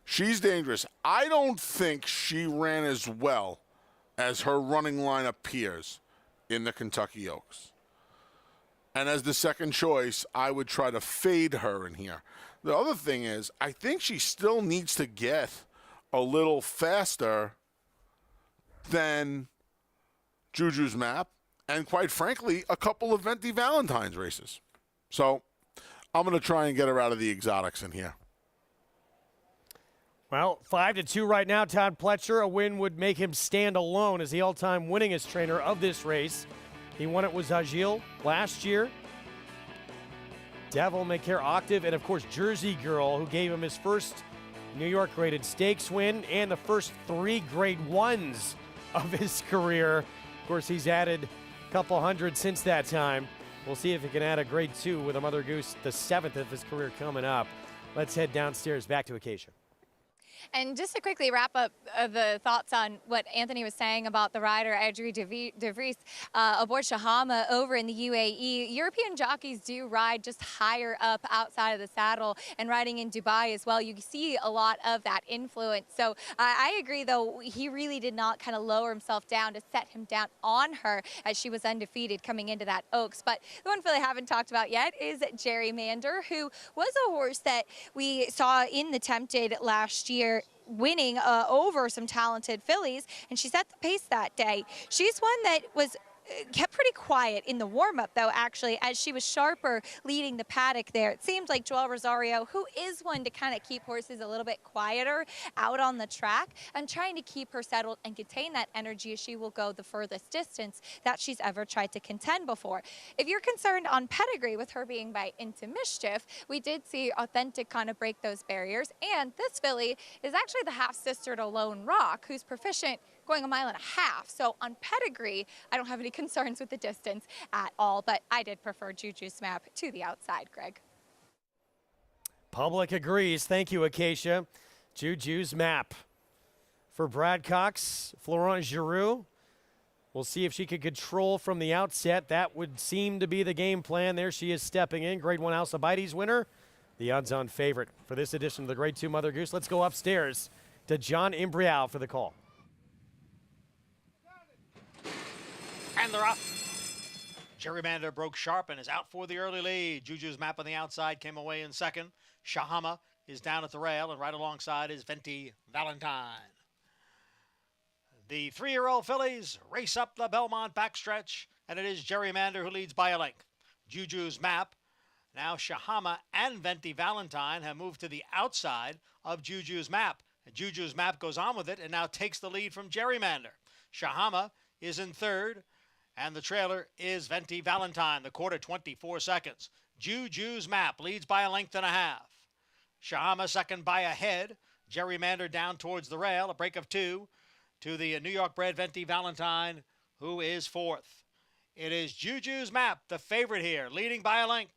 She's dangerous. I don't think she ran as well as her running line appears in the Kentucky Oaks. And as the second choice, I would try to fade her in here. The other thing is, I think she still needs to get a little faster than Juju's Map and, quite frankly, a couple of Venti Valentine's races. So I'm going to try and get her out of the exotics in here. Well, 5-2 right now, Todd Pletcher. A win would make him stand alone as the all-time winningest trainer of this race. He won it with Agile last year. Devil May Care Octave, and of course Jersey Girl, who gave him his first New York graded stakes win and the first 3 grade 1s of his career. Of course, he's added a couple hundred since that time. We'll see if he can add a grade 2 with a Mother Goose, the 7th of his career coming up. Let's head downstairs back to Acacia. And just to quickly wrap up the thoughts on what Anthony was saying about the rider, Adrie de Vries, aboard Shahama over in the UAE, European jockeys do ride just higher up outside of the saddle, and riding in Dubai as well. You see a lot of that influence. So I agree, though, he really did not kind of lower himself down to set him down on her as she was undefeated coming into that Oaks. But the one filly I haven't talked about yet is Gerrymander, who was a horse that we saw in the Tempted last year, winning over some talented fillies, and she set the pace that day. She's one that was kept pretty quiet in the warm-up, though, actually, as she was sharper leading the paddock there. It seemed like Joel Rosario, who is one to kind of keep horses a little bit quieter out on the track, and trying to keep her settled and contain that energy as she will go the furthest distance that she's ever tried to contend before. If you're concerned on pedigree with her being by Into Mischief, we did see Authentic kind of break those barriers, and this filly is actually the half-sister to Lone Rock, who's proficient going 1.5 miles. So on pedigree, I don't have any concerns with the distance at all, but I did prefer Juju's Map to the outside, Greg. Public agrees. Thank you, Acacia. Juju's Map. For Brad Cox, Florent Giroux. We'll see if she could control from the outset. That would seem to be the game plan. There she is stepping in. Grade 1 Alcibiades winner, the odds-on favorite for this edition of the Grade 2 Mother Goose. Let's go upstairs to John Imbrial for the call. And they're off. Gerrymander broke sharp and is out for the early lead. Juju's Map on the outside came away in second. Shahama is down at the rail, and right alongside is Venti Valentine. The 3-year-old fillies race up the Belmont backstretch, and it is Gerrymander who leads by a length. Juju's Map, now Shahama and Venti Valentine have moved to the outside of Juju's Map. And Juju's Map goes on with it and now takes the lead from Gerrymander. Shahama is in third, and the trailer is Venti Valentine, the quarter 24 seconds. Juju's Map leads by 1.5 lengths. Shahama second by a head. Gerrymander down towards the rail, a break of 2 to the New York-bred Venti Valentine, who is fourth. It is Juju's Map, the favorite here, leading by 1 length.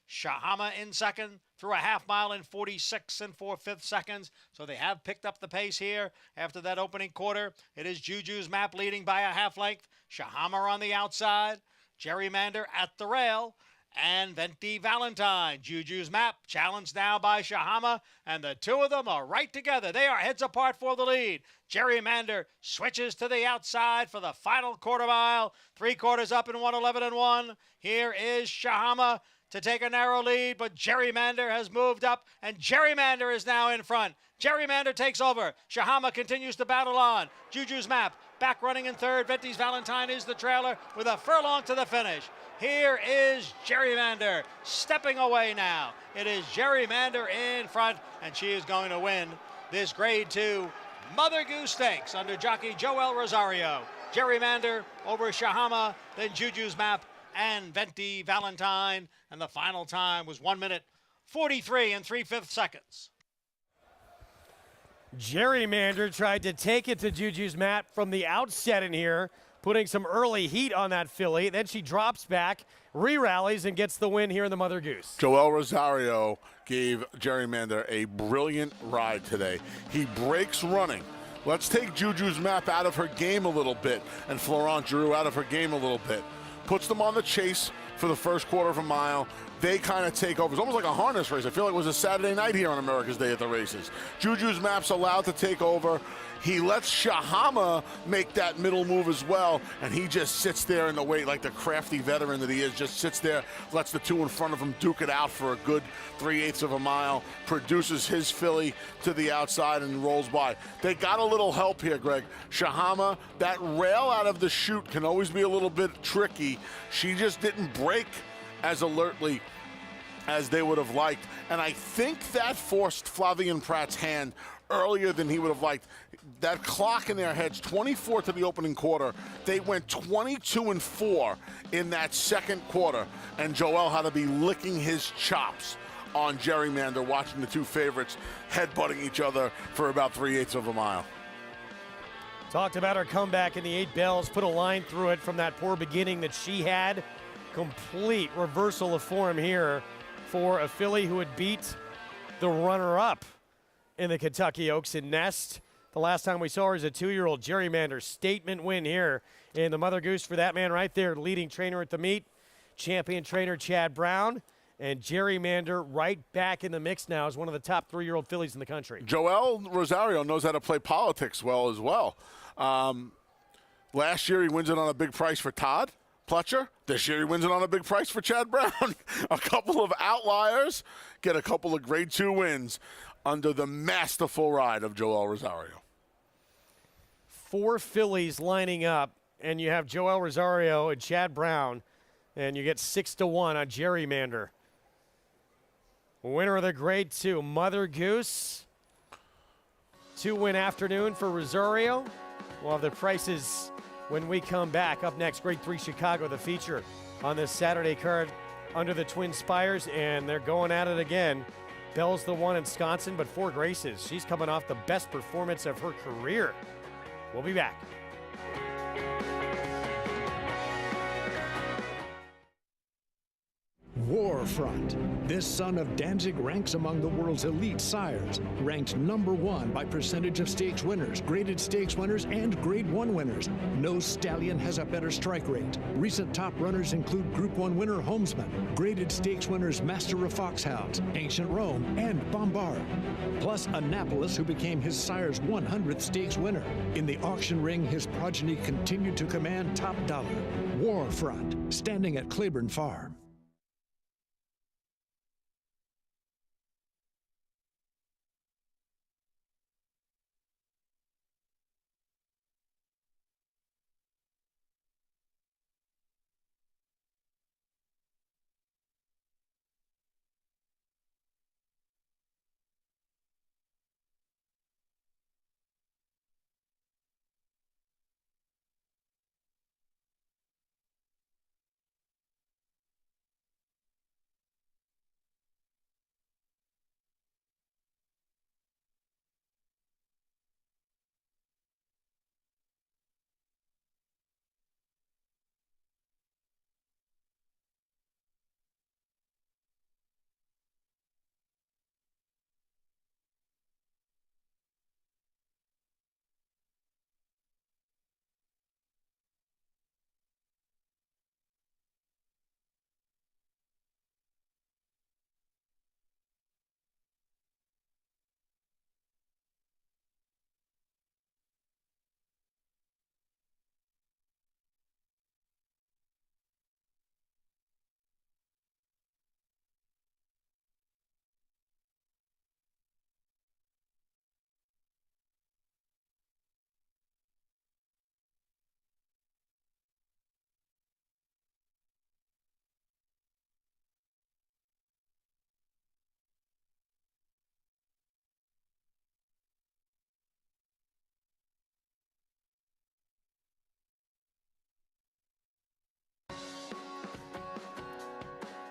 Shahama in second through 1/2 mile in 46 4/5 seconds. So they have picked up the pace here after that opening quarter. It is Juju's Map leading by 1/2 length. Shahama on the outside. Gerrymander at the rail. And Venti Valentine. Juju's Map challenged now by Shahama. And the two of them are right together. They are heads apart for the lead. Gerrymander switches to the outside for the final quarter mile. 3 quarters up in 1:11 and 1. Here is Shahama to take a narrow lead, but Gerrymander has moved up, and Gerrymander is now in front. Gerrymander takes over. Shahama continues to battle on. Juju's Map back running in third. Venty's Valentine is the trailer with a furlong to the finish. Here is Gerrymander stepping away now. It is Gerrymander in front, and she is going to win this Grade 2 Mother Goose Stakes under jockey Joel Rosario. Gerrymander over Shahama, then Juju's Map and Venty Valentine, and the final time was 1 minute 43 and 3/5 seconds. Gerrymander tried to take it to Juju's Map from the outset in here, putting some early heat on that filly. Then she drops back, re-rallies, and gets the win here in the Mother Goose. Joel Rosario gave Gerrymander a brilliant ride today. He breaks running. Let's take Juju's Map out of her game a little bit and Florent Giroux out of her game a little bit. Puts them on the chase for the first quarter of a mile. They kind of take over. It's almost like a harness race. I feel like it was a Saturday night here on America's Day at the races. Juju's Map's allowed to take over. He lets Shahama make that middle move as well, and he just sits there in the wait like the crafty veteran that he is, just sits there, lets the two in front of him duke it out for a good 3/8 of a mile, produces his filly to the outside and rolls by. They got a little help here, Greg. Shahama, that rail out of the chute can always be a little bit tricky. She just didn't break as alertly as they would have liked, and I think that forced Flavien Prat's hand earlier than he would have liked. That clock in their heads, 24 to the opening quarter. They went 22-4 in that second quarter, and Joel had to be licking his chops on Gerrymander, watching the two favorites headbutting each other for about 3/8 of a mile. Talked about her comeback in the 8 bells, put a line through it from that poor beginning that she had. Complete reversal of form here for a filly who had beat the runner-up in the Kentucky Oaks in Nest. The last time we saw her as a 2-year-old. Gerrymander, statement win here in the Mother Goose for that man right there, leading trainer at the meet, champion trainer Chad Brown, and Gerrymander right back in the mix now as one of the top 3-year-old fillies in the country. Joel Rosario knows how to play politics well as well. Last year he wins it on a big price for Todd Pletcher. This year he wins it on a big price for Chad Brown. A couple of outliers get a couple of Grade 2 wins under the masterful ride of Joel Rosario. 4 fillies lining up, and you have Joel Rosario and Chad Brown, and you get 6-1 on Gerrymander. Winner of the Grade 2 Mother Goose. 2-win afternoon for Rosario. We'll have the prices when we come back. Up next, Grade 3 Chicago, the feature on this Saturday card under the Twin Spires, and they're going at it again. Bell's the one in Wisconsin, but 4 Graces. She's coming off the best performance of her career. We'll be back. Warfront. This son of Danzig ranks among the world's elite sires, ranked #1 by percentage of stakes winners, graded stakes winners, and Grade 1 winners. No stallion has a better strike rate. Recent top runners include Group 1 winner Homesman, graded stakes winners Master of Foxhounds, Ancient Rome, and Bombard. Plus Annapolis, who became his sire's 100th stakes winner. In the auction ring, his progeny continued to command top dollar. Warfront, standing at Claiborne Farm.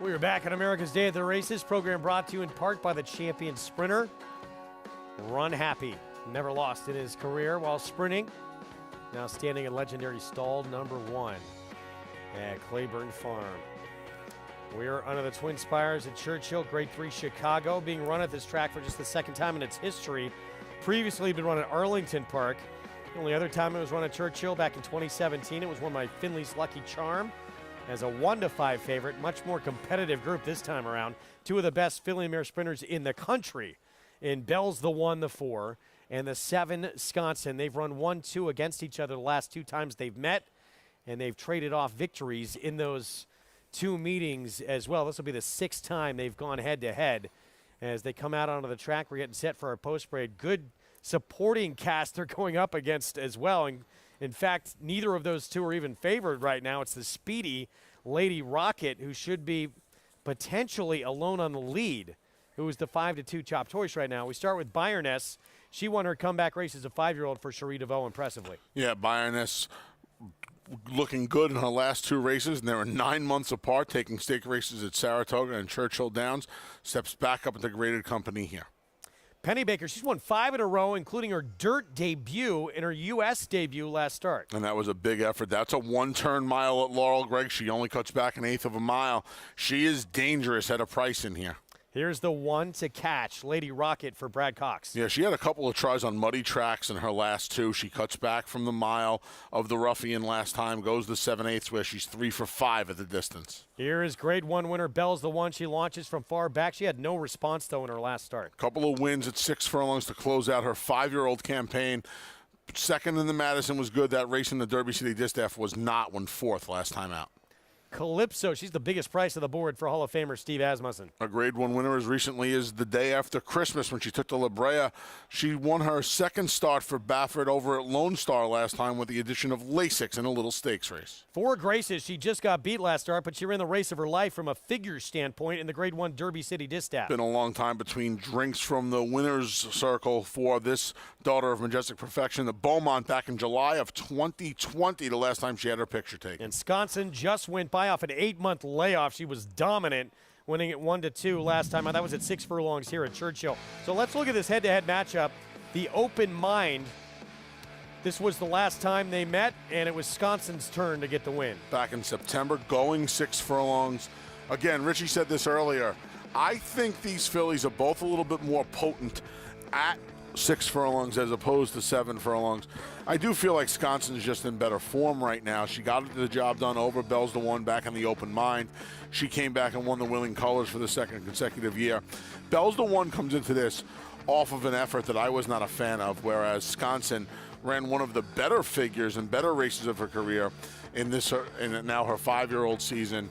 We are back on America's Day at the Races, program brought to you in part by the champion sprinter, Run Happy. Never lost in his career while sprinting. Now standing in legendary stall number 1 at Claiborne Farm. We are under the Twin Spires at Churchill, Grade 3 Chicago, being run at this track for just the second time in its history. Previously been run at Arlington Park. The only other time it was run at Churchill back in 2017. It was won by Finley's Lucky Charm as a 1-5 favorite. Much more competitive group this time around. Two of the best filly mare sprinters in the country in Bell's the 1, the 4, and the 7 Sconson. They've run 1-2 against each other the last 2 times they've met, and they've traded off victories in those 2 meetings as well. This will be the 6th time they've gone head-to-head. As they come out onto the track, we're getting set for our post-parade. Good supporting cast they're going up against as well. And in fact, neither of those 2 are even favored right now. It's the speedy Lady Rocket, who should be potentially alone on the lead, who is the 5-2 chopped horse right now. We start with Bayerness. She won her comeback race as a 5-year-old for Cherie DeVoe impressively. Yeah, Bayerness looking good in her last 2 races, and they were 9 months apart, taking stake races at Saratoga and Churchill Downs. Steps back up into graded company here. Penny Baker, she's won 5 in a row, including her dirt debut and her U.S. debut last start. And that was a big effort. That's a 1-turn mile at Laurel, Greg. She only cuts back 1/8 of a mile. She is dangerous at a price in here. Here's the 1 to catch, Lady Rocket for Brad Cox. Yeah, she had a couple of tries on muddy tracks in her last 2. She cuts back from the mile of the Ruffian last time, goes the 7/8 where she's 3 for 5 at the distance. Here is Grade 1 winner Bell's the 1. She launches from far back. She had no response, though, in her last start. Couple of wins at 6 furlongs to close out her 5-year-old campaign. Second in the Madison was good. That race in the Derby City Distaff was not, when 4th last time out. Calypso, she's the biggest price of the board for Hall of Famer Steve Asmussen. A Grade 1 winner as recently as the day after Christmas when she took to La Brea. She won her 2nd start for Baffert over at Lone Star last time with the addition of Lasix in a little stakes race. 4 Graces, she just got beat last start, but she ran the race of her life from a figure standpoint in the Grade 1 Derby City Distaff. Been a long time between drinks from the winner's circle for this daughter of Majestic Perfection. The Beaumont back in July of 2020, the last time she had her picture taken. And Sconson just went by off an 8-month layoff. She was dominant, winning at 1-2 last time. That was at 6 furlongs here at Churchill. So let's look at this head-to-head matchup. The Open Mind. This was the last time they met, and it was Sconson's turn to get the win. Back in September, going 6 furlongs. Again, Richie said this earlier. I think these fillies are both a little bit more potent at 6 furlongs as opposed to 7 furlongs. I do feel like Sconson's just in better form right now. She got the job done over Bell's the 1 back in the Open Mind. She came back and won the Winning Colors for the 2nd consecutive year. Bell's the 1 comes into this off of an effort that I was not a fan of, whereas Sconson ran one of the better figures and better races of her career in now her 5-year-old season.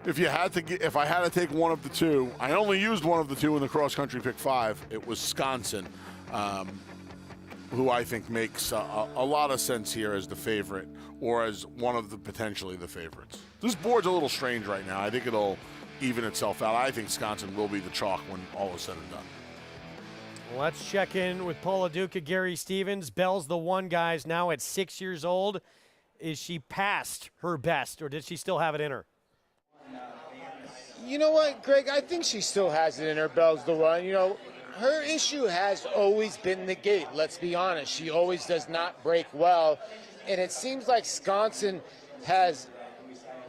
If I had to take one of the 2, I only used one of the 2 in the cross-country pick 5. It was Sconson, who I think makes a lot of sense here as the favorite, or as one of the potentially the favorites. This board's a little strange right now. I think it'll even itself out. I think Sconson will be the chalk when all is said and done. Let's check in with Paula Duca, Gary Stevens. Bell's the 1, guys, now at 6 years old. Is she past her best, or did she still have it in her? You know what, Greg? I think she still has it in her. Bell's the 1. You know, her issue has always been the gait. Let's be honest. She always does not break well. And it seems like Sconson has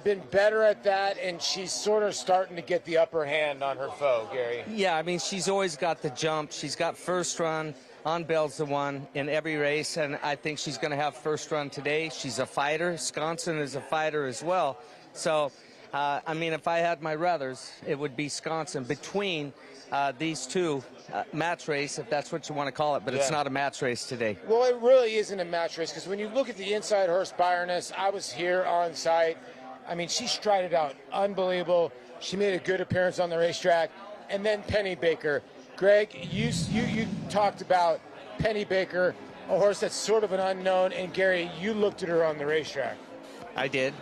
been better at that, and she's sort of starting to get the upper hand on her foe, Gary. Yeah, I mean, she's always got the jump. She's got first run on Bell's the 1 in every race, and I think she's going to have first run today. She's a fighter. Sconson is a fighter as well. So, I mean, if I had my ruthers, it would be Sconson between these 2 match race, if that's what you want to call it, but It's not a match race today. Well, it really isn't a match race, because when you look at the inside horse Bayerness, I was here on site. I mean, she strided out unbelievable. She made a good appearance on the racetrack. And then Penny Baker. Greg, you talked about Penny Baker, a horse that's sort of an unknown, and Gary, you looked at her on the racetrack. I did.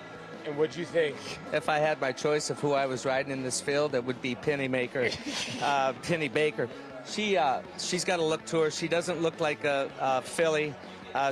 And what'd you think? If I had my choice of who I was riding in this field, it would be Penny Baker. Penny Baker. She's got a look to her. She doesn't look like a filly.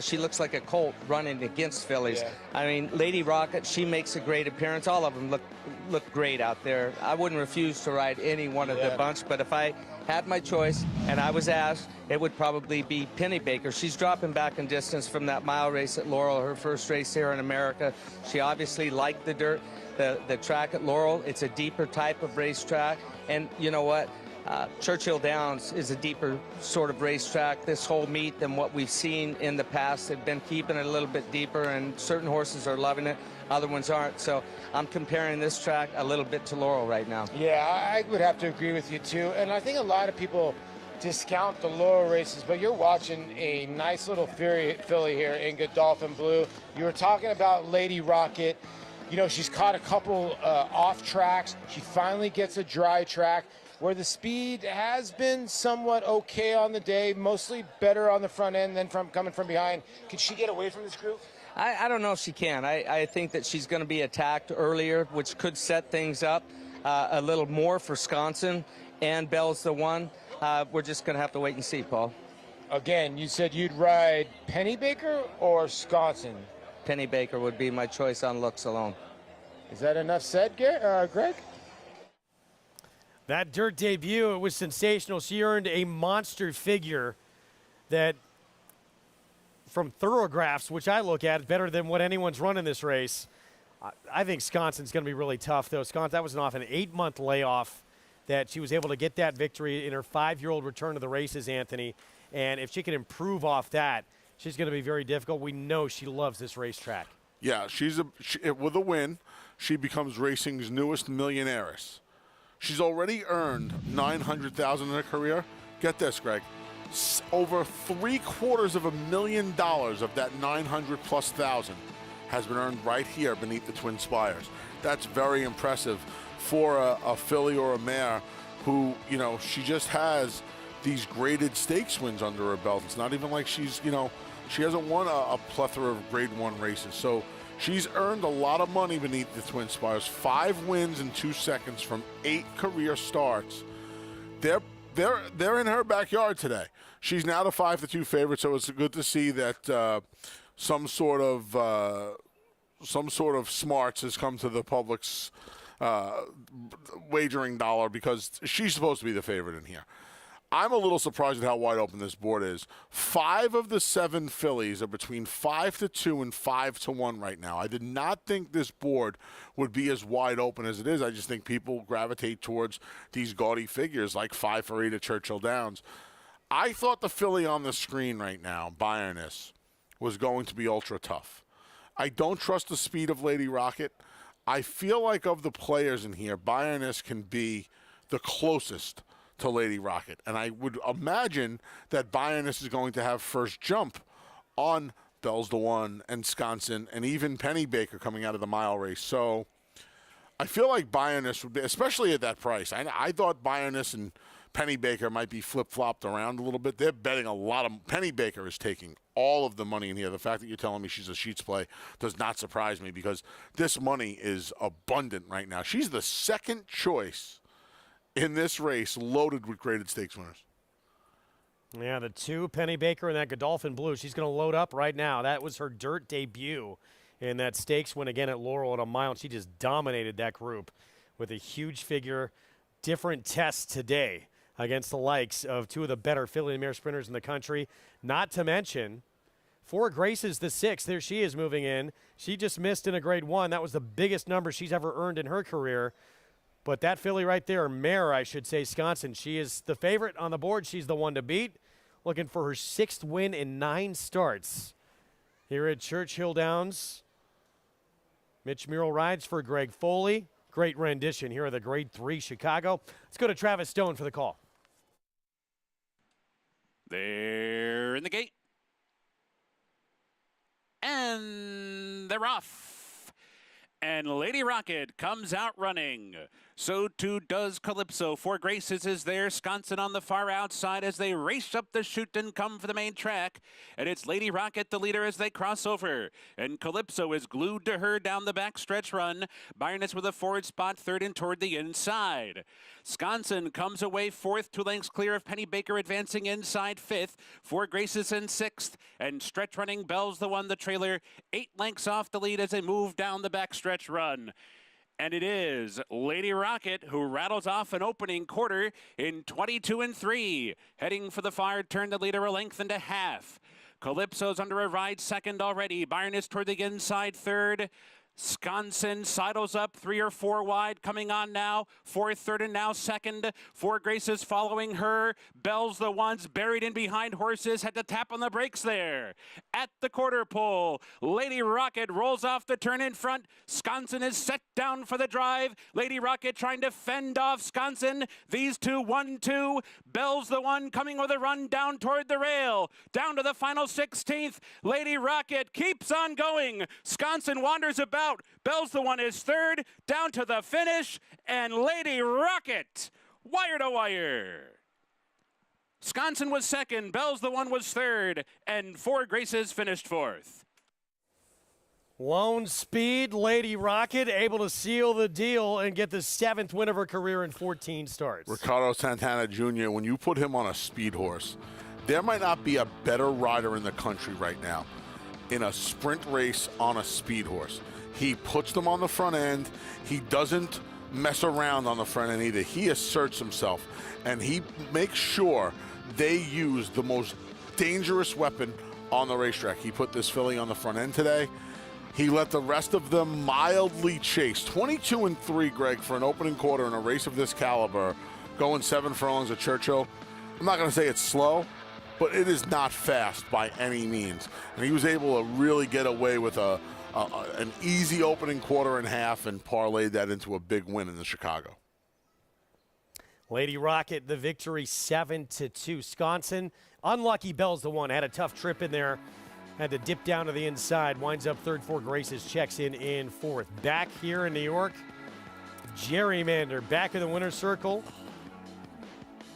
She looks like a colt running against fillies. Yeah. I mean, Lady Rocket, she makes a great appearance. All of them look look great out there. I wouldn't refuse to ride any one of the bunch, but if I had my choice and I was asked, it would probably be Pennybaker. She's dropping back in distance from that mile race at Laurel, her first race here in America. She obviously liked the dirt, the track at Laurel. It's a deeper type of racetrack, and you know what? Churchill Downs is a deeper sort of racetrack, this whole meet, than what we've seen in the past. They've been keeping it a little bit deeper, and certain horses are loving it, other ones aren't. So I'm comparing this track a little bit to Laurel right now. Yeah, I would have to agree with you too. And I think a lot of people discount the Laurel races, but you're watching a nice little filly here in Godolphin Blue. You were talking about Lady Rocket. You know, she's caught a couple off tracks. She finally gets a dry track where the speed has been somewhat okay on the day, mostly better on the front end than coming from behind. Can she get away from this group? I don't know if she can. I think that she's going to be attacked earlier, which could set things up a little more for Sconson, and Bell's the one. We're just going to have to wait and see, Paul. Again, you said you'd ride Pennybaker or Sconson? Pennybaker would be my choice on looks alone. Is that enough said, Greg? That dirt debut, it was sensational. She earned a monster figure that, from Thoroughgraphs, which I look at, better than what anyone's run in this race. I think Sconson's going to be really tough, though. That was off an 8-month layoff that she was able to get that victory in her 5-year-old return to the races, Anthony. And if she can improve off that, she's going to be very difficult. We know she loves this racetrack. Yeah, with a win, she becomes racing's newest millionaires. She's already earned $900,000 in her career. Get this, Greg. Over $750,000 of that 900+ thousand has been earned right here beneath the Twin Spires. That's very impressive for a filly or a mare who, you know, she just has these graded stakes wins under her belt. It's not even like she's, you know, she hasn't won a plethora of Grade 1 races. So she's earned a lot of money beneath the Twin Spires. 5 wins in 2 seconds from 8 career starts. They're in her backyard today. She's now the 5-2 favorite, so it's good to see that some sort of smarts has come to the public's wagering dollar, because she's supposed to be the favorite in here. I'm a little surprised at how wide open this board is. 5 of the 7 fillies are between 5-2 and 5-1 right now. I did not think this board would be as wide open as it is. I just think people gravitate towards these gaudy figures like 5-8 at Churchill Downs. I thought the filly on the screen right now, Bayerness, was going to be ultra tough. I don't trust the speed of Lady Rocket. I feel like of the players in here, Bayerness can be the closest to Lady Rocket. And I would imagine that Bayerness is going to have first jump on Bell's the One and Sconson and even Pennybaker coming out of the mile race. So I feel like Bayerness would be, especially at that price. I thought Bayerness and Pennybaker might be flip-flopped around a little bit. They're betting a lot of – Pennybaker is taking all of the money in here. The fact that you're telling me she's a sheets play does not surprise me, because this money is abundant right now. She's the second choice in this race, loaded with graded stakes winners. Yeah, the 2, Pennybaker and that Godolphin Blue. She's going to load up right now. That was her dirt debut in that stakes win again at Laurel at a mile, and she just dominated that group with a huge figure. Different test today against the likes of 2 of the better filly and mare sprinters in the country. Not to mention, For Grace's the 6th. There she is moving in. She just missed in a Grade 1. That was the biggest number she's ever earned in her career. But that filly right there, mare, I should say, Sconson, she is the favorite on the board. She's the one to beat. Looking for her 6th win in 9 starts here at Churchill Downs. Mitch Murrell rides for Greg Foley. Great rendition here of the Grade 3 Chicago. Let's go to Travis Stone for the call. They're in the gate. And they're off. And Lady Rocket comes out running. So too does Calypso. For Grace's is there. Sconson on the far outside as they race up the chute and come for the main track. And it's Lady Rocket the leader as they cross over. And Calypso is glued to her down the backstretch run. Bayerness with a forward spot, 3rd and toward the inside. Sconson comes away 4th, 2 lengths clear of Pennybaker, advancing inside 5th. For Grace's in 6th. And stretch running Bell's the one, the trailer, 8 lengths off the lead as they move down the backstretch run. And it is Lady Rocket who rattles off an opening quarter in 22-3. Heading for the far turn, the leader a length and a half. Calypso's under a ride second already. Byron is toward the inside third. Sconson sidles up 3 or 4 wide, coming on now. 4th, 3rd, and now 2nd. 4 Graces following her. Bell's the ones buried in behind horses. Had to tap on the brakes there. At the quarter pole, Lady Rocket rolls off the turn in front. Sconson is set down for the drive. Lady Rocket trying to fend off Sconson. These two, 1-2. Bell's the one coming with a run down toward the rail. Down to the final 16th. Lady Rocket keeps on going. Sconson wanders about. Bell's the one is 3rd, down to the finish, and Lady Rocket, wire to wire. Sconson was 2nd, Bell's the one was 3rd, and 4 Graces finished 4th. Lone Speed, Lady Rocket, able to seal the deal and get the 7th win of her career in 14 starts. Ricardo Santana Jr., when you put him on a speed horse, there might not be a better rider in the country right now in a sprint race on a speed horse. He puts them on the front end. He doesn't mess around on the front end either. He asserts himself, and he makes sure they use the most dangerous weapon on the racetrack. He put this filly on the front end today. He let the rest of them mildly chase. 22-3, Greg, for an opening quarter in a race of this caliber, going 7 furlongs at Churchill. I'm not going to say it's slow, but it is not fast by any means. And he was able to really get away with an easy opening quarter and half and parlayed that into a big win in the Chicago. Lady Rocket, the victory, 7-2. Sconson, unlucky Bell's the one. Had a tough trip in there. Had to dip down to the inside. Winds up 3rd, 4 Graces, checks in 4th. Back here in New York, Gerrymander back in the winner's circle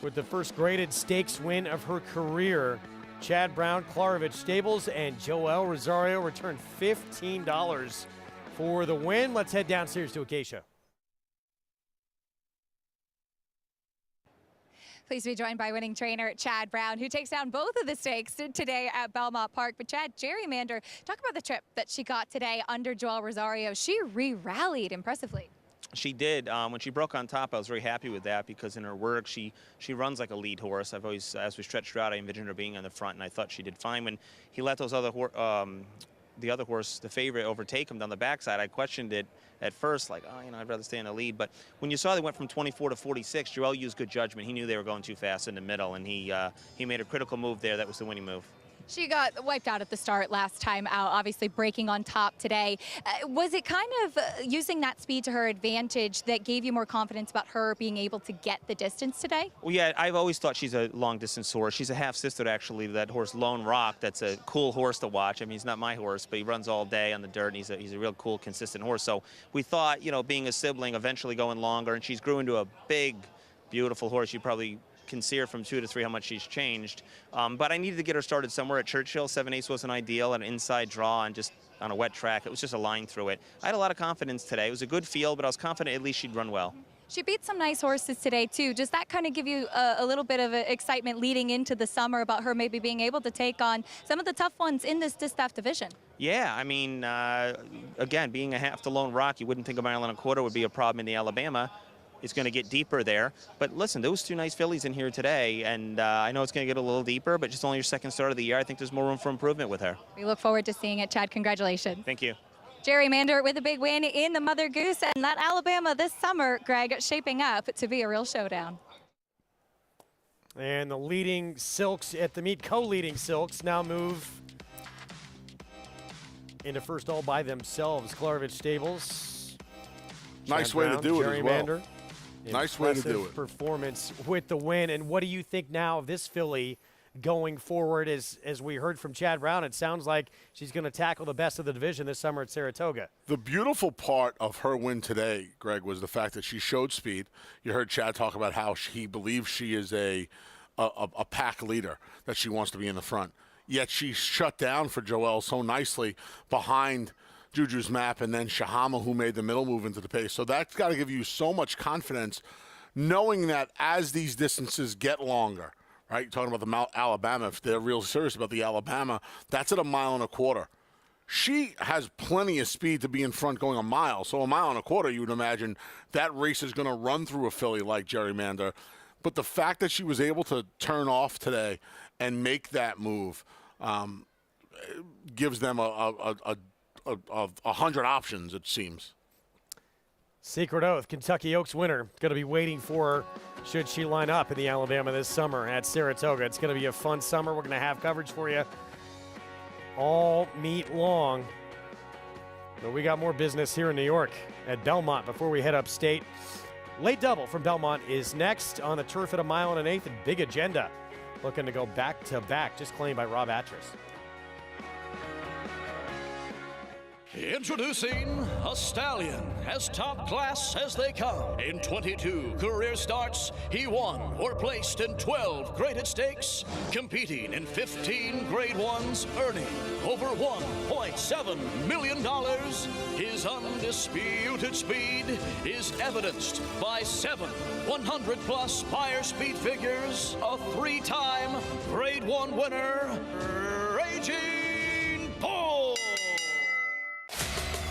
with the first graded stakes win of her career. Chad Brown, Klarovich Stables, and Joel Rosario returned $15 for the win. Let's head downstairs to Acacia. Pleased to be joined by winning trainer Chad Brown, who takes down both of the stakes today at Belmont Park. But Chad, Gerrymander, talk about the trip that she got today under Joel Rosario. She re-rallied impressively. She did. When she broke on top, I was very happy with that because in her work, she runs like a lead horse. I've always, as we stretched her out, I envisioned her being on the front, and I thought she did fine. When he let those other the other horse, the favorite, overtake him down the backside, I questioned it at first, like, oh, I'd rather stay in the lead. But when you saw they went from 24 to 46, Joel used good judgment. He knew they were going too fast in the middle, and he made a critical move there. That was the winning move. She got wiped out at the start last time out, obviously breaking on top today. Was it kind of using that speed to her advantage that gave you more confidence about her being able to get the distance today? Well, yeah, I've always thought she's a long-distance horse. She's a half-sister, actually, to that horse Lone Rock. That's a cool horse to watch. I mean, he's not my horse, but he runs all day on the dirt, and he's a real cool, consistent horse. So we thought, being a sibling, eventually going longer, and she's grew into a big, beautiful horse. You probably can see her from 2 to 3 how much she's changed. But I needed to get her started somewhere at Churchill. 7/8 wasn't ideal, an inside draw and just on a wet track. It was just a line through it. I had a lot of confidence today. It was a good field, but I was confident at least she'd run well. She beat some nice horses today, too. Does that kind of give you a little bit of excitement leading into the summer about her maybe being able to take on some of the tough ones in this distaff division? Yeah, I mean, again, being a half to Lone Rock, you wouldn't think a mile and a quarter would be a problem in the Alabama. It's going to get deeper there. But listen, those 2 nice fillies in here today, and I know it's going to get a little deeper, but just only your 2nd start of the year. I think there's more room for improvement with her. We look forward to seeing it, Chad. Congratulations. Thank you. Gerrymander with a big win in the Mother Goose, and that Alabama this summer, Greg, shaping up to be a real showdown. And the leading Silks at the meet, co-leading Silks, now move into first all by themselves. Klarovich Stables. Nice way to do it as well. Nice way to do it. Performance with the win. And what do you think now of this filly going forward? As we heard from Chad Brown, it sounds like she's going to tackle the best of the division this summer at Saratoga. The beautiful part of her win today, Greg, was the fact that she showed speed. You heard Chad talk about how he believes she is a pack leader, that she wants to be in the front. Yet she shut down for Joel so nicely behind Juju's map, and then Shahama, who made the middle move into the pace. So that's got to give you so much confidence, knowing that as these distances get longer, right? Talking about the Alabama, if they're real serious about the Alabama, that's at a mile and a quarter. She has plenty of speed to be in front going a mile. So a mile and a quarter, you would imagine that race is going to run through a filly like Gerrymander. But the fact that she was able to turn off today and make that move gives them a 100 options, it seems. Secret Oath, Kentucky Oaks winner, going to be waiting for her should she line up in the Alabama this summer at Saratoga. It's going to be a fun summer. We're going to have coverage for you all meet long. But we got more business here in New York at Belmont before we head upstate. Late double from Belmont is next on the turf at 1 1/8 miles and Big Agenda. Looking to go back to back, just claimed by Rob Atras. Introducing a stallion, as top class as they come. In 22 career starts, he won or placed in 12 graded stakes, competing in 15 grade ones, earning over $1.7 million. His undisputed speed is evidenced by 7 100-plus Spire speed figures, a 3-time grade 1 winner, Raging Bull.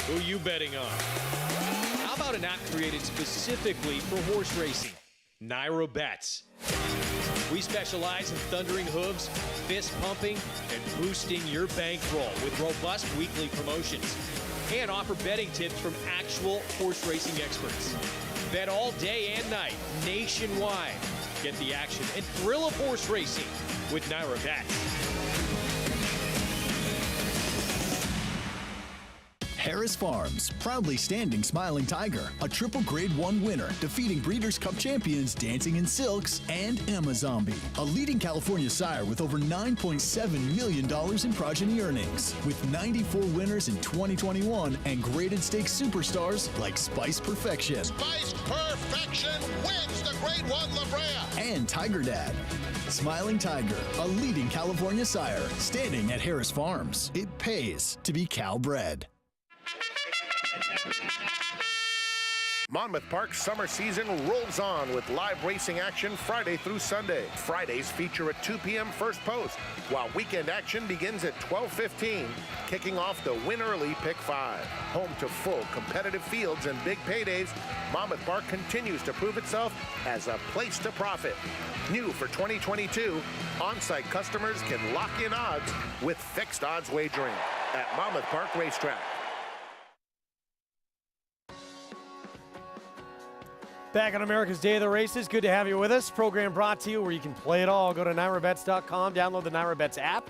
Who you betting on? How about an app created specifically for horse racing? Nairo Bets. We specialize in thundering hooves, fist pumping, and boosting your bankroll with robust weekly promotions. And offer betting tips from actual horse racing experts. Bet all day and night, nationwide. Get the action and thrill of horse racing with Nairo Bets. Harris Farms, proudly standing Smiling Tiger, a triple grade 1 winner, defeating Breeders' Cup champions Dancing in Silks and Amazombie, a leading California sire with over $9.7 million in progeny earnings, with 94 winners in 2021 and graded stakes superstars like Spice Perfection. Spice Perfection wins the Grade 1 La Brea. And Tiger Dad. Smiling Tiger, a leading California sire, standing at Harris Farms. It pays to be Cal-bred. Monmouth Park's summer season rolls on with live racing action Friday through Sunday. Fridays feature a 2 p.m. first post, while weekend action begins at 12:15, kicking off the Win Early Pick 5. Home to full competitive fields and big paydays, Monmouth Park continues to prove itself as a place to profit. New for 2022, on-site customers can lock in odds with fixed odds wagering at Monmouth Park Racetrack. Back on America's Day of the Races. Good to have you with us. Program brought to you where you can play it all. Go to NairoBets.com, download the NairoBets app,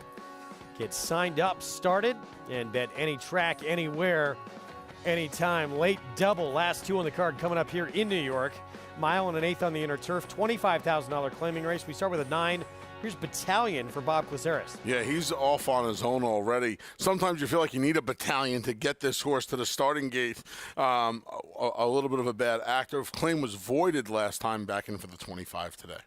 get signed up, started, and bet any track, anywhere, anytime. Late double, last 2 on the card coming up here in New York. 1 1/8 miles on the inner turf, $25,000 claiming race. We start with a 9. Here's Battalion for Bob Caceres. Yeah, he's off on his own already. Sometimes you feel like you need a battalion to get this horse to the starting gate. A little bit of a bad actor. Claim was voided last time, back in for the 25 today.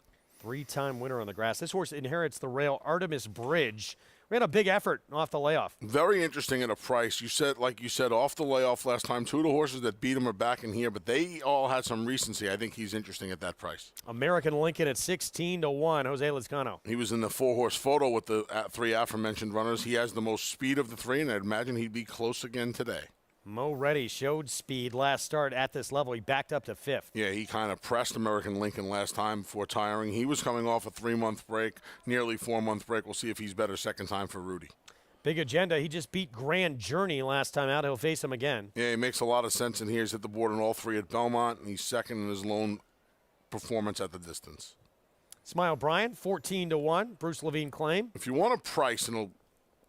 3-time winner on the grass. This horse inherits the rail Artemis Bridge. Ran a big effort off the layoff. Very interesting at a price. Like you said, off the layoff last time. 2 of the horses that beat him are back in here, but they all had some recency. I think he's interesting at that price. American Lincoln at 16-1. Jose Lizcano. He was in the 4-horse photo with the 3 aforementioned runners. He has the most speed of the 3, and I'd imagine he'd be close again today. Mo Reddy showed speed last start at this level. He backed up to 5th. Yeah, he kind of pressed American Lincoln last time before tiring. He was coming off a 3-month break, nearly 4-month break. We'll see if he's better second time for Rudy. Big Agenda. He just beat Grand Journey last time out. He'll face him again. Yeah, he makes a lot of sense in here. He's hit the board on all 3 at Belmont, and he's second in his lone performance at the distance. Smile Bryant, 14-1. Bruce Levine claim. If you want a price in a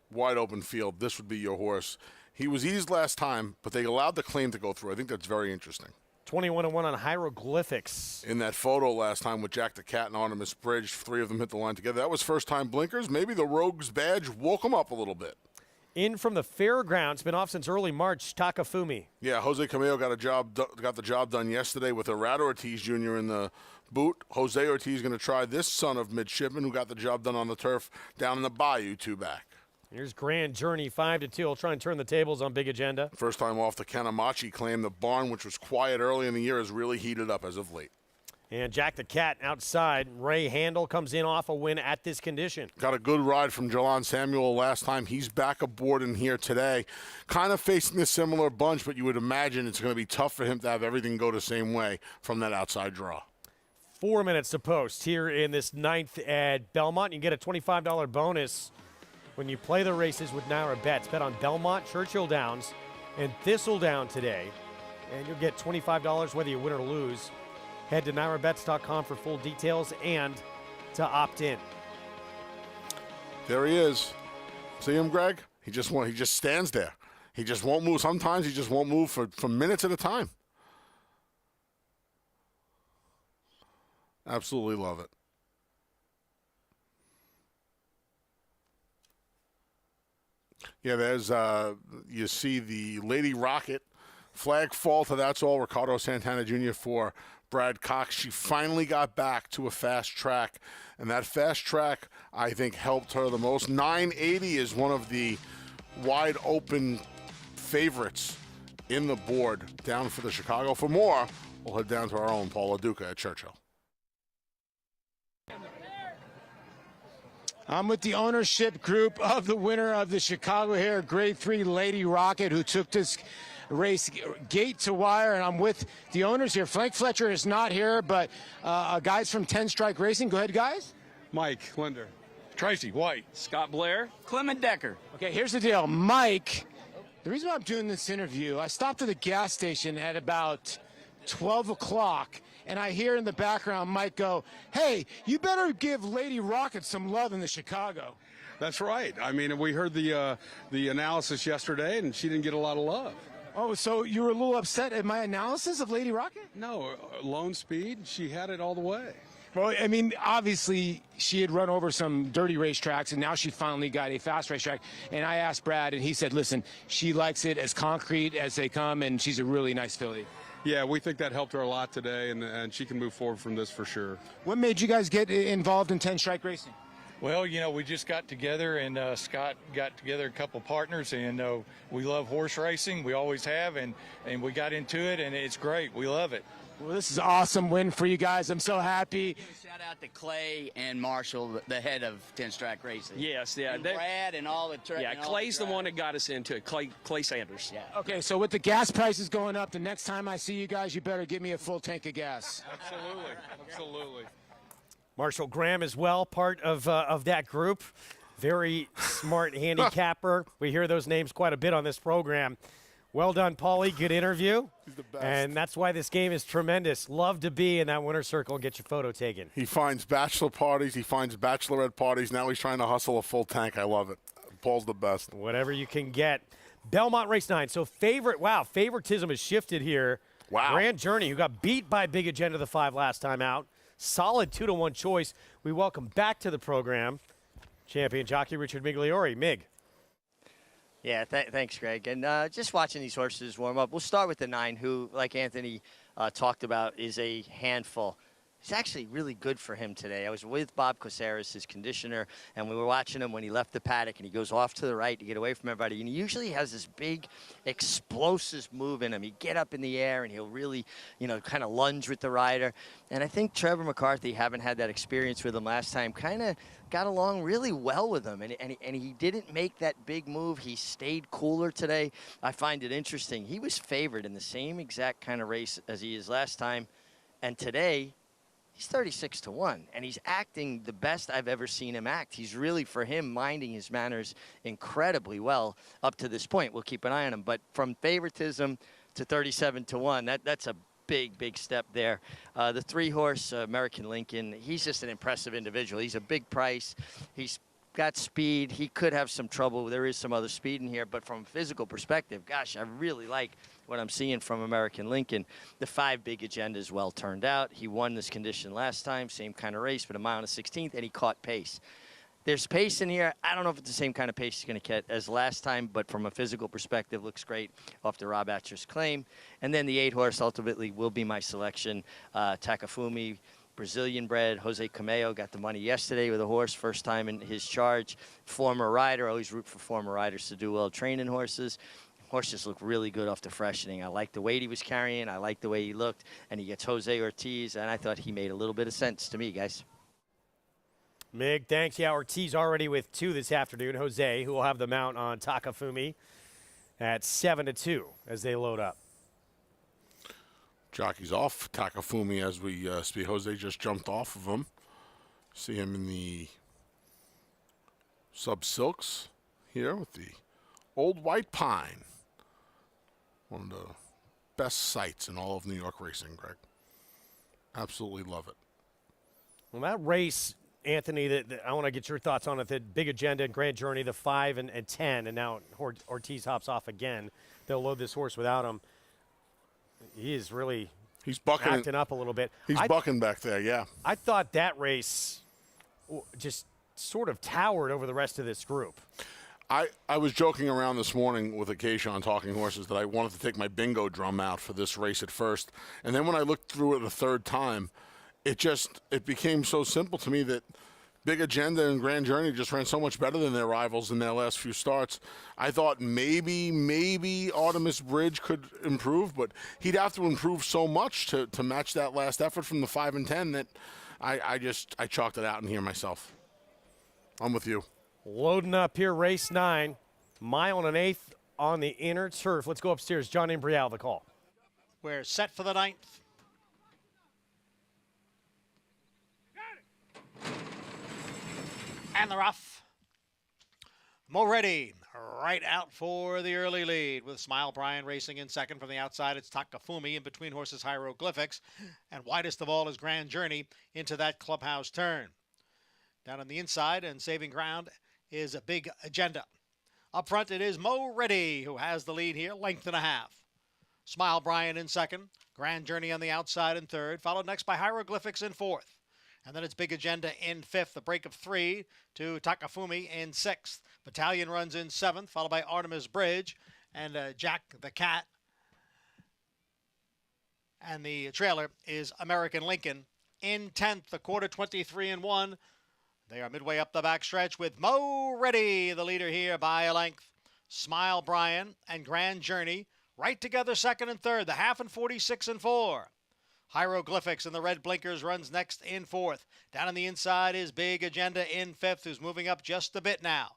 wide open field, this would be your horse. He was eased last time, but they allowed the claim to go through. I think that's very interesting. 21-1 on Hieroglyphics. In that photo last time with Jack the Cat and Artemis Bridge, 3 of them hit the line together. That was first-time blinkers. Maybe the Rogues badge woke him up a little bit. In from the fairgrounds, been off since early March, Takafumi. Yeah, Jose Camillo got the job done yesterday with Irad Ortiz Jr. in the boot. Jose Ortiz going to try this son of midshipman who got the job done on the turf down in the Bayou 2 back. Here's Grand Journey, 5-2. He'll try and turn the tables on Big Agenda. First time off the Kanamachi claim. The barn, which was quiet early in the year, has really heated up as of late. And Jack the Cat outside. Ray Handel comes in off a win at this condition. Got a good ride from Jelon Samuel last time. He's back aboard in here today. Kind of facing a similar bunch, but you would imagine it's going to be tough for him to have everything go the same way from that outside draw. 4 minutes to post here in this 9th at Belmont. You get a $25 bonus when you play the races with Naira Bets. Bet on Belmont, Churchill Downs, and Thistledown today, and you'll get $25 whether you win or lose. Head to NairaBets.com for full details and to opt in. There he is. See him, Greg? He just stands there. He just won't move. Sometimes he just won't move for minutes at a time. Absolutely love it. Yeah, there's you see the Lady Rocket flag fall to That's All. Ricardo Santana Jr. for Brad Cox. She finally got back to a fast track, and that fast track I think helped her the most. 980 is one of the wide open favorites in the board down for the Chicago. For more, we'll head down to our own Paula Duca at Churchill. I'm with the ownership group of the winner of the Chicago Hare Grade 3 Lady Rocket, who took this race gate to wire, and I'm with the owners here. Frank Fletcher is not here, but guys from 10 Strike Racing. Go ahead, guys. Mike Linder, Tracy White, Scott Blair, Clement Decker. Okay, here's the deal. Mike, the reason why I'm doing this interview, I stopped at the gas station at about 12 o'clock, and I hear in the background Mike go, hey, you better give Lady Rocket some love in the Chicago. That's right. I mean, we heard the analysis yesterday, and she didn't get a lot of love. Oh, so you were a little upset at my analysis of Lady Rocket? No, lone speed, she had it all the way. Well, I mean, obviously, she had run over some dirty racetracks, and now she finally got a fast racetrack. And I asked Brad, and he said, listen, she likes it as concrete as they come, and she's a really nice filly. Yeah, we think that helped her a lot today, and she can move forward from this for sure. What made you guys get involved in 10 Strike Racing? Well, you know, we just got together, and Scott got together a couple partners, and we love horse racing. We always have, and we got into it, and it's great. We love it. Well, this is an awesome win for you guys. I'm so happy. Shout out to Clay and Marshall, the head of 10 Strike Racing. Yes, yeah. And Brad and all the yeah, Clay's the one that got us into it. Clay Sanders. Yeah. Okay, so with the gas prices going up, the next time I see you guys, you better give me a full tank of gas. Absolutely, absolutely. Marshall Graham as well, part of that group. Very smart handicapper. We hear those names quite a bit on this program. Well done, Paulie. Good interview. He's the best. And that's why this game is tremendous. Love to be in that winner's circle and get your photo taken. He finds bachelor parties. He finds bachelorette parties. Now he's trying to hustle a full tank. I love it. Paul's the best. Whatever you can get. Belmont Race 9. So favoritism has shifted here. Wow. Grand Journey, who got beat by Big Agenda the 5 last time out. Solid 2-1 choice. We welcome back to the program champion jockey Richard Migliore. Mig. Yeah, thanks, Greg. And just watching these horses warm up, we'll start with the 9, who, like Anthony talked about, is a handful. It's actually really good for him today. I was with Bob Cosares, his conditioner, and we were watching him when he left the paddock, and he goes off to the right to get away from everybody. And he usually has this big, explosive move in him. He'd get up in the air, and he'll really, kind of lunge with the rider. And I think Trevor McCarthy, having had that experience with him last time, kind of got along really well with him. And he didn't make that big move. He stayed cooler today. I find it interesting. He was favored in the same exact kind of race as he is last time. And today, he's 36-1, and he's acting the best I've ever seen him act. He's really, for him, minding his manners incredibly well up to this point. We'll keep an eye on him. But from favoritism to 37-1, that's a big step there. The 3-horse American Lincoln, he's just an impressive individual. He's a big price. He's got speed. He could have some trouble. There is some other speed in here, but from a physical perspective, gosh, I really like what I'm seeing from American Lincoln. The 5 Big Agendas well turned out. He won this condition last time, same kind of race, but a mile and a 16th, and he caught pace. There's pace in here. I don't know if it's the same kind of pace he's going to get as last time, but from a physical perspective, looks great off the Rob Atcher's claim. And then the 8-horse ultimately will be my selection. Takafumi, Brazilian bred. Jose Cameo got the money yesterday with a horse, first time in his charge. Former rider, always root for former riders to do well training horses. Horse just looked really good off the freshening. I liked the weight he was carrying. I liked the way he looked. And he gets Jose Ortiz, and I thought he made a little bit of sense to me, guys. Mig, thanks. Yeah, Ortiz already with 2 this afternoon. Jose, who will have the mount on Takafumi at 7-2 as they load up. Jockey's off Takafumi as we speak. Jose just jumped off of him. See him in the sub-silks here with the Old White Pine. One of the best sights in all of New York racing, Greg. Absolutely love it. Well, that race, Anthony, that I want to get your thoughts on it. The Big Agenda and Grand Journey, the 5 and 10, and now Ortiz hops off again. They'll load this horse without him. He is really acting up a little bit. He's bucking back there, yeah. I thought that race just sort of towered over the rest of this group. I was joking around this morning with Acacia on Talking Horses that I wanted to take my bingo drum out for this race at first. And then when I looked through it a third time, it became so simple to me that Big Agenda and Grand Journey just ran so much better than their rivals in their last few starts. I thought maybe Artemis Bridge could improve, but he'd have to improve so much to match that last effort from the 5 and 10 that I chalked it out in here myself. I'm with you. Loading up here, race 9, 1 1/8 on the inner turf. Let's go upstairs. John Imbrial, the call. We're set for the 9th. And the rough. Moretti right out for the early lead with Smile Brian racing in second. From the outside, it's Takafumi. In between horses, Hieroglyphics. And widest of all is Grand Journey into that clubhouse turn. Down on the inside and saving ground is a Big Agenda. Up front, it is Moretti who has the lead here, 1.5 lengths. Smile Brian in second. Grand Journey on the outside in third. Followed next by Hieroglyphics in fourth. And then it's Big Agenda in fifth, a break of 3 to Takafumi in sixth. Battalion runs in seventh, followed by Artemis Bridge and Jack the Cat. And the trailer is American Lincoln in 10th, a quarter 23 1. They are midway up the backstretch with Moretti, the leader here by a length. Smile Brian and Grand Journey right together second and third, the half and 46 4. Hieroglyphics in the red blinkers runs next in fourth. Down on the inside is Big Agenda in fifth, who's moving up just a bit now.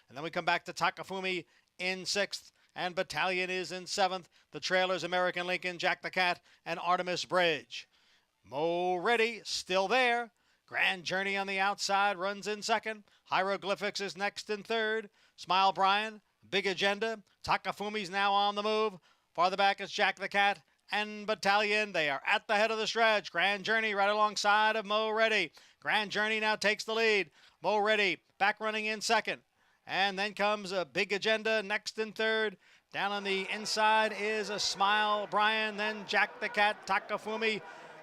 And then we come back to Takafumi in sixth, and Battalion is in seventh. The trailers American Lincoln, Jack the Cat, and Artemis Bridge. Moretti still there. Grand Journey on the outside runs in second. Hieroglyphics is next in third. Smile Brian, Big Agenda. Takafumi's now on the move. Farther back is Jack the Cat and Battalion. They are at the head of the stretch. Grand Journey right alongside of Moretti. Grand Journey now takes the lead. Moretti back running in second. And then comes a Big Agenda next in third. Down on the inside is a Smile Brian, then Jack the Cat, Takafumi.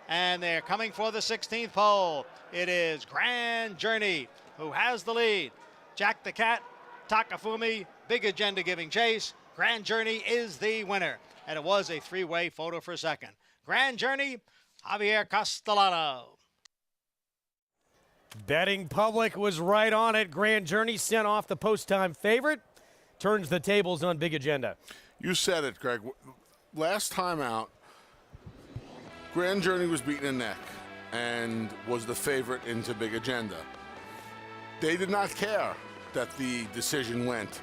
And they're coming for the 16th pole. It is Grand Journey who has the lead. Jack the Cat, Takafumi, Big Agenda giving chase. Grand Journey is the winner. And it was a three-way photo for second. Grand Journey, Javier Castellano. Betting public was right on it. Grand Journey sent off the post-time favorite. Turns the tables on Big Agenda. You said it, Greg. Last time out, Grand Journey was beaten in neck and was the favorite into Big Agenda. They did not care that the decision went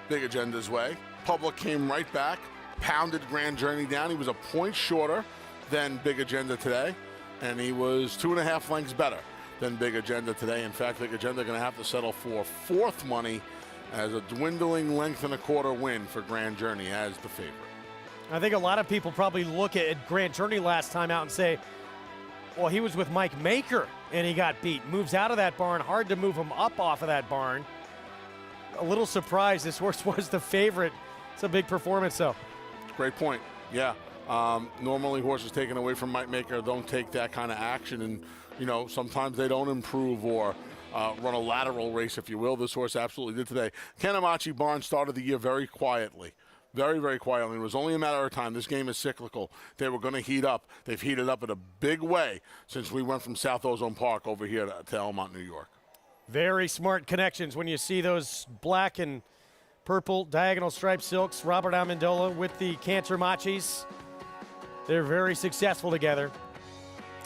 Big Agenda's way. Public came right back, pounded Grand Journey down. He was a point shorter than Big Agenda today, and he was 2.5 lengths better than Big Agenda today. In fact, Big Agenda going to have to settle for fourth money as a dwindling 1.25 win for Grand Journey as the favorite. I think a lot of people probably look at Grand Journey last time out and say, well, he was with Mike Maker and he got beat. Moves out of that barn. Hard to move him up off of that barn. A little surprised this horse was the favorite. It's a big performance, though. Great point. Yeah. Normally horses taken away from Mike Maker don't take that kind of action, and, you know, sometimes they don't improve or run a lateral race, if you will. This horse absolutely did today. Kanemachi Barn started the year very quietly. Very, very quietly. It was only a matter of time. This game is cyclical. They were going to heat up. They've heated up in a big way since we went from South Ozone Park over here to Elmont, New York. Very smart connections when you see those black and purple diagonal striped silks, Robert Amendola with the Cantor Machis. They're very successful together.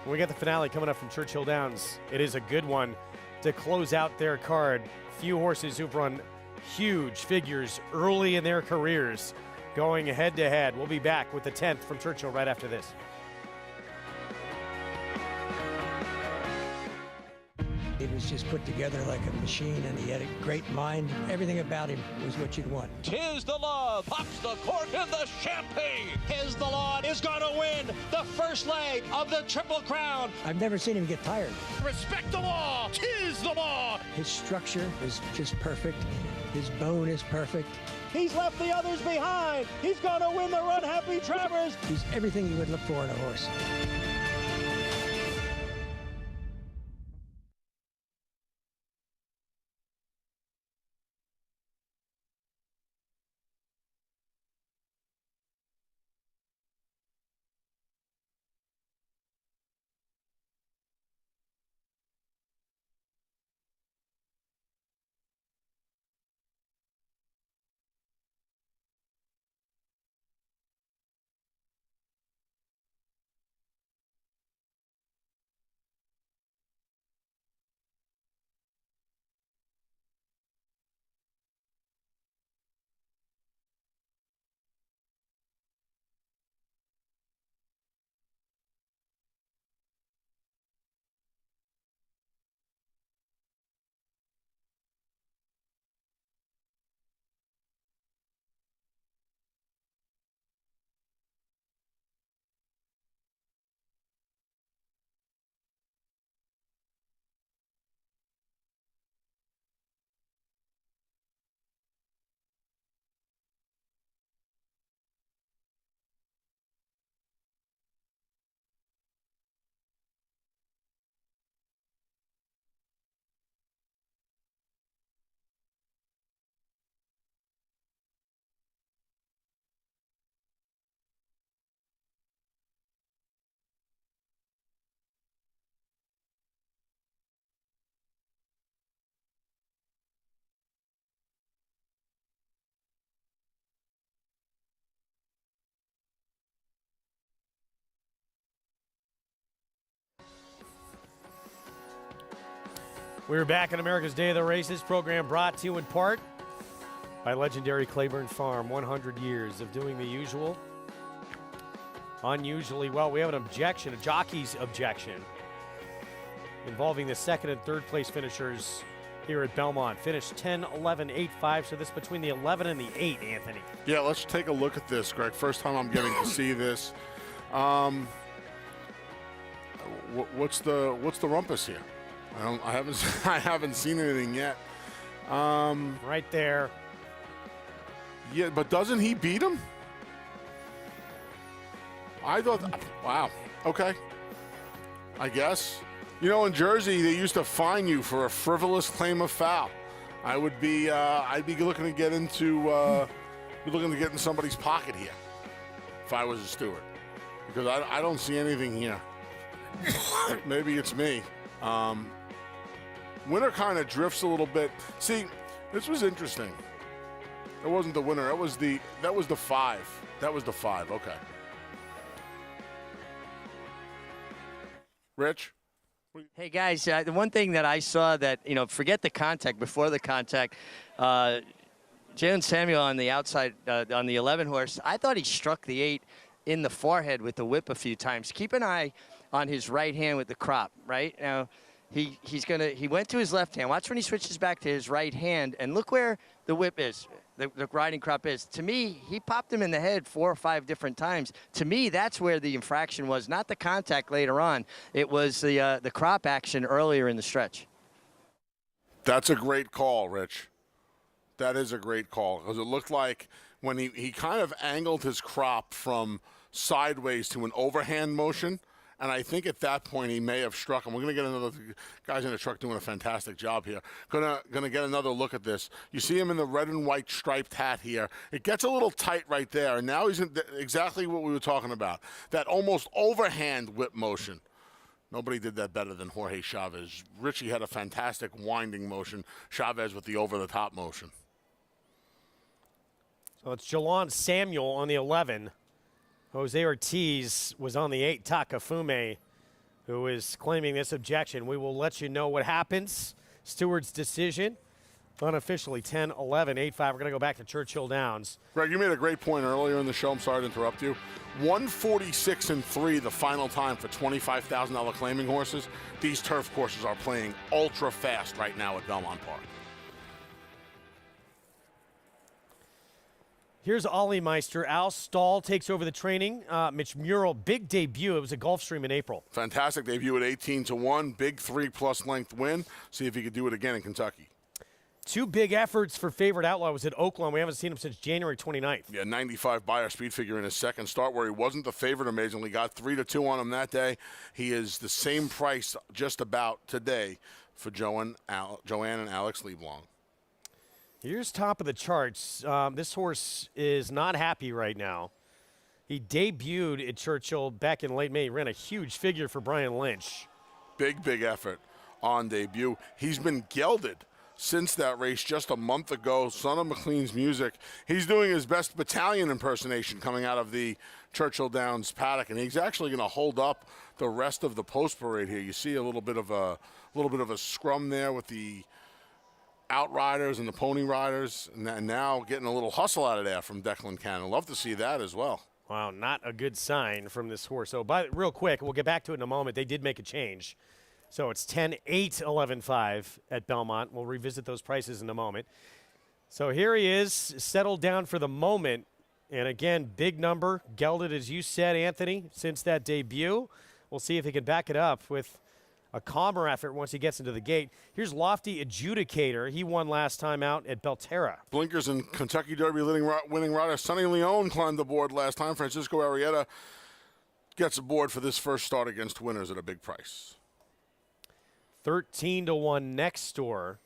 We got the finale coming up from Churchill Downs. It is a good one to close out their card. Few horses who've run huge figures early in their careers going head to head. We'll be back with the 10th from Churchill right after this. He was just put together like a machine, and he had a great mind. Everything about him was what you'd want. Tis the Law pops the cork in the champagne. Tis the Law is going to win the first leg of the Triple Crown. I've never seen him get tired. Respect the law. Tis the law. His structure is just perfect. His bone is perfect. He's left the others behind. He's going to win the Run Happy Travers. He's everything you would look for in a horse. We're back on America's Day of the Races, program brought to you in part by legendary Claiborne Farm. 100 years of doing the usual. Unusually well. We have an objection, a jockey's objection, involving the second and third place finishers here at Belmont. Finished 10, 11, 8, 5. So this between the 11 and the 8, Anthony. Yeah, let's take a look at this, Greg. First time I'm getting to see this. What's the rumpus here? I haven't seen anything yet. Right there. Yeah, but doesn't he beat him? I thought. Wow. Okay. I guess. You know, in Jersey, they used to fine you for a frivolous claim of foul. I'd be looking to get into in somebody's pocket here if I was a steward, because I don't see anything here. Maybe it's me. Winner kind of drifts a little bit. See, this was interesting. It wasn't the winner. That was the 5. That was the 5. Okay. Rich? Hey, guys, the one thing that I saw that, forget the contact, before the contact, Jalen Samuel on the outside, on the 11 horse, I thought he struck the 8 in the forehead with the whip a few times. Keep an eye on his right hand with the crop, right? Now, he went to his left hand. Watch when he switches back to his right hand, and look where the whip is, the riding crop is. To me, he popped him in the head 4 or 5 different times. To me, that's where the infraction was, not the contact later on. It was the crop action earlier in the stretch. That's a great call, Rich. That is a great call, because it looked like when he kind of angled his crop from sideways to an overhand motion, and I think at that point he may have struck him. We're going to get another guys in the truck doing a fantastic job here. Gonna get another look at this. You see him in the red and white striped hat here. It gets a little tight right there, and now he's in exactly what we were talking about, that almost overhand whip motion. Nobody did that better than Jorge Chavez. Richie had a fantastic winding motion. Chavez with the over-the-top motion. So it's Jalon Samuel on the 11. Jose Ortiz was on the 8, Takafume, who is claiming this objection. We will let you know what happens. Stewart's decision, unofficially 10-11, 8-5. We're going to go back to Churchill Downs. Greg, you made a great point earlier in the show. I'm sorry to interrupt you. 146-3, the final time for $25,000 claiming horses. These turf courses are playing ultra fast right now at Belmont Park. Here's Ollie Meister. Al Stahl takes over the training. Mitch Murrell, big debut. It was a Gulfstream in April. Fantastic debut at 18-1. Big 3+ length win. See if he could do it again in Kentucky. 2 big efforts for favorite Outlaw was at Oakland. We haven't seen him since January 29th. Yeah, 95 Beyer speed figure in his second start where he wasn't the favorite, amazingly. Got 3-2 on him that day. He is the same price just about today for Joanne and Alex Leblanc. Here's top of the charts. This horse is not happy right now. He debuted at Churchill back in late May. He ran a huge figure for Brian Lynch. Big effort on debut. He's been gelded since that race just a month ago. Son of McLean's Music. He's doing his best battalion impersonation coming out of the Churchill Downs paddock, and he's actually going to hold up the rest of the post parade here. You see a little bit of a scrum there with the outriders and the pony riders, and now getting a little hustle out of there from Declan Cannon. Love to see that as well. Wow, not a good sign from this horse. So, real quick, we'll get back to it in a moment. They did make a change. So it's 10-8, 11-5 at Belmont. We'll revisit those prices in a moment. So here he is, settled down for the moment. And again, big number, gelded, as you said, Anthony, since that debut. We'll see if he can back it up with a calmer effort once he gets into the gate. Here's Lofty Adjudicator. He won last time out at Belterra. Blinkers and Kentucky Derby winning rider Sonny Leone climbed aboard last time. Francisco Arrieta gets aboard for this first start against winners at a big price. 13-1 next door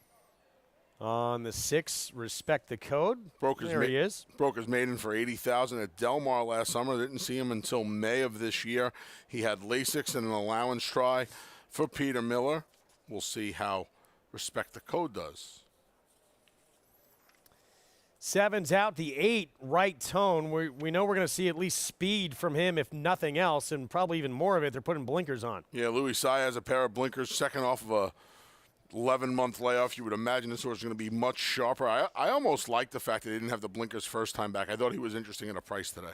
on the 6. Respect the code. There he is. Broke his maiden for $80,000 at Del Mar last summer. Didn't see him until May of this year. He had Lasix and an allowance try for Peter Miller. We'll see how Respect the Code does. 7's out. The 8, Right Tone. We know we're going to see at least speed from him, if nothing else, and probably even more of it. They're putting blinkers on. Yeah, Louis Sai has a pair of blinkers, second off of a 11-month layoff. You would imagine this horse is going to be much sharper. I almost like the fact that he didn't have the blinkers first time back. I thought he was interesting at a price today.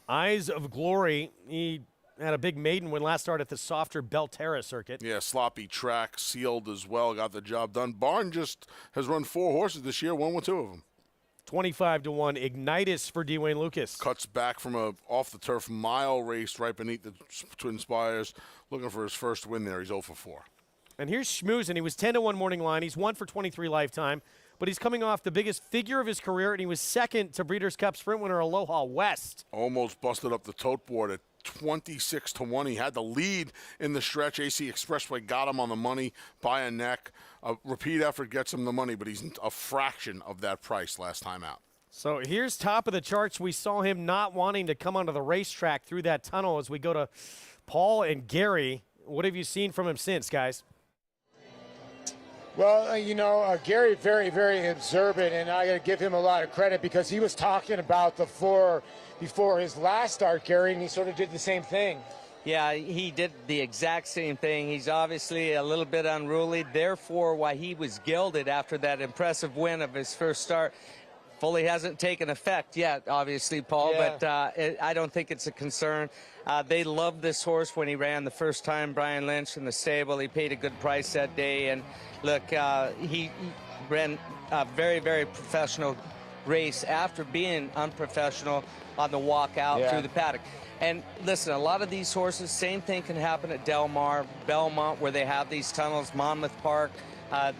Eyes of Glory. He had a big maiden win last start at the softer Belterra circuit. Yeah, sloppy track, sealed as well, got the job done. Barn just has run 4 horses this year, won with 2 of them. 25-1 Ignitus for Dwayne Lucas. Cuts back from a off-the-turf mile race right beneath the Twin Spires, looking for his first win there. He's 0 for 4. And here's Schmoozen. He was 10-1 morning line. He's 1 for 23 lifetime, but he's coming off the biggest figure of his career, and he was second to Breeders' Cup Sprint winner Aloha West. Almost busted up the tote board at 26-1. He had the lead in the stretch. AC Expressway got him on the money by a neck. A repeat effort gets him the money, but he's a fraction of that price last time out. So here's top of the charts. We saw him not wanting to come onto the racetrack through that tunnel. As we go to Paul and Gary, what have you seen from him since, guys? Well, Gary, very, very observant, and I got to give him a lot of credit because he was talking about the floor before his last start, Gary, and he sort of did the same thing. Yeah, he did the exact same thing. He's obviously a little bit unruly. Therefore, why he was gelded after that impressive win of his first start fully hasn't taken effect yet, obviously, Paul, yeah. But I don't think it's a concern. They loved this horse when he ran the first time, Brian Lynch in the stable. He paid a good price that day, and look, he ran a very, very professional race after being unprofessional on the walk out through the paddock. And listen, a lot of these horses, same thing can happen at Del Mar, Belmont, where they have these tunnels, Monmouth Park.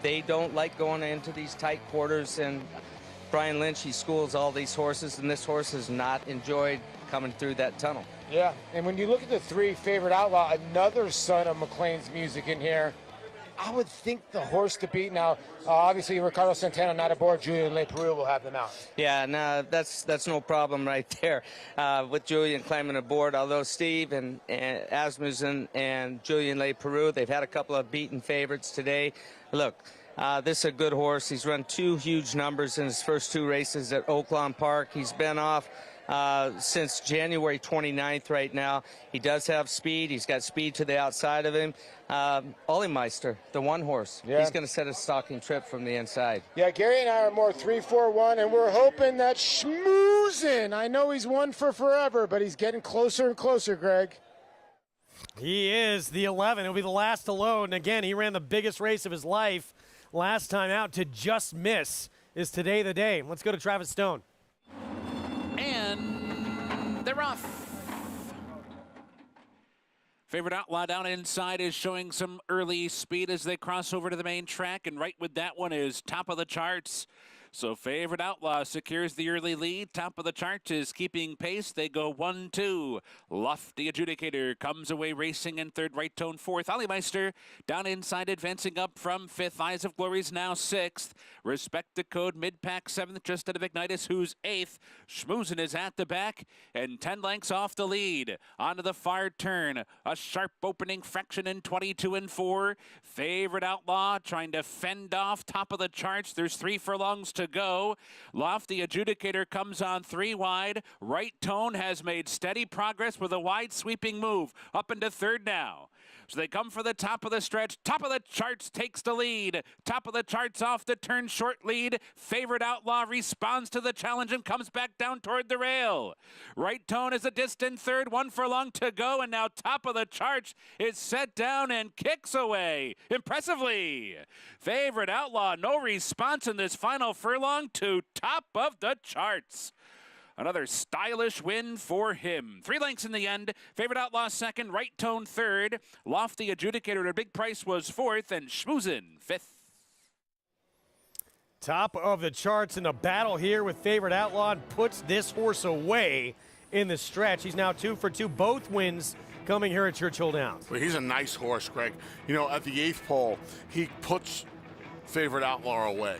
They don't like going into these tight quarters, and Brian Lynch, he schools all these horses, and this horse has not enjoyed coming through that tunnel. Yeah, and when you look at the 3 favorite outlaw, another son of McLean's Music in here, I would think the horse could beat. Now, obviously, Ricardo Santana not aboard. Julian Le Peru will have them out. Yeah, no, that's no problem right there with Julian climbing aboard. Although Steve and Asmussen and Julian Le Peru, they've had a couple of beaten favorites today. Look, This is a good horse. He's run 2 huge numbers in his first 2 races at Oaklawn Park. He's been off since January 29th right now. He does have speed. He's got speed to the outside of him. Olimeister, the 1 horse, he's going to set a stalking trip from the inside. Yeah, Gary and I are more 3-4-1, and we're hoping that Schmoozin, I know he's won for forever, but he's getting closer and closer, Greg. He is the 11. He'll be the last to load. And again, he ran the biggest race of his life last time out to just miss. Is today the day? Let's go to Travis Stone. And they're off. Favorite Outlaw down inside is showing some early speed as they cross over to the main track, and right with that one is Top of the Charts. So Favorite Outlaw secures the early lead. Top of the Charts is keeping pace. They go 1-2. Lofty Adjudicator comes away racing in third. Right Tone fourth. Olimeister down inside, advancing up from fifth. Eyes of Glory's now sixth. Respect the Code mid-pack seventh, just out of Ignitus, who's eighth. Schmoozin is at the back and 10 lengths off the lead. Onto the far turn. A sharp opening fraction in 22 and 4. Favorite Outlaw trying to fend off Top of the Charts. There's 3 furlongs to go. Lofty Adjudicator comes on 3 wide. Right Tone has made steady progress with a wide sweeping move up into third now. So they come for the top of the stretch. Top of the Charts takes the lead. Top of the Charts off the turn, short lead. Favorite Outlaw responds to the challenge and comes back down toward the rail. Right Tone is a distant third, 1 furlong to go, and now Top of the Charts is set down and kicks away impressively. Favorite Outlaw, no response in this final furlong to Top of the Charts. Another stylish win for him. 3 lengths in the end. Favorite Outlaw second, Right Tone third. Lofty Adjudicator at a big price was fourth, and Schmoozin fifth. Top of the Charts in a battle here with Favorite Outlaw, puts this horse away in the stretch. He's now 2 for 2, both wins coming here at Churchill Downs. Well, he's a nice horse, Greg. You know, at the 8th pole, he puts Favorite Outlaw away.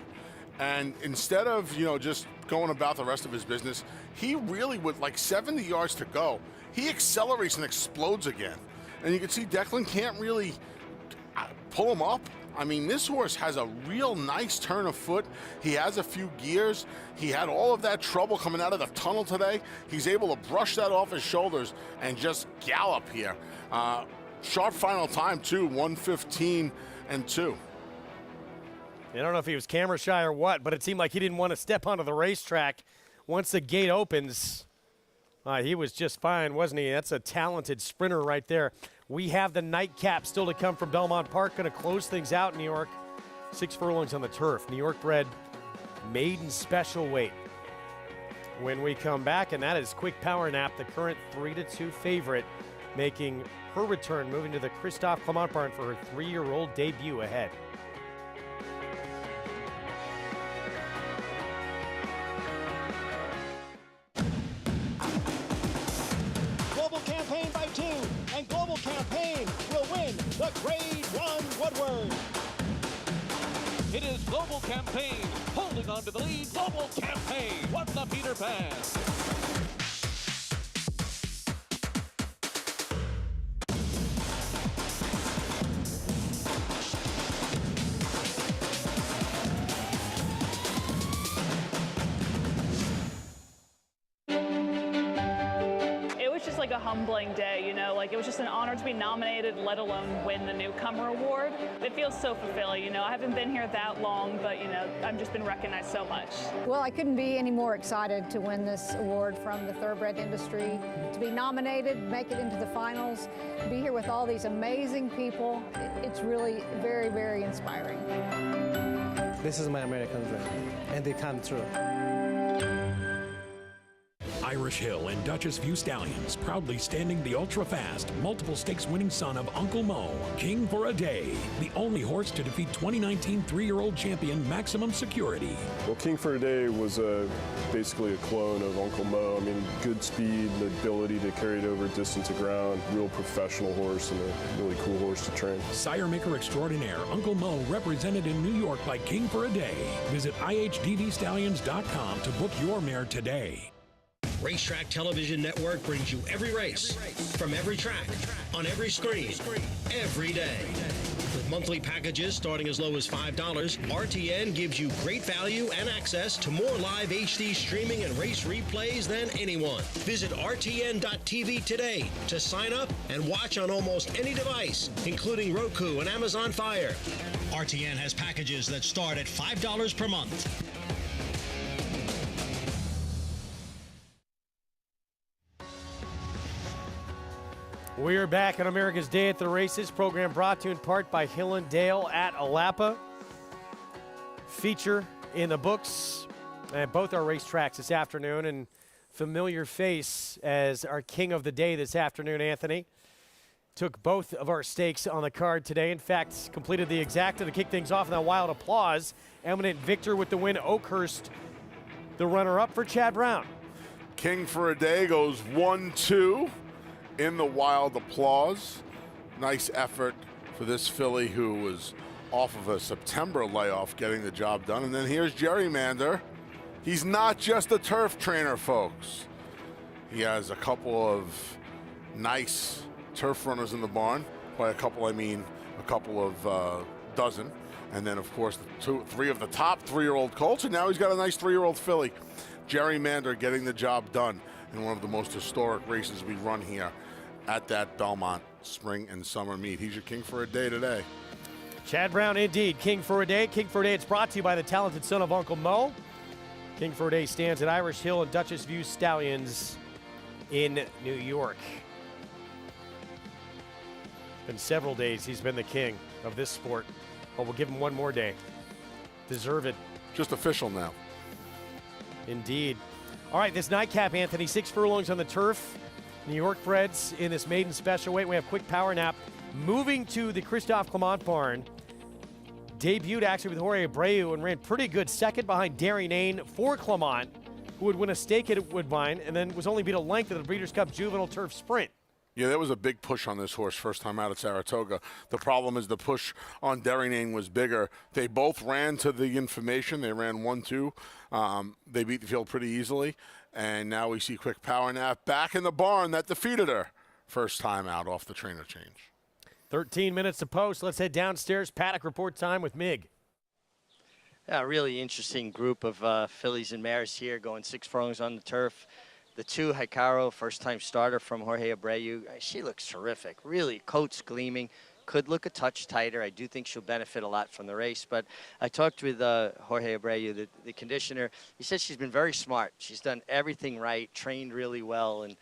And instead of, just going about the rest of his business, he really, with like 70 yards to go, he accelerates and explodes again. And you can see Declan can't really pull him up. I mean, this horse has a real nice turn of foot. He has a few gears. He had all of that trouble coming out of the tunnel today. He's able to brush that off his shoulders and just gallop here. Sharp final time, too, 1:15 and 2. I don't know if he was camera shy or what, but it seemed like he didn't want to step onto the racetrack. Once the gate opens, he was just fine, wasn't he? That's a talented sprinter right there. We have the nightcap still to come from Belmont Park. Going to close things out in New York. 6 furlongs on the turf. New York-bred maiden special weight. When we come back, and that is Quick Power Nap, the current 3-2 favorite, making her return, moving to the Christophe Clement barn for her 3-year-old debut ahead. Campaign by 2, and Global Campaign will win the Grade 1 Woodward. It is Global Campaign holding on to the lead. Global Campaign won the Peter Pan. Like a humbling day, it was just an honor to be nominated, let alone win the Newcomer Award. It feels so fulfilling, I haven't been here that long, but I've just been recognized so much. Well, I couldn't be any more excited to win this award from the thoroughbred industry, to be nominated, make it into the finals, be here with all these amazing people. It's really very, very inspiring. This is my American dream, and it come true. Irish Hill and Duchess View Stallions, proudly standing the ultra-fast, multiple stakes winning son of Uncle Mo, King for a Day, the only horse to defeat 2019 3-year-old champion Maximum Security. Well, King for a Day was basically a clone of Uncle Mo. I mean, good speed, the ability to carry it over distance to ground, real professional horse and a really cool horse to train. Sire maker extraordinaire Uncle Mo, represented in New York by King for a Day. Visit ihdvstallions.com to book your mare today. Racetrack Television Network brings you every race, from every track, on every screen, every day. With monthly packages starting as low as $5, RTN gives you great value and access to more live HD streaming and race replays than anyone. Visit RTN.tv today to sign up and watch on almost any device, including Roku and Amazon Fire. RTN has packages that start at $5 per month. We're back on America's Day at the Races, program brought to you in part by Hill and Dale at Alapa. Feature in the books at both our racetracks this afternoon, and familiar face as our king of the day this afternoon, Anthony. Took both of our stakes on the card today. In fact, completed the exacta to kick things off in that wild applause. Eminent victor with the win, Oakhurst, the runner-up for Chad Brown. King for a Day goes 1-2. In the wild applause. Nice effort for this filly who was off of a September layoff getting the job done. And then here's Gerrymander. He's not just a turf trainer, folks. He has a couple of nice turf runners in the barn. By a couple, I mean a couple of dozen. And then, of course, three of the top 3-year-old colts. And now he's got a nice 3-year-old filly. Gerrymander getting the job done in one of the most historic races we run here at that Belmont spring and summer meet. He's your king for a day today. Chad Brown, indeed. King for a Day. King for a Day, it's brought to you by the talented son of Uncle Mo. King for a Day stands at Irish Hill and Duchess View Stallions in New York. Been several days he's been the king of this sport, but we'll give him one more day. Deserve it. Just official now. Indeed. All right, this nightcap, Anthony, 6 furlongs on the turf. New York-breds in this maiden special weight. We have Quick Power Nap moving to the Christophe Clement barn. Debuted actually with Jorge Abreu and ran pretty good second behind Dairy Nane for Clement, who would win a stake at Woodbine and then was only beat a length of the Breeders' Cup Juvenile Turf Sprint. Yeah, there was a big push on this horse first time out at Saratoga. The problem is the push on Dairy Nane was bigger. They both ran to the information. They ran 1-2. They beat the field pretty easily. And now we see Quick Power Nap back in the barn that defeated her first time out off the trainer change. 13 minutes to post. Let's head downstairs. Paddock report time with Mig. Yeah, a really interesting group of fillies and mares here going 6 furlongs on the turf. The 2, Hikaru, first-time starter from Jorge Abreu. She looks terrific. Really, coat's gleaming. Could look a touch tighter. I do think she'll benefit a lot from the race. But I talked with Jorge Abreu, the conditioner. He said she's been very smart. She's done everything right, trained really well, and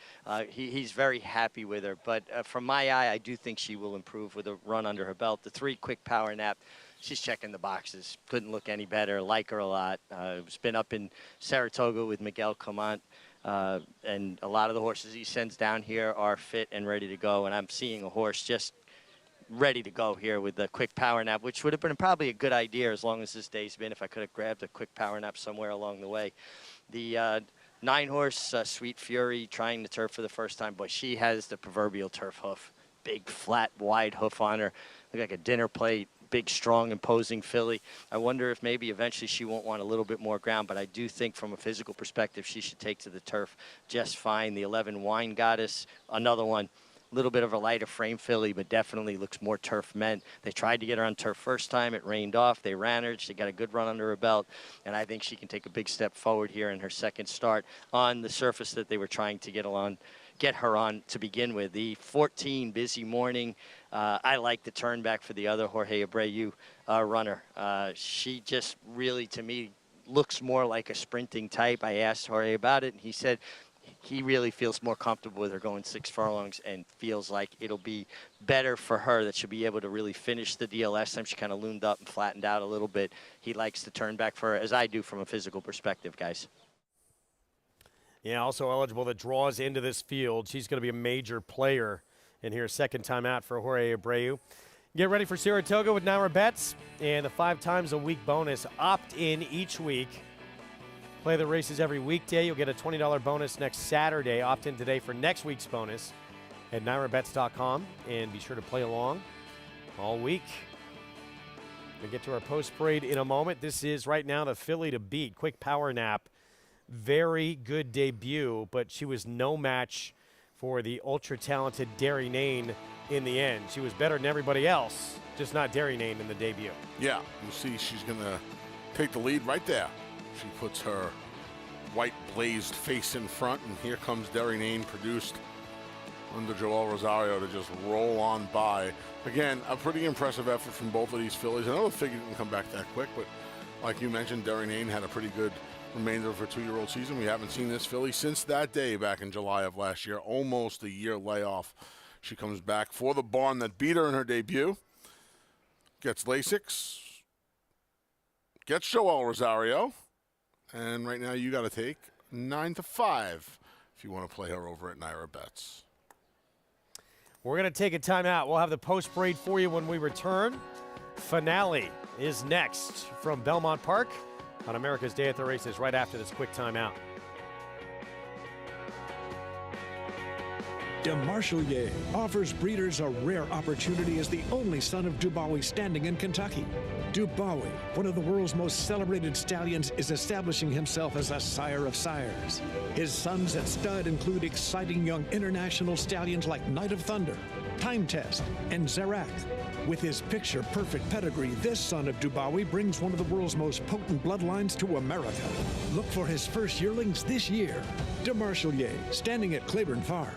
he's very happy with her. But from my eye, I do think she will improve with a run under her belt. The 3, Quick Power Nap. She's checking the boxes. Couldn't look any better. Like her a lot. It's been up in Saratoga with Miguel Clement. And a lot of the horses he sends down here are fit and ready to go. And I'm seeing a horse just ready to go here with the Quick Power Nap, which would have been probably a good idea as long as this day's been, if I could have grabbed a Quick Power Nap somewhere along the way. The 9-horse Sweet Fury trying the turf for the first time, but she has the proverbial turf hoof. Big, flat, wide hoof on her. Look like a dinner plate. Big, strong, imposing filly. I wonder if maybe eventually she won't want a little bit more ground, but I do think from a physical perspective she should take to the turf just fine. The 11, Wine Goddess, another one. A little bit of a lighter frame filly, but definitely looks more turf meant. They tried to get her on turf first time. It rained off. They ran her. She got a good run under her belt, and I think she can take a big step forward here in her second start on the surface that they were trying to get her on to begin with. The 14, Busy Morning. I like the turn back for the other Jorge Abreu runner. She just really, to me, looks more like a sprinting type. I asked Jorge about it, and he said he really feels more comfortable with her going 6 furlongs and feels like it'll be better for her, that she'll be able to really finish the deal. Last time she kind of loomed up and flattened out a little bit. He likes the turn back for her, as I do from a physical perspective, guys. Yeah, also eligible that draws into this field. She's going to be a major player in here, second time out for Jorge Abreu. Get ready for Saratoga with Naira Bets and the 5 times a week bonus. Opt in each week. Play the races every weekday. You'll get a $20 bonus next Saturday. Opt in today for next week's bonus at nairabets.com, and be sure to play along all week. We'll get to our post parade in a moment. This is right now the filly to beat, Quick Power Nap. Very good debut, but she was no match for the ultra-talented Derry Nane in the end. She was better than everybody else, just not Derry Nane in the debut. Yeah, you see she's going to take the lead right there. She puts her white blazed face in front, and here comes Derry Nane, produced under Joel Rosario, to just roll on by. Again, a pretty impressive effort from both of these fillies. I know the figure didn't come back that quick, but like you mentioned, Derry Nane had a pretty good remainder of her 2-year-old season. We haven't seen this filly since that day back in July of last year, almost a year layoff. She comes back for the barn that beat her in her debut, gets Lasix, gets Joel Rosario, and right now you got to take 9-5 if you want to play her over at Naira Bets. We're going to take a timeout. We'll have the post parade for you when we return. Finale is next from Belmont Park on America's Day at the Races right after this quick timeout. DeMarchelier offers breeders a rare opportunity as the only son of Dubawi standing in Kentucky. Dubawi, one of the world's most celebrated stallions, is establishing himself as a sire of sires. His sons at stud include exciting young international stallions like Night of Thunder, Time Test, and Zarak. With his picture-perfect pedigree, this son of Dubawi brings one of the world's most potent bloodlines to America. Look for his first yearlings this year. DeMarchelier, standing at Claiborne Farm.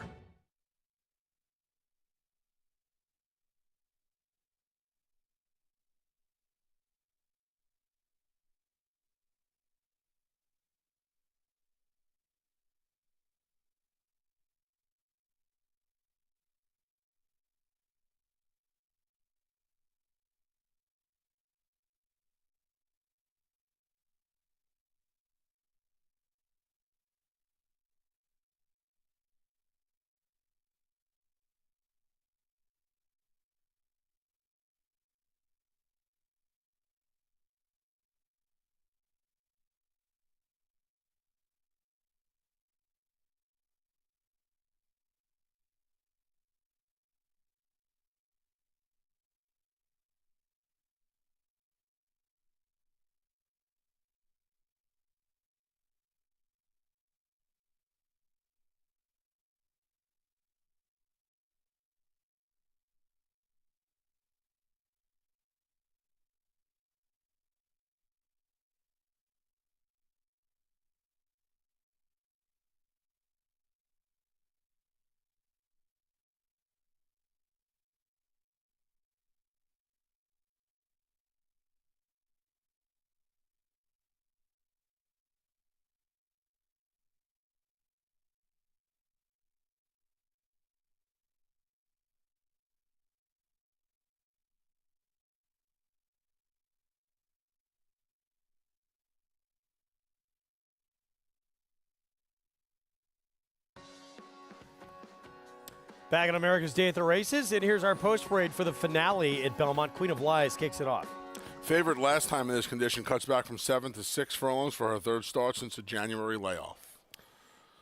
Back on America's Day at the Races, and here's our post parade for the finale at Belmont. Queen of Lies kicks it off. Favorite last time in this condition cuts back from 7 to 6 furlongs for her third start since the January layoff.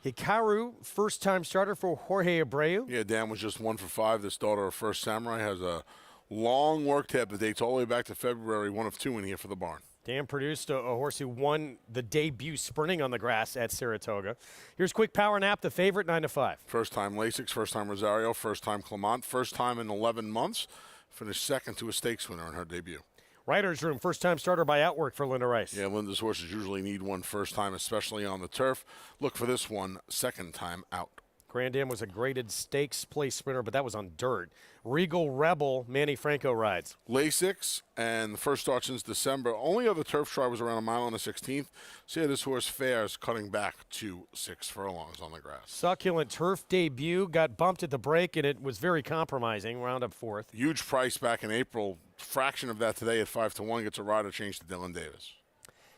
Hikaru, first-time starter for Jorge Abreu. Yeah, Dan was just 1 for 5. This daughter of First Samurai has a long work tab that dates all the way back to February, 1 of 2 in here for the barn. Dan produced a horse who won the debut sprinting on the grass at Saratoga. Here's Quick Power Nap, the favorite, 9-5. First time Lasix, first time Rosario, first time Clement, first time in 11 months. Finished second to a stakes winner in her debut. Writer's Room, first-time starter by Outwork for Linda Rice. Yeah, Linda's horses usually need one first time, especially on the turf. Look for this one, second time out. Grand Am was a graded stakes place sprinter, but that was on dirt. Regal Rebel, Manny Franco rides. Lasix, and the first start since December. Only other turf try was around a mile and a 16th. So yeah, this horse fares cutting back to 6 furlongs on the grass. Succulent turf debut, got bumped at the break, and it was very compromising. Wound up 4th. Huge price back in April. Fraction of that today at 5-1 gets a rider changed to Dylan Davis.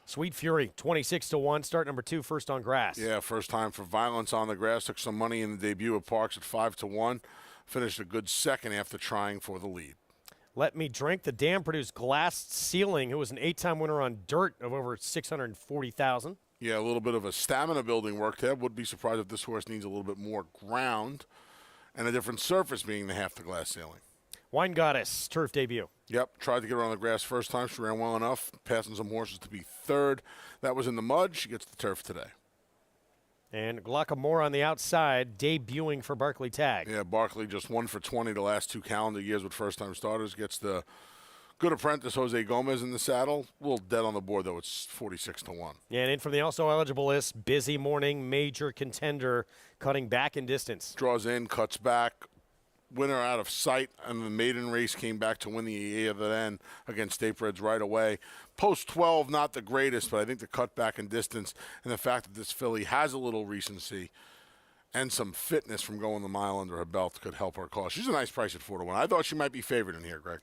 Sweet Fury, 26-1, start number 2, first on grass. Yeah, first time for Violence on the grass. Took some money in the debut at Parks at 5-1. Finished a good second after trying for the lead. Let Me Drink, the dam produced Glass Ceiling, who was an 8-time winner on dirt of over $640,000. Yeah, a little bit of a stamina building work there. Would be surprised if this horse needs a little bit more ground and a different surface, being the half the Glass Ceiling. Wine Goddess, turf debut. Yep, tried to get her on the grass first time. She ran well enough, passing some horses to be third. That was in the mud. She gets the turf today. And Glockamore on the outside, debuting for Barkley Tag. Yeah, Barkley just 1 for 20 the last 2 calendar years with first-time starters. Gets the good apprentice Jose Gomez in the saddle. A little dead on the board, though. It's 46-1. Yeah, and in from the also eligible list, Busy Morning, major contender, cutting back in distance. Draws in, cuts back. Winner out of sight, and the maiden race came back to win the at the end against Statebreds right away. Post 12, not the greatest, but I think the cut back in distance and the fact that this filly has a little recency and some fitness from going the mile under her belt could help her cause. She's a nice price at 4-1. I thought she might be favored in here, Greg.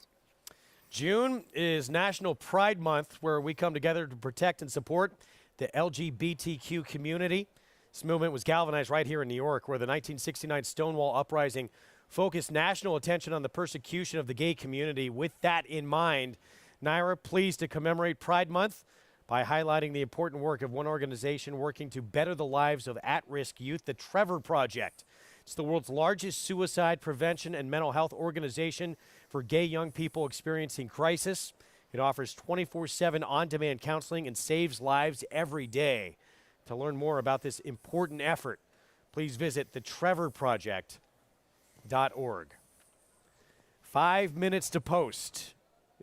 June is National Pride Month, where we come together to protect and support the LGBTQ community. This movement was galvanized right here in New York, where the 1969 Stonewall Uprising focused national attention on the persecution of the gay community. With that in mind, Naira pleased to commemorate Pride Month by highlighting the important work of one organization working to better the lives of at-risk youth, the Trevor Project. It's the world's largest suicide prevention and mental health organization for gay young people experiencing crisis. It offers 24/7 on-demand counseling and saves lives every day. To learn more about this important effort, please visit thetrevorproject.org. 5 minutes to post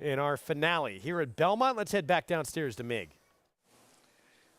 in our finale here at Belmont. Let's head back downstairs to Mig.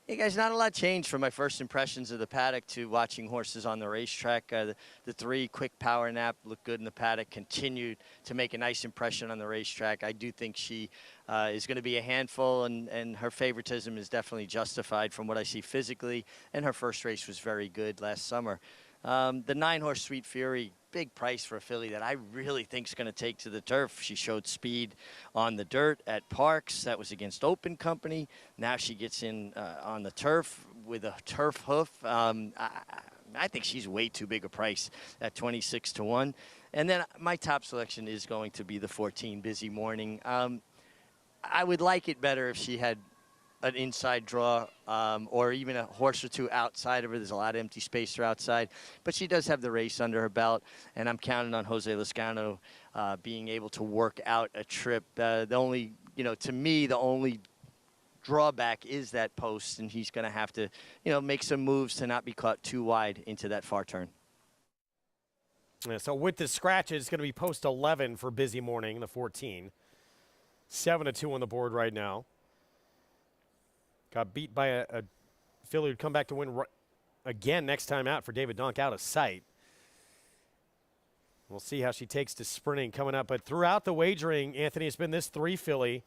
Hey guys, not a lot changed from my first impressions of the paddock to watching horses on the racetrack. The 3 quick power nap looked good in the paddock, continued to make a nice impression on the racetrack. I do think she is going to be a handful, and her favoritism is definitely justified from what I see physically, and her first race was very good last summer. The 9-horse Sweet Fury, big price for a filly that I really think is going to take to the turf. She showed speed on the dirt at Parks. That was against Open Company. Now she gets in on the turf with a turf hoof. I think she's way too big a price at 26-1. And then my top selection is going to be the 14 Busy Morning. I would like it better if she had an inside draw or even a horse or 2 outside of her. There's a lot of empty space there outside, but she does have the race under her belt, and I'm counting on Jose Lezcano being able to work out a trip. The only, to me, the only drawback is that post, and he's going to have to, make some moves to not be caught too wide into that far turn. Yeah, so with the scratches, it's going to be post 11 for Busy Morning, the 14. 7-2 on the board right now. Got beat by a filly who'd come back to win again next time out for David Dunk, out of sight. We'll see how she takes to sprinting coming up. But throughout the wagering, Anthony, it's been this 3 filly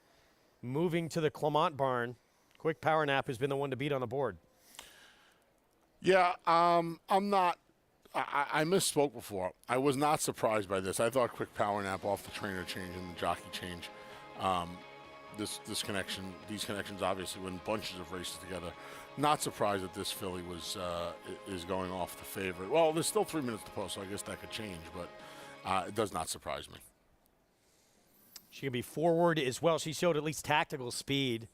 moving to the Clement barn. Quick Power Nap has been the one to beat on the board. Yeah, I'm not. I misspoke before. I was not surprised by this. I thought Quick Power Nap off the trainer change and the jockey change. These connections obviously win bunches of races together. Not surprised that this filly is going off the favorite. Well, there's still 3 minutes to post, so I guess that could change, but it does not surprise me. She can be forward as well. She showed at least tactical speed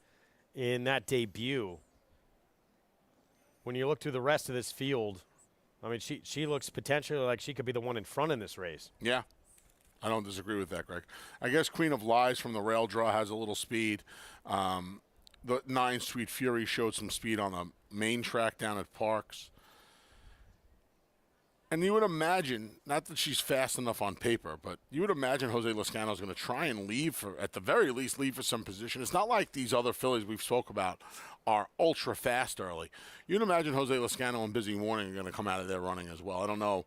in that debut. When you look through the rest of this field, I mean, she looks potentially like she could be the one in front in this race. Yeah. I don't disagree with that, Greg. I guess Queen of Lies from the rail draw has a little speed. The 9 Sweet Fury showed some speed on the main track down at Parks. And you would imagine, not that she's fast enough on paper, but you would imagine Jose Lezcano is going to try and leave at the very least, leave for some position. It's not like these other fillies we've spoke about are ultra fast early. You'd imagine Jose Lezcano and Busy Morning are going to come out of there running as well. I don't know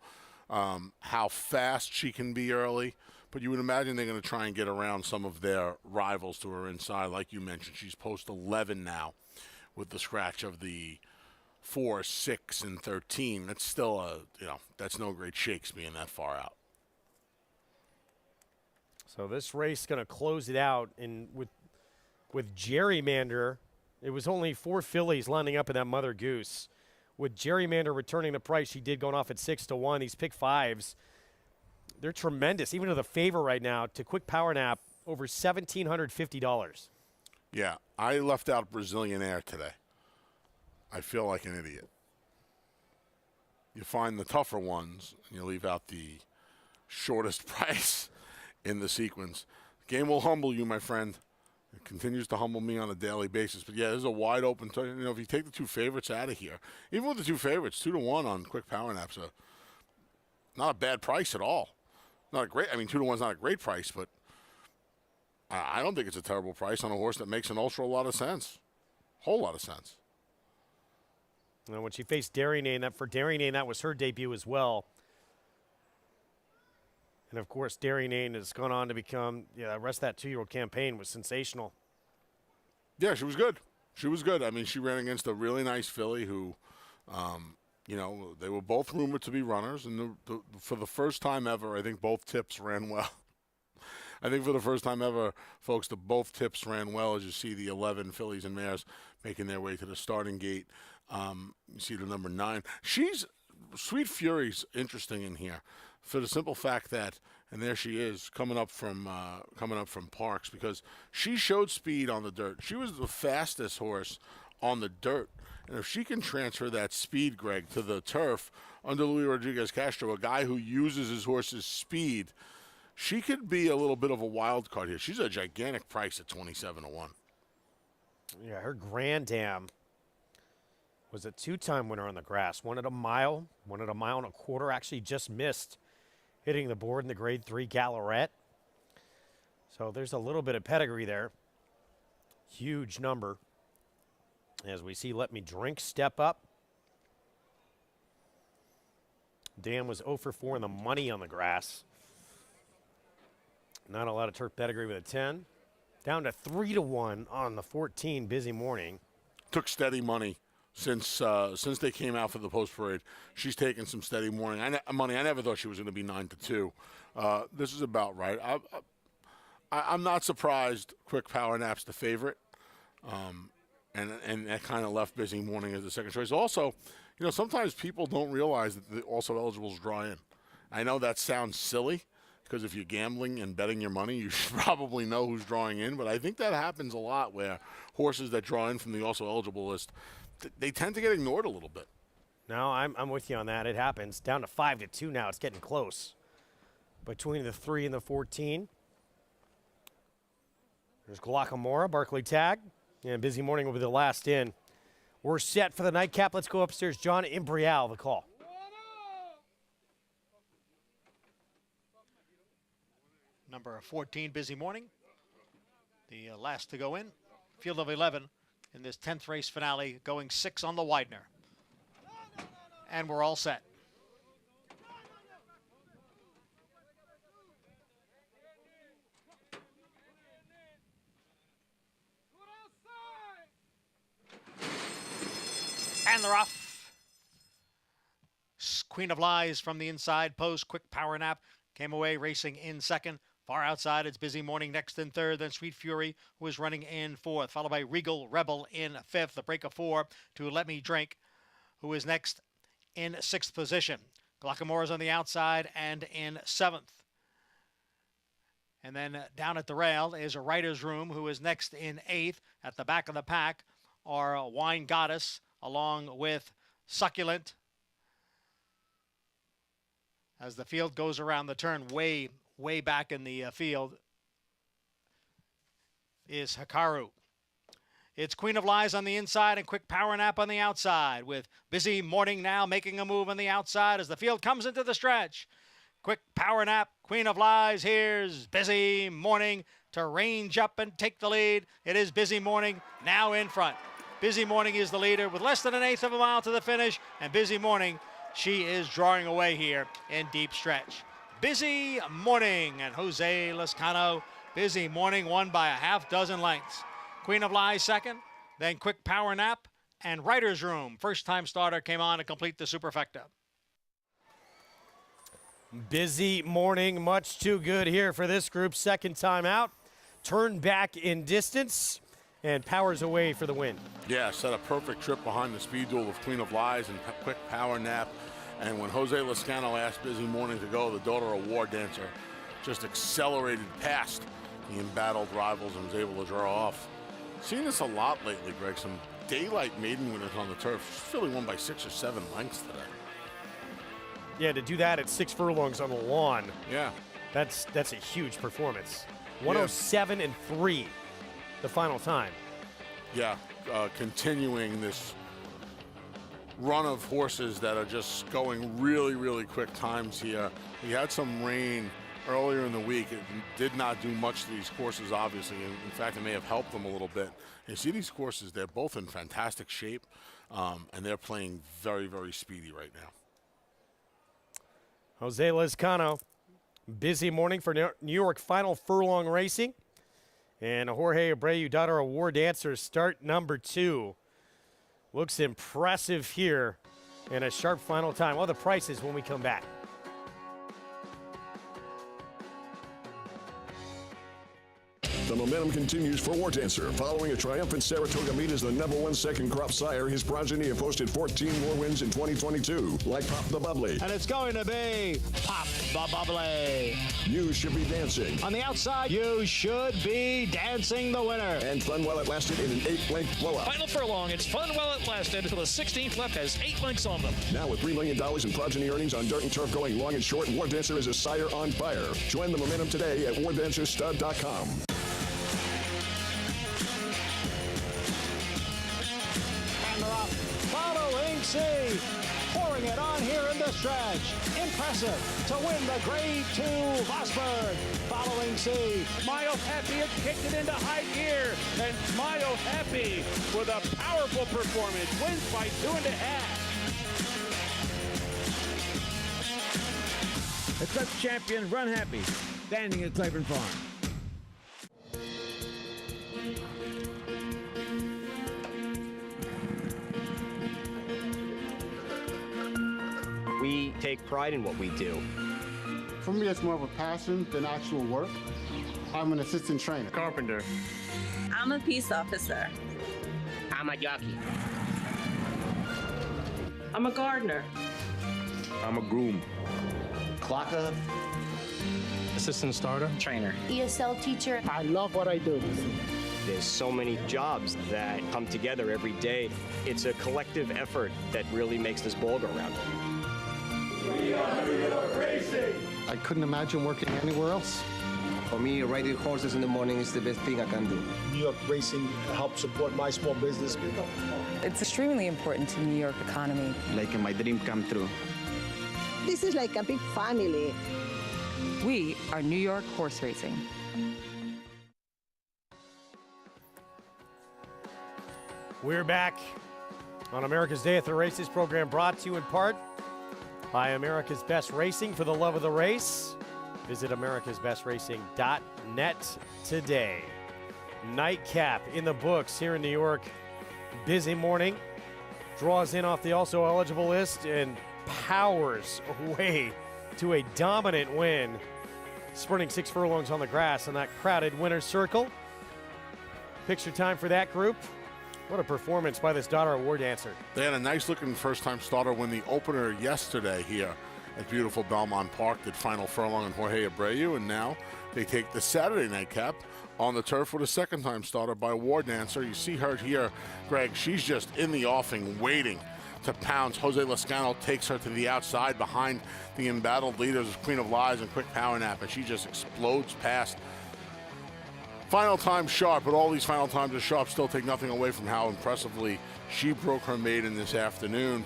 how fast she can be early, but you would imagine they're going to try and get around some of their rivals to her inside. Like you mentioned, she's post 11 now with the scratch of the 4, 6, and 13. That's still that's no great shakes being that far out. So this race is going to close it out, and with Gerrymander, it was only 4 fillies lining up in that Mother Goose. With Gerrymander returning the price she did going off at 6-1, these pick 5s, they're tremendous. Even to the favor right now, to Quick Power Nap, over $1,750. Yeah, I left out Brazilian Air today. I feel like an idiot. You find the tougher ones, and you leave out the shortest price in the sequence. The game will humble you, my friend. It continues to humble me on a daily basis. But, yeah, this is a wide open – if you take the 2 favorites out of here, even with the 2 favorites, 2-1 on quick power naps, not a bad price at all. Not a great – 2-1 is not a great price, but I don't think it's a terrible price on a horse that makes an ultra a lot of sense. Whole lot of sense. And when she faced Darien, that was her debut as well. And, of course, Darien has gone on to become, the rest of that 2-year-old campaign was sensational. Yeah, she was good. She was good. She ran against a really nice filly who, they were both rumored to be runners. And for the first time ever, I think both tips ran well. I think for the first time ever, folks, both tips ran well as you see the 11 fillies and mares making their way to the starting gate. You see the number 9. Sweet Fury's interesting in here for the simple fact that, and there she is coming up from Parks, because she showed speed on the dirt. She was the fastest horse on the dirt. And if she can transfer that speed, Greg, to the turf under Luis Rodriguez-Castro, a guy who uses his horse's speed, she could be a little bit of a wild card here. She's a gigantic price at 27-1. Yeah, her Grand Dam was a 2-time winner on the grass. One at a mile and a quarter. Actually just missed hitting the board in the Grade 3 Gallarette. So there's a little bit of pedigree there. Huge number. As we see Let Me Drink step up. Dan was 0 for 4 in the money on the grass. Not a lot of turf pedigree with a 10. Down to 3-1 on the 14, Busy Morning. Took steady money since they came out for the post parade. She's taken some steady money. I never thought she was going to be 9-2. This is about right. I'm not surprised. Quick Power Nap's the favorite, and that kind of left Busy Morning as the second choice. Also, sometimes people don't realize that the also eligibles draw in. I know that sounds silly, because if you're gambling and betting your money, you should probably know who's drawing in. But I think that happens a lot where horses that draw in from the also eligible list, they tend to get ignored a little bit. No, I'm with you on that. It happens. Down to 5-2 now. It's getting close. Between the 3 and the 14. There's Guacamora, Barkley Tag. And Busy Morning will be the last in. We're set for the nightcap. Let's go upstairs. John Imbrial, the call. Number 14, Busy Morning, the last to go in. Field of 11 in this 10th race finale, going 6 on the Widener. And we're all set. And they're off. Queen of Lies from the inside post. Quick Power Nap came away racing in second. Far outside, it's Busy Morning next in third. Then Sweet Fury, who is running in fourth, followed by Regal Rebel in fifth. The break of 4 to Let Me Drink, who is next in sixth position. Guacamora's on the outside and in seventh. And then down at the rail is a Writer's Room, who is next in eighth. At the back of the pack are Wine Goddess, along with Succulent. As the field goes around the turn, way back in the field is Hikaru. It's Queen of Lies on the inside and Quick Power Nap on the outside, with Busy Morning now making a move on the outside as the field comes into the stretch. Quick Power Nap, Queen of Lies. Here's Busy Morning to range up and take the lead. It is Busy Morning now in front. Busy Morning is the leader with less than 1/8 of a mile to the finish, and Busy Morning, she is drawing away here in deep stretch. Busy Morning and Jose Lescano. Busy Morning won by a half dozen lengths. Queen of Lies second, then Quick Power Nap and Writer's Room. First time starter came on to complete the superfecta. Busy Morning, much too good here for this group. Second time out, turned back in distance and powers away for the win. Yeah, set a perfect trip behind the speed duel of Queen of Lies and Quick Power Nap. And when Jose Lescano asked Busy Morning to go, the daughter of War Dancer just accelerated past the embattled rivals and was able to draw off. Seen this a lot lately, Greg. Some daylight maiden winners on the turf. Philly won by 6 or 7 lengths today. Yeah, to do that at 6 furlongs on the lawn. Yeah. That's a huge performance. 107 and 3 the final time. Yeah, continuing this run of horses that are just going really, really quick times here. We had some rain earlier in the week. It did not do much to these courses, obviously. In fact, it may have helped them a little bit. You see these courses, they're both in fantastic shape, and they're playing very, very speedy right now. Jose Lezcano, busy morning for New York Final Furlong Racing. And Jorge Abreu Daughter of War Dancer, start number 2. Looks impressive here in a sharp final time. Well, the prices when we come back. The momentum continues for War Dancer. Following a triumphant Saratoga meet as the #1 second crop sire, his progeny have posted 14 more wins in 2022, like Pop the Bubbly. And it's going to be Pop the Bubbly. You Should Be Dancing. On the outside, You Should Be Dancing, the winner. And Fun While It Lasted in an 8-length blowout. Final furlong. It's Fun While It Lasted until the 16th left has 8 lengths on them. Now with $3 million in progeny earnings on dirt and turf going long and short, War Dancer is a sire on fire. Join the momentum today at wardancerstud.com. Following C, pouring it on here in the stretch. Impressive to win the Grade 2 Vosburg. Following C. Mile Happy has kicked it into high gear, and Mile Happy with a powerful performance wins by 2.5. Eclipse champion Run Happy, standing at Claiborne Farm. We take pride in what we do. For me, it's more of a passion than actual work. I'm an assistant trainer. Carpenter. I'm a peace officer. I'm a jockey. I'm a gardener. I'm a groom. Clocker. Assistant starter. Trainer. ESL teacher. I love what I do. There's so many jobs that come together every day. It's a collective effort that really makes this ball go round. We are New York Racing. I couldn't imagine working anywhere else. For me, riding horses in the morning is the best thing I can do. New York Racing helps support my small business. It's extremely important to the New York economy. Like my dream come true. This is like a big family. We are New York Horse Racing. We're back on America's Day at the Races program, brought to you in part by America's Best Racing. For the love of the race, visit americasbestracing.net today. Nightcap in the books here in New York. Busy morning. Draws in off the also eligible list and powers away to a dominant win. Sprinting 6 furlongs on the grass in that crowded winner's circle. Picture time for that group. What a performance by this Daughter of War Dancer. They had a nice-looking first-time starter win the opener yesterday here at beautiful Belmont Park. Did final furlong and Jorge Abreu, and now they take the Saturday nightcap on the turf with a second-time starter by War Dancer. You see her here, Greg. She's just in the offing, waiting to pounce. Jose Lezcano takes her to the outside behind the embattled leaders of Queen of Lies and Quick Power Nap, and she just explodes past. Final time sharp, but all these final times are sharp still take nothing away from how impressively she broke her maiden this afternoon.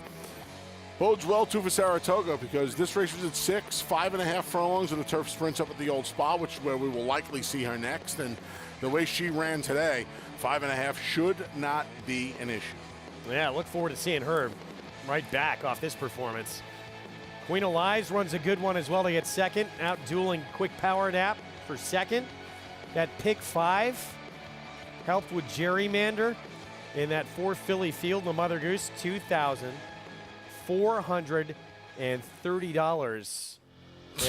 Bodes well, too, for Saratoga, because this race was at 6, 5.5 furlongs, and the turf sprints up at the old spa, which is where we will likely see her next. And the way she ran today, 5.5 should not be an issue. Yeah, look forward to seeing her right back off this performance. Queen of Lies runs a good one as well to get second, out dueling Quick Power Nap for second. That pick 5 helped with Gerrymander in that 4 filly field. The Mother Goose, $2,430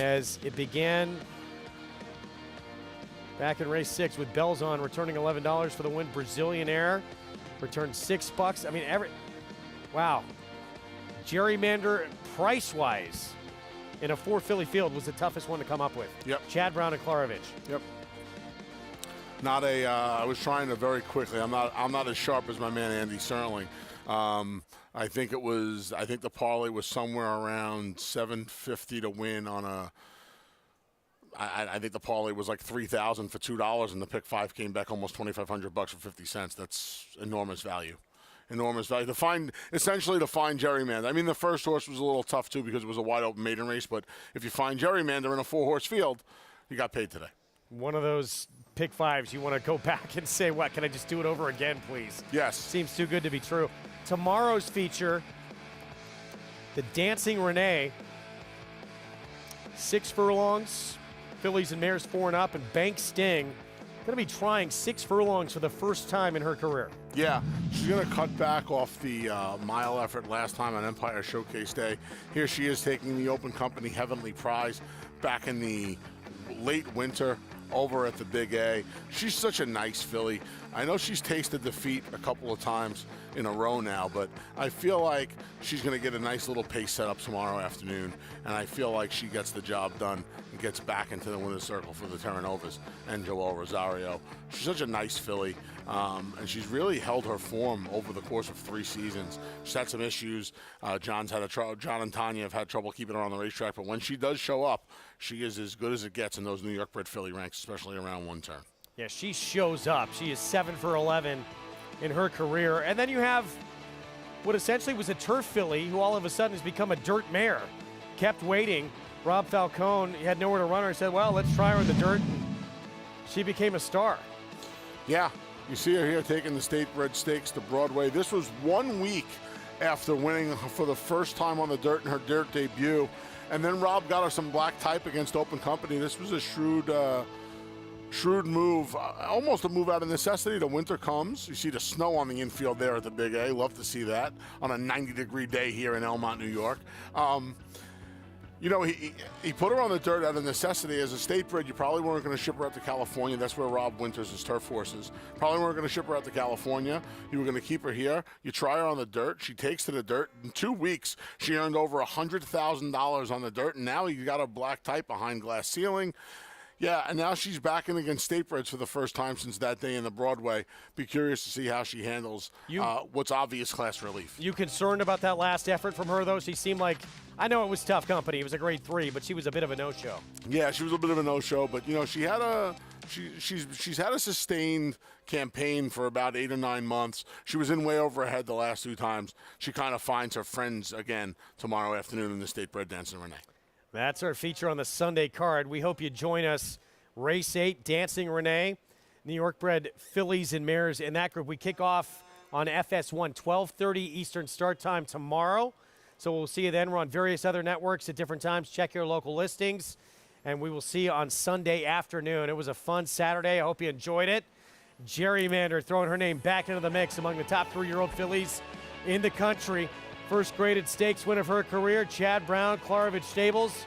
as it began back in race 6 with Bells on returning $11 for the win. Brazilian Air returned $6. I mean, wow. Gerrymander price-wise in a 4 filly field was the toughest one to come up with. Yep. Chad Brown and Klarovich. Yep. Not a. I was trying to very quickly. I'm not as sharp as my man Andy Serling. I think the parlay was somewhere around $750 to win on a I think the parlay was like $3,000 for $2, and the pick 5 came back almost $2,500 for 50 cents. That's enormous value. Enormous value to find gerrymander. I mean, the first horse was a little tough too because it was a wide open maiden race. But if you find gerrymander in a 4-horse field, you got paid today. One of those pick 5s you want to go back and say, "What? Can I just do it over again, please?" Yes. Seems too good to be true. Tomorrow's feature, the Dancing Renee, 6 furlongs, fillies and mares 4 and up, and Bank Sting going to be trying 6 furlongs for the first time in her career. Yeah, she's going to cut back off the mile effort last time on Empire Showcase Day. Here she is taking the Open Company Heavenly Prize back in the late winter over at the Big A. She's such a nice filly. I know she's tasted defeat a couple of times in a row now, but I feel like she's going to get a nice little pace set up tomorrow afternoon, and I feel like she gets the job done and gets back into the winner's circle for the Terra Novas and Joel Rosario. She's such a nice filly, and she's really held her form over the course of 3 seasons. She's had some issues. John and Tanya have had trouble keeping her on the racetrack, but when she does show up, she is as good as it gets in those New York-bred filly ranks, especially around 1 turn. Yeah, she shows up. She is 7 for 11 in her career. And then you have what essentially was a turf filly who all of a sudden has become a dirt mare. Kept waiting. Rob Falcone had nowhere to run her and said, well, let's try her in the dirt. And she became a star. Yeah, you see her here taking the State-bred Stakes to Broadway. This was 1 week after winning for the first time on the dirt in her dirt debut. And then Rob got her some black type against Open Company. This was a shrewd move, almost a move out of necessity. The winter comes. You see the snow on the infield there at the Big A. Love to see that on a 90-degree day here in Elmont, New York. You know, he put her on the dirt out of necessity. As a state-bred, you probably weren't going to ship her out to California. That's where Rob winters his turf horses. Probably weren't going to ship her out to California. You were going to keep her here. You try her on the dirt. She takes to the dirt. In 2 weeks, she earned over $100,000 on the dirt, and now you got a black type behind glass ceiling. Yeah, and now she's back in against state-breds for the first time since that day in the Broadway. Be curious to see how she handles what's obvious class relief. You concerned about that last effort from her, though? She seemed like, I know it was tough company. It was a grade 3, but she was a bit of a no-show. Yeah, she was a bit of a no-show, but, you know, she had she's had a sustained campaign for about 8 or 9 months. She was in way over her head the last 2 times. She kind of finds her friends again tomorrow afternoon in the State-bred Dancing Renee. That's our feature on the Sunday card. We hope you join us. Race 8, Dancing Renee, New York-bred fillies and mares in that group. We kick off on FS1, 12:30 Eastern start time tomorrow. So we'll see you then. We're on various other networks at different times. Check your local listings. And we will see you on Sunday afternoon. It was a fun Saturday. I hope you enjoyed it. Gerrymander throwing her name back into the mix among the top 3-year-old fillies in the country. First graded stakes win of her career, Chad Brown, Klarovich Stables.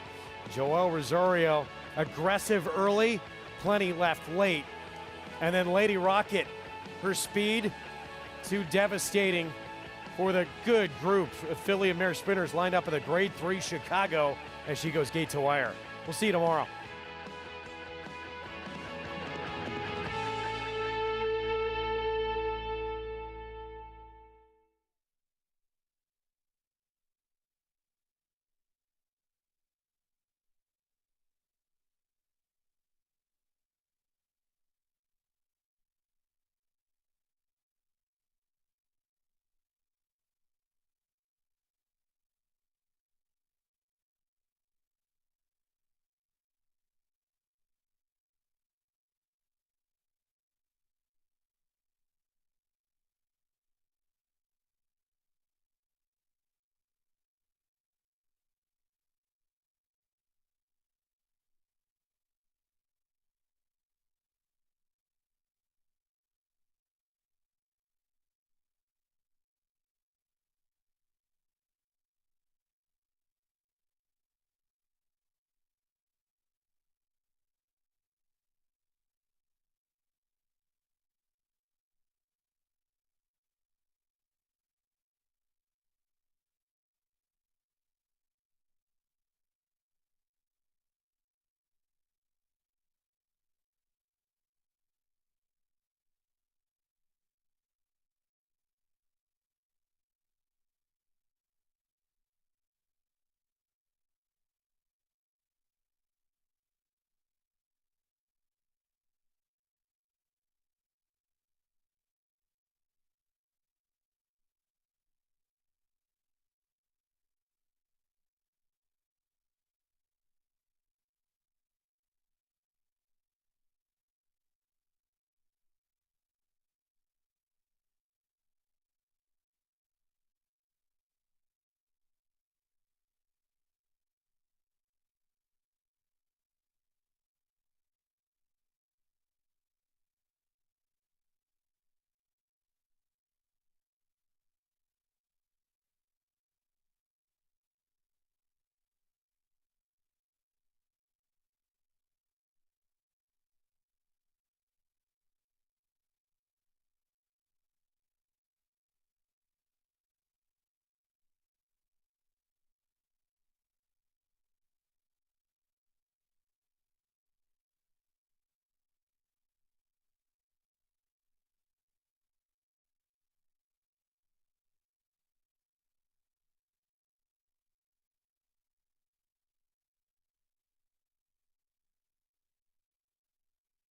Joel Rosario, aggressive early, plenty left late. And then Lady Rocket, her speed, too devastating for the good group of filly and mare spinners lined up in the grade 3 Chicago as she goes gate to wire. We'll see you tomorrow.